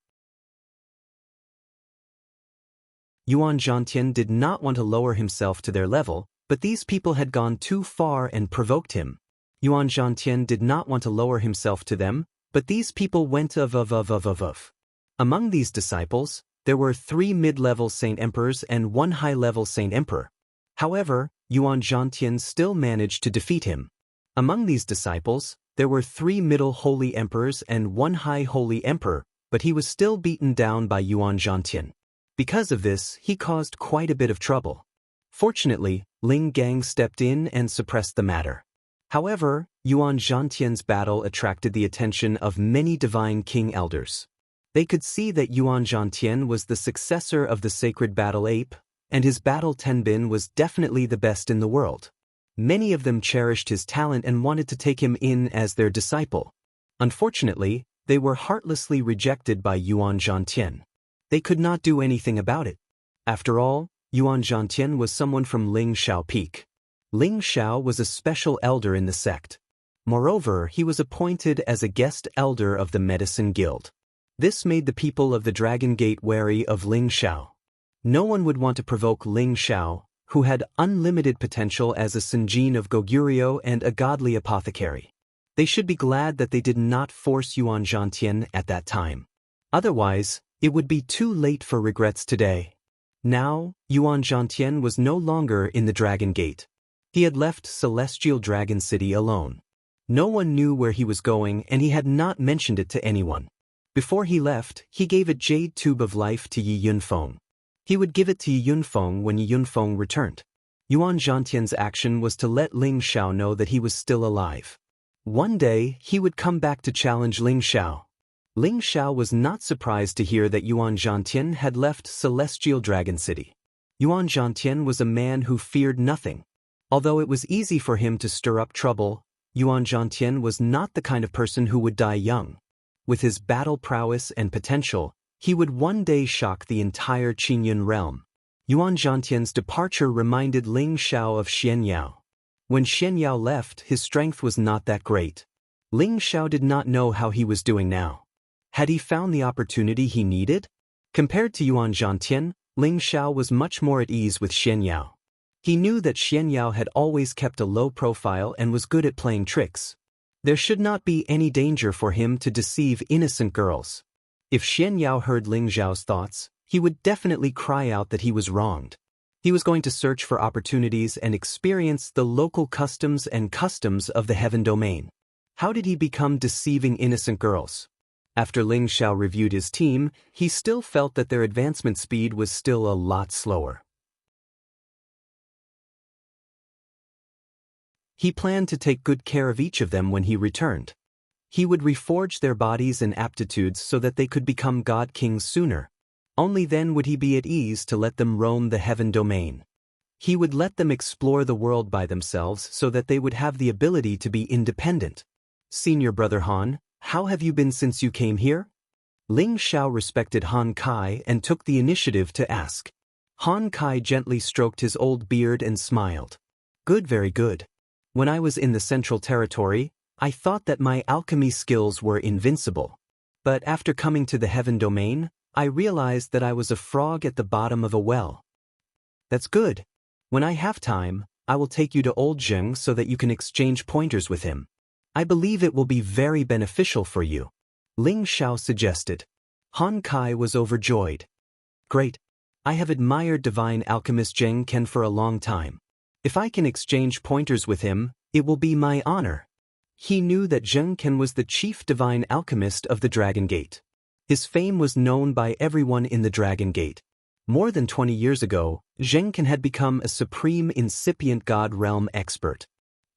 Yuan Zhantian did not want to lower himself to their level, but these people had gone too far and provoked him. Yuan Zhantian did not want to lower himself to them, but these people went of. Among these disciples, there were 3 mid-level Saint Emperors and 1 high-level Saint Emperor. However, Yuan Zhantian still managed to defeat him. Among these disciples, there were 3 middle Holy Emperors and 1 high Holy Emperor, but he was still beaten down by Yuan Zhantian. Because of this, he caused quite a bit of trouble. Fortunately, Ling Gang stepped in and suppressed the matter. However, Yuan Zhantian's battle attracted the attention of many divine king elders. They could see that Yuan Zhantian was the successor of the sacred battle ape, and his battle tenbin was definitely the best in the world. Many of them cherished his talent and wanted to take him in as their disciple. Unfortunately, they were heartlessly rejected by Yuan Zhantian. They could not do anything about it. After all, Yuan Zhantian was someone from Ling Shao Peak. Ling Shao was a special elder in the sect. Moreover, he was appointed as a guest elder of the Medicine Guild. This made the people of the Dragon Gate wary of Ling Shao. No one would want to provoke Ling Shao, who had unlimited potential as a Senjin of Goguryeo and a godly apothecary. They should be glad that they did not force Yuan Zhantian at that time. Otherwise, it would be too late for regrets today. Now, Yuan Zhantian was no longer in the Dragon Gate. He had left Celestial Dragon City alone. No one knew where he was going and he had not mentioned it to anyone. Before he left, he gave a jade tube of life to Yi Yunfeng. He would give it to Yi Yunfeng when Yi Yunfeng returned. Yuan Zhantian's action was to let Ling Shao know that he was still alive. One day, he would come back to challenge Ling Shao. Ling Shao was not surprised to hear that Yuan Zhantian had left Celestial Dragon City. Yuan Zhantian was a man who feared nothing. Although it was easy for him to stir up trouble, Yuan Zhantian was not the kind of person who would die young. With his battle prowess and potential, he would one day shock the entire Qingyun realm. Yuan Zhantian's departure reminded Ling Shao of Xianyao. When Xianyao left, his strength was not that great. Ling Shao did not know how he was doing now. Had he found the opportunity he needed? Compared to Yuan Zhantian, Ling Shao was much more at ease with Xianyao. He knew that Xian Yao had always kept a low profile and was good at playing tricks. There should not be any danger for him to deceive innocent girls. If Xian Yao heard Ling Zhao's thoughts, he would definitely cry out that he was wronged. He was going to search for opportunities and experience the local customs of the heaven domain. How did he become deceiving innocent girls? After Ling Xiao reviewed his team, he still felt that their advancement speed was still a lot slower. He planned to take good care of each of them when he returned. He would reforge their bodies and aptitudes so that they could become god kings sooner. Only then would he be at ease to let them roam the heaven domain. He would let them explore the world by themselves so that they would have the ability to be independent. Senior brother Han, how have you been since you came here? Ling Xiao respected Han Kai and took the initiative to ask. Han Kai gently stroked his old beard and smiled. Good, very good. When I was in the Central Territory, I thought that my alchemy skills were invincible. But after coming to the heaven domain, I realized that I was a frog at the bottom of a well. That's good. When I have time, I will take you to Old Zheng so that you can exchange pointers with him. I believe it will be very beneficial for you. Ling Xiao suggested. Han Kai was overjoyed. Great. I have admired divine alchemist Zheng Ken for a long time. If I can exchange pointers with him, it will be my honor. He knew that Zheng Ken was the chief divine alchemist of the Dragon Gate. His fame was known by everyone in the Dragon Gate. More than 20 years ago, Zheng Ken had become a supreme incipient god realm expert.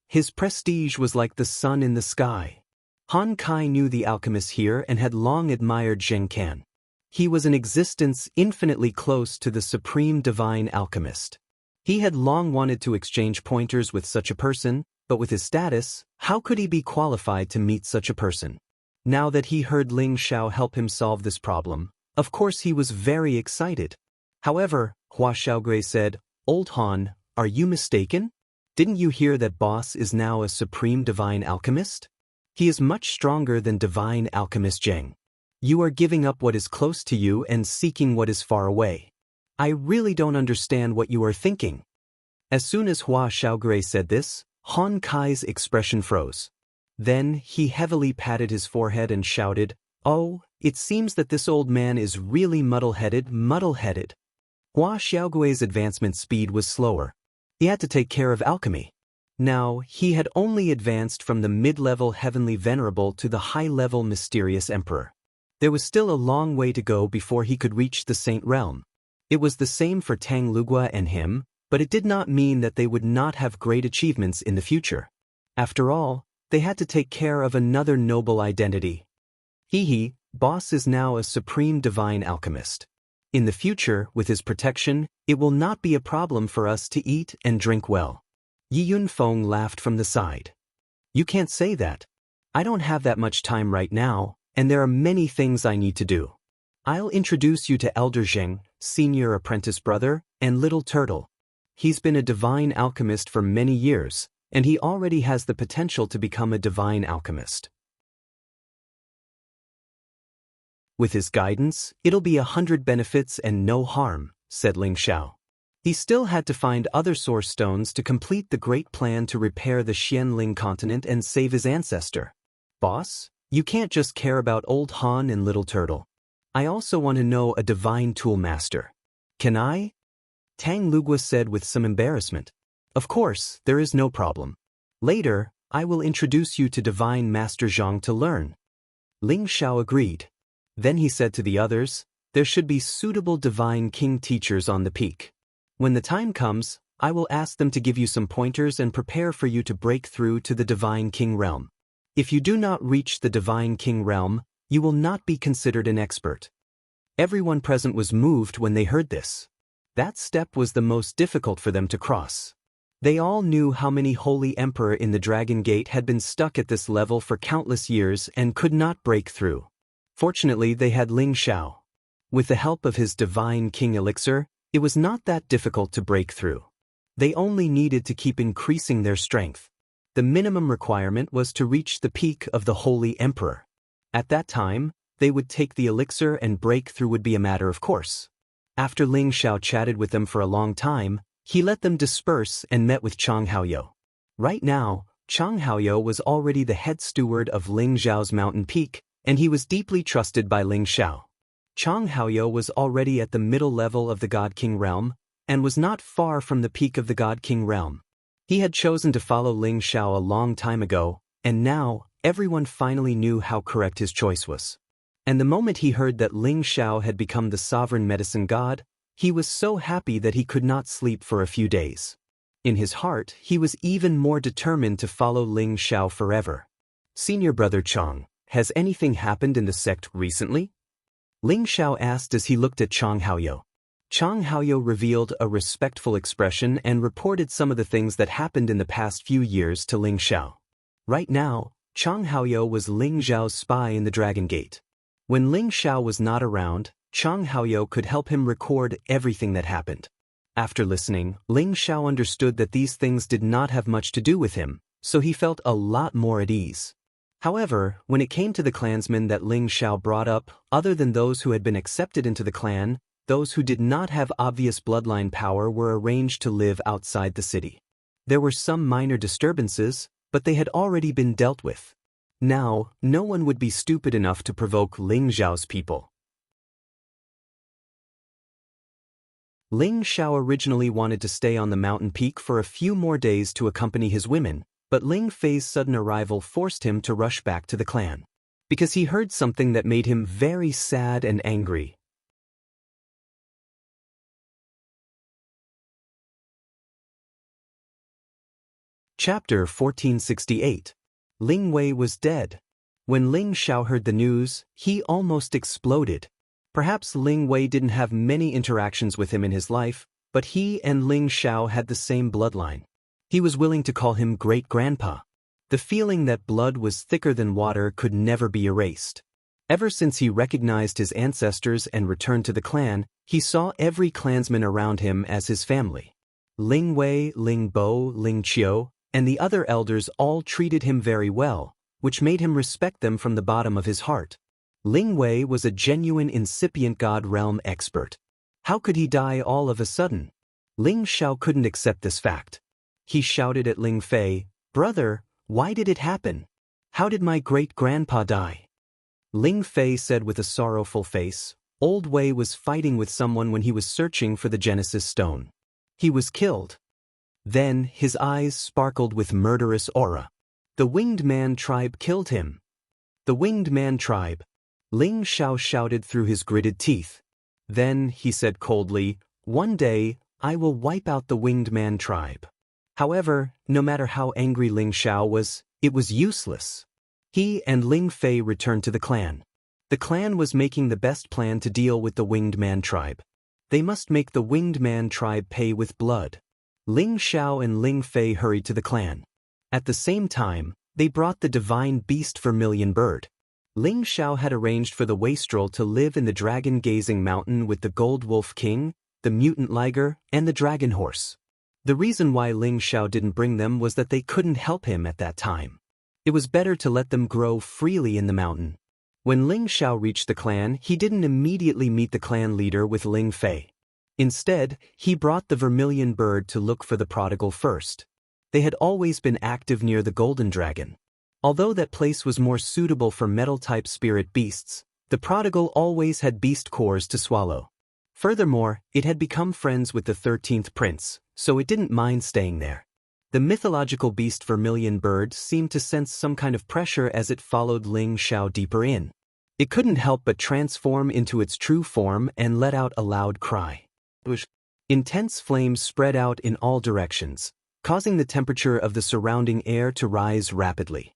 His prestige was like the sun in the sky. Han Kai knew the alchemists here and had long admired Zheng Ken. He was an existence infinitely close to the supreme divine alchemist. He had long wanted to exchange pointers with such a person, but with his status, how could he be qualified to meet such a person? Now that he heard Ling Xiao help him solve this problem, of course he was very excited. However, Hua Xiaogui said, Old Han, are you mistaken? Didn't you hear that boss is now a supreme divine alchemist? He is much stronger than divine alchemist Zheng. You are giving up what is close to you and seeking what is far away. I really don't understand what you are thinking. As soon as Hua Xiaogui said this, Han Kai's expression froze. Then he heavily patted his forehead and shouted, Oh, it seems that this old man is really muddle-headed. Hua Xiaogui's advancement speed was slower. He had to take care of alchemy. Now, he had only advanced from the mid-level heavenly venerable to the high-level mysterious emperor. There was still a long way to go before he could reach the saint realm. It was the same for Tang Lugua and him, but it did not mean that they would not have great achievements in the future. After all, they had to take care of another noble identity. Boss is now a supreme divine alchemist. In the future, with his protection, it will not be a problem for us to eat and drink well. Yi Yunfeng laughed from the side. You can't say that. I don't have that much time right now, and there are many things I need to do. I'll introduce you to Elder Zheng, senior apprentice brother, and Little Turtle. He's been a divine alchemist for many years, and he already has the potential to become a divine alchemist. With his guidance, it'll be 100 benefits and no harm, said Ling Xiao. He still had to find other source stones to complete the great plan to repair the Xianling continent and save his ancestor. Boss, you can't just care about Old Han and Little Turtle. I also want to know a divine tool master. Can I? Tang Lugua said with some embarrassment. Of course, there is no problem. Later, I will introduce you to Divine Master Zhang to learn. Ling Xiao agreed. Then he said to the others, there should be suitable divine king teachers on the peak. When the time comes, I will ask them to give you some pointers and prepare for you to break through to the divine king realm. If you do not reach the divine king realm, you will not be considered an expert. Everyone present was moved when they heard this. That step was the most difficult for them to cross. They all knew how many holy emperor in the Dragon Gate had been stuck at this level for countless years and could not break through. Fortunately, they had Ling Xiao. With the help of his divine king elixir, it was not that difficult to break through. They only needed to keep increasing their strength. The minimum requirement was to reach the peak of the holy emperor. At that time, they would take the elixir and breakthrough would be a matter of course. After Ling Xiao chatted with them for a long time, He let them disperse and met with Chang Haoyou. Right now, Chang Haoyou was already the head steward of Ling Xiao's mountain peak, and he was deeply trusted by Ling Xiao. Chang Haoyou was already at the middle level of the God King realm, and was not far from the peak of the God King realm. He had chosen to follow Ling Xiao a long time ago, and now, everyone finally knew how correct his choice was. And the moment he heard that Ling Xiao had become the sovereign medicine god, he was so happy that he could not sleep for a few days. In his heart, he was even more determined to follow Ling Xiao forever. Senior brother Chang, has anything happened in the sect recently? Ling Xiao asked as he looked at Chang Haoyou. Chang Haoyou revealed a respectful expression and reported some of the things that happened in the past few years to Ling Xiao. Right now, Chang Haoyou was Ling Xiao's spy in the Dragon Gate. When Ling Xiao was not around, Chang Haoyou could help him record everything that happened. After listening, Ling Xiao understood that these things did not have much to do with him, so he felt a lot more at ease. However, when it came to the clansmen that Ling Xiao brought up, other than those who had been accepted into the clan, those who did not have obvious bloodline power were arranged to live outside the city. There were some minor disturbances, but they had already been dealt with. Now, no one would be stupid enough to provoke Ling Xiao's people. Ling Xiao originally wanted to stay on the mountain peak for a few more days to accompany his women, but Ling Fei's sudden arrival forced him to rush back to the clan. Because he heard something that made him very sad and angry. Chapter 1468. Ling Wei was dead. When Ling Xiao heard the news, he almost exploded. Perhaps Ling Wei didn't have many interactions with him in his life, but he and Ling Xiao had the same bloodline. He was willing to call him great-grandpa. The feeling that blood was thicker than water could never be erased. Ever since he recognized his ancestors and returned to the clan, he saw every clansman around him as his family. Ling Wei, Ling Bo, Ling Qiu, and the other elders all treated him very well, which made him respect them from the bottom of his heart. Ling Wei was a genuine incipient God realm expert. How could he die all of a sudden? Ling Xiao couldn't accept this fact. He shouted at Ling Fei, "Brother, why did it happen? How did my great-grandpa die?" Ling Fei said with a sorrowful face, "Old Wei was fighting with someone when he was searching for the Genesis Stone. He was killed." Then his eyes sparkled with murderous aura. "The Winged Man tribe killed him." "The Winged Man tribe?" Ling Xiao shouted through his gritted teeth. Then he said coldly, "One day, I will wipe out the Winged Man tribe." However, no matter how angry Ling Xiao was, it was useless. He and Ling Fei returned to the clan. The clan was making the best plan to deal with the Winged Man tribe. They must make the Winged Man tribe pay with blood. Ling Xiao and Ling Fei hurried to the clan. At the same time, they brought the divine beast Vermilion Bird. Ling Xiao had arranged for the wastrel to live in the dragon-gazing mountain with the Gold Wolf King, the Mutant Liger, and the Dragon Horse. The reason why Ling Xiao didn't bring them was that they couldn't help him at that time. It was better to let them grow freely in the mountain. When Ling Xiao reached the clan, he didn't immediately meet the clan leader with Ling Fei. Instead, he brought the Vermilion Bird to look for the prodigal first. They had always been active near the Golden Dragon. Although that place was more suitable for metal-type spirit beasts, the prodigal always had beast cores to swallow. Furthermore, it had become friends with the 13th prince, so it didn't mind staying there. The mythological beast Vermilion Bird seemed to sense some kind of pressure as it followed Ling Xiao deeper in. It couldn't help but transform into its true form and let out a loud cry. Intense flames spread out in all directions, causing the temperature of the surrounding air to rise rapidly.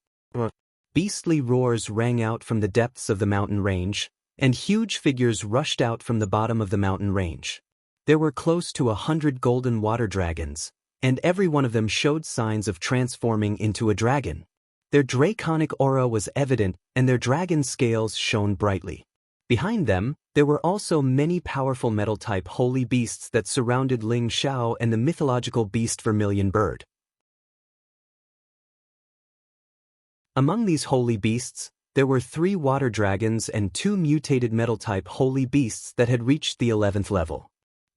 Beastly roars rang out from the depths of the mountain range, and huge figures rushed out from the bottom of the mountain range. There were close to 100 golden water dragons, and every one of them showed signs of transforming into a dragon. Their draconic aura was evident, and their dragon scales shone brightly. Behind them, there were also many powerful metal-type holy beasts that surrounded Ling Xiao and the mythological beast Vermilion Bird. Among these holy beasts, there were 3 water dragons and 2 mutated metal-type holy beasts that had reached the 11th level.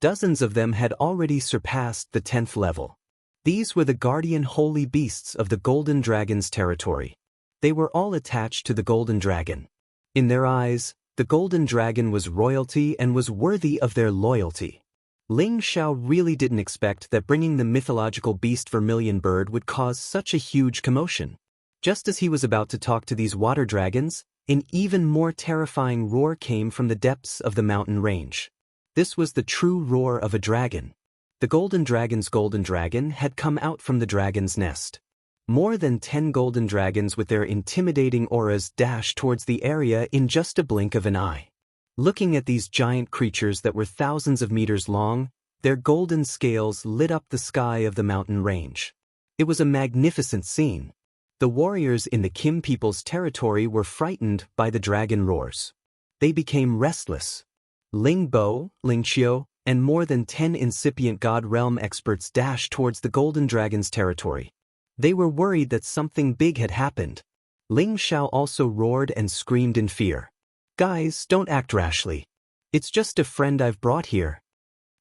Dozens of them had already surpassed the 10th level. These were the guardian holy beasts of the Golden Dragon's territory. They were all attached to the Golden Dragon. In their eyes, the Golden Dragon was royalty and was worthy of their loyalty. Ling Xiao really didn't expect that bringing the mythological beast Vermilion Bird would cause such a huge commotion. Just as he was about to talk to these water dragons, an even more terrifying roar came from the depths of the mountain range. This was the true roar of a dragon. The Golden Dragon's Golden Dragon had come out from the dragon's nest. More than 10 golden dragons with their intimidating auras dashed towards the area in just a blink of an eye. Looking at these giant creatures that were thousands of meters long, their golden scales lit up the sky of the mountain range. It was a magnificent scene. The warriors in the Kim people's territory were frightened by the dragon roars. They became restless. Ling Bo, Ling Qiu, and more than 10 incipient God Realm experts dashed towards the Golden Dragon's territory. They were worried that something big had happened. Ling Xiao also roared and screamed in fear. "Guys, don't act rashly. It's just a friend I've brought here."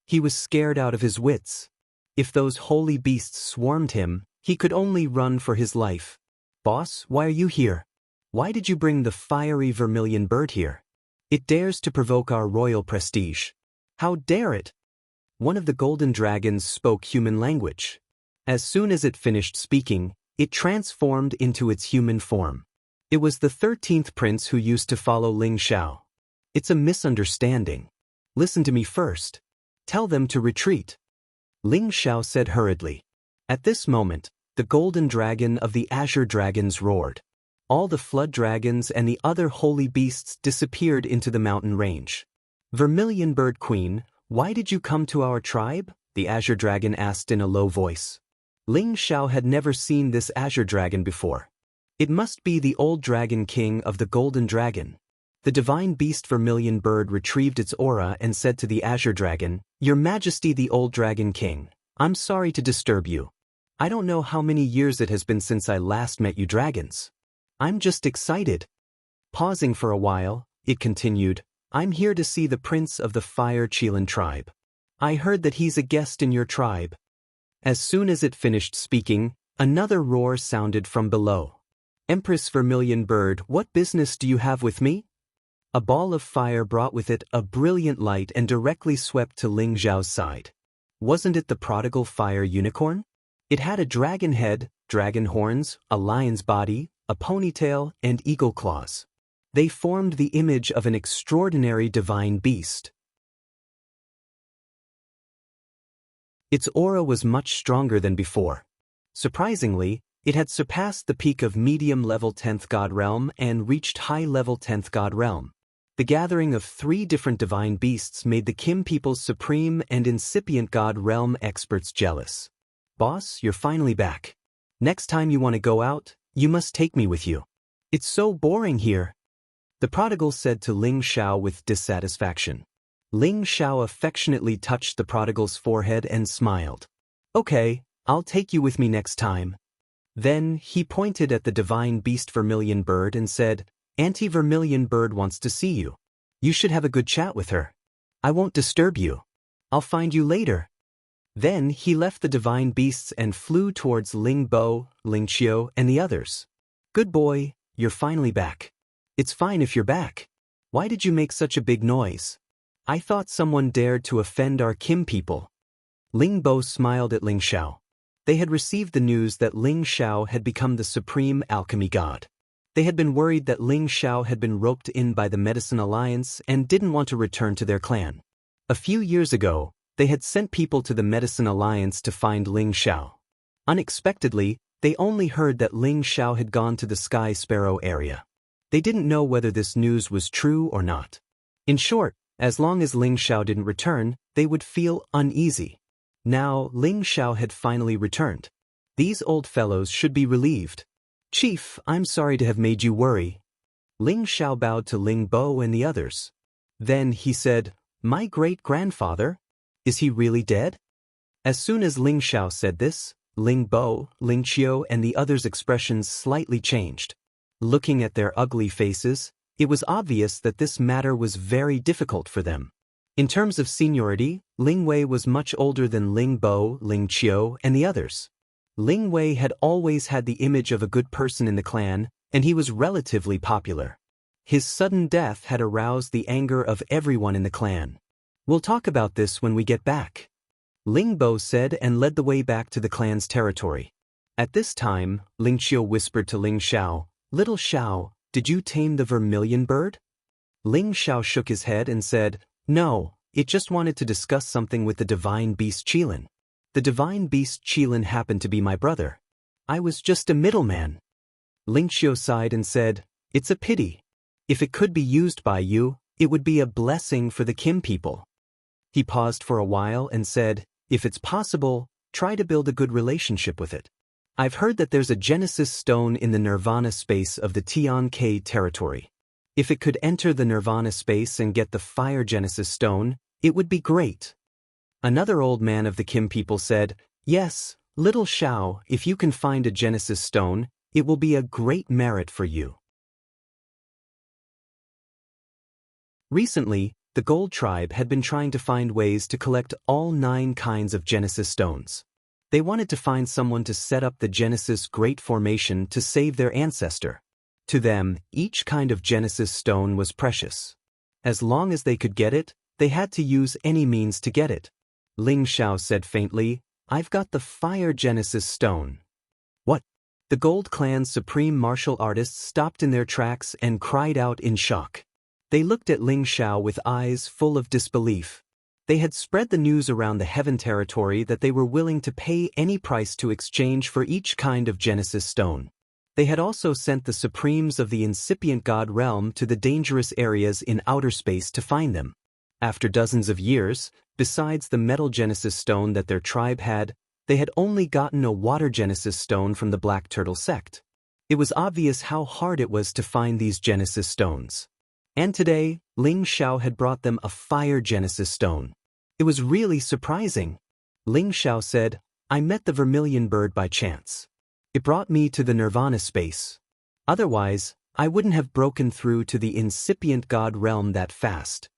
He was scared out of his wits. If those holy beasts swarmed him, he could only run for his life. "Boss, why are you here? Why did you bring the fiery Vermilion Bird here? It dares to provoke our royal prestige. How dare it?" One of the golden dragons spoke human language. As soon as it finished speaking, it transformed into its human form. It was the 13th prince who used to follow Ling Xiao. "It's a misunderstanding. Listen to me first. Tell them to retreat," Ling Xiao said hurriedly. At this moment, the golden dragon of the azure dragons roared. All the flood dragons and the other holy beasts disappeared into the mountain range. "Vermilion Bird Queen, why did you come to our tribe?" the azure dragon asked in a low voice. Ling Xiao had never seen this azure dragon before. It must be the old dragon king of the Golden Dragon. The divine beast Vermilion Bird retrieved its aura and said to the azure dragon, "Your Majesty the old dragon king, I'm sorry to disturb you. I don't know how many years it has been since I last met you dragons. I'm just excited." Pausing for a while, it continued, "I'm here to see the prince of the Fire Qilin tribe. I heard that he's a guest in your tribe." As soon as it finished speaking, another roar sounded from below. "Empress Vermilion Bird, what business do you have with me?" A ball of fire brought with it a brilliant light and directly swept to Ling Xiao's side. Wasn't it the prodigal fire unicorn? It had a dragon head, dragon horns, a lion's body, a ponytail, and eagle claws. They formed the image of an extraordinary divine beast. Its aura was much stronger than before. Surprisingly, it had surpassed the peak of medium-level 10th God Realm and reached high-level 10th God Realm. The gathering of 3 different divine beasts made the Kim people's supreme and incipient God Realm experts jealous. "Boss, you're finally back. Next time you want to go out, you must take me with you. It's so boring here," the prodigal said to Ling Xiao with dissatisfaction. Ling Xiao affectionately touched the prodigal's forehead and smiled. "Okay, I'll take you with me next time." Then he pointed at the divine beast Vermilion Bird and said, "Auntie Vermilion Bird wants to see you. You should have a good chat with her. I won't disturb you. I'll find you later." Then he left the divine beasts and flew towards Ling Bo, Ling Qiu, and the others. "Good boy, you're finally back. It's fine if you're back. Why did you make such a big noise? I thought someone dared to offend our Kim people." Ling Bo smiled at Ling Xiao. They had received the news that Ling Xiao had become the supreme alchemy god. They had been worried that Ling Xiao had been roped in by the Medicine Alliance and didn't want to return to their clan. A few years ago, they had sent people to the Medicine Alliance to find Ling Xiao. Unexpectedly, they only heard that Ling Xiao had gone to the Sky Sparrow area. They didn't know whether this news was true or not. In short, as long as Ling Xiao didn't return, they would feel uneasy. Now, Ling Xiao had finally returned. These old fellows should be relieved. "Chief, I'm sorry to have made you worry." Ling Xiao bowed to Ling Bo and the others. Then he said, "My great-grandfather? Is he really dead?" As soon as Ling Xiao said this, Ling Bo, Ling Qiu, and the others' expressions slightly changed. Looking at their ugly faces, it was obvious that this matter was very difficult for them. In terms of seniority, Ling Wei was much older than Ling Bo, Ling Qiu, and the others. Ling Wei had always had the image of a good person in the clan, and he was relatively popular. His sudden death had aroused the anger of everyone in the clan. "We'll talk about this when we get back," Ling Bo said and led the way back to the clan's territory. At this time, Ling Qiu whispered to Ling Xiao, "Little Xiao, did you tame the vermilion bird?" Ling Xiao shook his head and said, "No, it just wanted to discuss something with the divine beast Qilin. The divine beast Qilin happened to be my brother. I was just a middleman." Ling Xiu sighed and said, "It's a pity. If it could be used by you, it would be a blessing for the Kim people." He paused for a while and said, "If it's possible, try to build a good relationship with it. I've heard that there's a Genesis stone in the Nirvana space of the Tian-K territory. If it could enter the Nirvana space and get the Fire Genesis stone, it would be great." Another old man of the Kim people said, "Yes, little Xiao, if you can find a Genesis stone, it will be a great merit for you." Recently, the Gold Tribe had been trying to find ways to collect all 9 kinds of Genesis stones. They wanted to find someone to set up the Genesis Great Formation to save their ancestor. To them, each kind of Genesis stone was precious. As long as they could get it, they had to use any means to get it. Ling Xiao said faintly, "I've got the Fire Genesis stone." "What?" The Gold Clan's supreme martial artists stopped in their tracks and cried out in shock. They looked at Ling Xiao with eyes full of disbelief. They had spread the news around the Heaven territory that they were willing to pay any price to exchange for each kind of Genesis stone. They had also sent the Supremes of the incipient God realm to the dangerous areas in outer space to find them. After dozens of years, besides the metal Genesis stone that their tribe had, they had only gotten a water Genesis stone from the Black Turtle sect. It was obvious how hard it was to find these Genesis stones. And today, Ling Xiao had brought them a Fire Genesis stone. It was really surprising. Ling Xiao said, "I met the vermilion bird by chance. It brought me to the Nirvana space. Otherwise, I wouldn't have broken through to the incipient God realm that fast.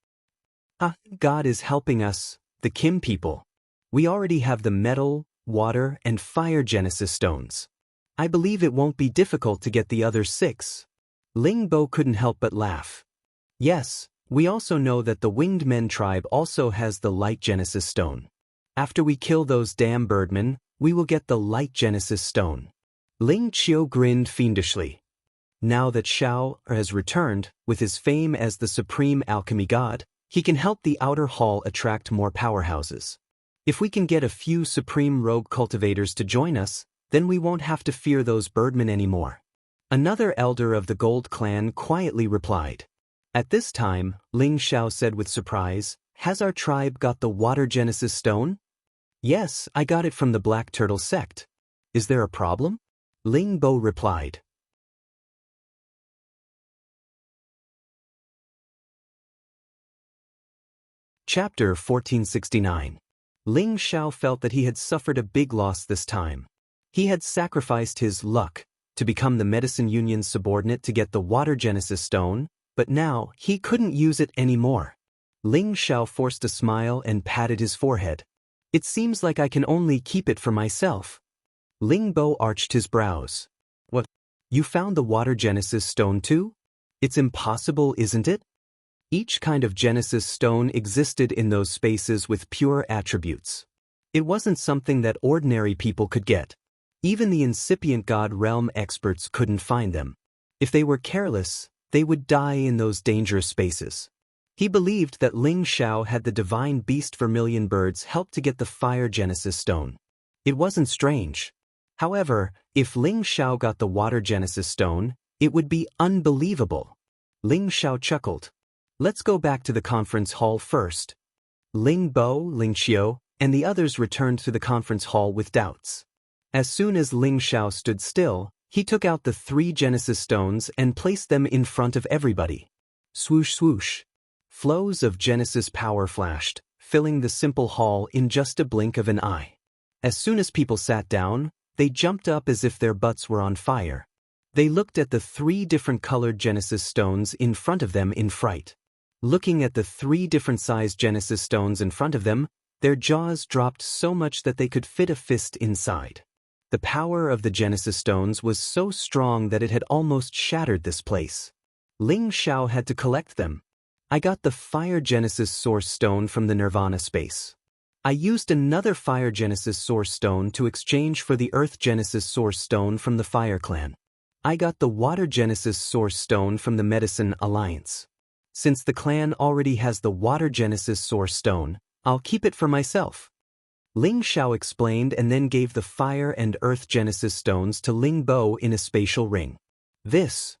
God is helping us, the Kim people. We already have the metal, water, and fire Genesis stones. I believe it won't be difficult to get the other 6. Ling Bo couldn't help but laugh. "Yes, we also know that the Winged Men tribe also has the Light Genesis stone. After we kill those damn birdmen, we will get the Light Genesis stone." Ling Qiu grinned fiendishly. Now that Xiao has returned, with his fame as the supreme alchemy god, he can help the outer hall attract more powerhouses. If we can get a few supreme rogue cultivators to join us, then we won't have to fear those birdmen anymore. Another elder of the Gold Clan quietly replied. At this time, Ling Xiao said with surprise, "Has our tribe got the Water Genesis stone?" "Yes, I got it from the Black Turtle sect. Is there a problem?" Ling Bo replied. Chapter 1469. Ling Xiao felt that he had suffered a big loss this time. He had sacrificed his luck to become the Medicine Union's subordinate to get the Water Genesis stone, but now he couldn't use it anymore. Ling Xiao forced a smile and patted his forehead. "It seems like I can only keep it for myself." Ling Bo arched his brows. "What? You found the Water Genesis stone too? It's impossible, isn't it?" Each kind of Genesis stone existed in those spaces with pure attributes. It wasn't something that ordinary people could get. Even the incipient God realm experts couldn't find them. If they were careless, they would die in those dangerous spaces. He believed that Ling Xiao had the divine beast vermilion birds help to get the Fire Genesis stone. It wasn't strange. However, if Ling Xiao got the Water Genesis stone, it would be unbelievable. Ling Xiao chuckled. "Let's go back to the conference hall first." Ling Bo, Ling Qiu, and the others returned to the conference hall with doubts. As soon as Ling Xiao stood still, he took out the 3 Genesis stones and placed them in front of everybody. Swoosh swoosh. Flows of Genesis power flashed, filling the simple hall in just a blink of an eye. As soon as people sat down, they jumped up as if their butts were on fire. They looked at the 3 different colored Genesis stones in front of them in fright. Looking at the 3 different sized Genesis stones in front of them, their jaws dropped so much that they could fit a fist inside. The power of the Genesis stones was so strong that it had almost shattered this place. Ling Xiao had to collect them. I got the Fire Genesis Source Stone from the Nirvana space. I used another Fire Genesis Source Stone to exchange for the Earth Genesis Source Stone from the Fire Clan. I got the Water Genesis Source Stone from the Medicine Alliance. Since the clan already has the Water Genesis Source Stone, I'll keep it for myself. Ling Xiao explained and then gave the Fire and Earth Genesis Stones to Ling Bo in a spatial ring. This.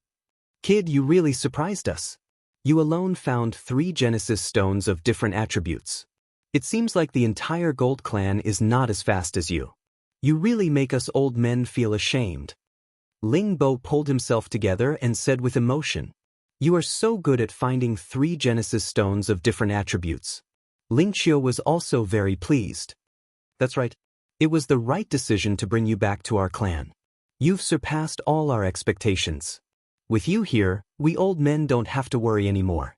Kid, you really surprised us. You alone found 3 Genesis Stones of different attributes. It seems like the entire Gold Clan is not as fast as you. You really make us old men feel ashamed. Ling Bo pulled himself together and said with emotion, "You are so good at finding 3 Genesis Stones of different attributes." Ling Qiu was also very pleased. That's right. It was the right decision to bring you back to our clan. You've surpassed all our expectations. With you here, we old men don't have to worry anymore.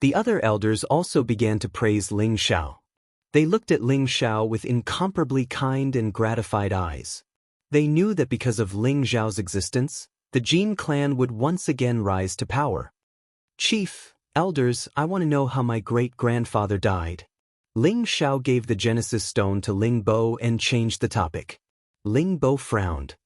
The other elders also began to praise Ling Xiao. They looked at Ling Xiao with incomparably kind and gratified eyes. They knew that because of Ling Xiao's existence, the Jin clan would once again rise to power. Chief, elders, I want to know how my great-grandfather died. Ling Xiao gave the Genesis Stone to Ling Bo and changed the topic. Ling Bo frowned.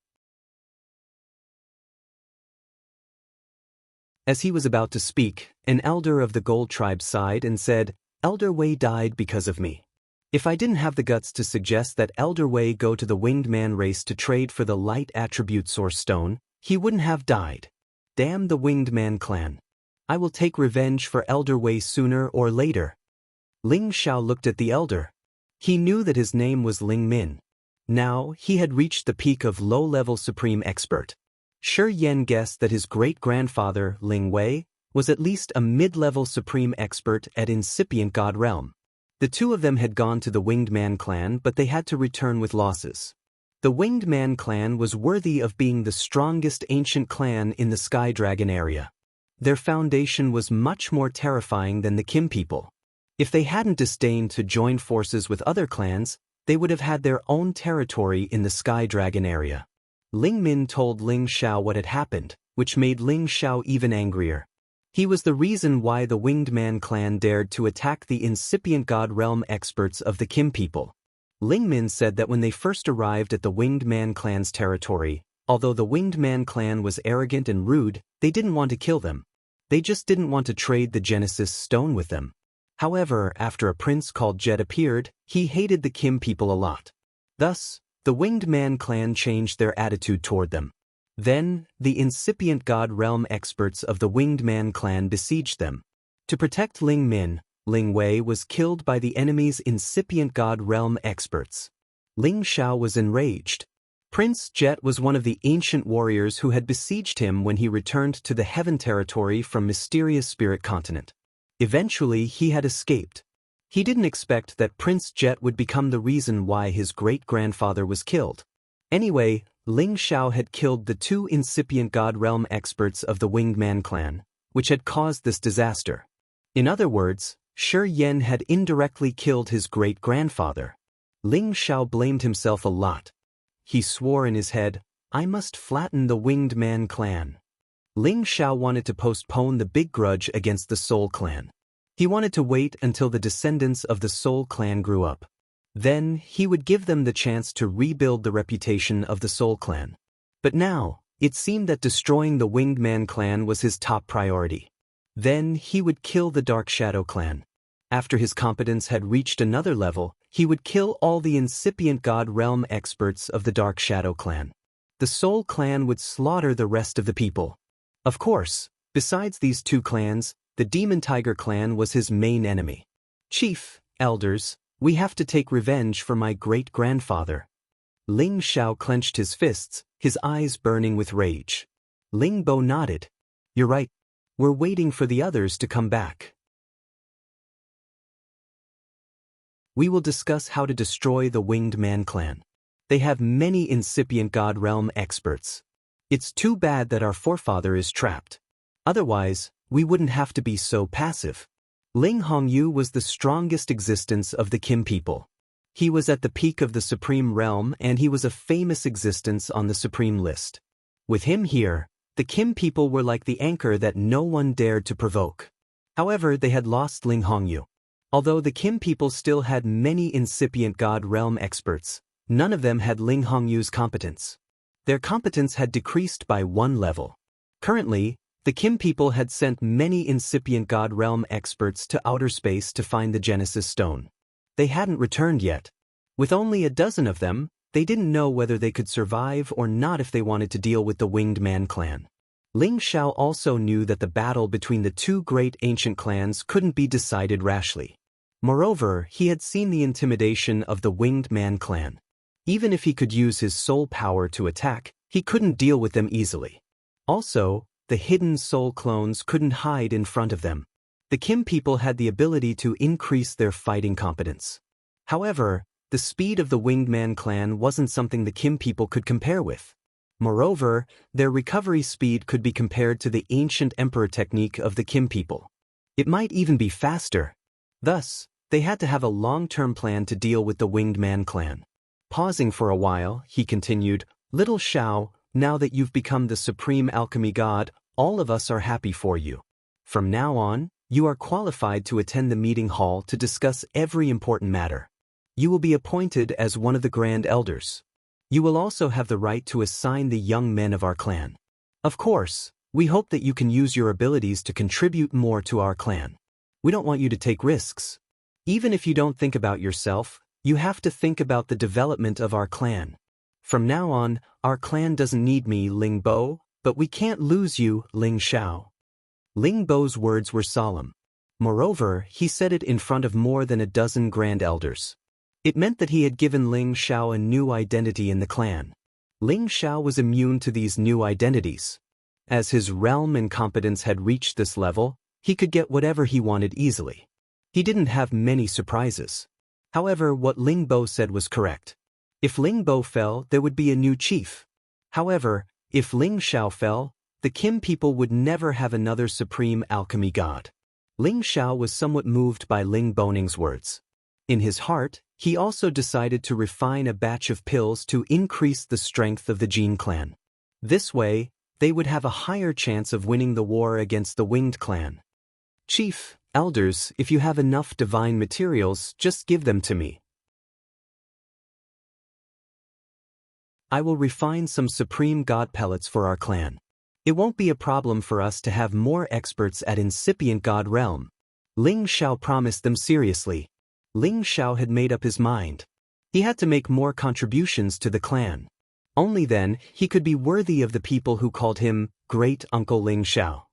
As he was about to speak, an elder of the Gold Tribe sighed and said, "Elder Wei died because of me. If I didn't have the guts to suggest that Elder Wei go to the Winged Man race to trade for the Light Attribute Source Stone, he wouldn't have died. Damn the Winged Man clan. I will take revenge for Elder Wei sooner or later." Ling Xiao looked at the elder. He knew that his name was Ling Min. Now, he had reached the peak of low-level supreme expert. Shi Yan guessed that his great-grandfather, Ling Wei, was at least a mid-level supreme expert at incipient God realm. The 2 of them had gone to the Winged Man clan, but they had to return with losses. The Winged Man clan was worthy of being the strongest ancient clan in the Sky Dragon area. Their foundation was much more terrifying than the Kim people. If they hadn't disdained to join forces with other clans, they would have had their own territory in the Sky Dragon area. Ling Min told Ling Xiao what had happened, which made Ling Xiao even angrier. He was the reason why the Winged Man clan dared to attack the incipient God realm experts of the Kim people. Ling Min said that when they first arrived at the Winged Man clan's territory, although the Winged Man clan was arrogant and rude, they didn't want to kill them. They just didn't want to trade the Genesis Stone with them. However, after a prince called Jet appeared, he hated the Kim people a lot. Thus, the Winged Man clan changed their attitude toward them. Then, the incipient God realm experts of the Winged Man clan besieged them. To protect Ling Min, Ling Wei was killed by the enemy's incipient God realm experts. Ling Xiao was enraged. Prince Jet was one of the ancient warriors who had besieged him when he returned to the Heaven territory from mysterious Spirit Continent. Eventually, he had escaped. He didn't expect that Prince Jet would become the reason why his great-grandfather was killed. Anyway, Ling Xiao had killed the 2 incipient God realm experts of the Winged Man clan, which had caused this disaster. In other words, Shi Yan had indirectly killed his great-grandfather. Ling Xiao blamed himself a lot. He swore in his head, "I must flatten the Winged Man clan." Ling Xiao wanted to postpone the big grudge against the Soul clan. He wanted to wait until the descendants of the Soul clan grew up. Then, he would give them the chance to rebuild the reputation of the Soul clan. But now, it seemed that destroying the Winged Man clan was his top priority. Then, he would kill the Dark Shadow clan. After his competence had reached another level, he would kill all the incipient God realm experts of the Dark Shadow clan. The Soul clan would slaughter the rest of the people. Of course, besides these 2 clans, the Demon Tiger clan was his main enemy. "Chief, elders, we have to take revenge for my great-grandfather." Ling Xiao clenched his fists, his eyes burning with rage. Ling Bo nodded. "You're right. We're waiting for the others to come back. We will discuss how to destroy the Winged Man clan. They have many incipient God realm experts. It's too bad that our forefather is trapped. Otherwise, we wouldn't have to be so passive." Ling Hongyu was the strongest existence of the Kim people. He was at the peak of the supreme realm and he was a famous existence on the supreme list. With him here, the Kim people were like the anchor that no one dared to provoke. However, they had lost Ling Hongyu. Although the Kim people still had many incipient God realm experts, none of them had Ling Hongyu's competence. Their competence had decreased by one level. Currently, the Kim people had sent many incipient God realm experts to outer space to find the Genesis Stone. They hadn't returned yet. With only a dozen of them, they didn't know whether they could survive or not if they wanted to deal with the Winged Man clan. Ling Xiao also knew that the battle between the two great ancient clans couldn't be decided rashly. Moreover, he had seen the intimidation of the Winged Man clan. Even if he could use his soul power to attack, he couldn't deal with them easily. Also, the hidden soul clones couldn't hide in front of them. The Kim people had the ability to increase their fighting competence. However, the speed of the Winged Man clan wasn't something the Kim people could compare with. Moreover, their recovery speed could be compared to the ancient emperor technique of the Kim people. It might even be faster. Thus, they had to have a long-term plan to deal with the Winged Man clan. Pausing for a while, he continued, "Little Xiao, now that you've become the supreme alchemy god, all of us are happy for you. From now on, you are qualified to attend the meeting hall to discuss every important matter. You will be appointed as one of the Grand Elders. You will also have the right to assign the young men of our clan. Of course, we hope that you can use your abilities to contribute more to our clan. We don't want you to take risks. Even if you don't think about yourself, you have to think about the development of our clan. From now on, our clan doesn't need me, Ling Bo, but we can't lose you, Ling Xiao." Ling Bo's words were solemn. Moreover, he said it in front of more than a dozen Grand Elders. It meant that he had given Ling Xiao a new identity in the clan. Ling Xiao was immune to these new identities. As his realm and competence had reached this level, he could get whatever he wanted easily. He didn't have many surprises. However, what Ling Bo said was correct. If Ling Bo fell, there would be a new chief. However, if Ling Xiao fell, the Kim people would never have another supreme alchemy god. Ling Xiao was somewhat moved by Ling Boning's words. In his heart, he also decided to refine a batch of pills to increase the strength of the Jin clan. This way, they would have a higher chance of winning the war against the Winged clan. "Chief, elders, if you have enough divine materials, just give them to me. I will refine some supreme god pellets for our clan. It won't be a problem for us to have more experts at incipient god realm." Ling Xiao promised them seriously. Ling Xiao had made up his mind. He had to make more contributions to the clan. Only then, he could be worthy of the people who called him Great Uncle Ling Xiao.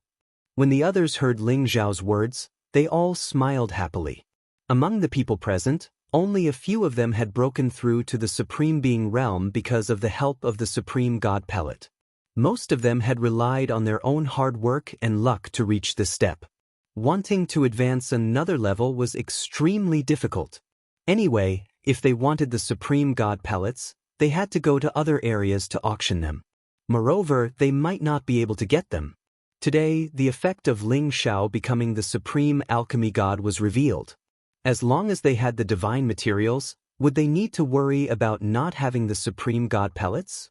When the others heard Ling Xiao's words, they all smiled happily. Among the people present, only a few of them had broken through to the Supreme Being realm because of the help of the Supreme God Pellet. Most of them had relied on their own hard work and luck to reach this step. Wanting to advance another level was extremely difficult. Anyway, if they wanted the Supreme God Pellets, they had to go to other areas to auction them. Moreover, they might not be able to get them. Today, the effect of Ling Xiao becoming the Supreme Alchemy God was revealed. As long as they had the divine materials, would they need to worry about not having the Supreme God Pellets?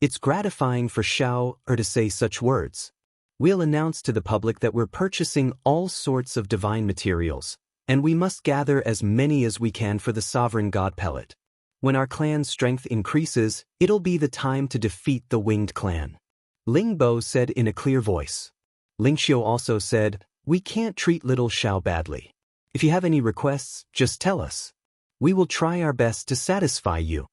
It's gratifying for Xiao to say such words. We'll announce to the public that we're purchasing all sorts of divine materials, and we must gather as many as we can for the Sovereign God Pellet. When our clan's strength increases, it'll be the time to defeat the Winged Clan. Ling Bo said in a clear voice. Ling Xiao also said, "We can't treat little Xiao badly. If you have any requests, just tell us. We will try our best to satisfy you.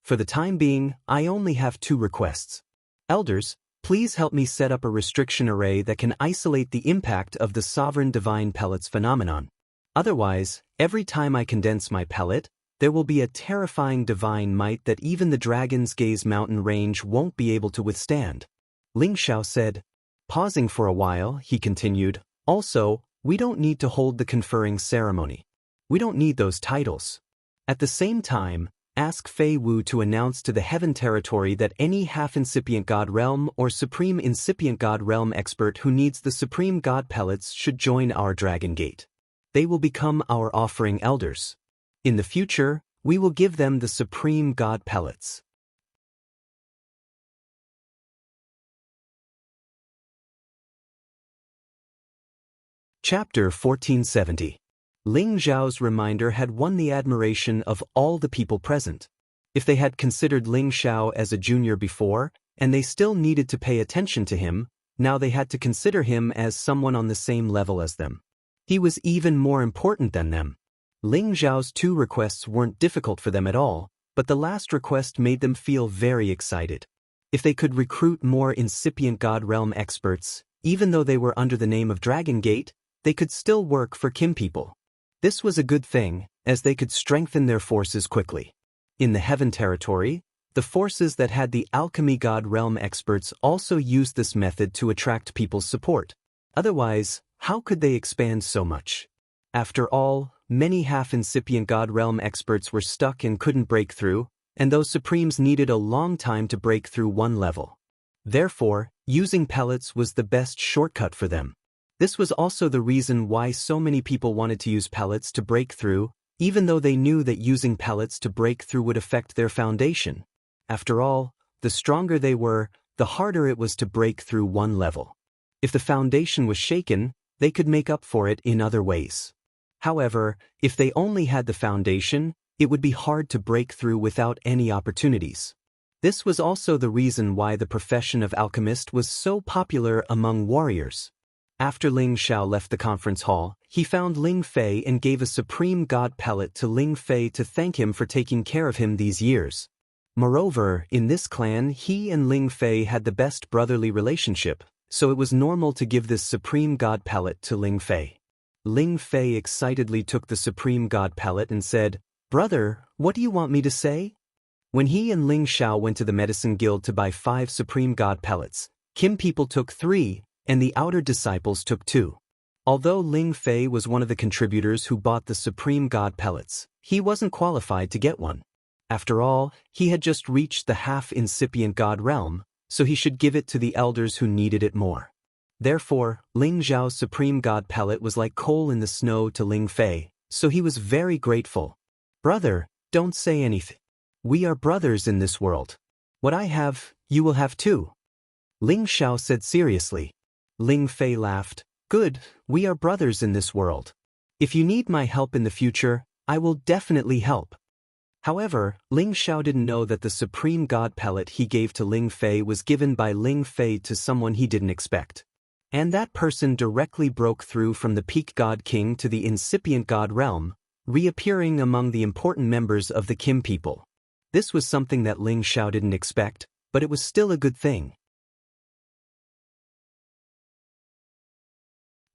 For the time being, I only have 2 requests. Elders, please help me set up a restriction array that can isolate the impact of the Sovereign Divine Pellets phenomenon. Otherwise, every time I condense my pellet, there will be a terrifying divine might that even the Dragon's Gaze mountain range won't be able to withstand." Ling Xiao said. Pausing for a while, he continued, "Also, we don't need to hold the conferring ceremony. We don't need those titles. At the same time, Ask Fei Wu to announce to the Heaven Territory that any half-incipient God Realm or Supreme Incipient God Realm expert who needs the Supreme God Pellets should join our Dragon Gate. They will become our offering elders. In the future, we will give them the Supreme God Pellets. Chapter 1470. Ling Zhao's reminder had won the admiration of all the people present. If they had considered Ling Xiao as a junior before, and they still needed to pay attention to him, now they had to consider him as someone on the same level as them. He was even more important than them. Ling Zhao's 2 requests weren't difficult for them at all, but the last request made them feel very excited. If they could recruit more incipient God Realm experts, even though they were under the name of Dragon Gate, they could still work for Kim people. This was a good thing, as they could strengthen their forces quickly. In the Heaven Territory, the forces that had the Alchemy God Realm experts also used this method to attract people's support. Otherwise, how could they expand so much? After all, many half-incipient God Realm experts were stuck and couldn't break through, and those Supremes needed a long time to break through one level. Therefore, using pellets was the best shortcut for them. This was also the reason why so many people wanted to use pellets to break through, even though they knew that using pellets to break through would affect their foundation. After all, the stronger they were, the harder it was to break through one level. If the foundation was shaken, they could make up for it in other ways. However, if they only had the foundation, it would be hard to break through without any opportunities. This was also the reason why the profession of alchemist was so popular among warriors. After Ling Xiao left the conference hall, he found Ling Fei and gave a Supreme God Pellet to Ling Fei to thank him for taking care of him these years. Moreover, in this clan he and Ling Fei had the best brotherly relationship, so it was normal to give this Supreme God Pellet to Ling Fei. Ling Fei excitedly took the Supreme God Pellet and said, "Brother, what do you want me to say?" When he and Ling Xiao went to the Medicine Guild to buy 5 Supreme God Pellets, Kim people took 3, and the outer disciples took 2. Although Ling Fei was one of the contributors who bought the Supreme God Pellets, he wasn't qualified to get one. After all, he had just reached the half-incipient God Realm, so he should give it to the elders who needed it more. Therefore, Ling Zhao's Supreme God Pellet was like coal in the snow to Ling Fei, so he was very grateful. "Brother, don't say anything. We are brothers in this world. What I have, you will have too," Ling Xiao said seriously. Ling Fei laughed. "Good, we are brothers in this world. If you need my help in the future, I will definitely help." However, Ling Xiao didn't know that the Supreme God Pellet he gave to Ling Fei was given by Ling Fei to someone he didn't expect. And that person directly broke through from the Peak God King to the Incipient God Realm, reappearing among the important members of the Kim people. This was something that Ling Xiao didn't expect, but it was still a good thing.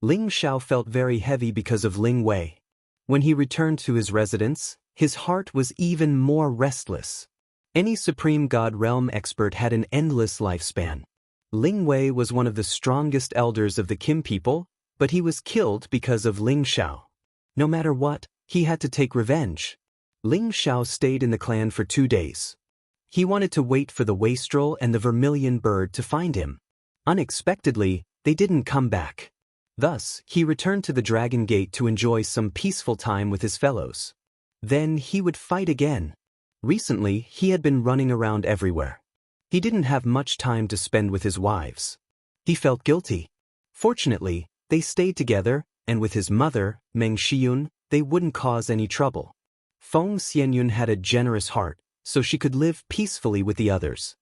Ling Xiao felt very heavy because of Ling Wei. When he returned to his residence, his heart was even more restless. Any Supreme God Realm expert had an endless lifespan. Ling Wei was one of the strongest elders of the Kim people, but he was killed because of Ling Xiao. No matter what, he had to take revenge. Ling Xiao stayed in the clan for 2 days. He wanted to wait for the wastrel and the vermilion bird to find him. Unexpectedly, they didn't come back. Thus, he returned to the Dragon Gate to enjoy some peaceful time with his fellows. Then he would fight again. Recently, he had been running around everywhere. He didn't have much time to spend with his wives. He felt guilty. Fortunately, they stayed together, and with his mother, Meng Xiyun, they wouldn't cause any trouble. Feng Xianyun had a generous heart, so she could live peacefully with the others.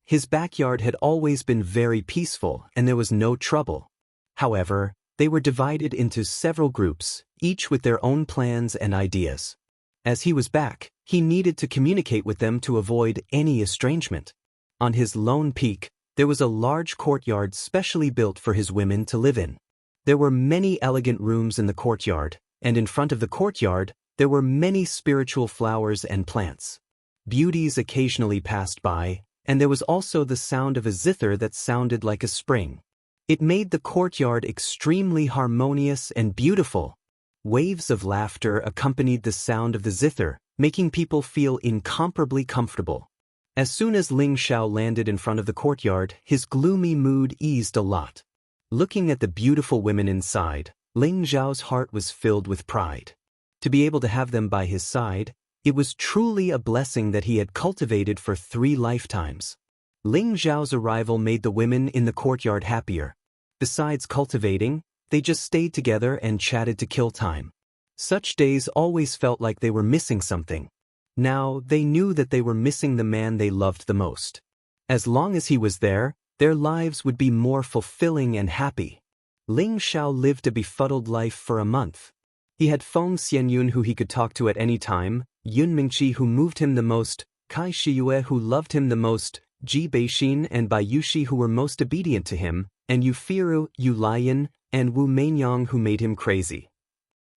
His backyard had always been very peaceful, and there was no trouble. However, they were divided into several groups, each with their own plans and ideas. As he was back, he needed to communicate with them to avoid any estrangement. On his lone peak, there was a large courtyard specially built for his women to live in. There were many elegant rooms in the courtyard, and in front of the courtyard, there were many spiritual flowers and plants. Beauties occasionally passed by, and there was also the sound of a zither that sounded like a spring. It made the courtyard extremely harmonious and beautiful. Waves of laughter accompanied the sound of the zither, making people feel incomparably comfortable. As soon as Ling Xiao landed in front of the courtyard, his gloomy mood eased a lot. Looking at the beautiful women inside, Ling Xiao's heart was filled with pride. To be able to have them by his side, it was truly a blessing that he had cultivated for 3 lifetimes. Ling Xiao's arrival made the women in the courtyard happier. Besides cultivating, they just stayed together and chatted to kill time. Such days always felt like they were missing something. Now, they knew that they were missing the man they loved the most. As long as he was there, their lives would be more fulfilling and happy. Ling Xiao lived a befuddled life for a month. He had Feng Xianyun who he could talk to at any time, Yun Mingqi who moved him the most, Kai Shiyue who loved him the most, Ji Beixin and Bai Yushi who were most obedient to him, and Yu Firu, Yu Lian, and Wu Mainyang who made him crazy.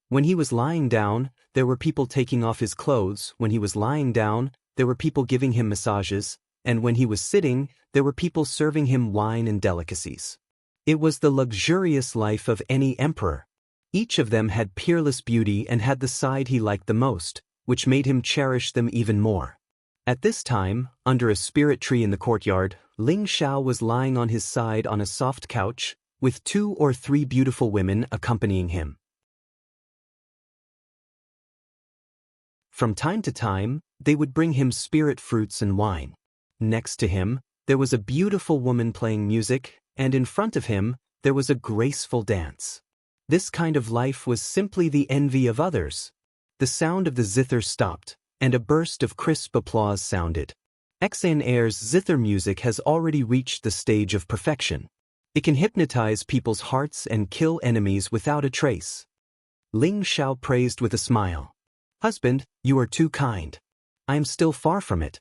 When he was lying down, there were people taking off his clothes. When he was lying down, there were people giving him massages, and when he was sitting, there were people serving him wine and delicacies. It was the luxurious life of any emperor. Each of them had peerless beauty and had the side he liked the most, which made him cherish them even more. At this time, under a spirit tree in the courtyard, Ling Xiao was lying on his side on a soft couch, with 2 or 3 beautiful women accompanying him. From time to time, they would bring him spirit fruits and wine. Next to him, there was a beautiful woman playing music, and in front of him, there was a graceful dance. This kind of life was simply the envy of others. The sound of the zither stopped, and a burst of crisp applause sounded. Xan Air's zither music has already reached the stage of perfection. It can hypnotize people's hearts and kill enemies without a trace. Ling Xiao praised with a smile. "Husband, you are too kind. I am still far from it."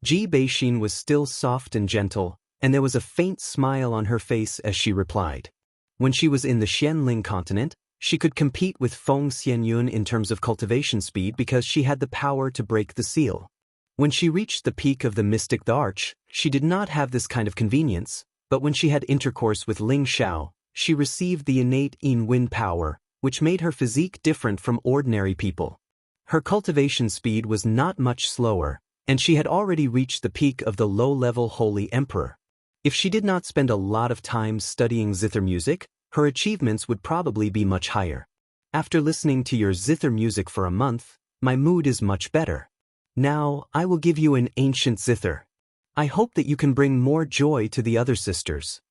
Ji Beixin was still soft and gentle, and there was a faint smile on her face as she replied. When she was in the Xianling continent, she could compete with Feng Xianyun in terms of cultivation speed because she had the power to break the seal. When she reached the peak of the mystic arch, she did not have this kind of convenience, but when she had intercourse with Ling Xiao, she received the innate Yin Wind power, which made her physique different from ordinary people. Her cultivation speed was not much slower, and she had already reached the peak of the low-level Holy Emperor. If she did not spend a lot of time studying zither music, her achievements would probably be much higher. After listening to your zither music for a month, my mood is much better. Now, I will give you an ancient zither. I hope that you can bring more joy to the other sisters.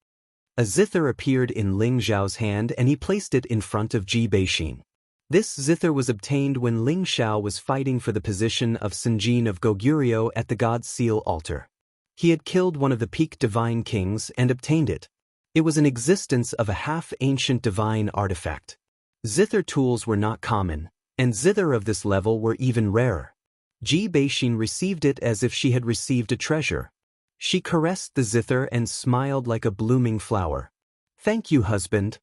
A zither appeared in Ling Xiao's hand and he placed it in front of Ji Beixin. This zither was obtained when Ling Xiao was fighting for the position of Senjin of Goguryeo at the God's Seal altar. He had killed one of the peak divine kings and obtained it. It was an existence of a half-ancient divine artifact. Zither tools were not common, and zither of this level were even rarer. Ji Beixin received it as if she had received a treasure. She caressed the zither and smiled like a blooming flower. "Thank you, husband."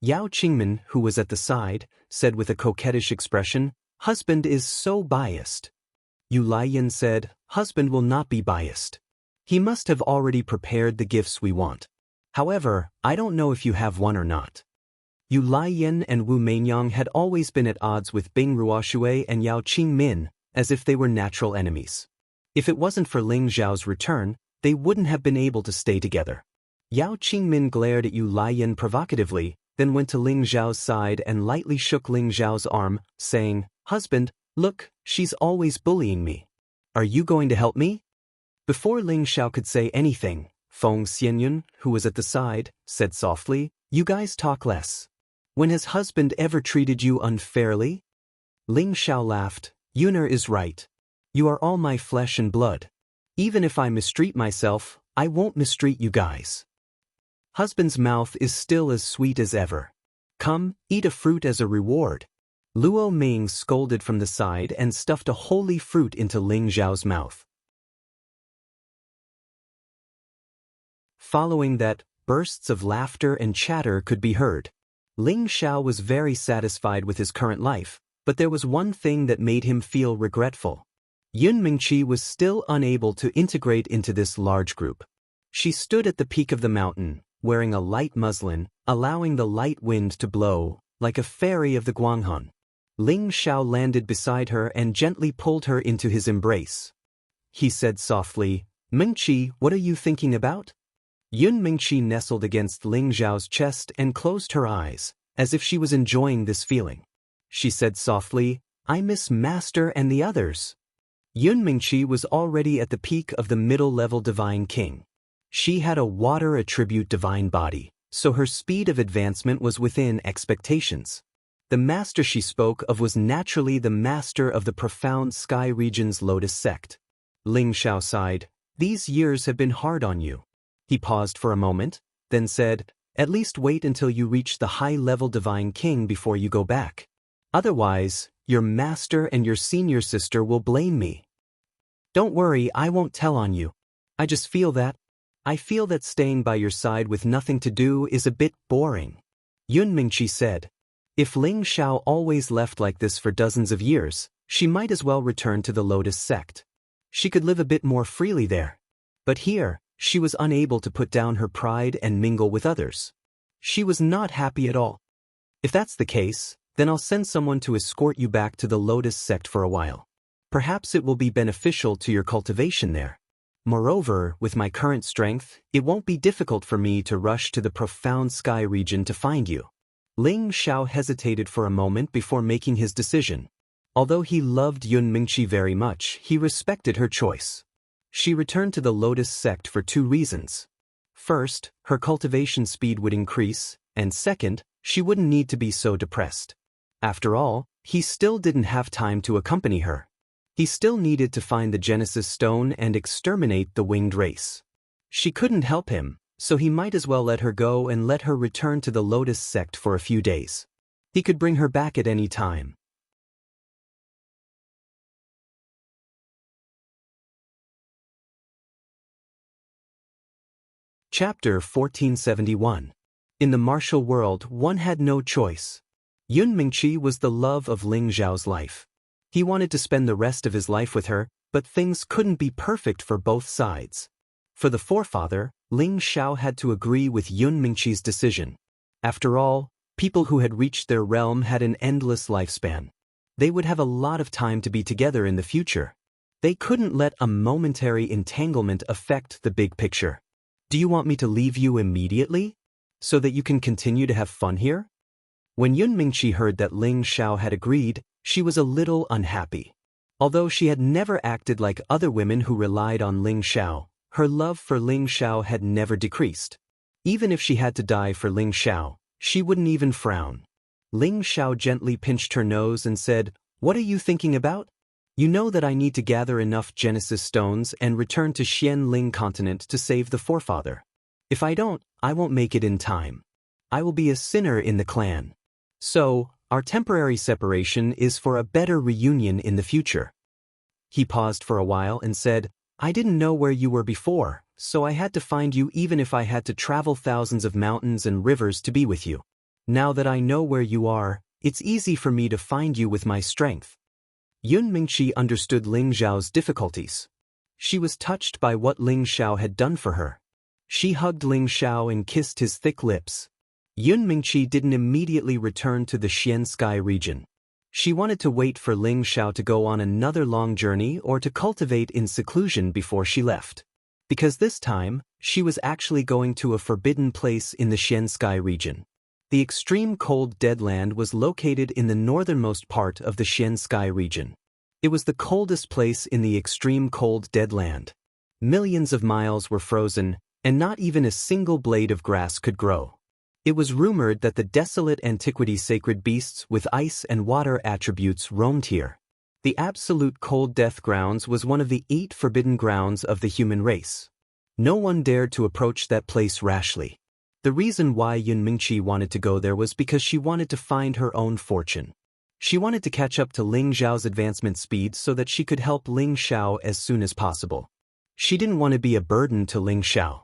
Yao Qingmen, who was at the side, said with a coquettish expression, "Husband is so biased." Yu Lian said, "Husband will not be biased. He must have already prepared the gifts we want. However, I don't know if you have one or not." Yu Lian and Wu Mainyang had always been at odds with Bing Ruoshui and Yao Qingmin, as if they were natural enemies. If it wasn't for Ling Xiao's return, they wouldn't have been able to stay together. Yao Qingmin glared at Yu Lian provocatively, then went to Ling Xiao's side and lightly shook Ling Xiao's arm, saying, "Husband, look, she's always bullying me. Are you going to help me?" Before Ling Xiao could say anything, Feng Xianyun, who was at the side, said softly, "You guys talk less. When has husband ever treated you unfairly?" Ling Xiao laughed. "Yuner is right. You are all my flesh and blood. Even if I mistreat myself, I won't mistreat you guys. Husband's mouth is still as sweet as ever. Come, eat a fruit as a reward." Luo Ming scolded from the side and stuffed a holy fruit into Ling Xiao's mouth. Following that, bursts of laughter and chatter could be heard. Ling Xiao was very satisfied with his current life, but there was one thing that made him feel regretful. Yun Mingqi was still unable to integrate into this large group. She stood at the peak of the mountain, wearing a light muslin, allowing the light wind to blow, like a fairy of the Guanghan. Ling Xiao landed beside her and gently pulled her into his embrace. He said softly, "Mingqi, what are you thinking about?" Yun Mingqi nestled against Ling Xiao's chest and closed her eyes, as if she was enjoying this feeling. She said softly, "I miss Master and the others." Yun Mingqi was already at the peak of the middle-level Divine King. She had a water attribute divine body, so her speed of advancement was within expectations. The master she spoke of was naturally the master of the profound sky region's Lotus sect. Ling Xiao sighed, "These years have been hard on you." He paused for a moment, then said, "At least wait until you reach the high-level Divine King before you go back. Otherwise, your master and your senior sister will blame me." "Don't worry, I won't tell on you. I just feel that staying by your side with nothing to do is a bit boring." Yun Mingqi said. If Ling Xiao always left like this for dozens of years, she might as well return to the Lotus sect. She could live a bit more freely there. But here, she was unable to put down her pride and mingle with others. She was not happy at all. "If that's the case, then I'll send someone to escort you back to the Lotus sect for a while. Perhaps it will be beneficial to your cultivation there. Moreover, with my current strength, it won't be difficult for me to rush to the profound sky region to find you." Ling Xiao hesitated for a moment before making his decision. Although he loved Yun Mingqi very much, he respected her choice. She returned to the Lotus sect for two reasons. First, her cultivation speed would increase, and second, she wouldn't need to be so depressed. After all, he still didn't have time to accompany her. He still needed to find the Genesis Stone and exterminate the winged race. She couldn't help him, so he might as well let her go and let her return to the Lotus sect for a few days. He could bring her back at any time. Chapter 1471. In the martial world, one had no choice. Yun Mingqi was the love of Ling Xiao's life. He wanted to spend the rest of his life with her, but things couldn't be perfect for both sides. For the forefather, Ling Xiao had to agree with Yun Mingqi's decision. After all, people who had reached their realm had an endless lifespan. They would have a lot of time to be together in the future. They couldn't let a momentary entanglement affect the big picture. "Do you want me to leave you immediately? So that you can continue to have fun here?" When Yun Mingqi heard that Ling Xiao had agreed, she was a little unhappy. Although she had never acted like other women who relied on Ling Xiao, her love for Ling Xiao had never decreased. Even if she had to die for Ling Xiao, she wouldn't even frown. Ling Xiao gently pinched her nose and said, "What are you thinking about? You know that I need to gather enough Genesis stones and return to Xianling continent to save the forefather. If I don't, I won't make it in time. I will be a sinner in the clan. So, our temporary separation is for a better reunion in the future." He paused for a while and said, "I didn't know where you were before, so I had to find you even if I had to travel thousands of mountains and rivers to be with you. Now that I know where you are, it's easy for me to find you with my strength." Yun Mingqi understood Ling Xiao's difficulties. She was touched by what Ling Xiao had done for her. She hugged Ling Xiao and kissed his thick lips. Yun Mingqi didn't immediately return to the Xian Sky region. She wanted to wait for Ling Xiao to go on another long journey or to cultivate in seclusion before she left. Because this time, she was actually going to a forbidden place in the Xian Sky region. The extreme cold Deadland was located in the northernmost part of the Xian Sky region. It was the coldest place in the extreme cold Deadland. Millions of miles were frozen, and not even a single blade of grass could grow. It was rumored that the desolate antiquity sacred beasts with ice and water attributes roamed here. The absolute cold death grounds was one of the 8 forbidden grounds of the human race. No one dared to approach that place rashly. The reason why Yun Mingqi wanted to go there was because she wanted to find her own fortune. She wanted to catch up to Ling Xiao's advancement speed so that she could help Ling Xiao as soon as possible. She didn't want to be a burden to Ling Xiao.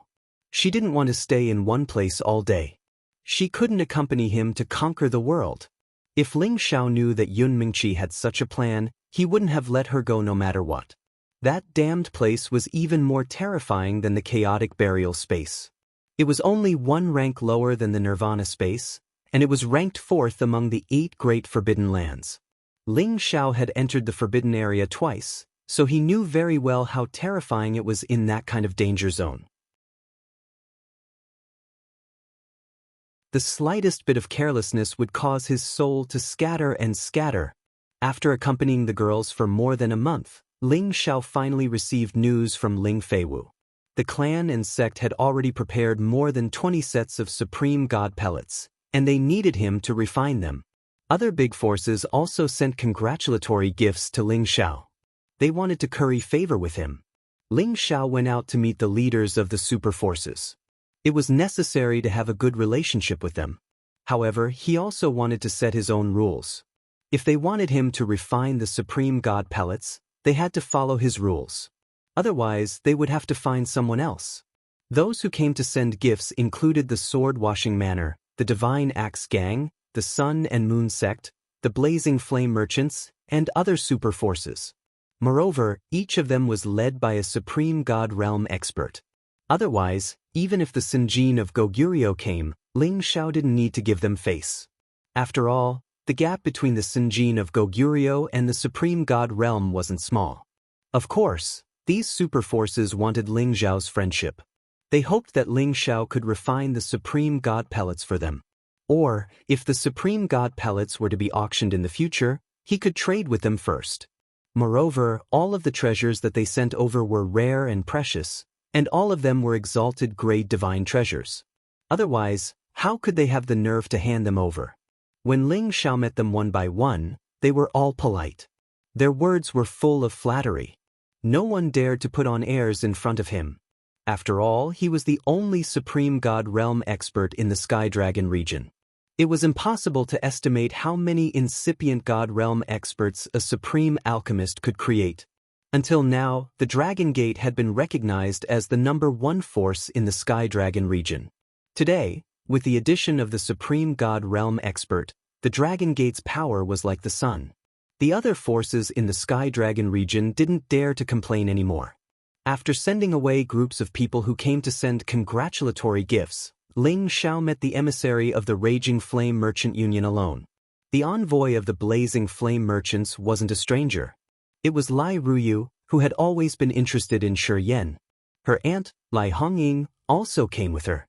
She didn't want to stay in one place all day. She couldn't accompany him to conquer the world. If Ling Xiao knew that Yun Mingqi had such a plan, he wouldn't have let her go no matter what. That damned place was even more terrifying than the chaotic burial space. It was only 1 rank lower than the Nirvana space, and it was ranked 4th among the 8 great forbidden lands. Ling Xiao had entered the forbidden area twice, so he knew very well how terrifying it was in that kind of danger zone. The slightest bit of carelessness would cause his soul to scatter and scatter. After accompanying the girls for more than a month, Ling Xiao finally received news from Ling Feiwu. The clan and sect had already prepared more than 20 sets of Supreme God pellets, and they needed him to refine them. Other big forces also sent congratulatory gifts to Ling Xiao. They wanted to curry favor with him. Ling Xiao went out to meet the leaders of the super forces. It was necessary to have a good relationship with them. However, he also wanted to set his own rules. If they wanted him to refine the Supreme God pellets, they had to follow his rules. Otherwise, they would have to find someone else. Those who came to send gifts included the Sword Washing Manor, the Divine Axe Gang, the Sun and Moon Sect, the Blazing Flame Merchants, and other super forces. Moreover, each of them was led by a Supreme God Realm expert. Otherwise, even if the Sinjin of Goguryeo came, Ling Xiao didn't need to give them face. After all, the gap between the Sinjin of Goguryeo and the Supreme God Realm wasn't small. Of course, these super forces wanted Ling Xiao's friendship. They hoped that Ling Xiao could refine the Supreme God pellets for them. Or, if the Supreme God pellets were to be auctioned in the future, he could trade with them first. Moreover, all of the treasures that they sent over were rare and precious, and all of them were exalted grade divine treasures. Otherwise, how could they have the nerve to hand them over? When Ling Xiao met them one by one, they were all polite. Their words were full of flattery. No one dared to put on airs in front of him. After all, he was the only Supreme God Realm expert in the Sky Dragon region. It was impossible to estimate how many incipient God Realm experts a Supreme Alchemist could create. Until now, the Dragon Gate had been recognized as the #1 force in the Sky Dragon region. Today, with the addition of the Supreme God Realm expert, the Dragon Gate's power was like the sun. The other forces in the Sky Dragon region didn't dare to complain anymore. After sending away groups of people who came to send congratulatory gifts, Ling Xiao met the emissary of the Raging Flame Merchant Union alone. The envoy of the Blazing Flame Merchants wasn't a stranger. It was Lai Ruyu, who had always been interested in Shi Yan. Her aunt, Lai Hongying, also came with her.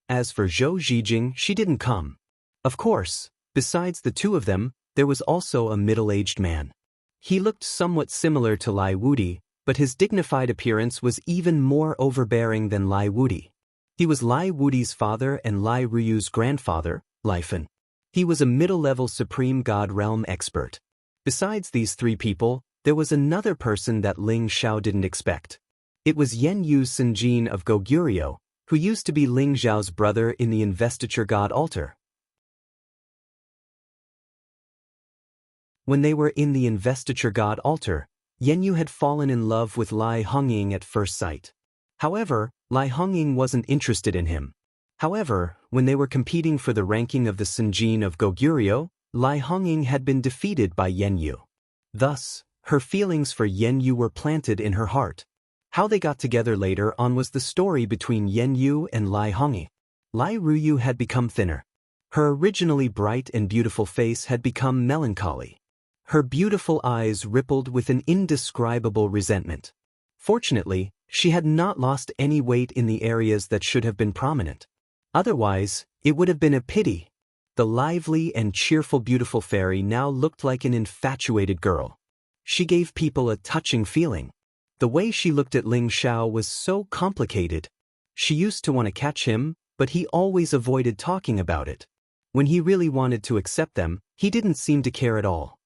As for Zhou Zhijing, she didn't come. Of course, besides the two of them, there was also a middle-aged man. He looked somewhat similar to Lai Wudi, but his dignified appearance was even more overbearing than Lai Wudi. He was Lai Wudi's father and Lai Ruyu's grandfather, Lai Fen. He was a middle-level Supreme God Realm expert. Besides these 3 people, there was another person that Ling Xiao didn't expect. It was Yen Yu Sinjin of Goguryeo, who used to be Ling Xiao's brother in the Investiture God altar. When they were in the Investiture God altar, Yen Yu had fallen in love with Lai Hongying at first sight. However, Lai Hongying wasn't interested in him. However, when they were competing for the ranking of the Sinjin of Goguryeo, Lai Hongying had been defeated by Yen Yu. Thus, her feelings for Yen Yu were planted in her heart. How they got together later on was the story between Yen Yu and Lai Hongying. Lai Ruyu had become thinner. Her originally bright and beautiful face had become melancholy. Her beautiful eyes rippled with an indescribable resentment. Fortunately, she had not lost any weight in the areas that should have been prominent. Otherwise, it would have been a pity. The lively and cheerful beautiful fairy now looked like an infatuated girl. She gave people a touching feeling. The way she looked at Ling Xiao was so complicated. She used to want to catch him, but he always avoided talking about it. When he really wanted to accept them, he didn't seem to care at all.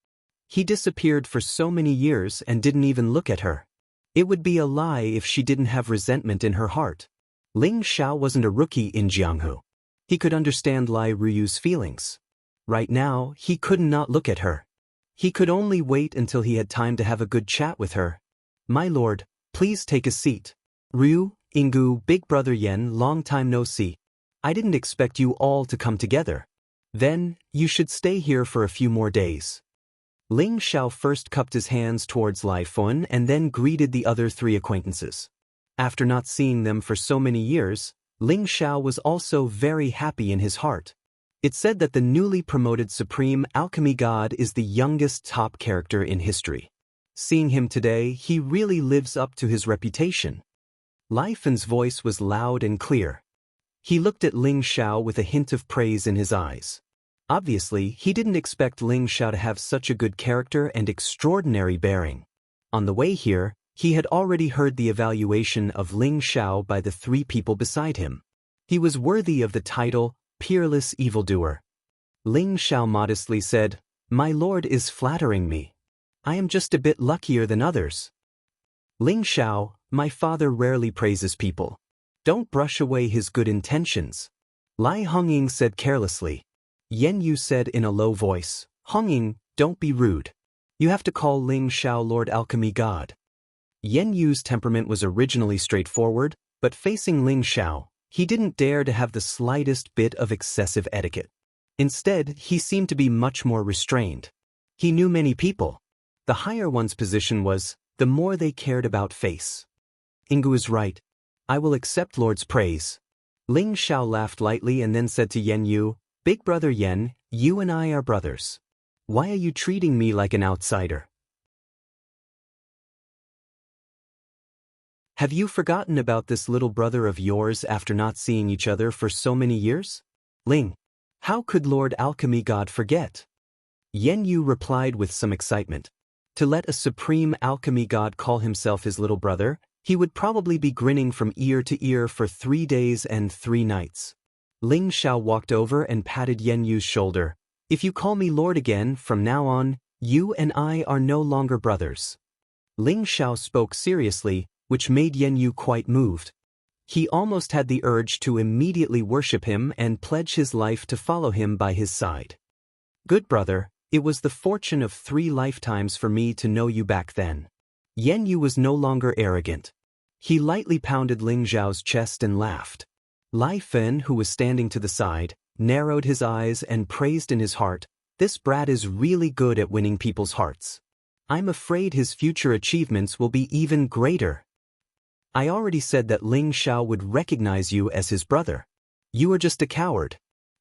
He disappeared for so many years and didn't even look at her. It would be a lie if she didn't have resentment in her heart. Ling Xiao wasn't a rookie in Jianghu. He could understand Lai Ruyu's feelings. Right now, he could not look at her. He could only wait until he had time to have a good chat with her. "My lord, please take a seat. Ryu, Ingu, big brother Yen, long time no see. I didn't expect you all to come together. Then, you should stay here for a few more days." Ling Xiao first cupped his hands towards Lai Fun and then greeted the other 3 acquaintances. After not seeing them for so many years, Ling Xiao was also very happy in his heart. It said that the newly promoted Supreme Alchemy God is the youngest top character in history. Seeing him today, he really lives up to his reputation. Lai Fen's voice was loud and clear. He looked at Ling Xiao with a hint of praise in his eyes. Obviously, he didn't expect Ling Xiao to have such a good character and extraordinary bearing. On the way here, he had already heard the evaluation of Ling Xiao by the three people beside him. He was worthy of the title, Peerless Evildoer. Ling Xiao modestly said, "My lord is flattering me. I am just a bit luckier than others." Ling Xiao, my father rarely praises people. Don't brush away his good intentions. Lai Hongying said carelessly. Yen Yu said in a low voice, "Hongying, don't be rude. You have to call Ling Xiao Lord Alchemy God." Yen Yu's temperament was originally straightforward, but facing Ling Xiao, he didn't dare to have the slightest bit of excessive etiquette. Instead, he seemed to be much more restrained. He knew many people. The higher one's position was, the more they cared about face. Ingu is right. I will accept Lord's praise. Ling Xiao laughed lightly and then said to Yen Yu, "Big brother Yen, you and I are brothers. Why are you treating me like an outsider? Have you forgotten about this little brother of yours after not seeing each other for so many years?" Ling. How could Lord Alchemy God forget? Yen Yu replied with some excitement. To let a supreme alchemy god call himself his little brother, he would probably be grinning from ear to ear for 3 days and 3 nights. Ling Xiao walked over and patted Yen Yu's shoulder. "If you call me Lord again, from now on, you and I are no longer brothers." Ling Xiao spoke seriously, which made Yen Yu quite moved. He almost had the urge to immediately worship him and pledge his life to follow him by his side. "Good brother, it was the fortune of 3 lifetimes for me to know you back then." Yen Yu was no longer arrogant. He lightly pounded Ling Xiao's chest and laughed. Lai Fen, who was standing to the side, narrowed his eyes and praised in his heart, "This brat is really good at winning people's hearts. I'm afraid his future achievements will be even greater." "I already said that Ling Xiao would recognize you as his brother. You are just a coward.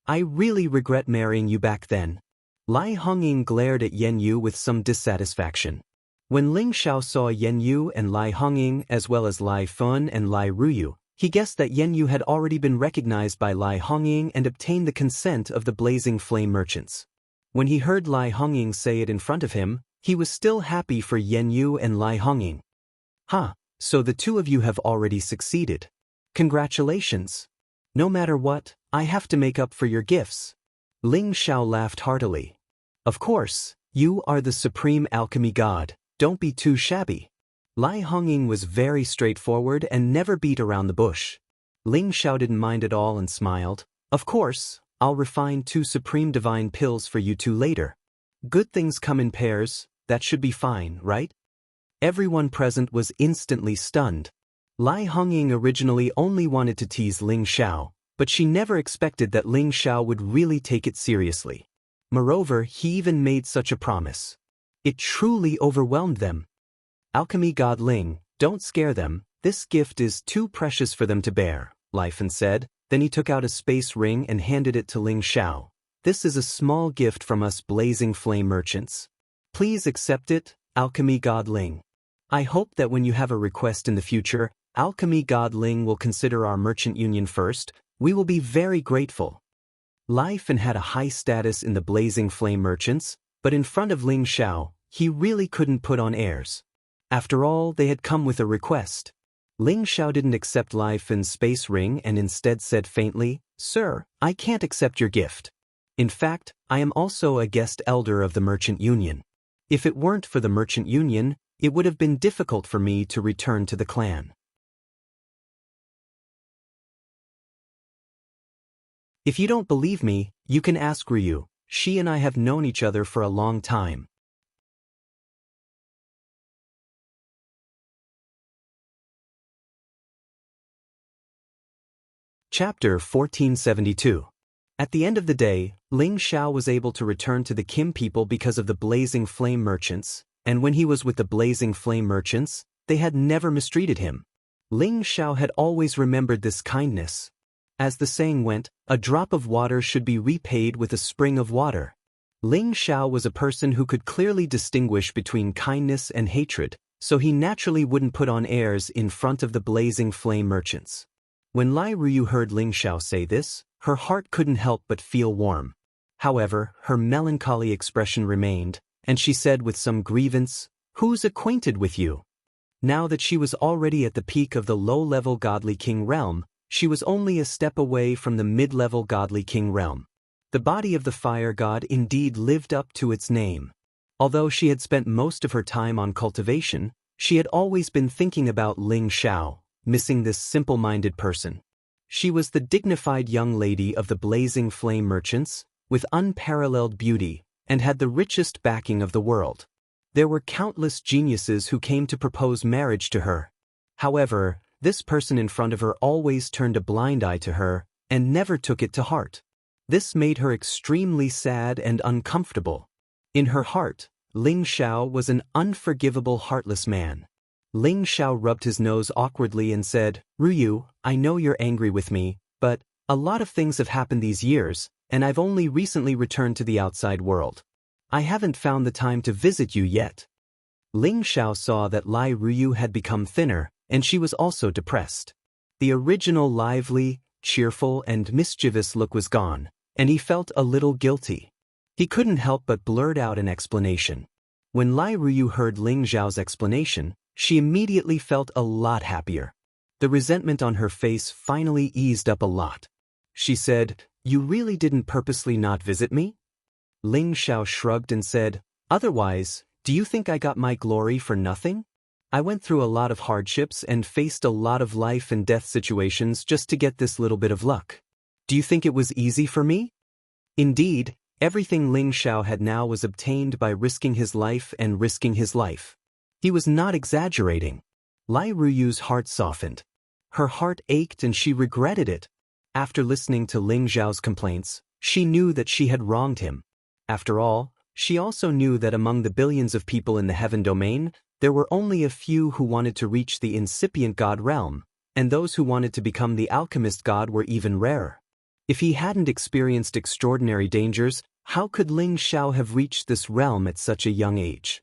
I really regret marrying you back then." Lai Hongying glared at Yen Yu with some dissatisfaction. When Ling Xiao saw Yen Yu and Lai Hongying as well as Lai Fun and Lai Ruyu, he guessed that Yen Yu had already been recognized by Lai Hongying and obtained the consent of the Blazing Flame merchants. When he heard Lai Hongying say it in front of him, he was still happy for Yen Yu and Lai Hongying. "Huh, so the two of you have already succeeded. Congratulations. No matter what, I have to make up for your gifts." Ling Xiao laughed heartily. "Of course, you are the supreme alchemy god, don't be too shabby." Lai Hongying was very straightforward and never beat around the bush. Ling Xiao didn't mind at all and smiled. "Of course, I'll refine 2 supreme divine pills for you 2 later. Good things come in pairs, that should be fine, right?" Everyone present was instantly stunned. Lai Hongying originally only wanted to tease Ling Xiao, but she never expected that Ling Xiao would really take it seriously. Moreover, he even made such a promise. It truly overwhelmed them. "Alchemy god Ling, don't scare them, this gift is too precious for them to bear," Lai Fen said. Then he took out a space ring and handed it to Ling Xiao. "This is a small gift from us Blazing Flame merchants. Please accept it, Alchemy god Ling. I hope that when you have a request in the future, Alchemy god Ling will consider our merchant union first. We will be very grateful." Lai Fen had a high status in the Blazing Flame merchants, but in front of Ling Xiao, he really couldn't put on airs. After all, they had come with a request. Ling Xiao didn't accept Lai Fen's space ring and instead said faintly, "Sir, I can't accept your gift. In fact, I am also a guest elder of the Merchant Union. If it weren't for the Merchant Union, it would have been difficult for me to return to the clan." If you don't believe me, you can ask Ryu. She and I have known each other for a long time. Chapter 1472. At the end of the day, Ling Xiao was able to return to the Kim people because of the Blazing Flame merchants, and when he was with the Blazing Flame merchants, they had never mistreated him. Ling Xiao had always remembered this kindness. As the saying went, a drop of water should be repaid with a spring of water. Ling Xiao was a person who could clearly distinguish between kindness and hatred, so he naturally wouldn't put on airs in front of the blazing flame merchants. When Lai Ruyu heard Ling Xiao say this, her heart couldn't help but feel warm. However, her melancholy expression remained, and she said with some grievance, "Who's acquainted with you?" Now that she was already at the peak of the low-level godly king realm, she was only a step away from the mid-level godly king realm. The body of the fire god indeed lived up to its name. Although she had spent most of her time on cultivation, she had always been thinking about Ling Xiao, missing this simple-minded person. She was the dignified young lady of the blazing flame merchants, with unparalleled beauty, and had the richest backing of the world. There were countless geniuses who came to propose marriage to her. However, this person in front of her always turned a blind eye to her, and never took it to heart. This made her extremely sad and uncomfortable. In her heart, Ling Xiao was an unforgivable, heartless man. Ling Xiao rubbed his nose awkwardly and said, "Ruyu, I know you're angry with me, but a lot of things have happened these years, and I've only recently returned to the outside world. I haven't found the time to visit you yet." Ling Xiao saw that Lai Ruyu had become thinner, and she was also depressed. The original lively, cheerful, and mischievous look was gone, and he felt a little guilty. He couldn't help but blurt out an explanation. When Lai Ruyu heard Ling Xiao's explanation, she immediately felt a lot happier. The resentment on her face finally eased up a lot. She said, "You really didn't purposely not visit me?" Ling Xiao shrugged and said, "Otherwise, do you think I got my glory for nothing? I went through a lot of hardships and faced a lot of life and death situations just to get this little bit of luck. Do you think it was easy for me?" Indeed, everything Ling Xiao had now was obtained by risking his life and risking his life. He was not exaggerating. Lai Ruyu's heart softened. Her heart ached and she regretted it. After listening to Ling Xiao's complaints, she knew that she had wronged him. After all, she also knew that among the billions of people in the heaven domain, there were only a few who wanted to reach the incipient god realm, and those who wanted to become the alchemist god were even rarer. If he hadn't experienced extraordinary dangers, how could Ling Xiao have reached this realm at such a young age?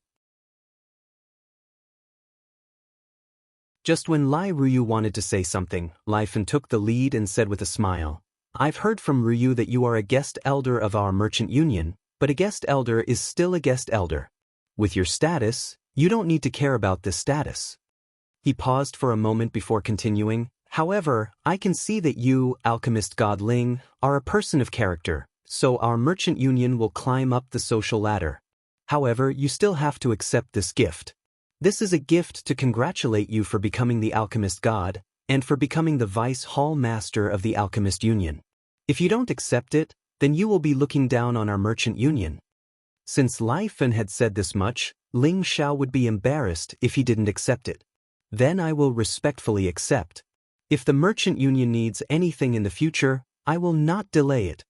Just when Lai Ruyu wanted to say something, Lai Fen took the lead and said with a smile, "I've heard from Ruyu that you are a guest elder of our merchant union, but a guest elder is still a guest elder. With your status, you don't need to care about this status." He paused for a moment before continuing, "However, I can see that you, alchemist god Ling, are a person of character, so our merchant union will climb up the social ladder. However, you still have to accept this gift. This is a gift to congratulate you for becoming the alchemist god, and for becoming the vice hall master of the alchemist union. If you don't accept it, then you will be looking down on our merchant union." Since Lai Fen had said this much, Ling Xiao would be embarrassed if he didn't accept it. "Then I will respectfully accept. If the merchant union needs anything in the future, I will not delay it."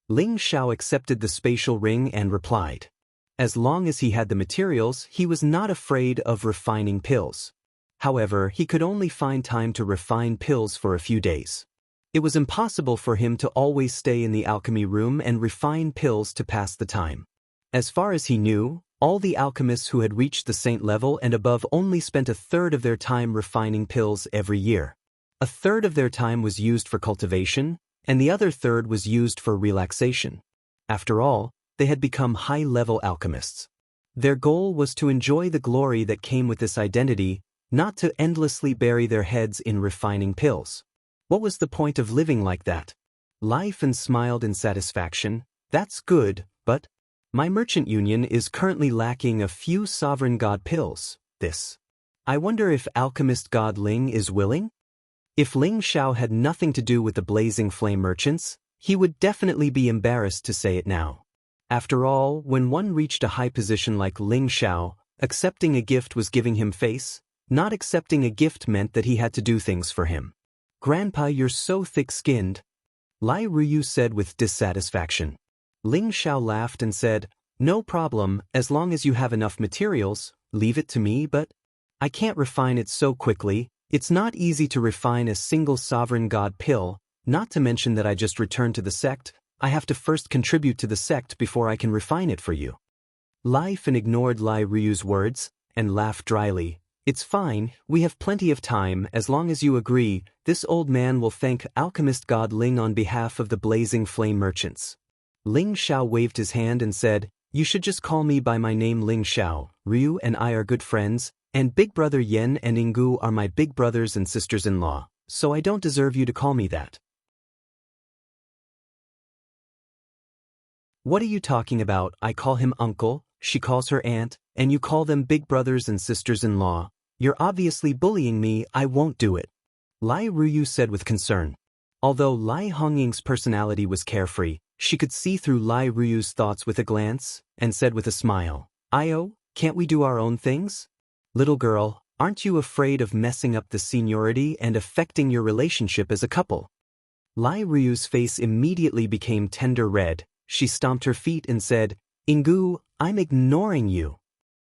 Ling Xiao accepted the spatial ring and replied. As long as he had the materials, he was not afraid of refining pills. However, he could only find time to refine pills for a few days. It was impossible for him to always stay in the alchemy room and refine pills to pass the time. As far as he knew, all the alchemists who had reached the saint level and above only spent a third of their time refining pills every year. A third of their time was used for cultivation, and the other third was used for relaxation. After all, they had become high-level alchemists. Their goal was to enjoy the glory that came with this identity, not to endlessly bury their heads in refining pills. What was the point of living like that? Lai Fen smiled in satisfaction. "That's good, but my merchant union is currently lacking a few sovereign god pills. I wonder if alchemist god Ling is willing?" If Ling Xiao had nothing to do with the blazing flame merchants, he would definitely be embarrassed to say it now. After all, when one reached a high position like Ling Xiao, accepting a gift was giving him face. Not accepting a gift meant that he had to do things for him. "Grandpa, you're so thick-skinned," Lai Ruyu said with dissatisfaction. Ling Xiao laughed and said, "No problem, as long as you have enough materials, leave it to me, but I can't refine it so quickly. It's not easy to refine a single sovereign god pill, Not to mention that I just returned to the sect, I have to first contribute to the sect before I can refine it for you. Lai Fen ignored Lai Ryu's words and laughed dryly. It's fine, we have plenty of time. As long as you agree, this old man will thank alchemist god Ling on behalf of the blazing flame merchants. Ling Xiao waved his hand and said, you should just call me by my name Ling Xiao. Ryu and I are good friends, and big brother Yen and Ingu are my big brothers and sisters-in-law, so I don't deserve you to call me that. What are you talking about? I call him uncle, she calls her aunt, and you call them big brothers and sisters-in-law. You're obviously bullying me. I won't do it. Lai Ryu said with concern. Although Lai Hongying's personality was carefree, she could see through Lai Ryu's thoughts with a glance, and said with a smile, Io, can't we do our own things? Little girl, aren't you afraid of messing up the seniority and affecting your relationship as a couple? Lai Ryu's face immediately became tender red. She stomped her feet and said, Ingu, I'm ignoring you.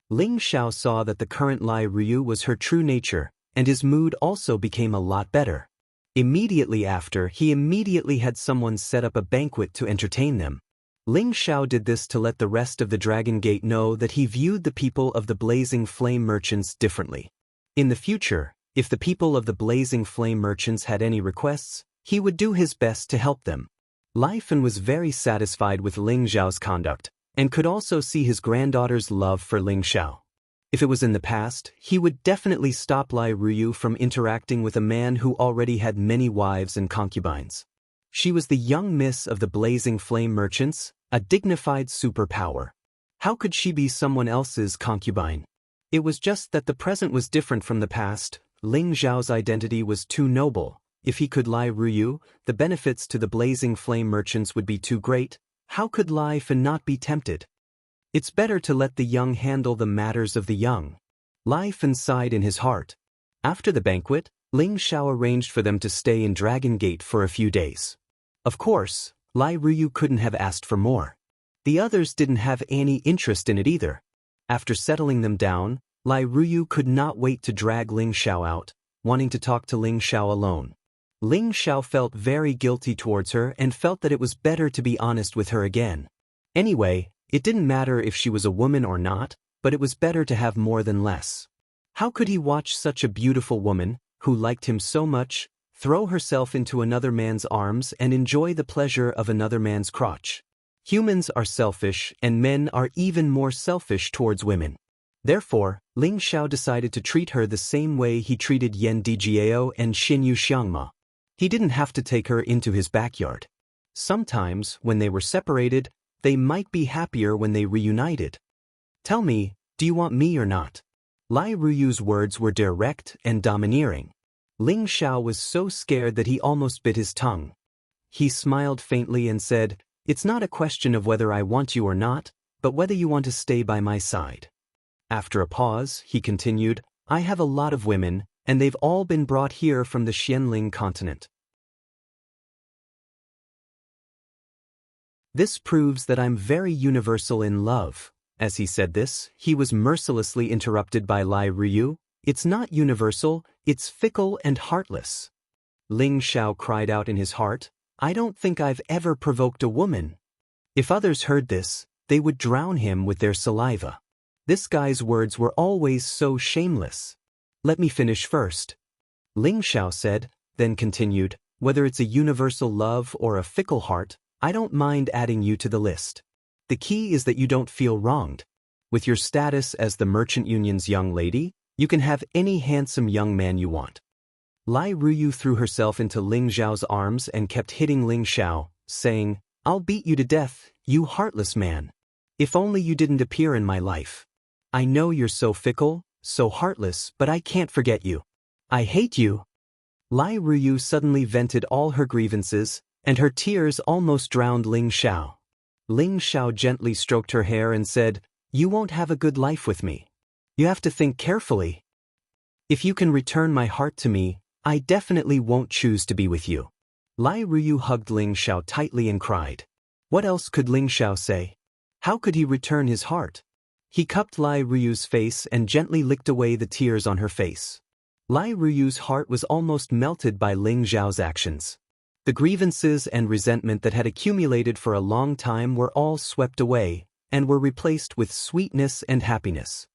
Ling Xiao saw that the current Lai Ryu was her true nature, and his mood also became a lot better. Immediately after, he immediately had someone set up a banquet to entertain them. Ling Xiao did this to let the rest of the Dragon Gate know that he viewed the people of the Blazing Flame Merchants differently. In the future, if the people of the Blazing Flame Merchants had any requests, he would do his best to help them. Lai Fen was very satisfied with Ling Xiao's conduct, and could also see his granddaughter's love for Ling Xiao. If it was in the past, he would definitely stop Lai Ryu from interacting with a man who already had many wives and concubines. She was the young miss of the Blazing Flame Merchants, a dignified superpower. How could she be someone else's concubine? It was just that the present was different from the past. Ling Xiao's identity was too noble. If he could Lai Ryu, the benefits to the Blazing Flame Merchants would be too great. How could Lai Fen not be tempted? It's better to let the young handle the matters of the young. Lai Fen sighed in his heart. After the banquet, Ling Xiao arranged for them to stay in Dragon Gate for a few days. Of course, Lai Ryu couldn't have asked for more. The others didn't have any interest in it either. After settling them down, Lai Ryu could not wait to drag Ling Xiao out, wanting to talk to Ling Xiao alone. Ling Xiao felt very guilty towards her and felt that it was better to be honest with her again. Anyway, it didn't matter if she was a woman or not, but it was better to have more than less. How could he watch such a beautiful woman, who liked him so much, throw herself into another man's arms and enjoy the pleasure of another man's crotch? Humans are selfish, and men are even more selfish towards women. Therefore, Ling Xiao decided to treat her the same way he treated Yan Dijiao and Xinyu Xiangma. He didn't have to take her into his backyard. Sometimes, when they were separated, they might be happier when they reunited. Tell me, do you want me or not? Lai Ryu's words were direct and domineering. Ling Xiao was so scared that he almost bit his tongue. He smiled faintly and said, It's not a question of whether I want you or not, but whether you want to stay by my side. After a pause, he continued, I have a lot of women, and they've all been brought here from the Xianling continent. This proves that I'm very universal in love. As he said this, he was mercilessly interrupted by Lai Ryu. It's not universal, it's fickle and heartless. Ling Xiao cried out in his heart, I don't think I've ever provoked a woman. If others heard this, they would drown him with their saliva. This guy's words were always so shameless. Let me finish first. Ling Xiao said, then continued, whether it's a universal love or a fickle heart, I don't mind adding you to the list. The key is that you don't feel wronged. With your status as the Merchant Union's young lady, you can have any handsome young man you want. Lai Ryu threw herself into Ling Xiao's arms and kept hitting Ling Xiao, saying, I'll beat you to death, you heartless man. If only you didn't appear in my life. I know you're so fickle, so heartless, but I can't forget you. I hate you. Lai Ryu suddenly vented all her grievances, and her tears almost drowned Ling Xiao. Ling Xiao gently stroked her hair and said, You won't have a good life with me. You have to think carefully. If you can return my heart to me, I definitely won't choose to be with you. Lai Ryu hugged Ling Xiao tightly and cried. What else could Ling Xiao say? How could he return his heart? He cupped Lai Ryu's face and gently licked away the tears on her face. Lai Ryu's heart was almost melted by Ling Xiao's actions. The grievances and resentment that had accumulated for a long time were all swept away, and were replaced with sweetness and happiness.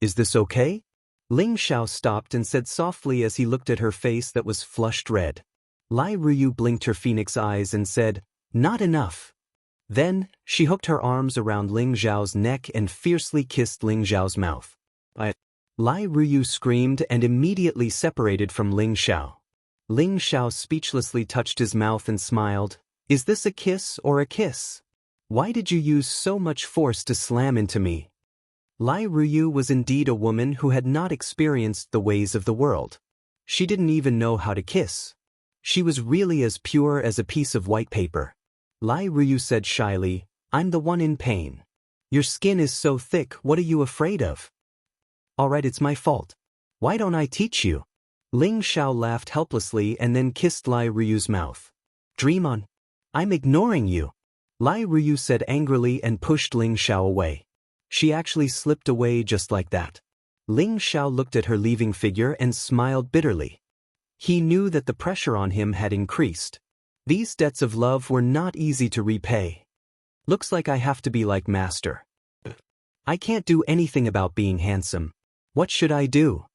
"Is this okay?" Ling Xiao stopped and said softly as he looked at her face that was flushed red. Lai Ruyu blinked her phoenix eyes and said, "Not enough." Then, she hooked her arms around Ling Xiao's neck and fiercely kissed Ling Xiao's mouth. Lai Ruyu screamed and immediately separated from Ling Xiao. Ling Xiao speechlessly touched his mouth and smiled. "Is this a kiss or a kiss? Why did you use so much force to slam into me?" Lai Ruyu was indeed a woman who had not experienced the ways of the world. She didn't even know how to kiss. She was really as pure as a piece of white paper. Lai Ruyu said shyly, "I'm the one in pain. Your skin is so thick, what are you afraid of?" "Alright, it's my fault. Why don't I teach you?" Ling Xiao laughed helplessly and then kissed Lai Ruyu's mouth. "Dream on. I'm ignoring you," Lai Ruyu said angrily and pushed Ling Xiao away. She actually slipped away just like that. Ling Xiao looked at her leaving figure and smiled bitterly. He knew that the pressure on him had increased. These debts of love were not easy to repay. "Looks like I have to be like Master. I can't do anything about being handsome. What should I do?"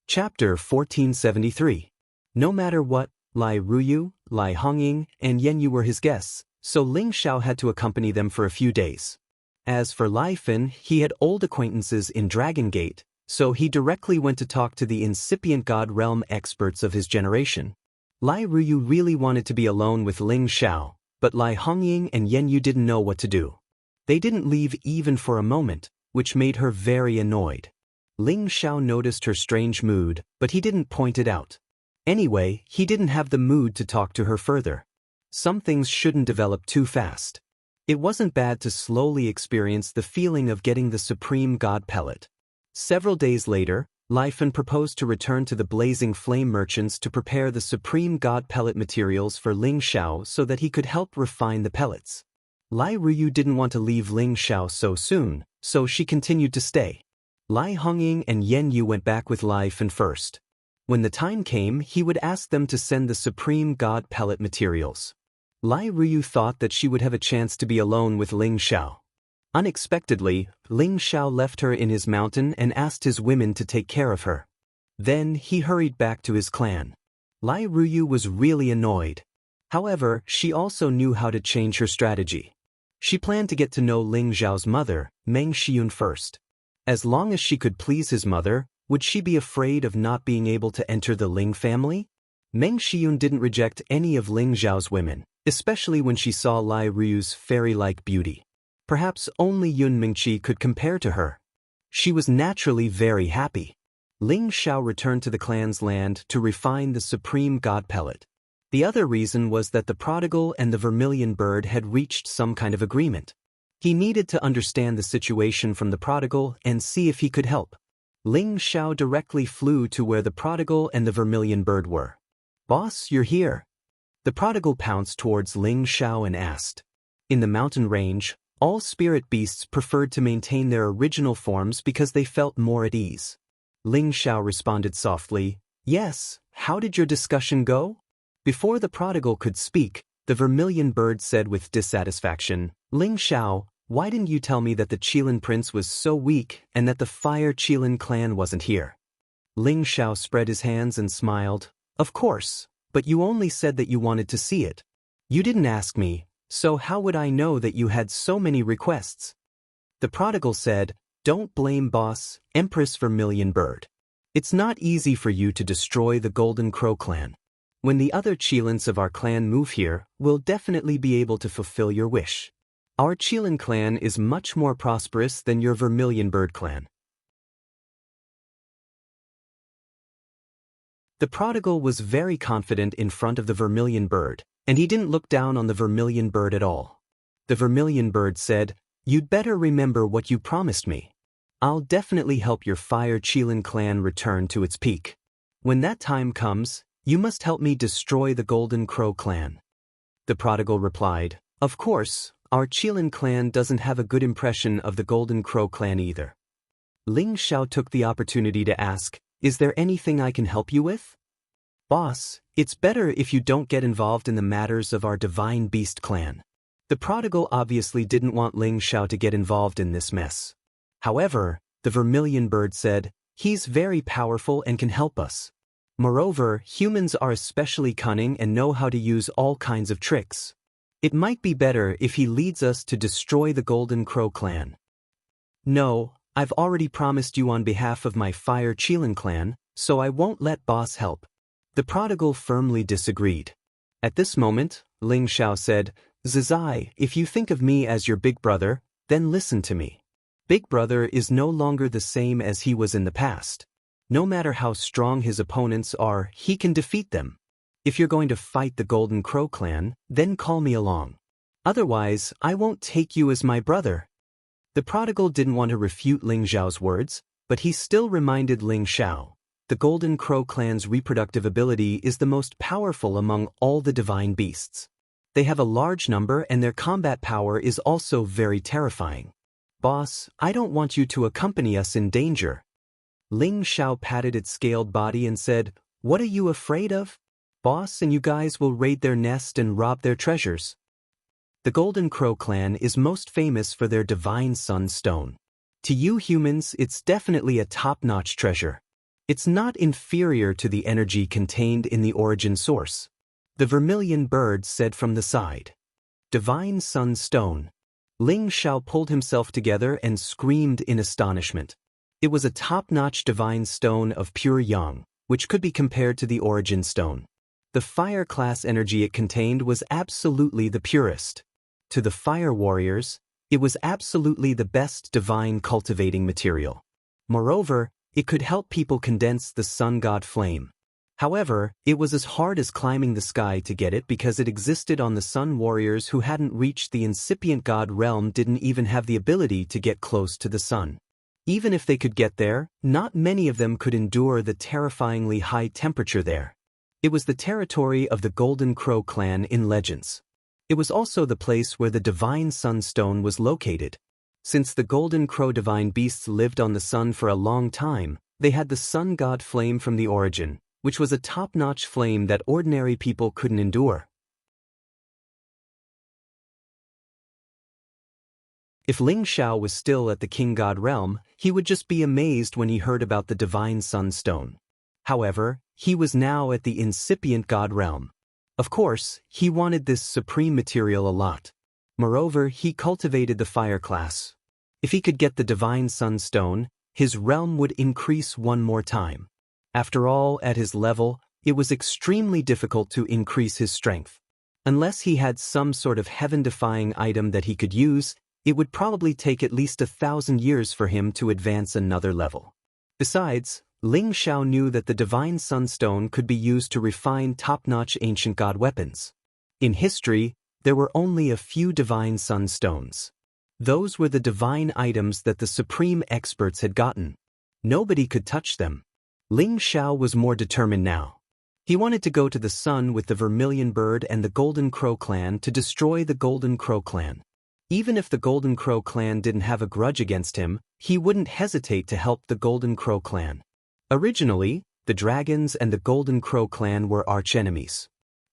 Chapter 1473. No matter what, Lai Ruyu, Lai Hongying, and Yan Yu were his guests, so Ling Xiao had to accompany them for a few days. As for Lai Fin, he had old acquaintances in Dragon Gate, so he directly went to talk to the incipient God Realm experts of his generation. Lai Ruyu really wanted to be alone with Ling Xiao, but Lai Hongying and Yan Yu didn't know what to do. They didn't leave even for a moment, which made her very annoyed. Ling Xiao noticed her strange mood, but he didn't point it out. Anyway, he didn't have the mood to talk to her further. Some things shouldn't develop too fast. It wasn't bad to slowly experience the feeling of getting the Supreme God Pellet. Several days later, Lai Fin proposed to return to the Blazing Flame merchants to prepare the Supreme God Pellet materials for Ling Xiao so that he could help refine the pellets. Lai Ruyu didn't want to leave Ling Xiao so soon, so she continued to stay. Lai Hongying and Yan Yu went back with Lai Fin first. When the time came, he would ask them to send the Supreme God Pellet materials. Lai Ruyu thought that she would have a chance to be alone with Ling Xiao. Unexpectedly, Ling Xiao left her in his mountain and asked his women to take care of her. Then he hurried back to his clan. Lai Ruyu was really annoyed. However, she also knew how to change her strategy. She planned to get to know Ling Xiao's mother, Meng Xiyun, first. As long as she could please his mother, would she be afraid of not being able to enter the Ling family? Meng Xiyun didn't reject any of Ling Xiao's women, especially when she saw Lai Ruyu's fairy-like beauty. Perhaps only Yun Mingqi could compare to her. She was naturally very happy. Ling Xiao returned to the clan's land to refine the Supreme God Pellet. The other reason was that the prodigal and the vermilion bird had reached some kind of agreement. He needed to understand the situation from the prodigal and see if he could help. Ling Xiao directly flew to where the prodigal and the vermilion bird were. "Boss, you're here." The prodigal pounced towards Ling Xiao and asked. In the mountain range, all spirit beasts preferred to maintain their original forms because they felt more at ease. Ling Xiao responded softly, "Yes, how did your discussion go?" Before the prodigal could speak, the vermilion bird said with dissatisfaction, "Ling Xiao, why didn't you tell me that the Qilin prince was so weak and that the Fire Qilin clan wasn't here?" Ling Xiao spread his hands and smiled. "Of course, but you only said that you wanted to see it. You didn't ask me, so how would I know that you had so many requests?" The prodigal said, "Don't blame boss, Empress Vermilion Bird. It's not easy for you to destroy the Golden Crow clan. When the other Qilins of our clan move here, we'll definitely be able to fulfill your wish. Our Qilin clan is much more prosperous than your Vermilion Bird clan." The prodigal was very confident in front of the Vermilion Bird, and he didn't look down on the Vermilion Bird at all. The Vermilion Bird said, "You'd better remember what you promised me. I'll definitely help your Fire Qilin clan return to its peak. When that time comes, you must help me destroy the Golden Crow clan." The prodigal replied, "Of course, our Qilin clan doesn't have a good impression of the Golden Crow clan either. Ling Xiao took the opportunity to ask, "Is there anything I can help you with?" "Boss, it's better if you don't get involved in the matters of our Divine Beast clan." The prodigal obviously didn't want Ling Xiao to get involved in this mess. However, the Vermilion Bird said, "He's very powerful and can help us. Moreover, humans are especially cunning and know how to use all kinds of tricks. It might be better if he leads us to destroy the Golden Crow clan." "No, I've already promised you on behalf of my Fire Qilin clan, so I won't let boss help." The prodigal firmly disagreed. At this moment, Ling Xiao said, "Zizai, if you think of me as your big brother, then listen to me. Big brother is no longer the same as he was in the past. No matter how strong his opponents are, he can defeat them. If you're going to fight the Golden Crow clan, then call me along. Otherwise, I won't take you as my brother." The prodigal didn't want to refute Ling Xiao's words, but he still reminded Ling Xiao, "The Golden Crow clan's reproductive ability is the most powerful among all the divine beasts. They have a large number and their combat power is also very terrifying. Boss, I don't want you to accompany us in danger." Ling Xiao patted its scaled body and said, "What are you afraid of? Boss and you guys will raid their nest and rob their treasures." The Golden Crow clan is most famous for their Divine Sun Stone. To you humans, it's definitely a top-notch treasure. It's not inferior to the energy contained in the origin source. The Vermilion Bird said from the side. "Divine Sun Stone." Ling Xiao pulled himself together and screamed in astonishment. It was a top-notch divine stone of pure yang, which could be compared to the origin stone. The fire class energy it contained was absolutely the purest. To the fire warriors, it was absolutely the best divine cultivating material. Moreover, it could help people condense the sun god flame. However, it was as hard as climbing the sky to get it because it existed on the sun warriors who hadn't reached the incipient god realm didn't even have the ability to get close to the sun. Even if they could get there, not many of them could endure the terrifyingly high temperature there. It was the territory of the Golden Crow clan in Legends. It was also the place where the Divine Sunstone was located. Since the Golden Crow divine beasts lived on the sun for a long time, they had the sun god flame from the origin, which was a top-notch flame that ordinary people couldn't endure. If Ling Xiao was still at the King God realm, he would just be amazed when he heard about the Divine Sunstone. However, he was now at the incipient God realm. Of course, he wanted this supreme material a lot. Moreover, he cultivated the fire class. If he could get the Divine Sunstone, his realm would increase one more time. After all, at his level, it was extremely difficult to increase his strength. Unless he had some sort of heaven-defying item that he could use, it would probably take at least 1,000 years for him to advance another level. Besides, Ling Xiao knew that the Divine Sunstone could be used to refine top-notch ancient god weapons. In history, there were only a few Divine Sunstones. Those were the divine items that the supreme experts had gotten. Nobody could touch them. Ling Xiao was more determined now. He wanted to go to the sun with the Vermilion Bird and the Golden Crow clan to destroy the Golden Crow clan. Even if the Golden Crow clan didn't have a grudge against him, he wouldn't hesitate to help the Golden Crow clan. Originally, the dragons and the Golden Crow clan were archenemies.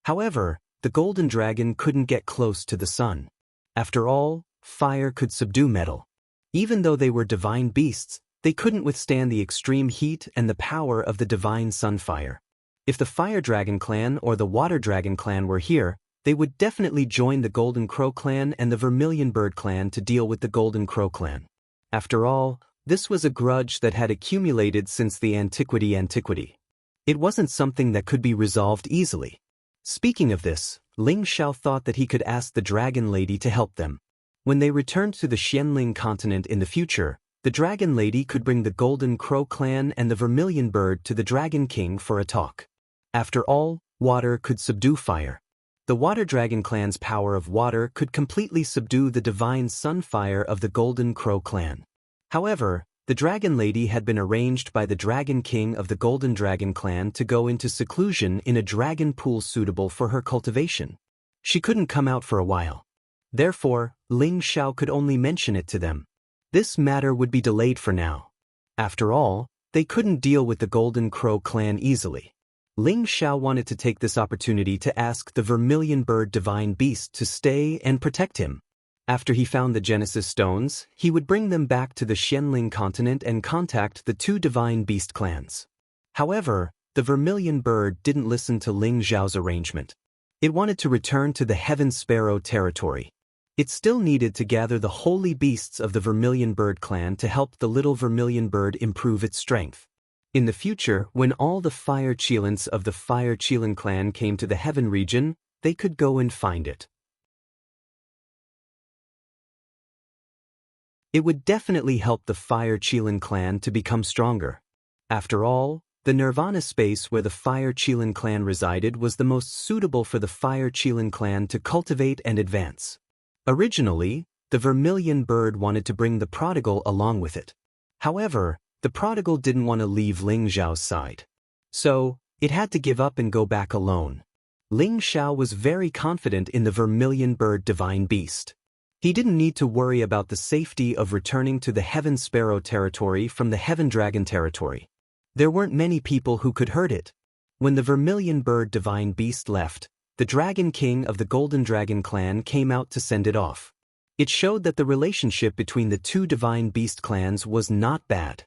However, the Golden Dragon couldn't get close to the sun. After all, fire could subdue metal. Even though they were divine beasts, they couldn't withstand the extreme heat and the power of the divine sunfire. If the Fire Dragon clan or the Water Dragon clan were here, they would definitely join the Golden Crow clan and the Vermilion Bird clan to deal with the Golden Crow clan. After all, this was a grudge that had accumulated since the antiquity. It wasn't something that could be resolved easily. Speaking of this, Ling Xiao thought that he could ask the Dragon Lady to help them. When they returned to the Xianling continent in the future, the Dragon Lady could bring the Golden Crow clan and the Vermilion Bird to the Dragon King for a talk. After all, water could subdue fire. The Water Dragon clan's power of water could completely subdue the divine sunfire of the Golden Crow clan. However, the Dragon Lady had been arranged by the Dragon King of the Golden Dragon clan to go into seclusion in a dragon pool suitable for her cultivation. She couldn't come out for a while. Therefore, Ling Xiao could only mention it to them. This matter would be delayed for now. After all, they couldn't deal with the Golden Crow clan easily. Ling Xiao wanted to take this opportunity to ask the Vermilion Bird Divine Beast to stay and protect him. After he found the Genesis Stones, he would bring them back to the Xianling continent and contact the two Divine Beast clans. However, the Vermilion Bird didn't listen to Ling Xiao's arrangement. It wanted to return to the Heaven Sparrow territory. It still needed to gather the holy beasts of the Vermilion Bird clan to help the little Vermilion Bird improve its strength. In the future, when all the Fire Qilins of the Fire Qilin clan came to the Heaven region, they could go and find it. It would definitely help the Fire Qilin clan to become stronger. After all, the Nirvana space where the Fire Qilin clan resided was the most suitable for the Fire Qilin clan to cultivate and advance. Originally, the Vermilion Bird wanted to bring the prodigal along with it. However, the prodigal didn't want to leave Ling Xiao's side. So, it had to give up and go back alone. Ling Xiao was very confident in the Vermilion Bird Divine Beast. He didn't need to worry about the safety of returning to the Heaven Sparrow territory from the Heaven Dragon territory. There weren't many people who could hurt it. When the Vermilion Bird Divine Beast left, the Dragon King of the Golden Dragon clan came out to send it off. It showed that the relationship between the two Divine Beast clans was not bad.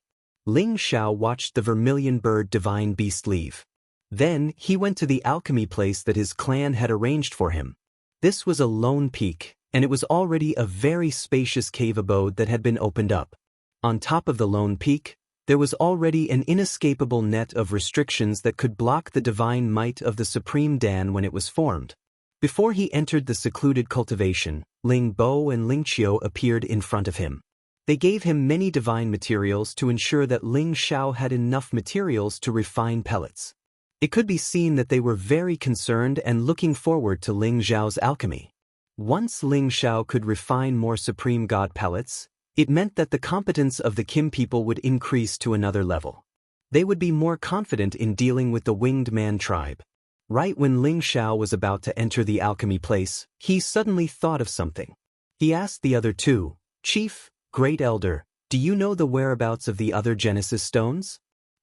Ling Xiao watched the Vermilion Bird Divine Beast leave. Then, he went to the alchemy place that his clan had arranged for him. This was a lone peak, and it was already a very spacious cave abode that had been opened up. On top of the lone peak, there was already an inescapable net of restrictions that could block the divine might of the Supreme Dan when it was formed. Before he entered the secluded cultivation, Ling Bo and Ling Qiu appeared in front of him. They gave him many divine materials to ensure that Ling Xiao had enough materials to refine pellets. It could be seen that they were very concerned and looking forward to Ling Xiao's alchemy. Once Ling Xiao could refine more Supreme God pellets, it meant that the competence of the Kim people would increase to another level. They would be more confident in dealing with the Winged Man tribe. Right when Ling Xiao was about to enter the alchemy place, he suddenly thought of something. He asked the other two, "Chief, Great Elder, do you know the whereabouts of the other Genesis stones?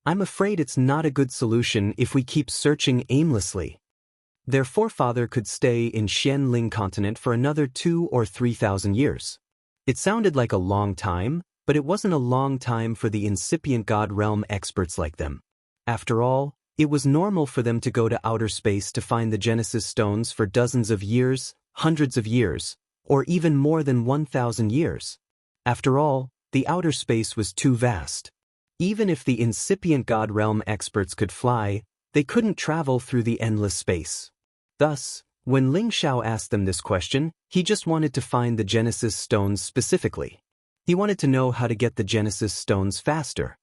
I'm afraid it's not a good solution if we keep searching aimlessly." Their forefather could stay in Xianling continent for another 2,000 or 3,000 years. It sounded like a long time, but it wasn't a long time for the incipient God realm experts like them. After all, it was normal for them to go to outer space to find the Genesis stones for dozens of years, hundreds of years, or even more than 1,000 years. After all, the outer space was too vast. Even if the incipient God realm experts could fly, they couldn't travel through the endless space. Thus, when Ling Xiao asked them this question, he just wanted to find the Genesis stones specifically. He wanted to know how to get the Genesis stones faster.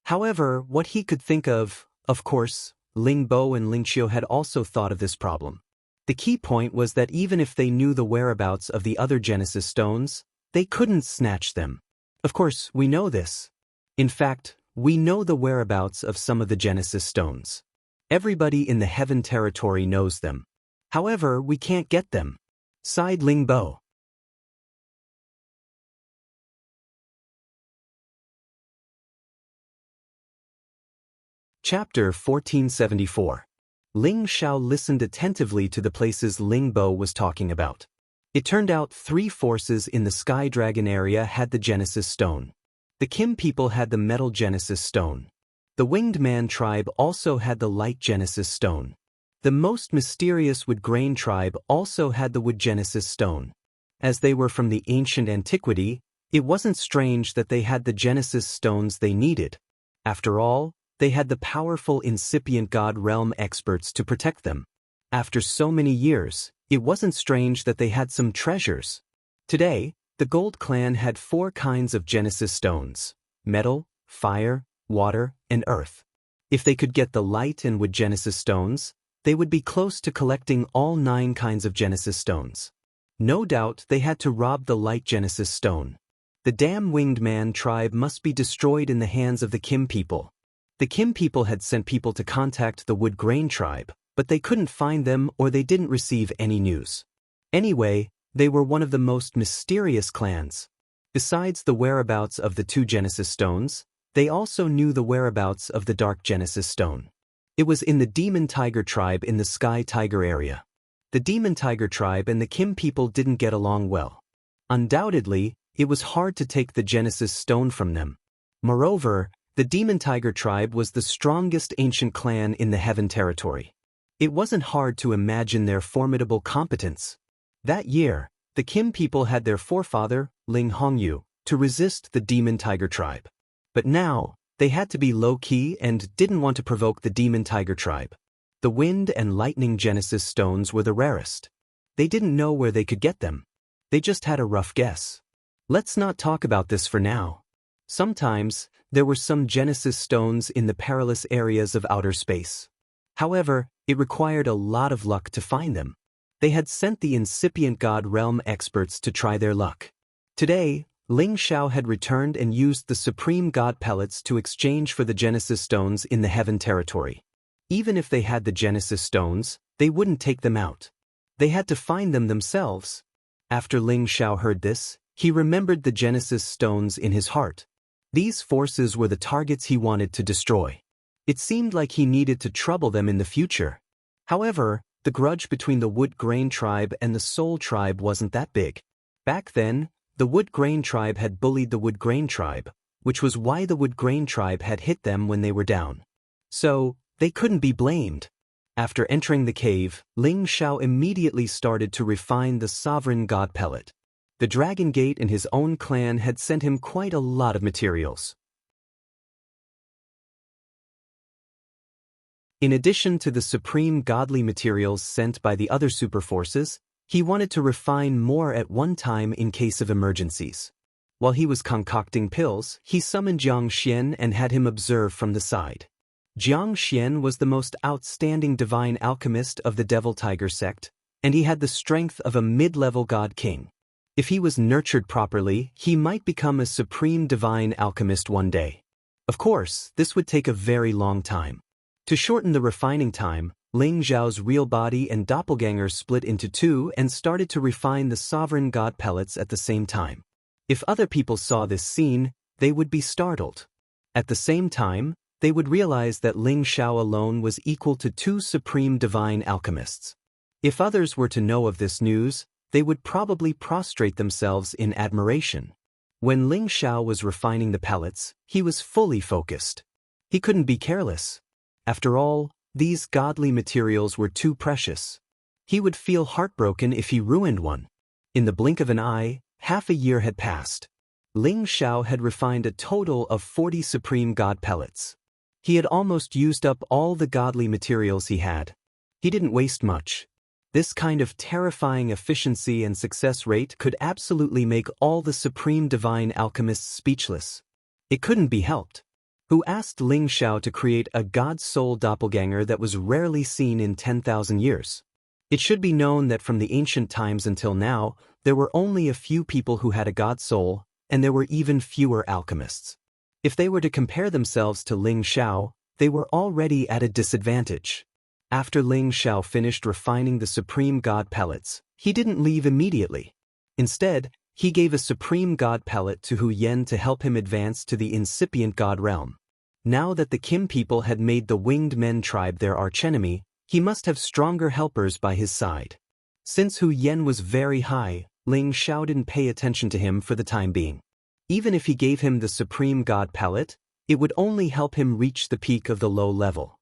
However, what he could think of course, Ling Bo and Ling Qiu had also thought of this problem. The key point was that even if they knew the whereabouts of the other Genesis stones, they couldn't snatch them. Of course, we know this. In fact, we know the whereabouts of some of the Genesis stones. Everybody in the Heaven territory knows them. However, we can't get them, sighed Ling Bo. Chapter 1474. Ling Xiao listened attentively to the places Ling Bo was talking about. It turned out 3 forces in the Sky Dragon area had the Genesis Stone. The Kim people had the Metal Genesis Stone. The Winged Man tribe also had the Light Genesis Stone. The most mysterious Wood Grain tribe also had the Wood Genesis Stone. As they were from the ancient antiquity, it wasn't strange that they had the Genesis stones they needed. After all, they had the powerful incipient God realm experts to protect them. After so many years, it wasn't strange that they had some treasures. Today, the Gold Clan had 4 kinds of Genesis stones: metal, fire, water, and earth. If they could get the light and wood Genesis stones, they would be close to collecting all 9 kinds of Genesis stones. No doubt they had to rob the light Genesis stone. The damn Winged Man tribe must be destroyed in the hands of the Kim people. The Kim people had sent people to contact the Wood Grain tribe, but they couldn't find them or they didn't receive any news. Anyway, They were one of the most mysterious clans. Besides the whereabouts of the 2 Genesis stones, they also knew the whereabouts of the Dark Genesis stone. It was in the Demon Tiger tribe in the Sky Tiger area. The Demon Tiger tribe and the Kim people didn't get along well. Undoubtedly, it was hard to take the Genesis stone from them. Moreover, the Demon Tiger tribe was the strongest ancient clan in the Heaven territory. It wasn't hard to imagine their formidable competence. That year, the Kim people had their forefather, Ling Hongyu, to resist the Demon Tiger tribe. But now, they had to be low-key and didn't want to provoke the Demon Tiger tribe. The Wind and Lightning Genesis stones were the rarest. They didn't know where they could get them. They just had a rough guess. Let's not talk about this for now. Sometimes, there were some Genesis stones in the perilous areas of outer space. However, it required a lot of luck to find them. They had sent the incipient God Realm experts to try their luck. Today, Ling Xiao had returned and used the Supreme God pellets to exchange for the Genesis stones in the Heaven territory. Even if they had the Genesis stones, they wouldn't take them out. They had to find them themselves. After Ling Xiao heard this, he remembered the Genesis stones in his heart. These forces were the targets he wanted to destroy. It seemed like he needed to trouble them in the future. However, the grudge between the Wood Grain tribe and the Soul tribe wasn't that big. Back then, the Wood Grain tribe had bullied the Wood Grain tribe, which was why the Wood Grain tribe had hit them when they were down. So, they couldn't be blamed. After entering the cave, Ling Xiao immediately started to refine the Sovereign God pellet. The Dragon Gate and his own clan had sent him quite a lot of materials. In addition to the supreme godly materials sent by the other super forces, he wanted to refine more at one time in case of emergencies. While he was concocting pills, he summoned Jiang Xian and had him observe from the side. Jiang Xian was the most outstanding divine alchemist of the Devil Tiger sect, and he had the strength of a mid-level god king. If he was nurtured properly, he might become a supreme divine alchemist one day. Of course, this would take a very long time. To shorten the refining time, Ling Xiao's real body and doppelganger split into 2 and started to refine the sovereign god pellets at the same time. If other people saw this scene, they would be startled. At the same time, they would realize that Ling Xiao alone was equal to 2 supreme divine alchemists. If others were to know of this news, they would probably prostrate themselves in admiration. When Ling Xiao was refining the pellets, he was fully focused. He couldn't be careless. After all, these godly materials were too precious. He would feel heartbroken if he ruined one. In the blink of an eye, half a year had passed. Ling Xiao had refined a total of 40 supreme god pellets. He had almost used up all the godly materials he had. He didn't waste much. This kind of terrifying efficiency and success rate could absolutely make all the supreme divine alchemists speechless. It couldn't be helped. Who asked Ling Xiao to create a god's soul doppelganger that was rarely seen in 10,000 years? It should be known that from the ancient times until now, there were only a few people who had a god soul, and there were even fewer alchemists. If they were to compare themselves to Ling Xiao, they were already at a disadvantage. After Ling Xiao finished refining the supreme god pellets, he didn't leave immediately. Instead, he gave a supreme god pellet to Hu Yen to help him advance to the incipient god realm. Now that the Kim people had made the Winged Men tribe their archenemy, he must have stronger helpers by his side. Since Hu Yen was very high, Ling Xiao didn't pay attention to him for the time being. Even if he gave him the supreme god pellet, it would only help him reach the peak of the low level.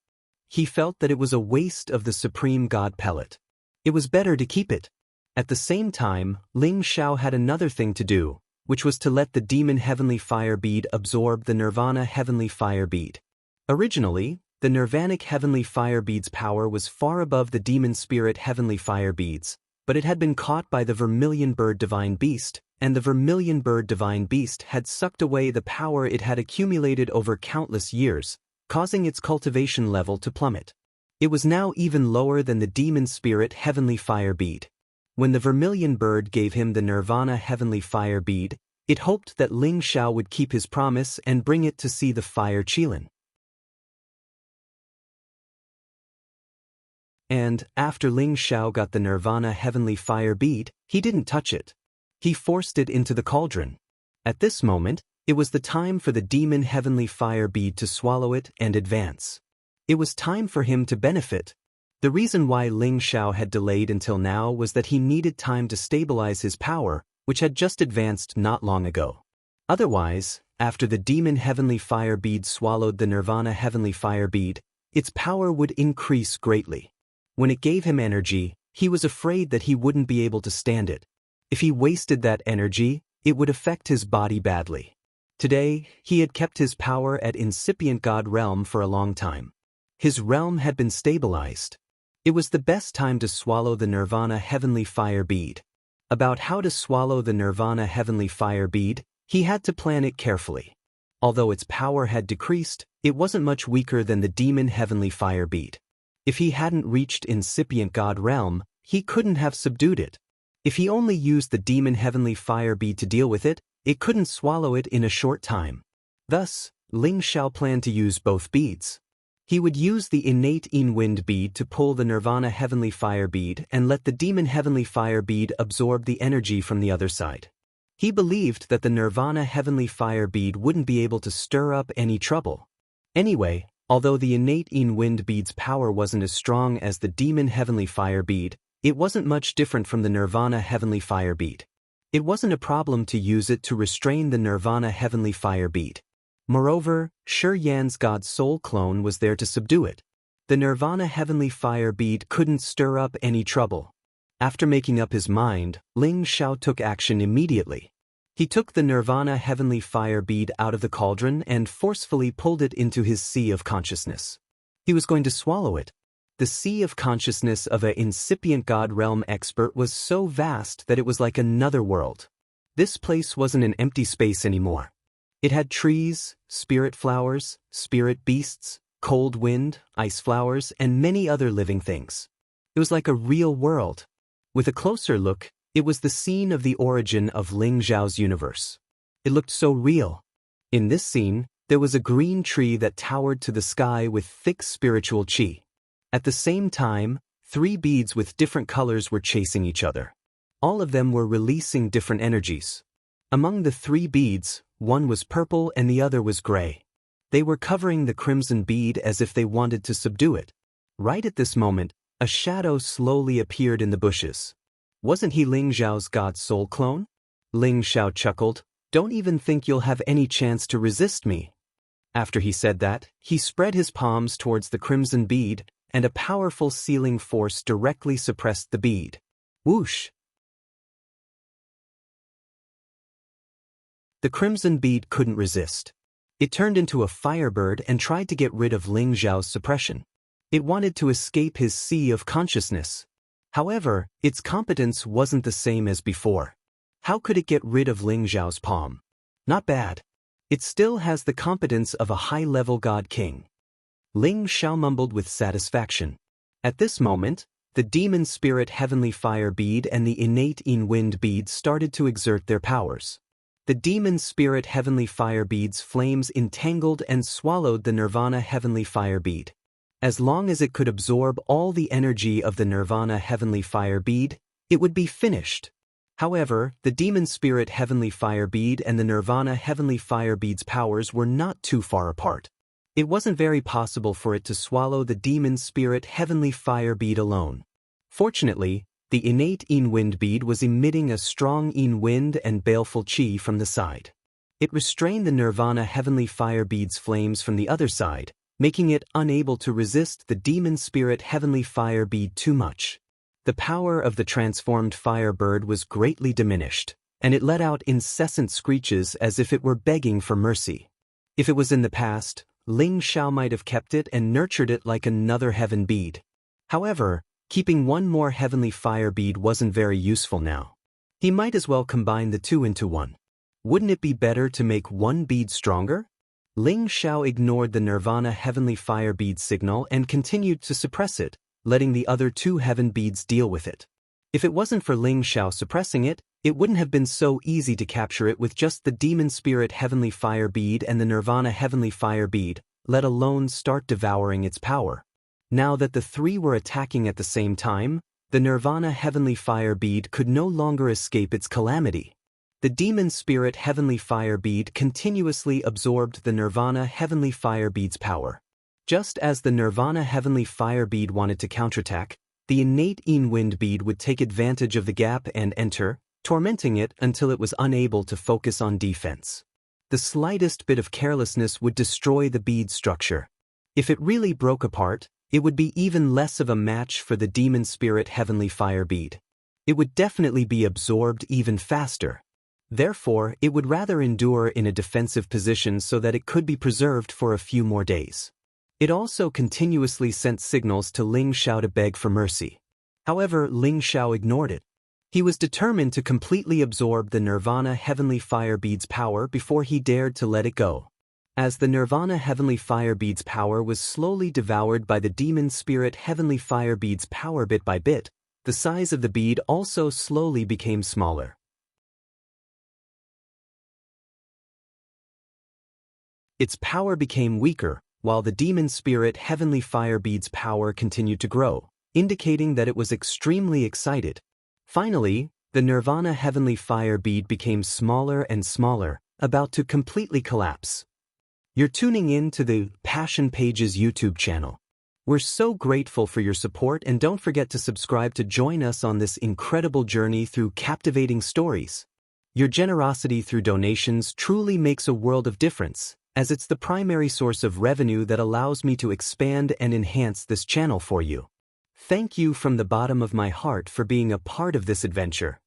He felt that it was a waste of the supreme god pellet. It was better to keep it. At the same time, Ling Xiao had another thing to do, which was to let the demon heavenly fire bead absorb the nirvana heavenly fire bead. Originally, the nirvanic heavenly fire bead's power was far above the demon spirit heavenly fire beads, but it had been caught by the vermilion bird divine beast, and the vermilion bird divine beast had sucked away the power it had accumulated over countless years, causing its cultivation level to plummet. It was now even lower than the demon spirit heavenly fire bead. When the vermilion bird gave him the nirvana heavenly fire bead, it hoped that Ling Xiao would keep his promise and bring it to see the fire Qilin. And, after Ling Xiao got the Nirvana Heavenly Fire bead, he didn't touch it. He forced it into the cauldron. At this moment, it was the time for the Demon Heavenly Fire bead to swallow it and advance. It was time for him to benefit. The reason why Ling Xiao had delayed until now was that he needed time to stabilize his power, which had just advanced not long ago. Otherwise, after the Demon Heavenly Fire bead swallowed the Nirvana Heavenly Fire bead, its power would increase greatly. When it gave him energy, he was afraid that he wouldn't be able to stand it. If he wasted that energy, it would affect his body badly. Today, he had kept his power at incipient God realm for a long time. His realm had been stabilized. It was the best time to swallow the Nirvana Heavenly Fire bead. About how to swallow the Nirvana Heavenly Fire bead, he had to plan it carefully. Although its power had decreased, it wasn't much weaker than the Demon Heavenly Fire bead. If he hadn't reached incipient God realm, he couldn't have subdued it. If he only used the Demon Heavenly Fire bead to deal with it, it couldn't swallow it in a short time. Thus, Ling Xiao planned to use both beads. He would use the innate Yin Wind bead to pull the Nirvana Heavenly Fire bead and let the Demon Heavenly Fire bead absorb the energy from the other side. He believed that the Nirvana Heavenly Fire bead wouldn't be able to stir up any trouble. Anyway, although the innate Yin Wind bead's power wasn't as strong as the Demon Heavenly Fire bead, it wasn't much different from the Nirvana Heavenly Fire bead. It wasn't a problem to use it to restrain the Nirvana Heavenly Fire bead. Moreover, Shi Yan's God Soul clone was there to subdue it. The Nirvana Heavenly Fire bead couldn't stir up any trouble. After making up his mind, Ling Xiao took action immediately. He took the Nirvana Heavenly Fire bead out of the cauldron and forcefully pulled it into his sea of consciousness. He was going to swallow it. The sea of consciousness of an incipient God realm expert was so vast that it was like another world. This place wasn't an empty space anymore. It had trees, spirit flowers, spirit beasts, cold wind, ice flowers, and many other living things. It was like a real world. With a closer look, it was the scene of the origin of Ling Xiao's universe. It looked so real. In this scene, there was a green tree that towered to the sky with thick spiritual qi. At the same time, 3 beads with different colors were chasing each other. All of them were releasing different energies. Among the 3 beads, one was purple and the other was gray. They were covering the crimson bead as if they wanted to subdue it. Right at this moment, a shadow slowly appeared in the bushes. Wasn't he Ling Xiao's God Soul clone? Ling Xiao chuckled, "Don't even think you'll have any chance to resist me." After he said that, he spread his palms towards the crimson bead, and a powerful sealing force directly suppressed the bead. Whoosh! The crimson bead couldn't resist. It turned into a firebird and tried to get rid of Ling Xiao's suppression. It wanted to escape his sea of consciousness. However, its competence wasn't the same as before. How could it get rid of Ling Xiao's palm? Not bad. It still has the competence of a high-level God King. Ling Xiao mumbled with satisfaction. At this moment, the Demon Spirit Heavenly Fire bead and the innate Yin Wind bead started to exert their powers. The Demon Spirit Heavenly Fire bead's flames entangled and swallowed the Nirvana Heavenly Fire bead. As long as it could absorb all the energy of the Nirvana Heavenly Fire bead, it would be finished. However, the Demon Spirit Heavenly Fire bead and the Nirvana Heavenly Fire bead's powers were not too far apart. It wasn't very possible for it to swallow the Demon Spirit Heavenly Fire bead alone. Fortunately, the innate Yin Wind bead was emitting a strong Yin Wind and baleful qi from the side. It restrained the Nirvana Heavenly Fire bead's flames from the other side, making it unable to resist the Demon Spirit Heavenly Fire bead too much. The power of the transformed firebird was greatly diminished, and it let out incessant screeches as if it were begging for mercy. If it was in the past, Ling Xiao might have kept it and nurtured it like another heaven bead. However, keeping one more heavenly fire bead wasn't very useful now. He might as well combine the 2 into one. Wouldn't it be better to make one bead stronger? Ling Xiao ignored the Nirvana Heavenly Fire bead signal and continued to suppress it, letting the other 2 heaven beads deal with it. If it wasn't for Ling Xiao suppressing it, it wouldn't have been so easy to capture it with just the Demon Spirit Heavenly Fire bead and the Nirvana Heavenly Fire bead, let alone start devouring its power. Now that the three were attacking at the same time, the Nirvana Heavenly Fire Bead could no longer escape its calamity. The Demon Spirit Heavenly Fire Bead continuously absorbed the Nirvana Heavenly Fire Bead's power. Just as the Nirvana Heavenly Fire Bead wanted to counterattack, the innate Wind Bead would take advantage of the gap and enter, tormenting it until it was unable to focus on defense. The slightest bit of carelessness would destroy the bead's structure. If it really broke apart, it would be even less of a match for the Demon Spirit Heavenly Fire Bead. It would definitely be absorbed even faster. Therefore, it would rather endure in a defensive position so that it could be preserved for a few more days. It also continuously sent signals to Ling Xiao to beg for mercy. However, Ling Xiao ignored it. He was determined to completely absorb the Nirvana Heavenly Fire Bead's power before he dared to let it go. As the Nirvana Heavenly Fire Bead's power was slowly devoured by the Demon Spirit Heavenly Fire Bead's power bit by bit, the size of the bead also slowly became smaller. Its power became weaker, while the Demon Spirit Heavenly Fire Bead's power continued to grow, indicating that it was extremely excited. Finally, the Nirvana Heavenly Fire Bead became smaller and smaller, about to completely collapse. You're tuning in to the Passion Pages YouTube channel. We're so grateful for your support, and don't forget to subscribe to join us on this incredible journey through captivating stories. Your generosity through donations truly makes a world of difference, as it's the primary source of revenue that allows me to expand and enhance this channel for you. Thank you from the bottom of my heart for being a part of this adventure.